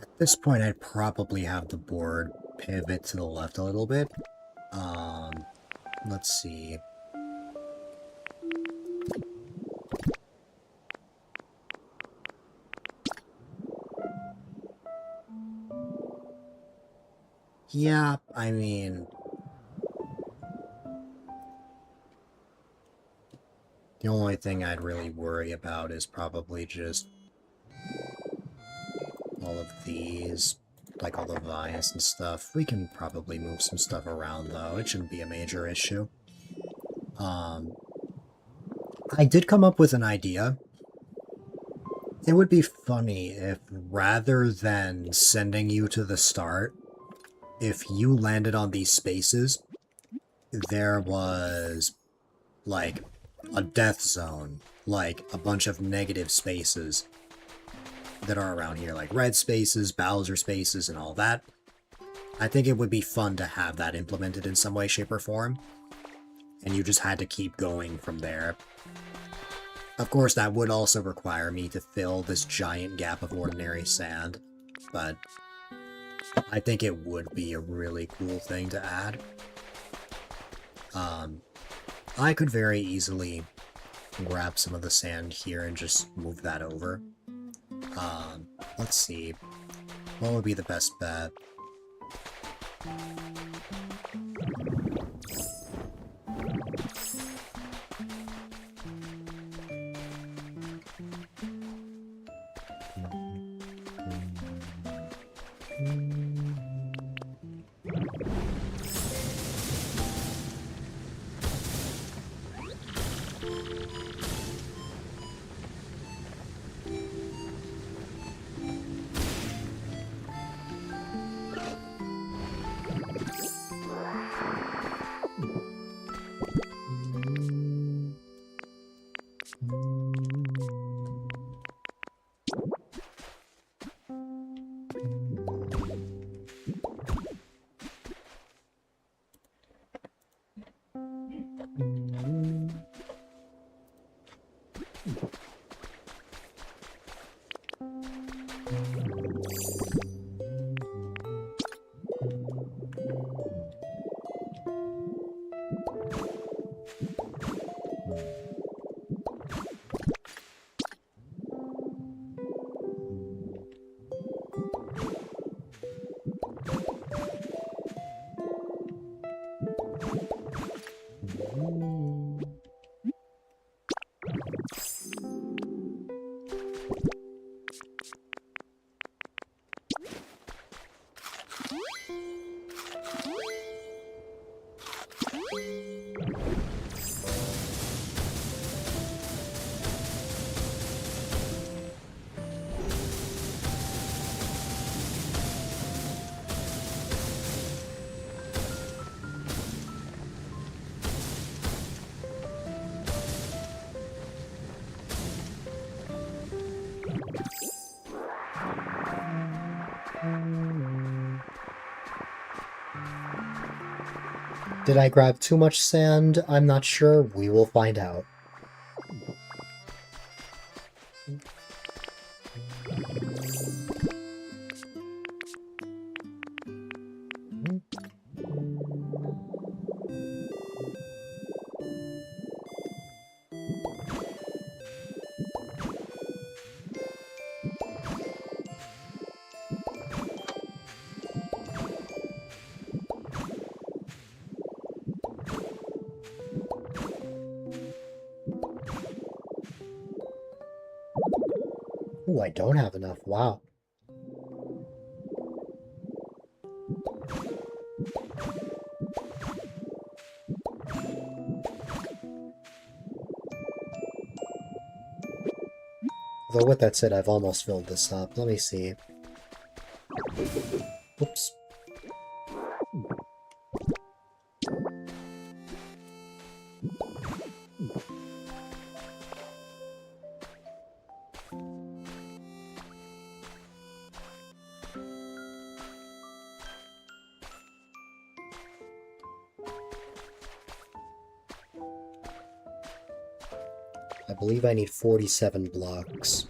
At this point, I'd probably have the board pivot to the left a little bit. Let's see. Yeah, I mean... The only thing I'd really worry about is probably just all of these, like all the vines and stuff. We can probably move some stuff around, though. It shouldn't be a major issue. I did come up with an idea. It would be funny if, rather than sending you to the start, if you landed on these spaces, there was, like, a death zone, like a bunch of negative spaces that are around here, like red spaces, Bowser spaces, and all that. I think it would be fun to have that implemented in some way, shape, or form, and you just had to keep going from there. Of course, that would also require me to fill this giant gap of ordinary sand, but I think it would be a really cool thing to add. I could very easily grab some of the sand here and just move that over. Let's see. What would be the best bet? Did I grab too much sand? I'm not sure. We will find out. Ooh, I don't have enough. Wow. Though with that said, I've almost filled this up. Let me see. Oops. I believe I need 47 blocks.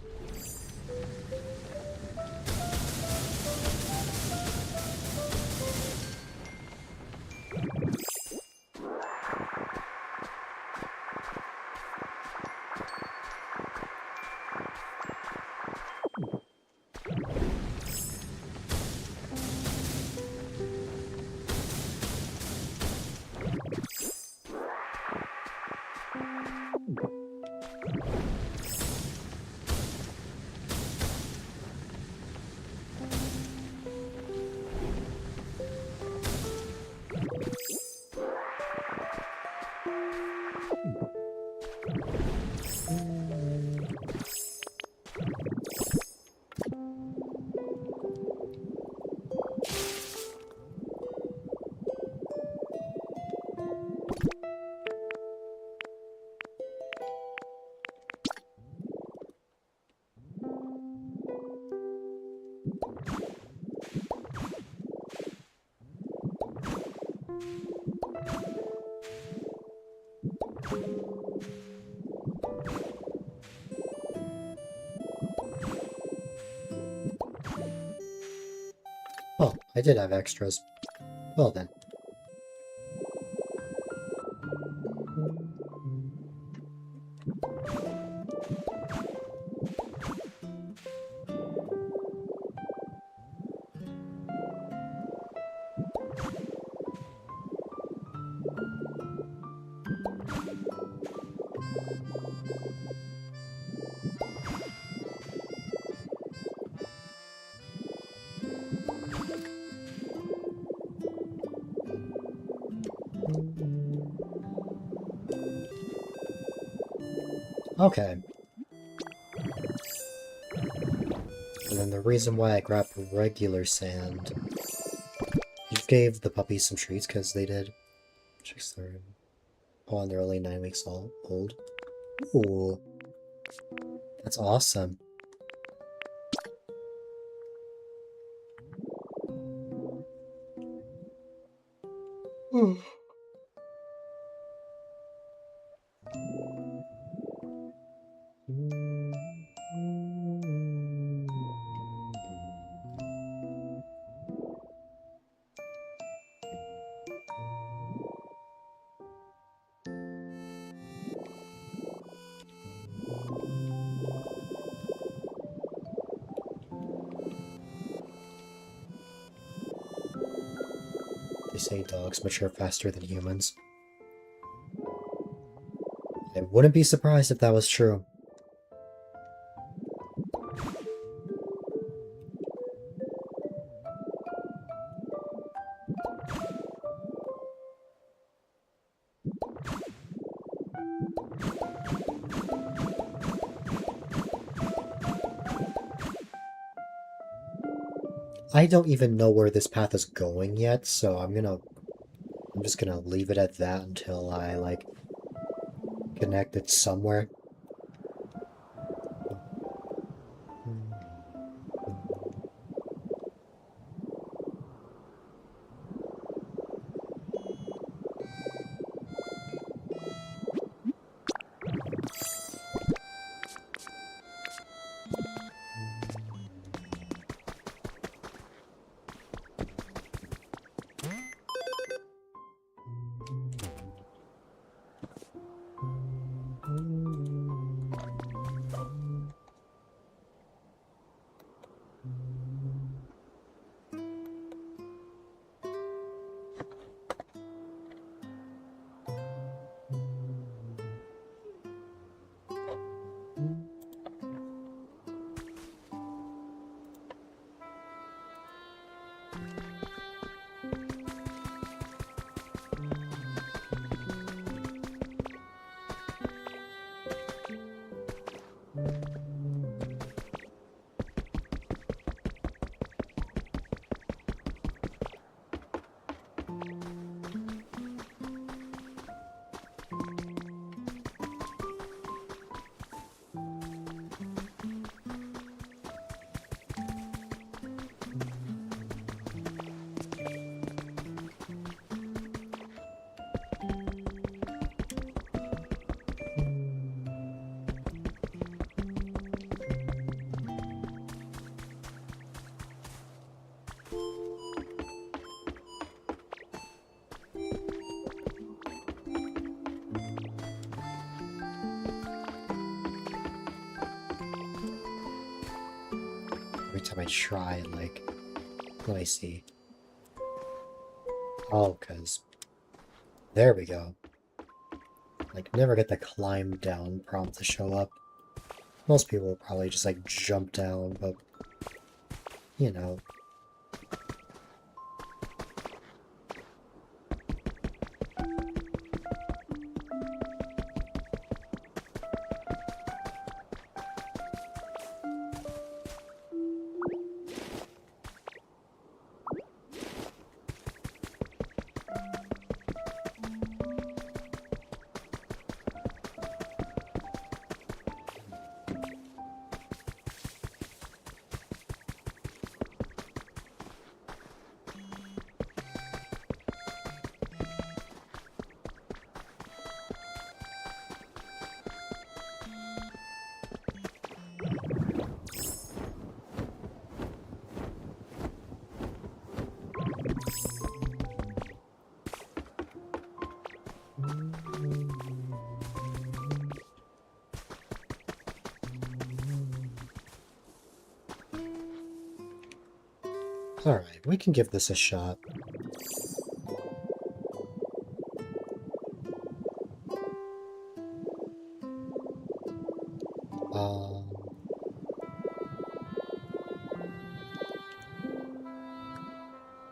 Oh, I did have extras. Well then. Okay. And then the reason why I grabbed regular sand. You gave the puppies some treats because they did. Chicks are oh, and they're only 9 weeks old. Ooh. That's awesome. They say dogs mature faster than humans. I wouldn't be surprised if that was true. I don't even know where this path is going yet, so I'm just gonna leave it at that until I, like, connect it somewhere. every time I try, like, let me see. Oh, because there we go. Like, never get the climb down prompt to show up. Most people will probably just, like, jump down, but, you know. Alright, we can give this a shot.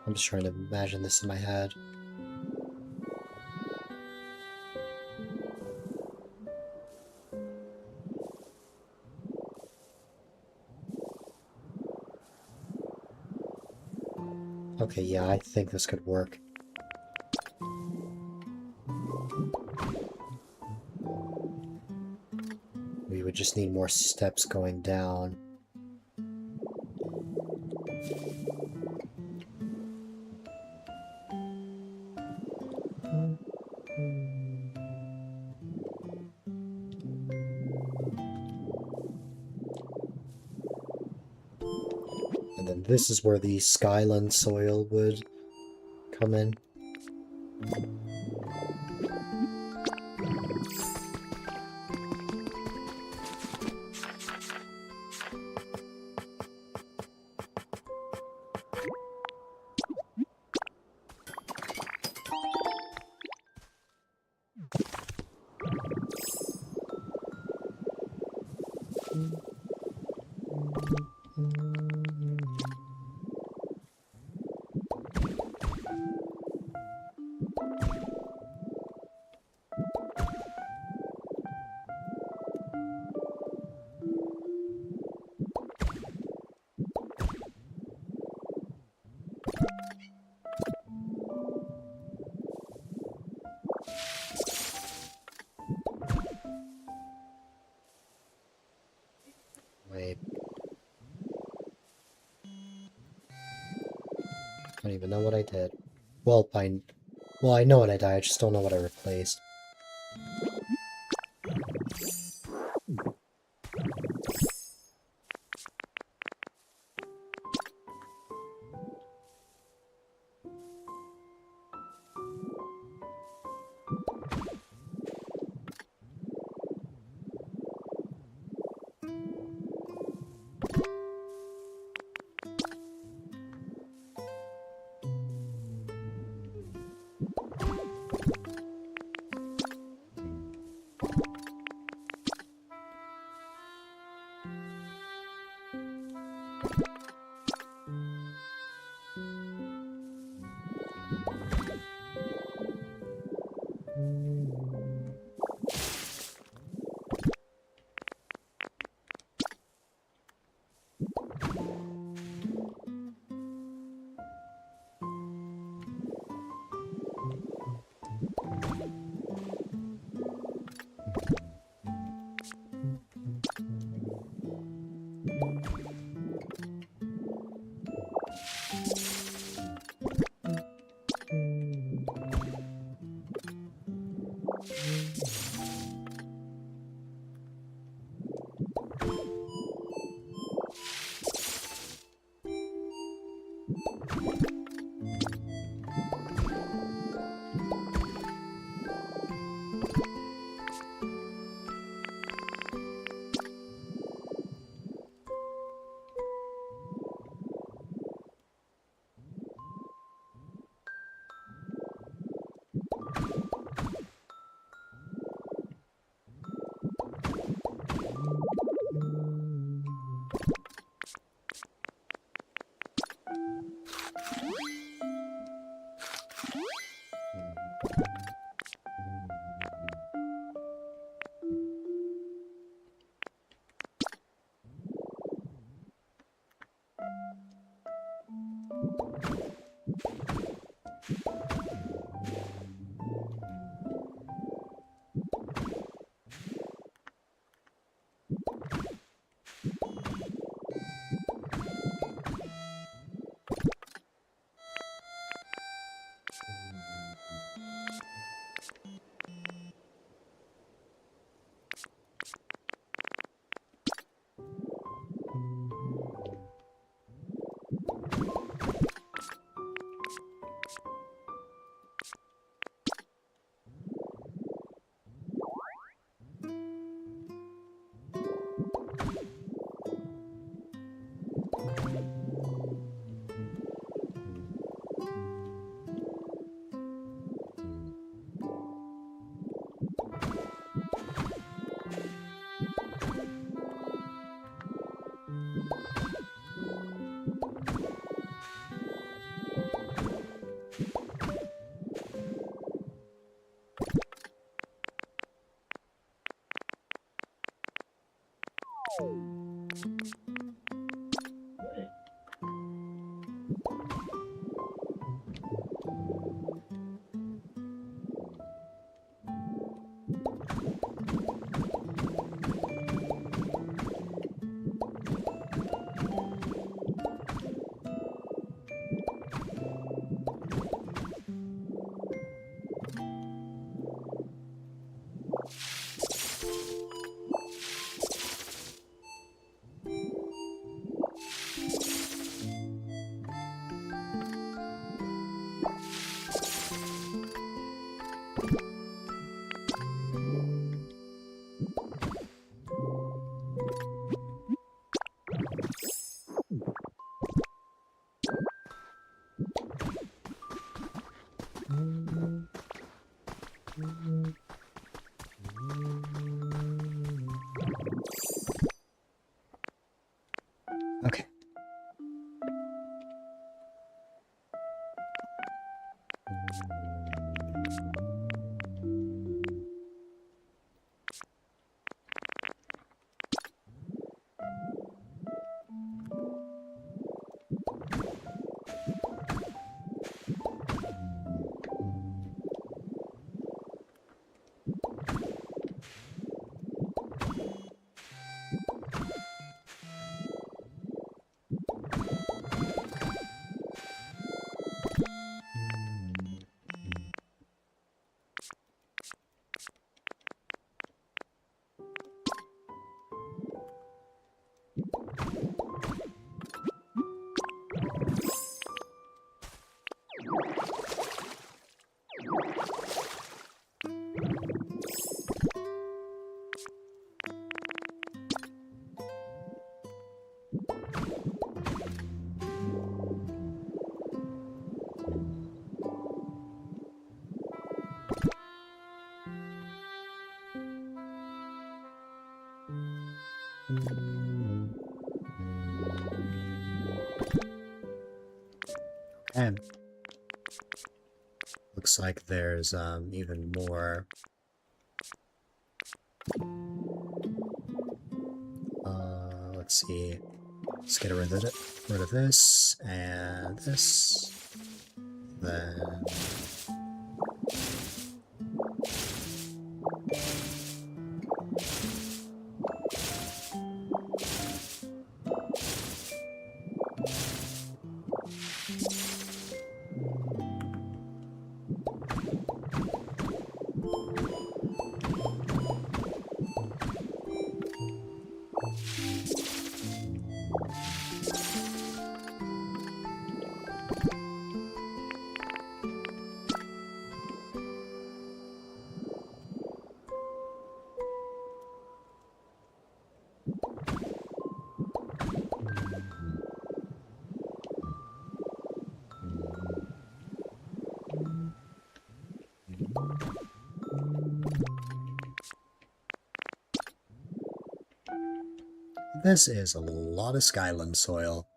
I'm just trying to imagine this in my head. Okay, yeah, I think this could work. We would just need more steps going down. And then this is where the Skyland soil would come in. Wait. I don't even know what I did. Well, I know what I did, I just don't know what I replaced. Okay. And looks like there's even more. Let's see. Let's get rid of this and this. Then this is a lot of Skyland soil.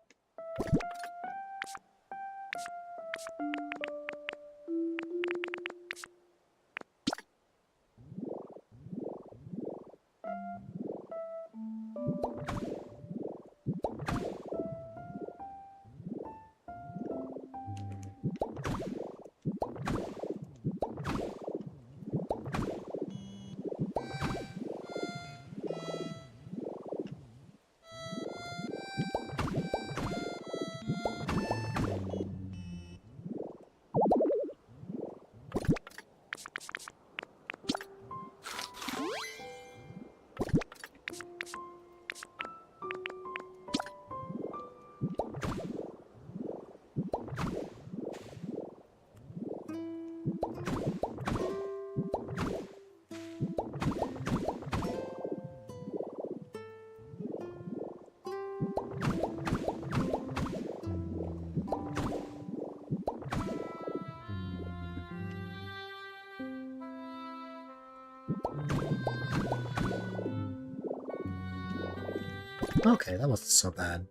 Okay, that wasn't so bad.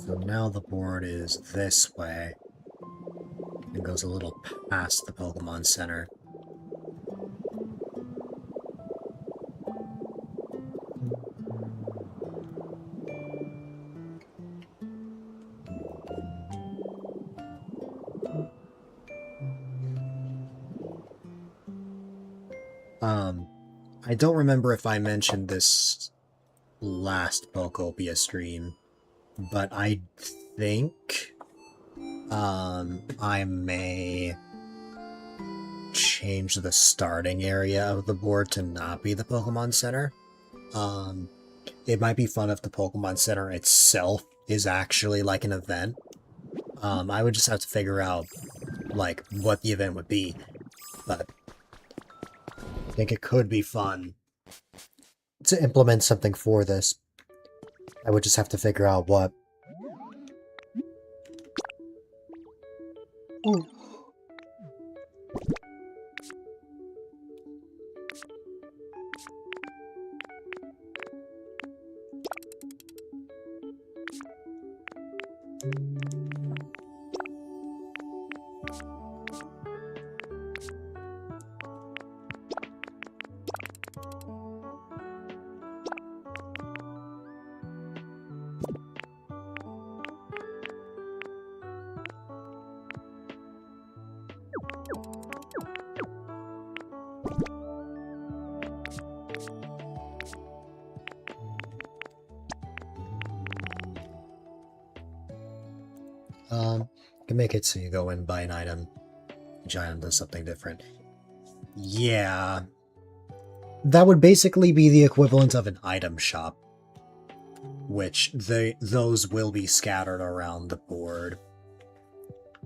So now the board is this way and goes a little past the Pokemon Center. I don't remember if I mentioned this last Pokopia stream, but I think I may change the starting area of the board to not be the Pokemon Center. It might be fun if the Pokemon Center itself is actually like an event. I would just have to figure out like what the event would be, but I think it could be fun to implement something for this. I would just have to figure out what. Ooh. You can make it so you go in, buy an item, each item does something different. Yeah. That would basically be the equivalent of an item shop, which those will be scattered around the board.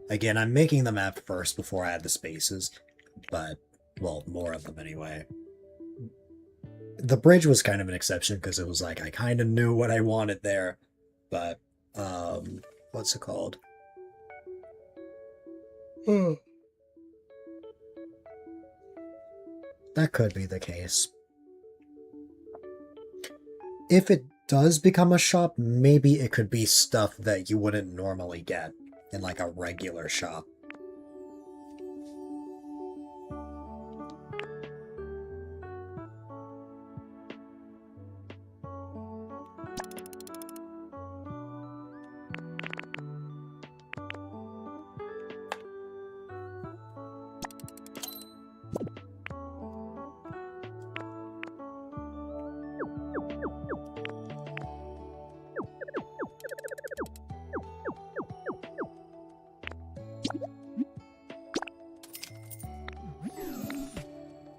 Again, I'm making the map first before I add the spaces, but, well, more of them anyway. The bridge was kind of an exception because it was like I kind of knew what I wanted there, but, what's it called? That could be the case. If it does become a shop, maybe it could be stuff that you wouldn't normally get in like a regular shop.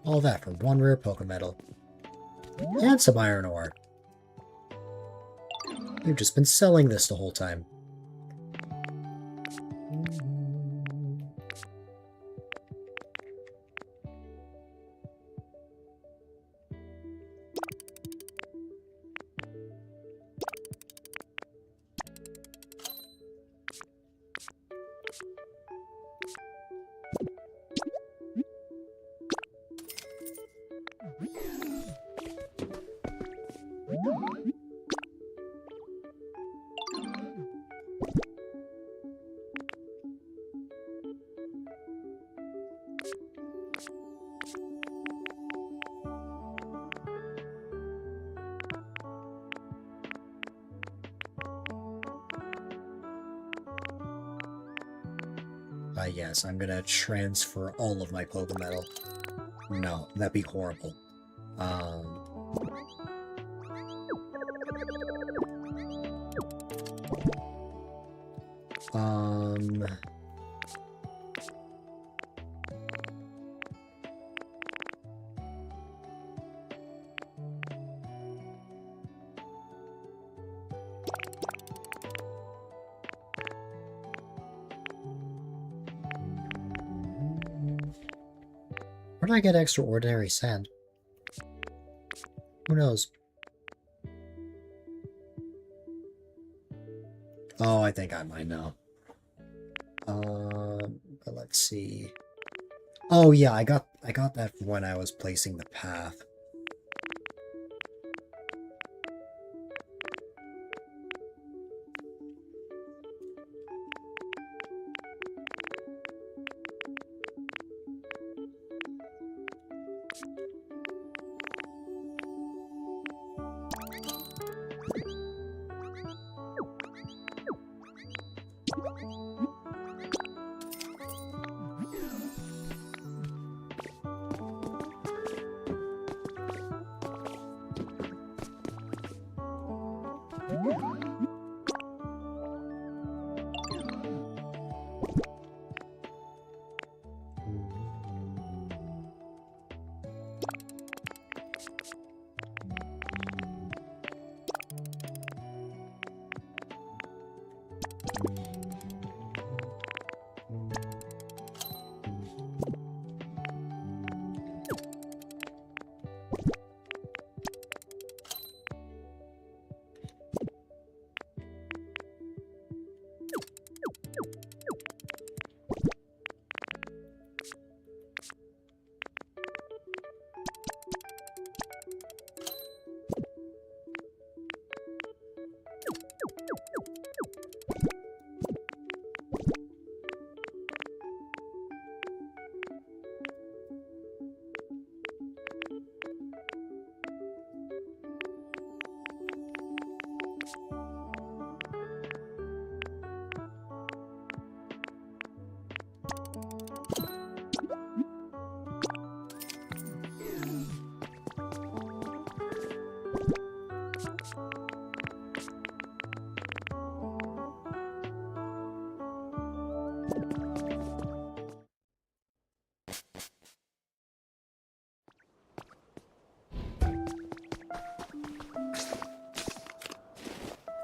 All that for one rare Pokemetal. And some iron ore. You've just been selling this the whole time. Yes, I'm gonna transfer all of my Pokemetal. No, that'd be horrible. Where did I get extraordinary sand? Who knows? Oh, I think I might know. But let's see. Oh yeah, I got that when I was placing the path.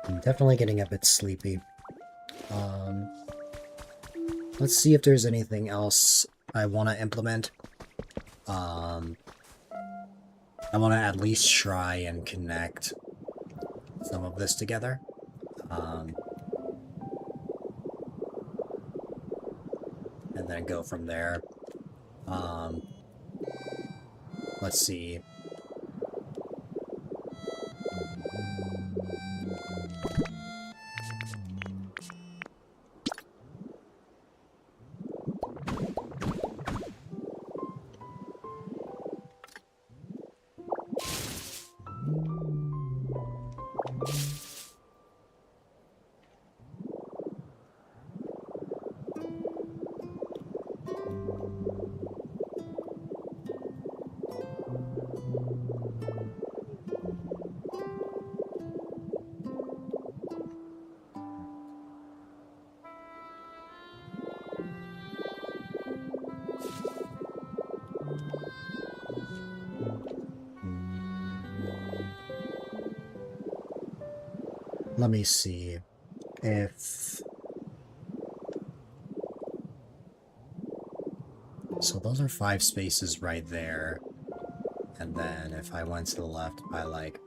I'm definitely getting a bit sleepy. Let's see if there's anything else I want to implement. I want to at least try and connect some of this together. And then go from there. Let's see. Let me see if... So those are 5 spaces right there. And then if I went to the left by like...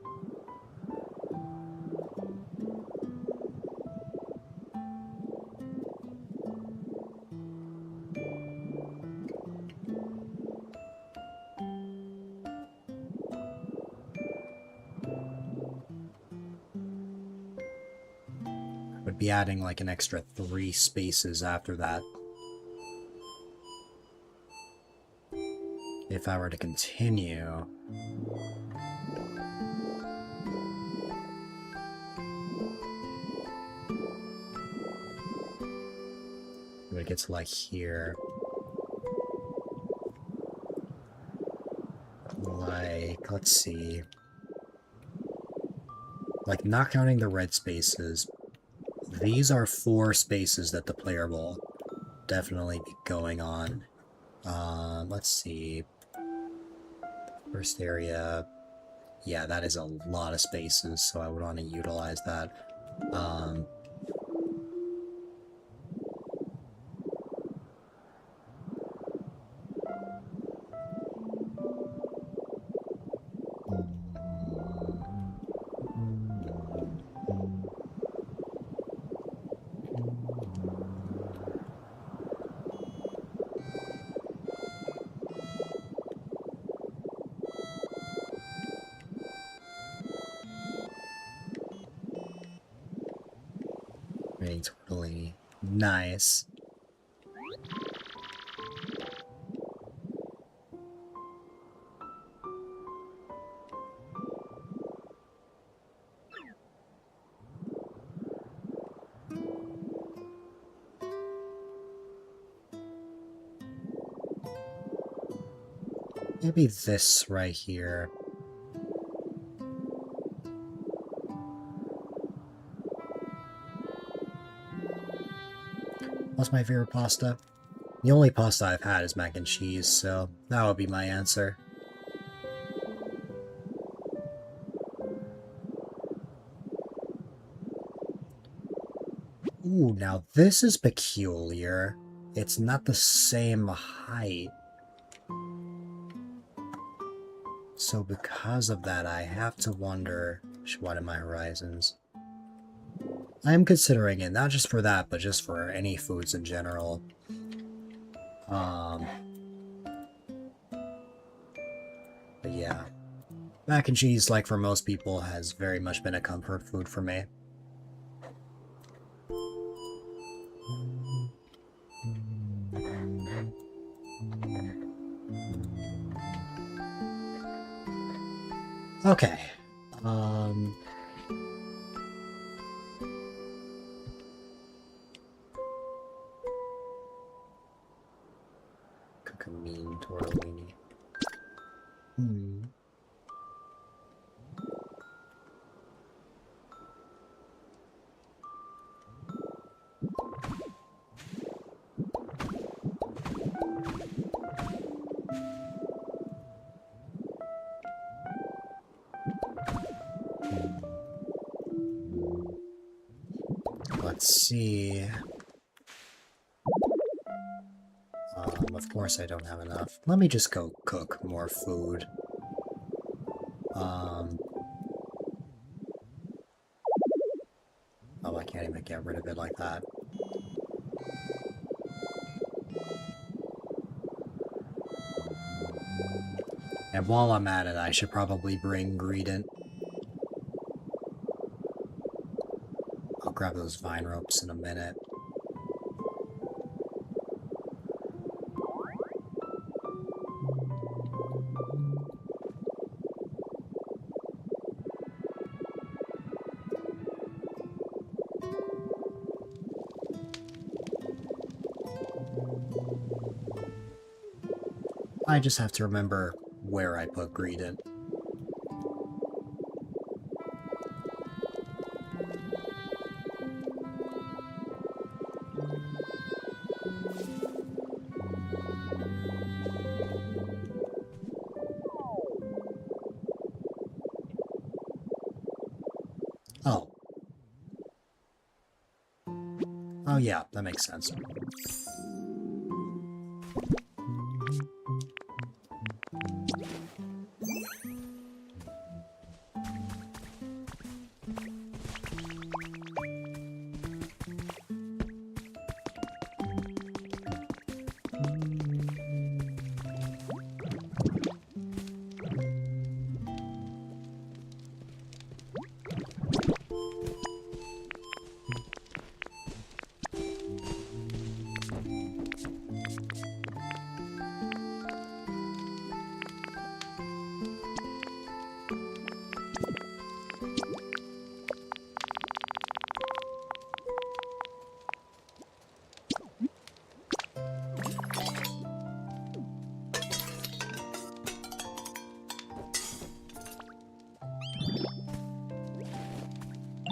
would be adding like an extra 3 spaces after that. If I were to continue... it would get to like here. Like, let's see. Like, not counting the red spaces, these are 4 spaces that the player will definitely be going on. Let's see. First area. Yeah, that is a lot of spaces, so I would want to utilize that. Mini tortellini. Nice. Maybe this right here. What's my favorite pasta? The only pasta I've had is mac and cheese, so that would be my answer. Ooh, now this is peculiar. It's not the same height. So because of that, I have to wonder which one of my horizons. I'm considering it, not just for that, but just for any foods in general. But yeah. Mac and cheese, like for most people, has very much been a comfort food for me. Okay. Cook a mean tortellini. Let's see. Of course I don't have enough. Let me just go cook more food. Oh, I can't even get rid of it like that. And while I'm at it, I should probably bring Greedent. I'll grab those vine ropes in a minute. I just have to remember where I put Greedent. Oh. Oh yeah, that makes sense.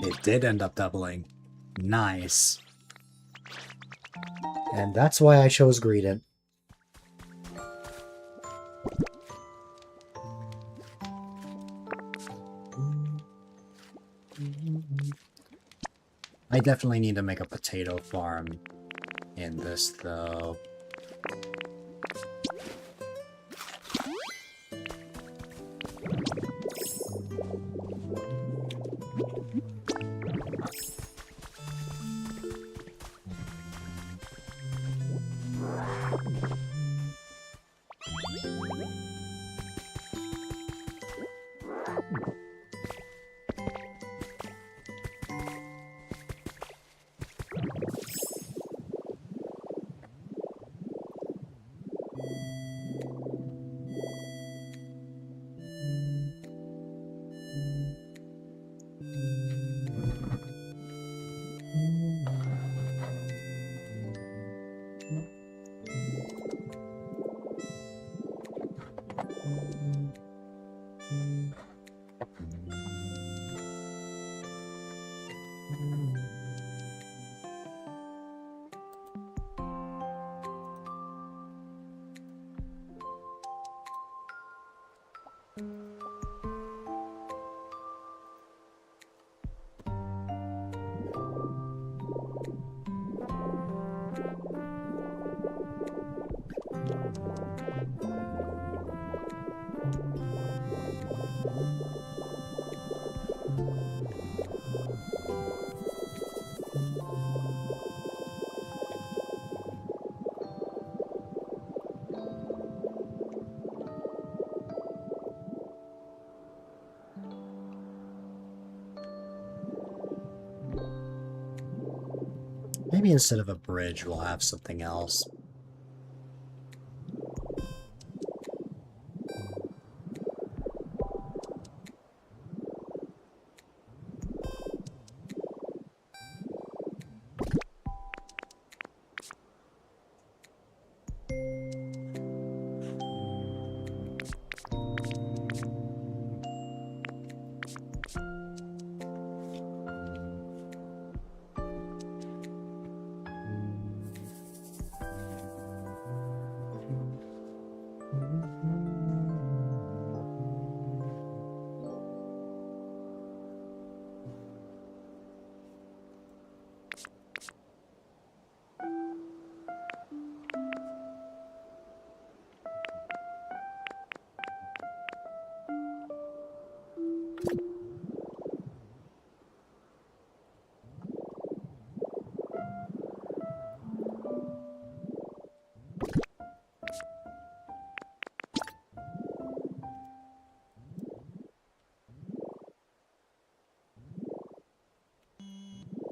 It did end up doubling. Nice. And that's why I chose Greedent. I definitely need to make a potato farm in this, though. Maybe instead of a bridge, we'll have something else.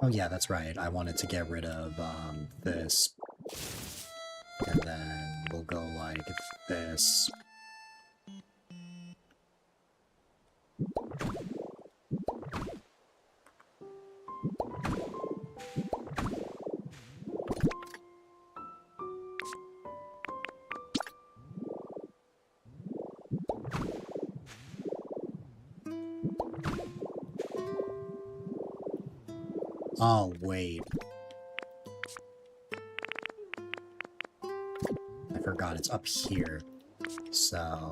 Oh yeah, that's right. I wanted to get rid of this. And then we'll go like this. Oh, wait. I forgot it's up here. So...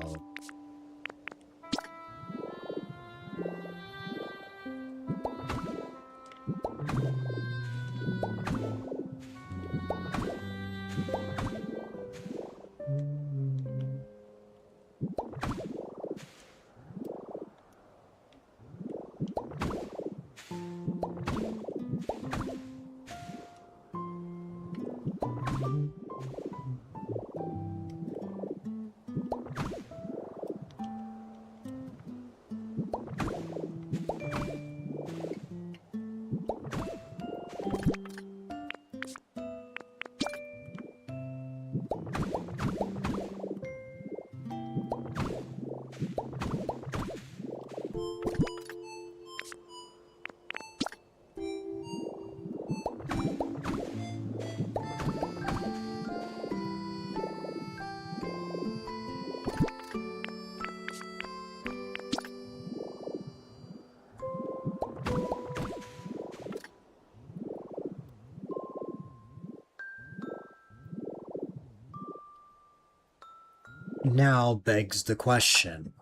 Now begs the question,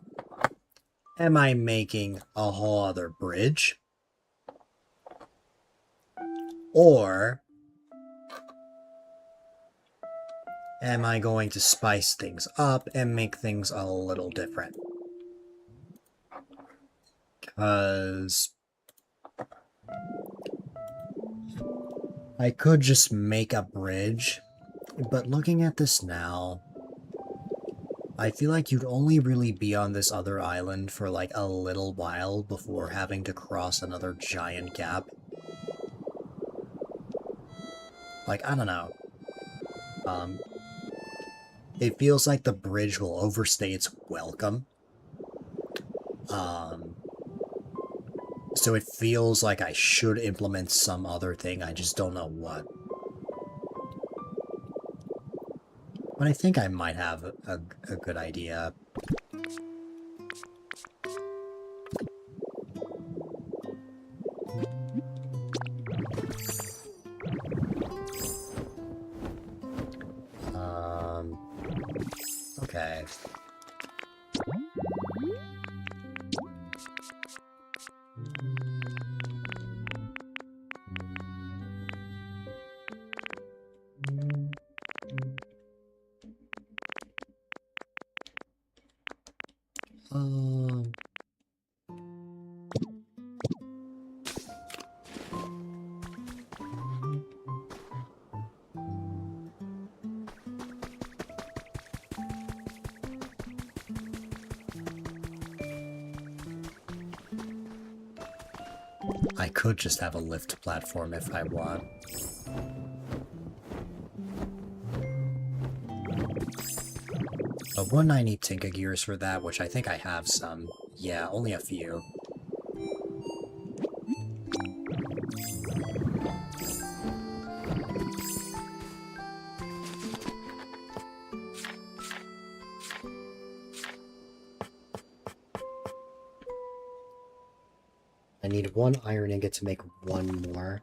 am I making a whole other bridge? Or am I going to spice things up and make things a little different? Because I could just make a bridge, but looking at this now, I feel like you'd only really be on this other island for like a little while before having to cross another giant gap. Like, I don't know. It feels like the bridge will overstay its welcome. So it feels like I should implement some other thing, I just don't know what. But I think I might have a good idea. Okay. Um... I could just have a lift platform if I want. But wouldn't I need Tinker Gears for that, which I think I have some. Yeah, only a few. I need one iron ingot to make one more.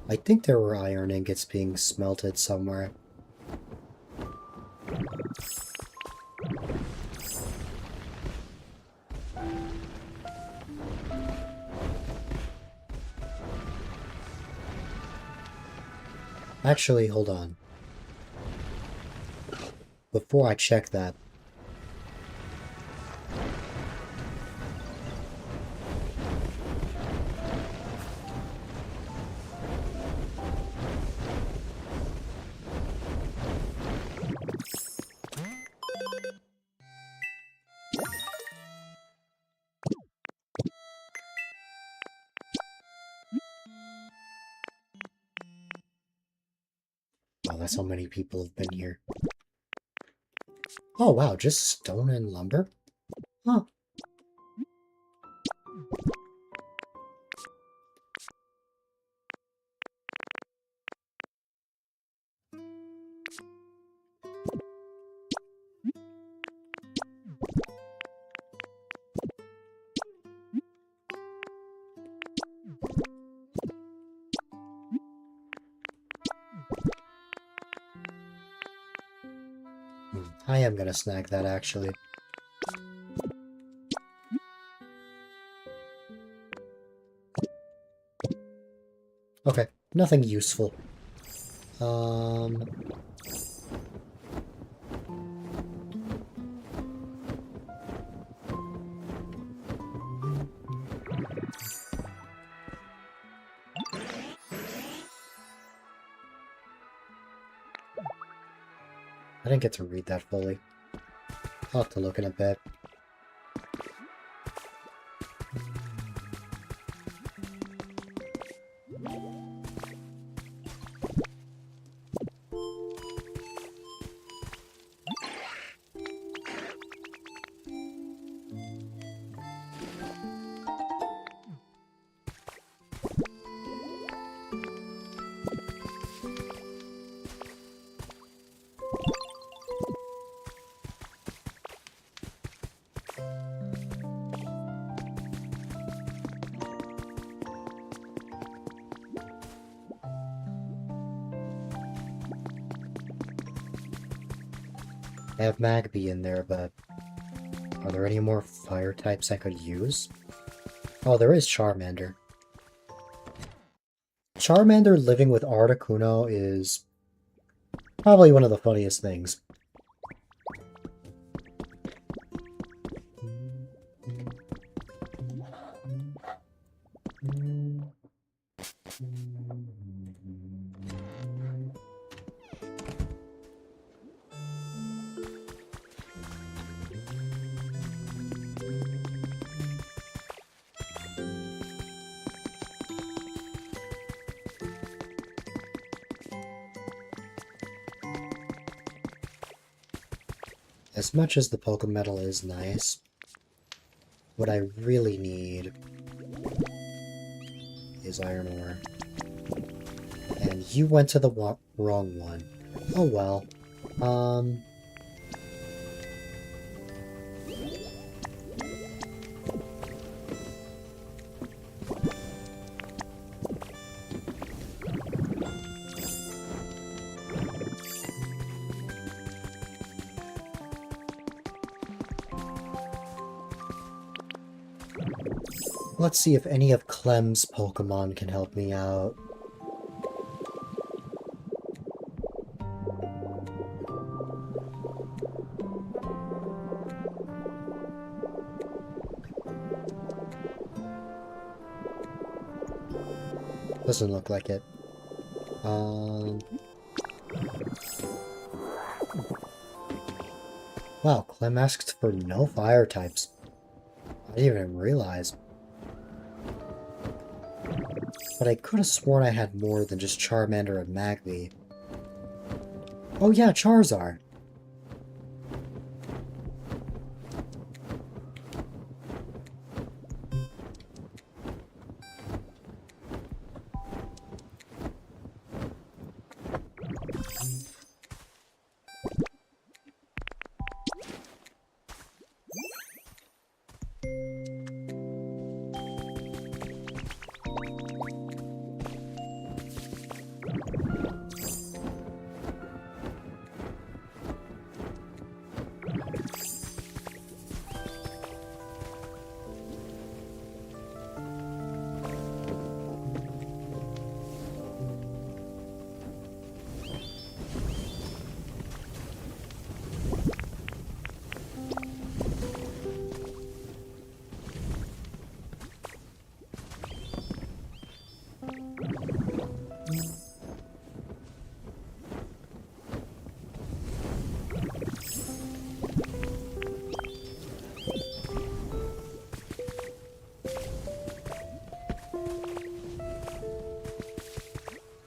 I think there were iron ingots being smelted somewhere. Actually, hold on. Before I check that, oh, that's how many people have been here. Oh wow, just stone and lumber? Huh. I am gonna snag that, actually. Okay, nothing useful. I didn't get to read that fully. I'll have to look in a bit. I have Magby in there, but are there any more fire types I could use? Oh, there is Charmander. Charmander living with Articuno is probably one of the funniest things. As much as the Pokemetal is nice, what I really need is iron ore. And you went to the wrong one. Oh well. Let's see if any of Clem's Pokemon can help me out. Doesn't look like it. Wow, Clem asked for no fire types. I didn't even realize. But I could have sworn I had more than just Charmander and Magby. Oh yeah, Charizard.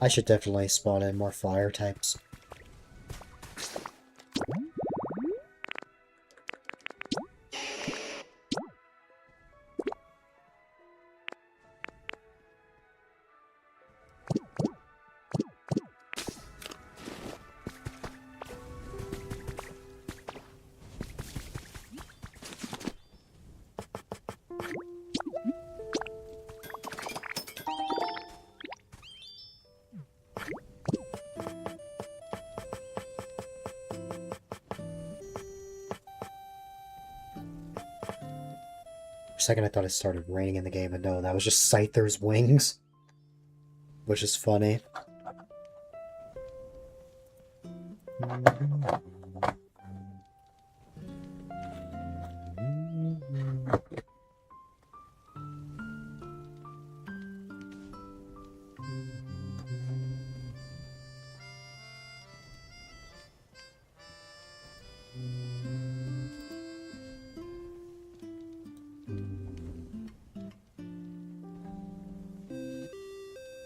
I should definitely spawn in more fire types. For a second I thought it started raining in the game, but no, that was just Scyther's wings. Which is funny.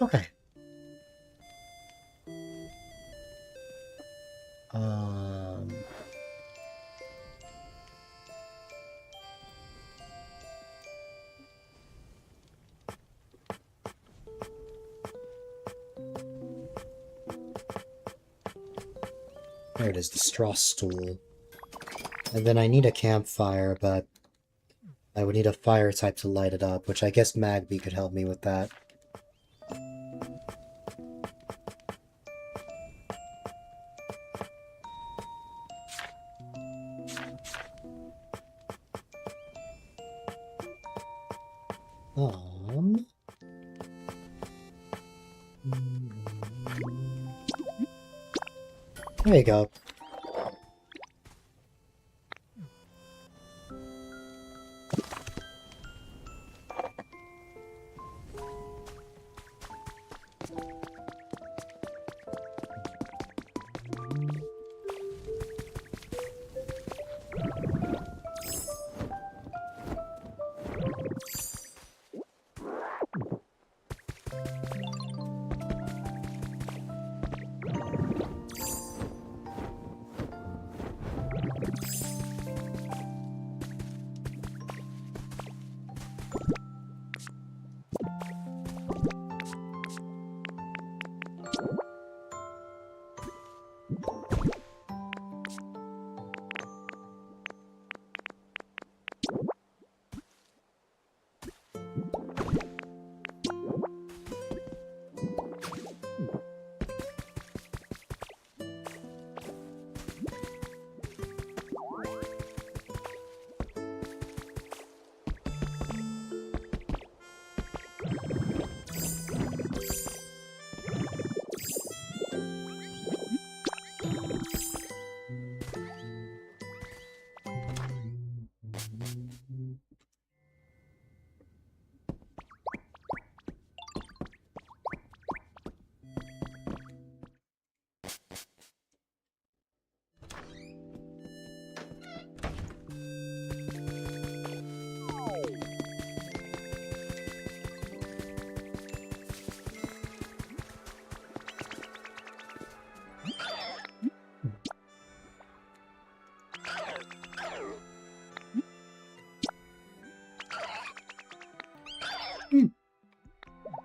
Okay. There it is, the straw stool. And then I need a campfire, but I would need a fire type to light it up, which I guess Magby could help me with that. There you go.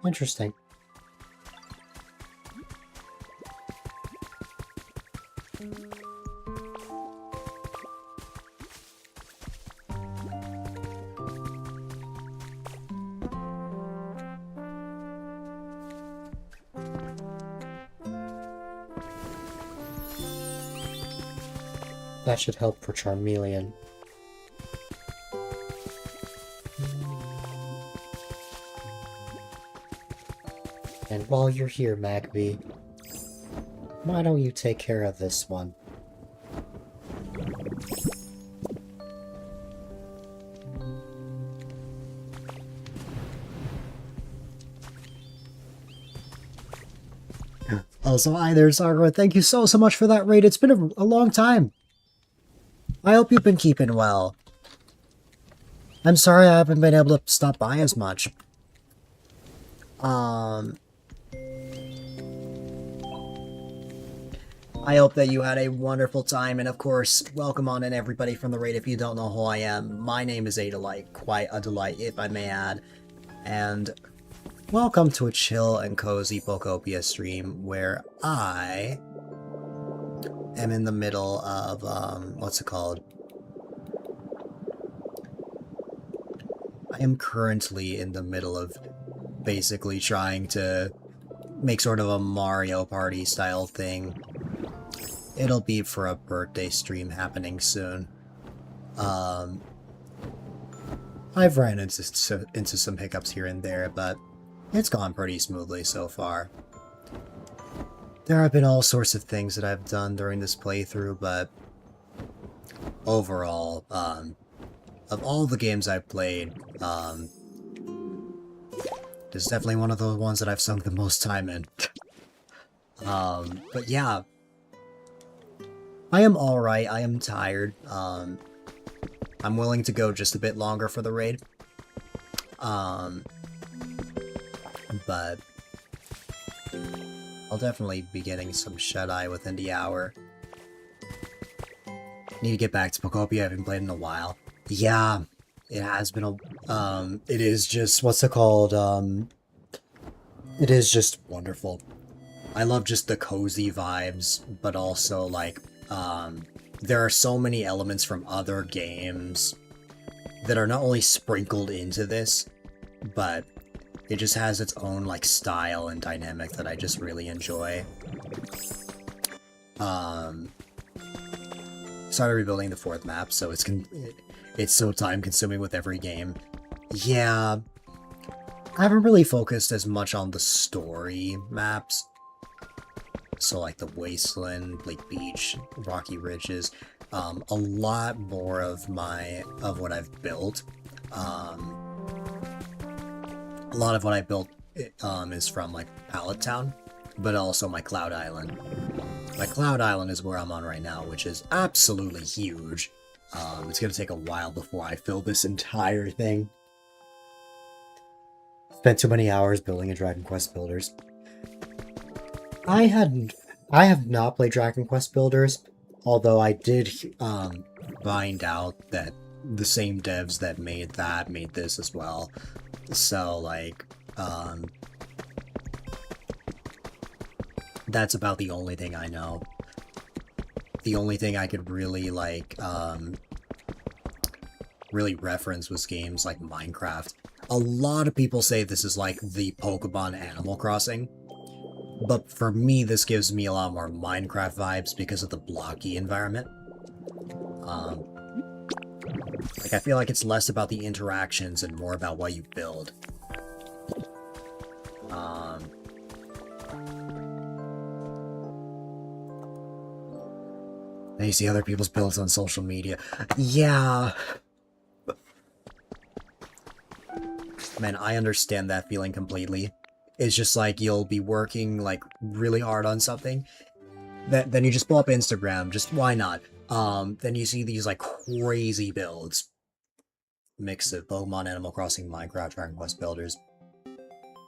Interesting. That should help for Charmeleon. And while you're here, Magby, why don't you take care of this one? Also, hi there, Sakura. Thank you so much for that raid. It's been a long time. I hope you've been keeping well. I'm sorry I haven't been able to stop by as much. I hope that you had a wonderful time, and of course, welcome on in everybody from the raid. If you don't know who I am, my name is A-Dylite, quite a delight if I may add, and welcome to a chill and cozy Pokopia stream where I am in the middle of, what's it called? I am currently in the middle of basically trying to make sort of a Mario Party style thing. It'll be for a birthday stream happening soon. I've ran into some hiccups here and there, but it's gone pretty smoothly so far. There have been all sorts of things that I've done during this playthrough, but overall, of all the games I've played, this is definitely one of the ones that I've sunk the most time in. But yeah, I am alright, I am tired. I'm willing to go just a bit longer for the raid. But I'll definitely be getting some shut-eye within the hour. Need to get back to Pokopia, I haven't played in a while. Yeah, it has been a, it is just, what's it called, it is just wonderful. I love just the cozy vibes, but also, like, there are so many elements from other games that are not only sprinkled into this, but it just has its own, like, style and dynamic that I just really enjoy. Started rebuilding the 4th map, so it's so time-consuming with every game. Yeah, I haven't really focused as much on the story maps. So like the Wasteland, Bleak Beach, Rocky Ridges, a lot more of what I've built. A lot of what I built is from like Pallet Town, but also my Cloud Island. My Cloud Island is where I'm on right now, which is absolutely huge. It's gonna take a while before I fill this entire thing. Spent too many hours building a Dragon Quest Builders. I have not played Dragon Quest Builders, although I did find out that the same devs that made that made this as well. So, like, that's about the only thing I know. The only thing I could really, like, really reference was games like Minecraft. A lot of people say this is like the Pokemon Animal Crossing, but for me this gives me a lot more Minecraft vibes because of the blocky environment. Like, I feel like it's less about the interactions and more about what you build. And you see other people's builds on social media. Yeah. Man, I understand that feeling completely. It's just like you'll be working like really hard on something, then you just pull up Instagram, just why not? Then you see these like crazy builds. Mix of Pokemon, Animal Crossing, Minecraft, Dragon Quest Builders.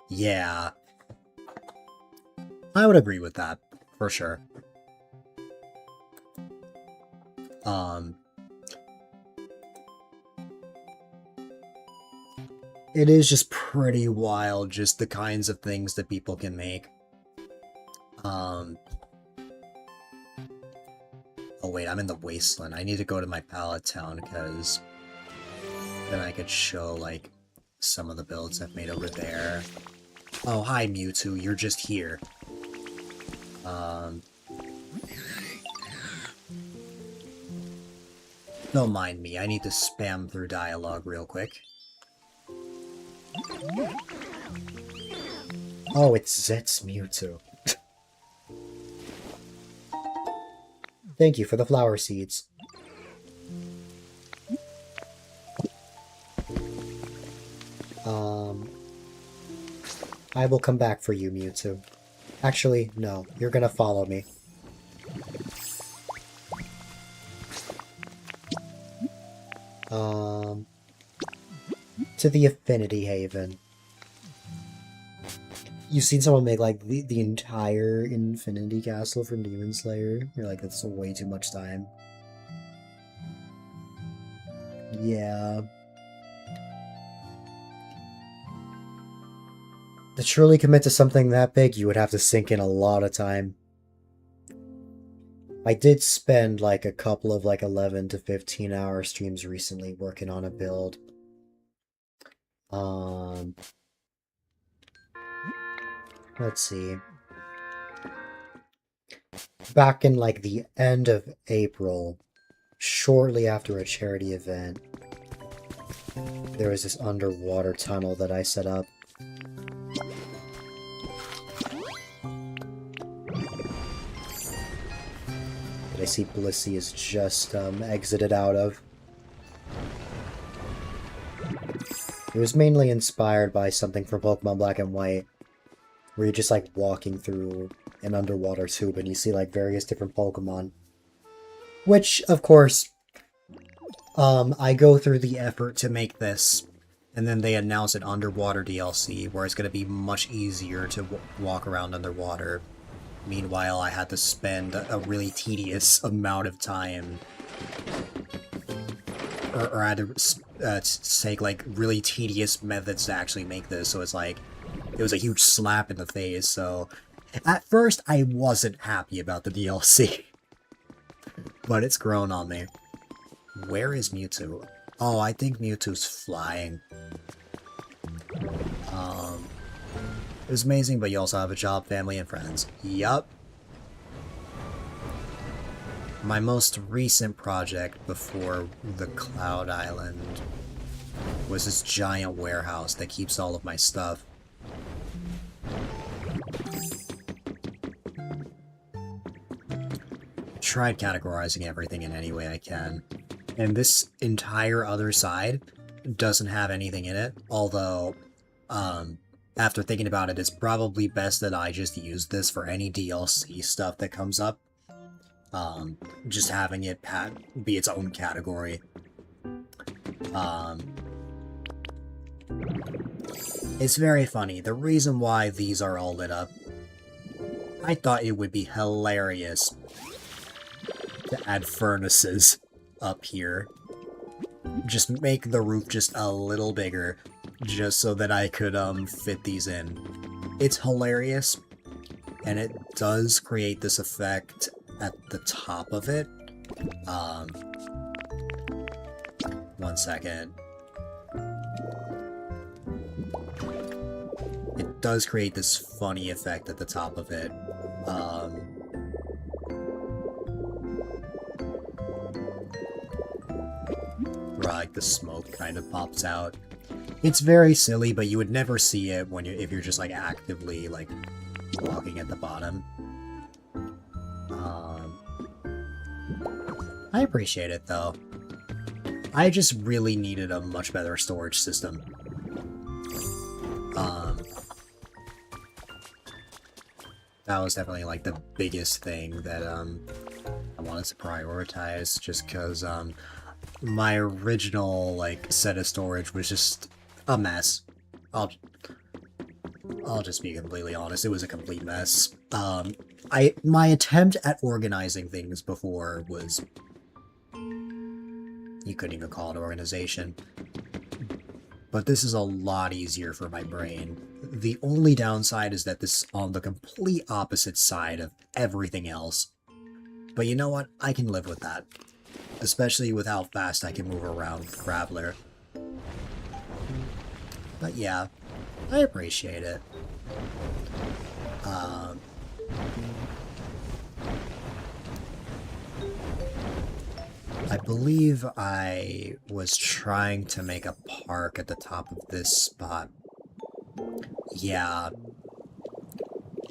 Yeah. I would agree with that, for sure. it is just pretty wild, just the kinds of things that people can make. Oh wait, I'm in the wasteland. I need to go to my pallet town, because then I could show, like, some of the builds I've made over there. Oh, hi Mewtwo, you're just here. Don't mind me, I need to spam through dialogue real quick. Oh, it's Zet's Mewtwo. Thank you for the flower seeds. I will come back for you, Mewtwo. Actually, no, you're gonna follow me. To the Affinity Haven. You've seen someone make, like, the entire Infinity Castle from Demon Slayer? You're like, that's way too much time. Yeah. To truly commit to something that big, you would have to sink in a lot of time. I did spend, like, a couple of, like, 11 to 15 hour streams recently working on a build. Let's see. Back in, like, the end of April, shortly after a charity event, there was this underwater tunnel that I set up. That I see Blissey is just exited out of. It was mainly inspired by something from Pokemon Black and White, where you're just, like, walking through an underwater tube and you see, like, various different Pokemon. Which, of course, I go through the effort to make this, and then they announce an underwater DLC where it's going to be much easier to walk around underwater. Meanwhile, I had to spend a really tedious amount of time, or I had to take, like, really tedious methods to actually make this, so it's like, it was a huge slap in the face, so at first I wasn't happy about the DLC, but it's grown on me. Where is Mewtwo? Oh, I think Mewtwo's flying. It was amazing, but you also have a job, family, and friends. Yup. My most recent project before the Cloud Island was this giant warehouse that keeps all of my stuff. Tried categorizing everything in any way I can. And this entire other side doesn't have anything in it, although, after thinking about it, it's probably best that I just use this for any DLC stuff that comes up. Just having it be its own category. It's very funny. The reason why these are all lit up, I thought it would be hilarious to add furnaces up here. Just make the roof just a little bigger, just so that I could fit these in. It's hilarious, and it does create this effect at the top of it. One second. It does create this funny effect at the top of it. Where, like, the smoke kind of pops out. It's very silly, but you would never see it when if you're just, like, actively, like, walking at the bottom. I appreciate it, though. I just really needed a much better storage system. That was definitely, like, the biggest thing that, I wanted to prioritize, just because, my original, like, set of storage was just a mess. I'll just be completely honest, it was a complete mess. My attempt at organizing things before was... You couldn't even call it organization. but this is a lot easier for my brain. The only downside is that this is on the complete opposite side of everything else. But you know what? I can live with that. Especially with how fast I can move around with Graveler. But yeah, I appreciate it. I believe I was trying to make a park at the top of this spot. Yeah.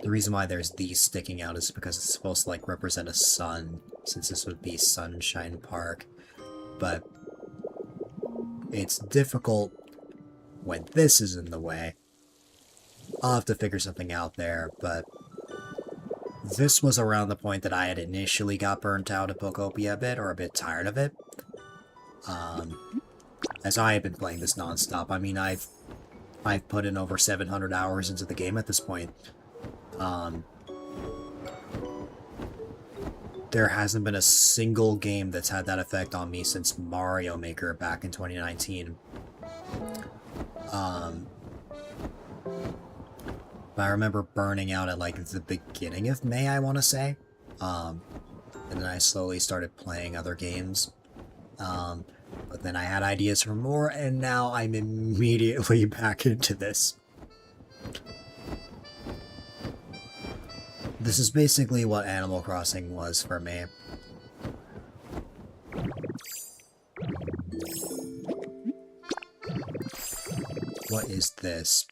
The reason why there's these sticking out is because it's supposed to, like, represent a sun, since this would be Sunshine Park. But it's difficult when this is in the way. I'll have to figure something out there, but this was around the point that I had initially got burnt out of Pokopia a bit, or a bit tired of it. As I have been playing this non-stop. I mean, I've put in over 700 hours into the game at this point. There hasn't been a single game that's had that effect on me since Mario Maker back in 2019. I remember burning out at, like, the beginning of May, I want to say. And then I slowly started playing other games. But then I had ideas for more, and now I'm immediately back into this. This is basically what Animal Crossing was for me. What is this?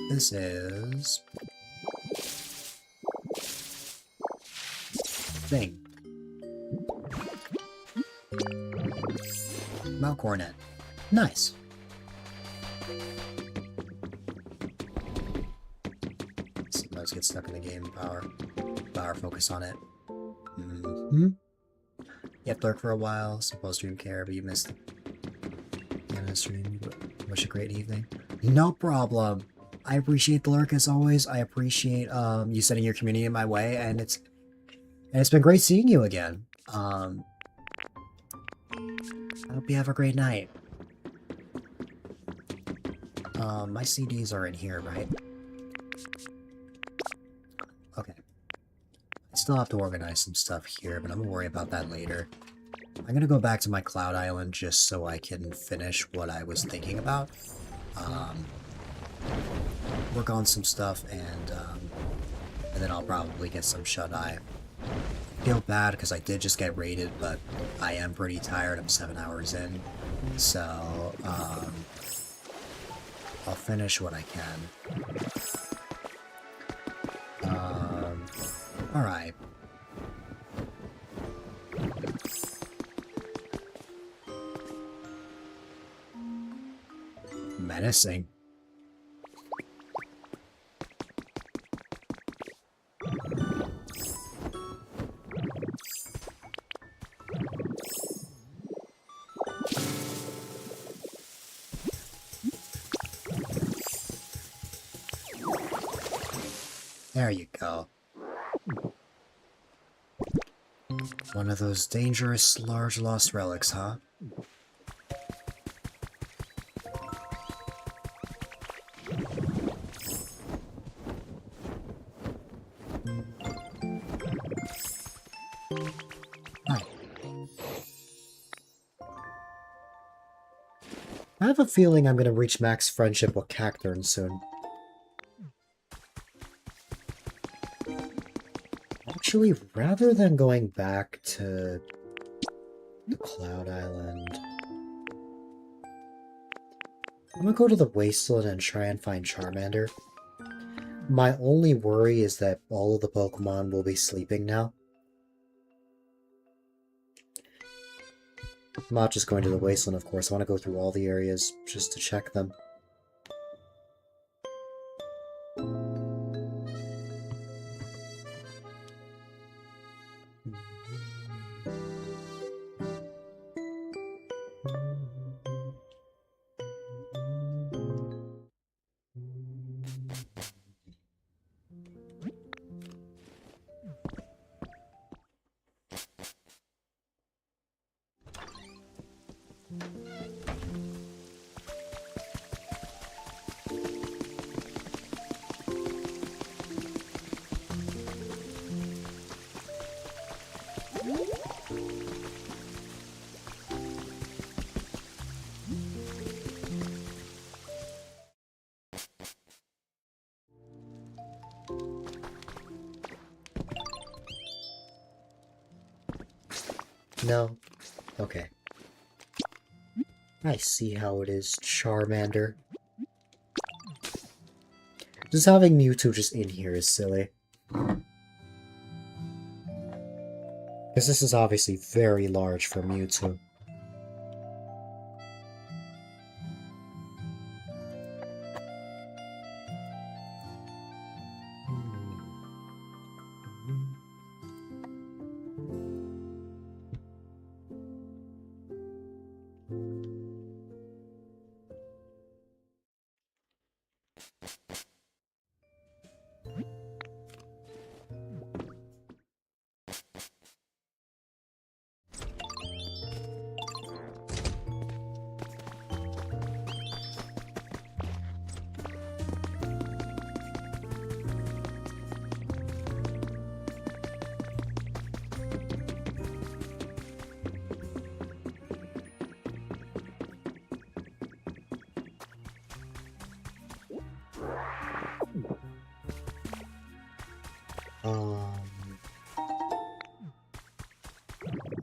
This is... thing. Mount Coronet. Nice. Sometimes get stuck in the game. Power focus on it. You have to lurk for a while. Supposed to care, but you missed the stream. Wish a great evening. No problem. I appreciate the lurk as always. I appreciate you sending your community in my way, and it's been great seeing you again. I hope you have a great night. My CDs are in here, right? Okay. I still have to organize some stuff here, but I'm gonna worry about that later. I'm gonna go back to my Cloud Island just so I can finish what I was thinking about. Work on some stuff, and then I'll probably get some shut-eye. I feel bad because I did just get raided, but I am pretty tired. I'm 7 hours in, so I'll finish what I can. Alright. Menacing. There you go. One of those dangerous, large lost relics, huh? Hi. I have a feeling I'm going to reach max friendship with Cacturn soon. Actually, rather than going back to the Cloud Island, I'm gonna go to the Wasteland and try and find Charmander. My only worry is that all of the Pokemon will be sleeping now. I'm not just going to the Wasteland, of course. I want to go through all the areas just to check them. No? Okay. I see how it is, Charmander. Just having Mewtwo just in here is silly. Because this is obviously very large for Mewtwo.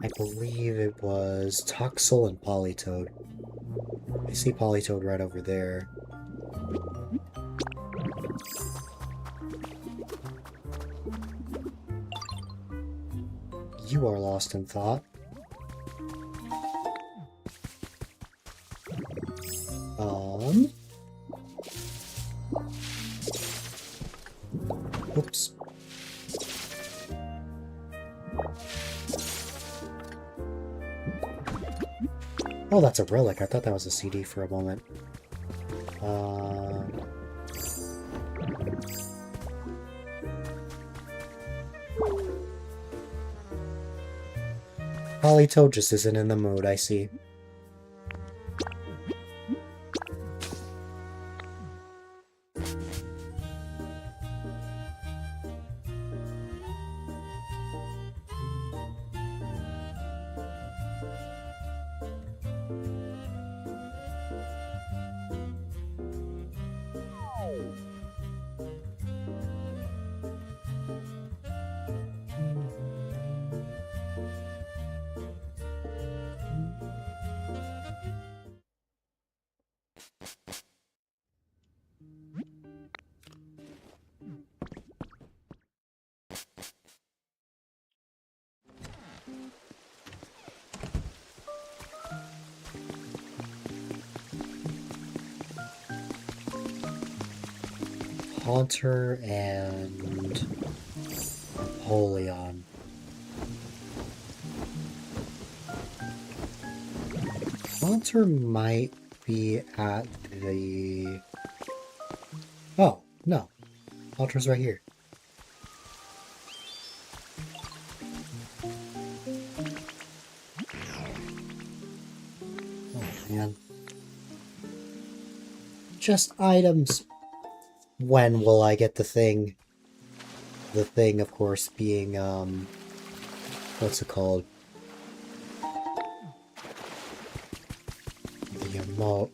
I believe it was Toxel and Politoed. I see Politoed right over there. You are lost in thought. Oops. Oh, that's a relic. I thought that was a CD for a moment. Politoed just isn't in the mood, I see. Haunter and Napoleon. Haunter might be at the... Oh, no. Haunter's right here. Oh, man. Just items. When will I get the thing? The thing, of course, being, what's it called? The emote.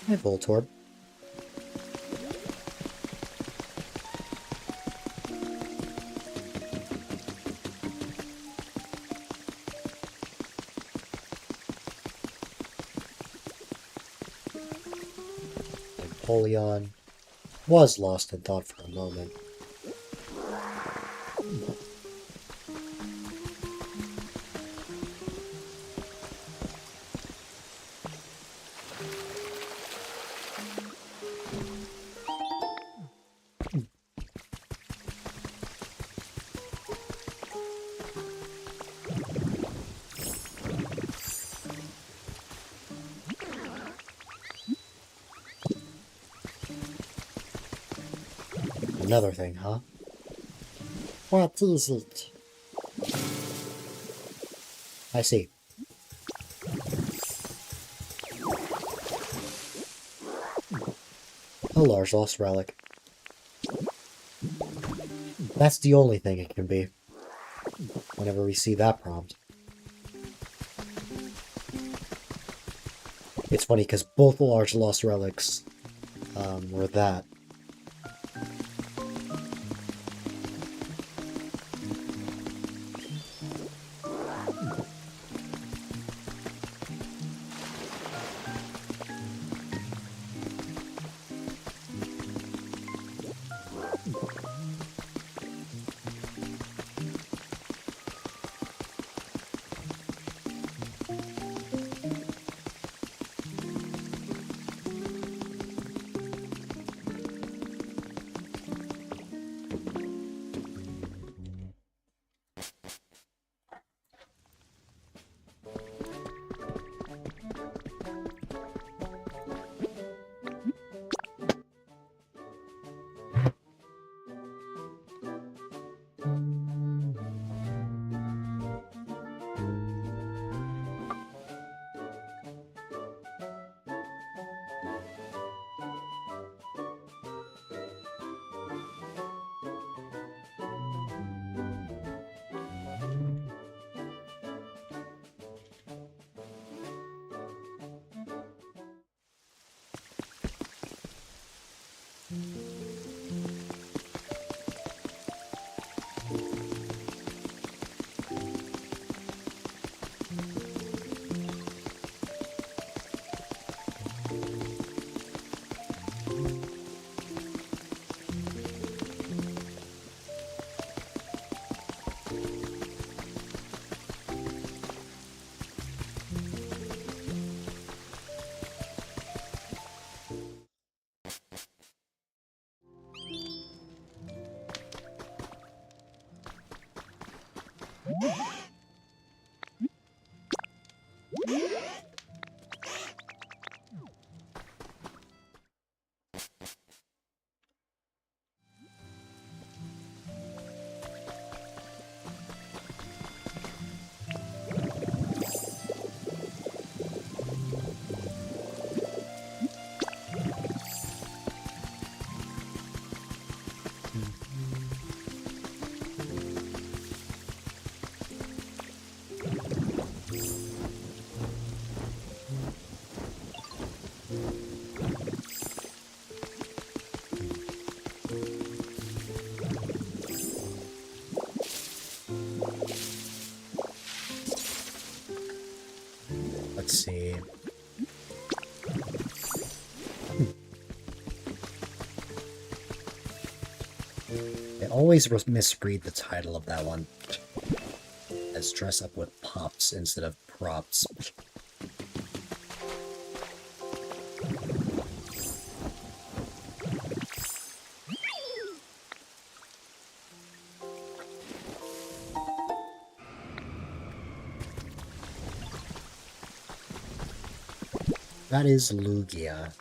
Hi, Voltorb. Napoleon was lost in thought for a moment. Another thing, huh? What is it? I see. A large lost relic. That's the only thing it can be. Whenever we see that prompt. It's funny because both large lost relics were that. Let's see. I always misread the title of that one as dress up with pops instead of props. That is Lugia.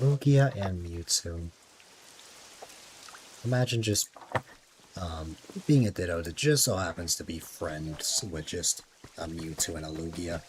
Lugia and Mewtwo. Imagine just being a Ditto that just so happens to be friends with just a Mewtwo and a Lugia.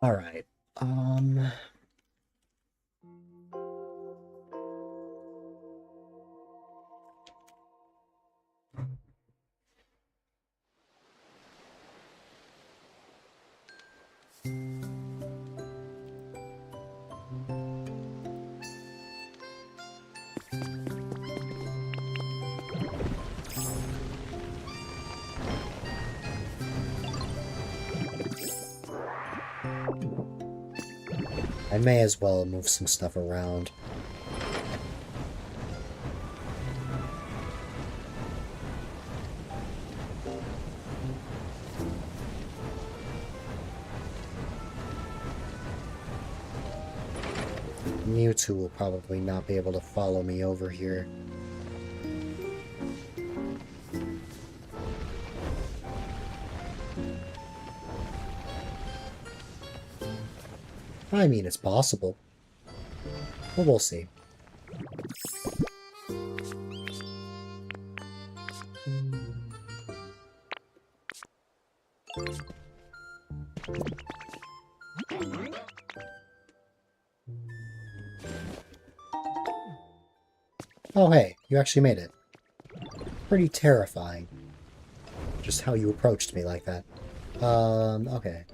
Alright, I may as well move some stuff around. Mewtwo will probably not be able to follow me over here. I mean, it's possible. But we'll see. Oh hey, you actually made it. Pretty terrifying. Just how you approached me like that. Okay.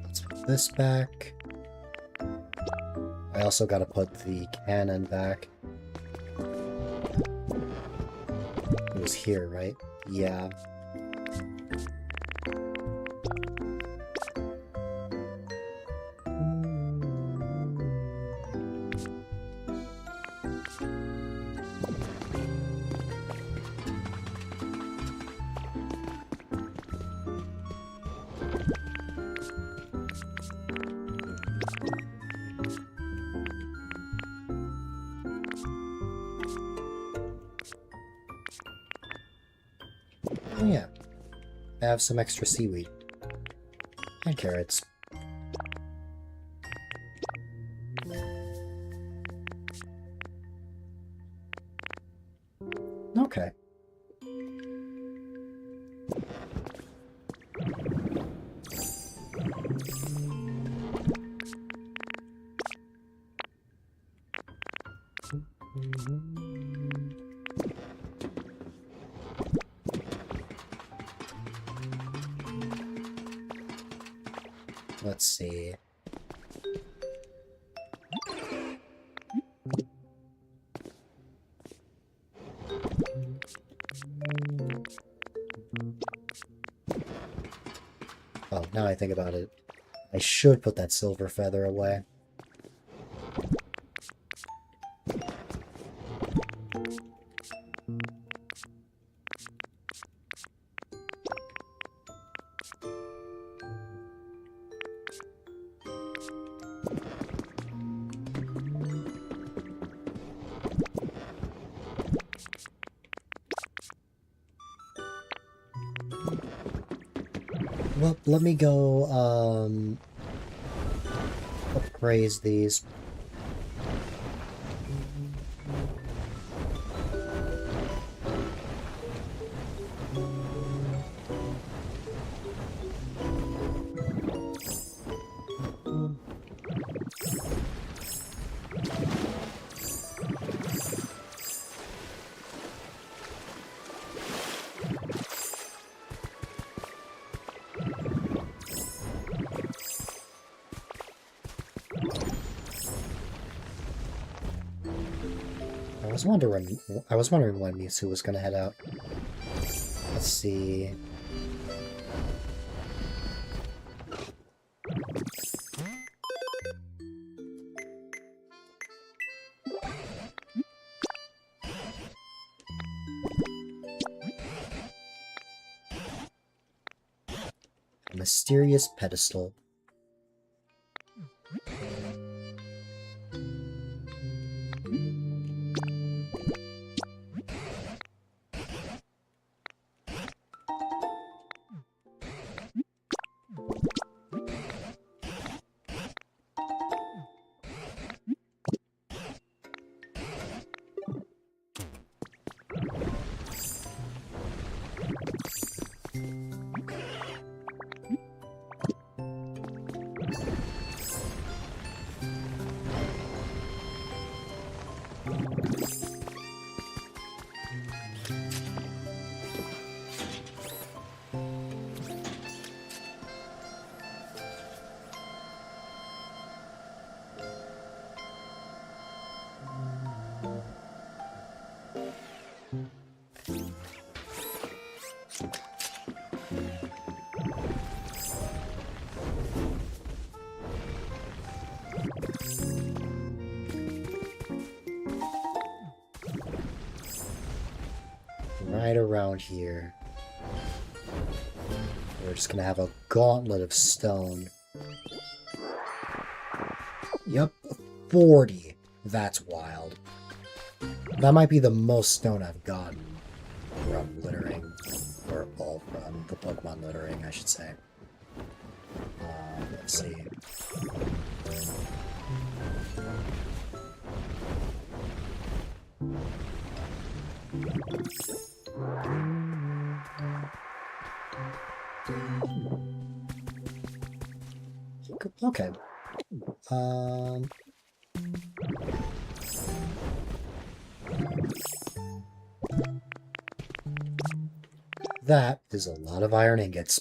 Let's put this back. I also gotta put the cannon back. It was here, right? Yeah. Oh yeah, I have some extra seaweed. And carrots. Okay. Let's see. Oh, now I think about it. I should put that silver feather away. Well, let me go, appraise these. I was wondering when Mewtwo was gonna head out. Let's see. A mysterious pedestal. Right around here. We're just gonna have a gauntlet of stone. Yep, 40. That's wild. That might be the most stone I've gotten from littering. Or all from the Pokemon littering, I should say. Let's see. Okay. That is a lot of iron ingots.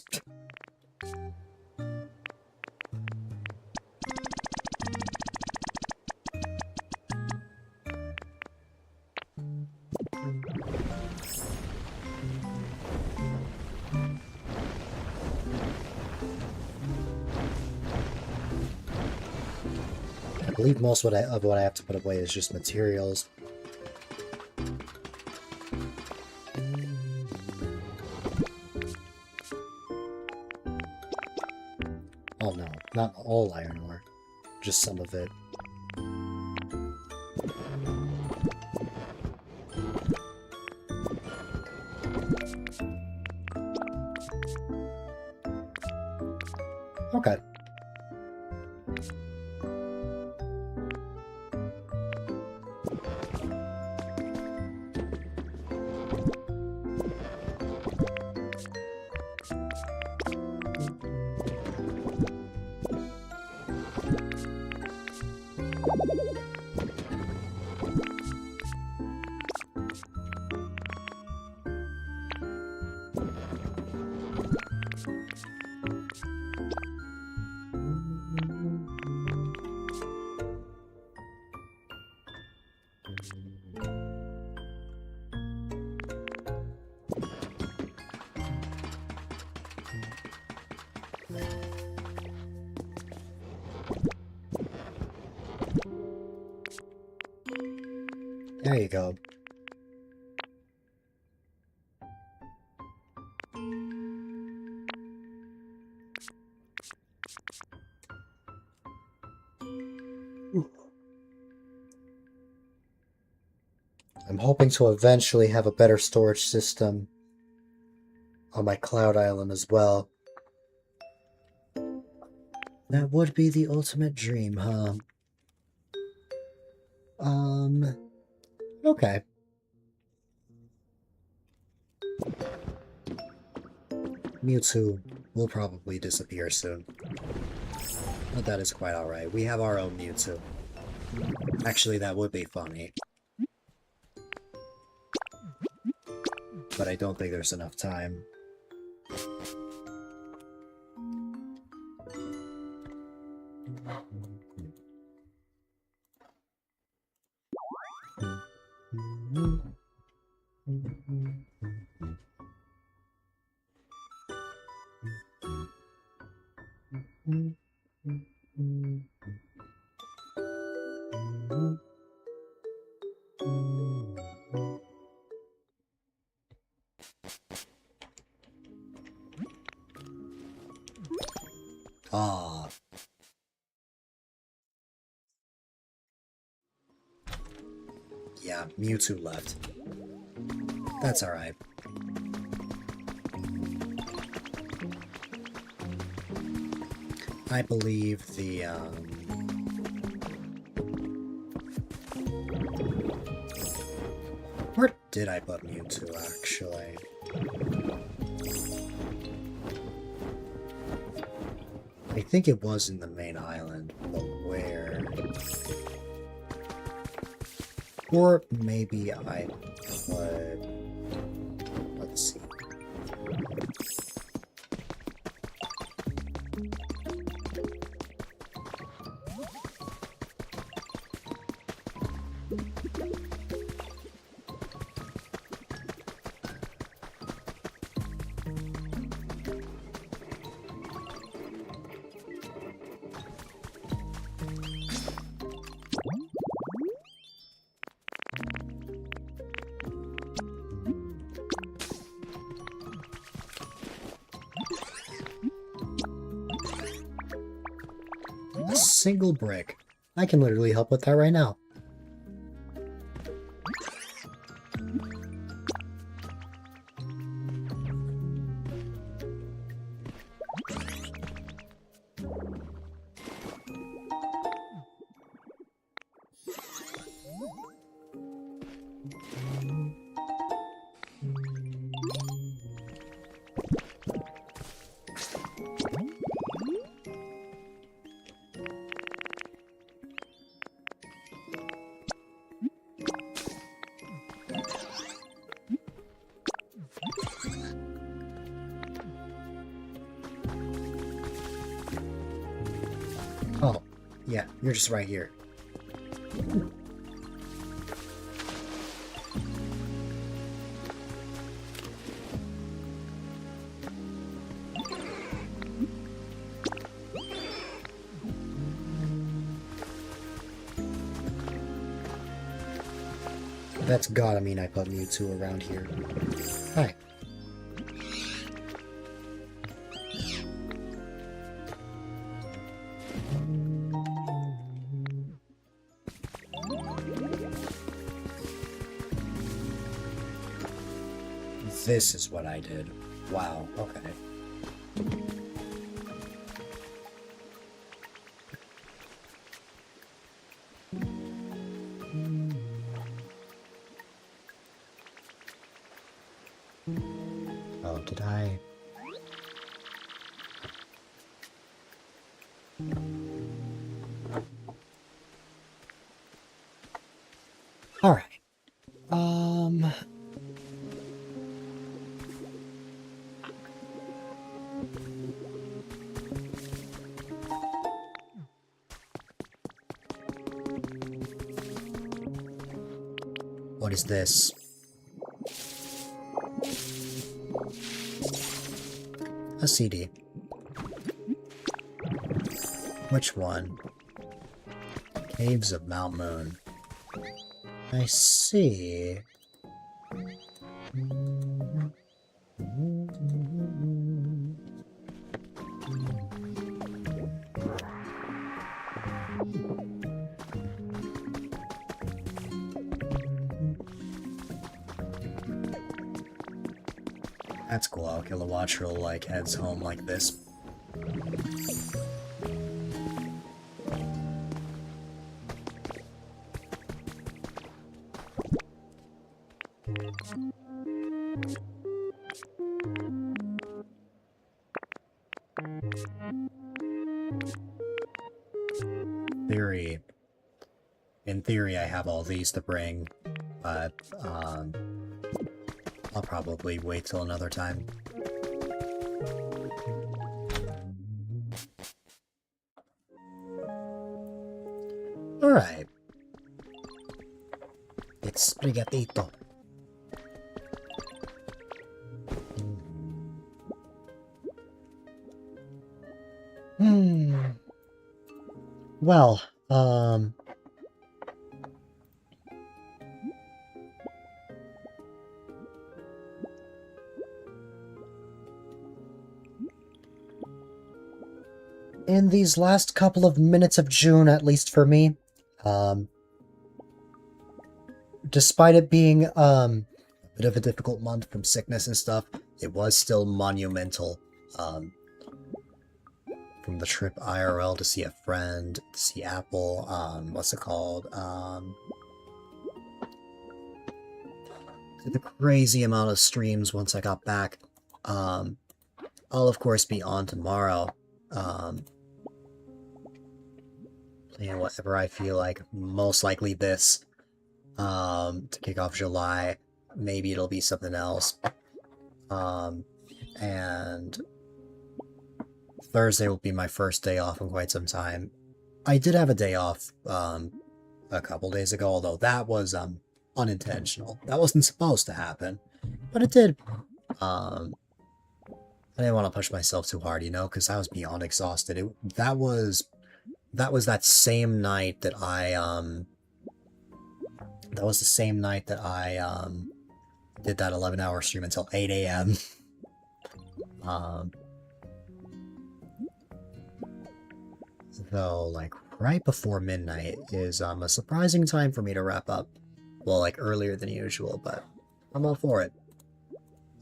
I believe most of what I have to put away is just materials. Oh no, not all iron ore, just some of it. Okay. There you go. I'm hoping to eventually have a better storage system on my Cloud Island as well. That would be the ultimate dream, huh? Okay. Mewtwo will probably disappear soon. But that is quite alright. We have our own Mewtwo. Actually, that would be funny. But I don't think there's enough time. Ah. Yeah, Mewtwo left. That's alright. I believe the, where did I put Mewtwo, actually? I think it was in the main island, but where? Or maybe I put... Let's see. single brick. I can literally help with that right now. Oh, yeah, you're just right here. That's gotta mean I put Mewtwo around here. Hi. This is what I did. Wow, okay. Oh, did I? All right. What is this? A CD. Which one? Caves of Mount Moon. I see. That's cool how Kilowattrel, like, heads home like this. In theory, I have all these to bring, but, I'll probably wait till another time. Alright. It's Sprigatito. Well, in these last couple of minutes of June, at least for me, despite it being a bit of a difficult month from sickness and stuff, it was still monumental. From the trip IRL to see a friend, to see Apple, what's it called? The crazy amount of streams once I got back. I'll of course be on tomorrow. Playing whatever I feel like, most likely this, to kick off July. Maybe it'll be something else. And Thursday will be my first day off in quite some time. I did have a day off, a couple days ago, although that was, unintentional. That wasn't supposed to happen, but it did. I didn't want to push myself too hard, you know, because I was beyond exhausted. That was that same night that I, that was the same night that I, did that 11-hour stream until 8 a.m. Though, like, right before midnight is a surprising time for me to wrap up. Well, like earlier than usual, but I'm all for it.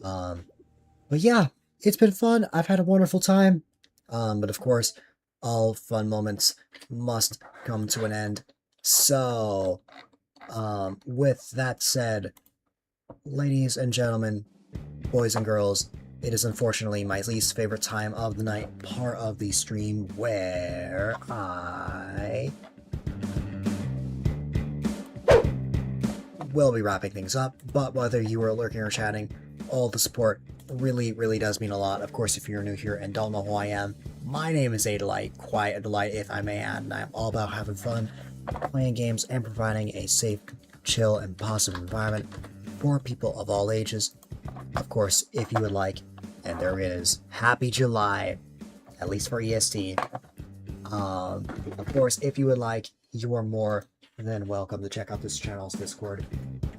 But yeah, it's been fun. I've had a wonderful time. But of course, all fun moments must come to an end. So, with that said, ladies and gentlemen, boys and girls, it is unfortunately my least favorite time of the night, part of the stream where I will be wrapping things up. But whether you are lurking or chatting, all the support really does mean a lot. Of course, if you're new here and don't know who I am, my name is A-Dylite, quite a delight if I may add, and I'm all about having fun, playing games, and providing a safe, chill, and positive environment for people of all ages. Of course, if you would like, and there is, Happy July, at least for EST. Of course, if you would like, you are more than welcome to check out this channel's Discord,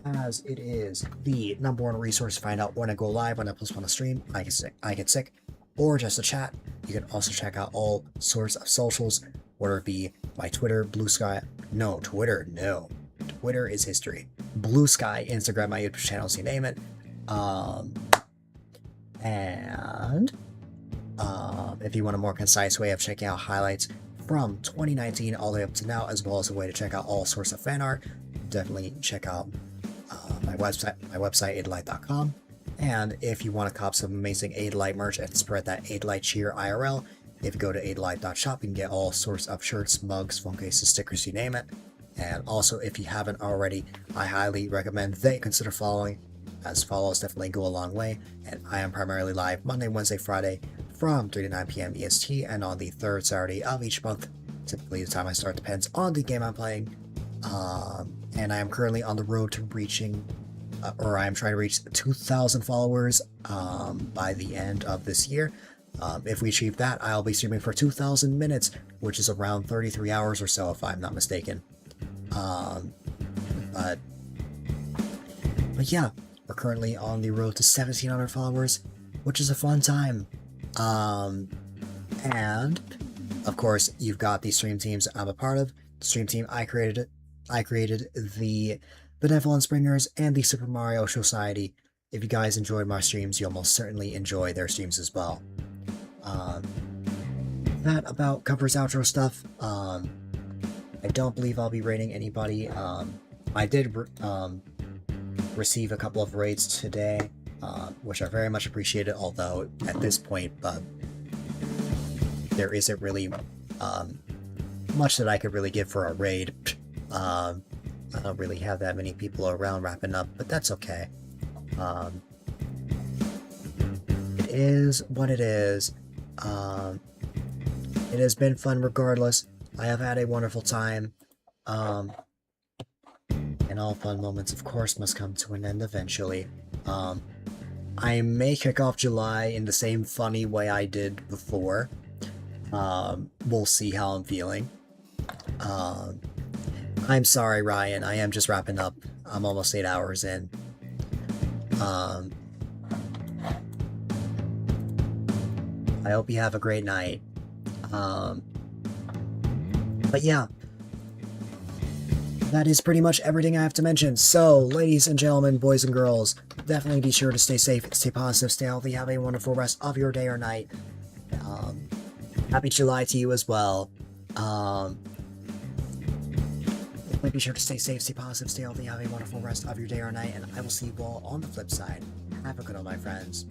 as it is the #1 resource to find out when I go live, when I post on a stream, I get sick, or just a chat. You can also check out all sorts of socials, whether it be my Twitter, Blue Sky, no, Twitter is history, Blue Sky, Instagram, my YouTube channels, you name it. If you want a more concise way of checking out highlights from 2019 all the way up to now, as well as a way to check out all sorts of fan art, definitely check out my website, A-Dylite.com. And if you want to cop some amazing A-Dylite merch and spread that A-Dylite cheer IRL, if you go to A-Dylite.shop, you can get all sorts of shirts, mugs, phone cases, stickers, you name it. And also, if you haven't already, I highly recommend that you consider following, as follows definitely go a long way. And I am primarily live Monday, Wednesday, Friday from 3 to 9 p.m. EST, and on the third Saturday of each month. Typically, the time I start depends on the game I'm playing. And I am currently on the road to reaching, or I am trying to reach 2,000 followers by the end of this year. If we achieve that, I'll be streaming for 2,000 minutes, which is around 33 hours or so, if I'm not mistaken. But yeah, we're currently on the road to 1,700 followers, which is a fun time. And of course, you've got the stream teams I'm a part of. The stream team I created the Benevolent Springers and the Super Mario Society. If you guys enjoyed my streams, you'll most certainly enjoy their streams as well. That about covers outro stuff. I don't believe I'll be raiding anybody. I did receive a couple of raids today, which I very much appreciated, although at this point, there isn't really much that I could really give for a raid. I don't really have that many people around wrapping up, but that's okay. It is what it is. It has been fun regardless. I have had a wonderful time. And all fun moments, of course, must come to an end eventually. I may kick off July in the same funny way I did before. We'll see how I'm feeling. I'm sorry, Ryan. I am just wrapping up. I'm almost 8 hours in. I hope you have a great night. But yeah, that is pretty much everything I have to mention. So, ladies and gentlemen, boys and girls, definitely be sure to stay safe, stay positive, stay healthy, have a wonderful rest of your day or night. Happy July to you as well. Definitely be sure to stay safe, stay positive, stay healthy, have a wonderful rest of your day or night, and I will see you all on the flip side. Have a good one, my friends.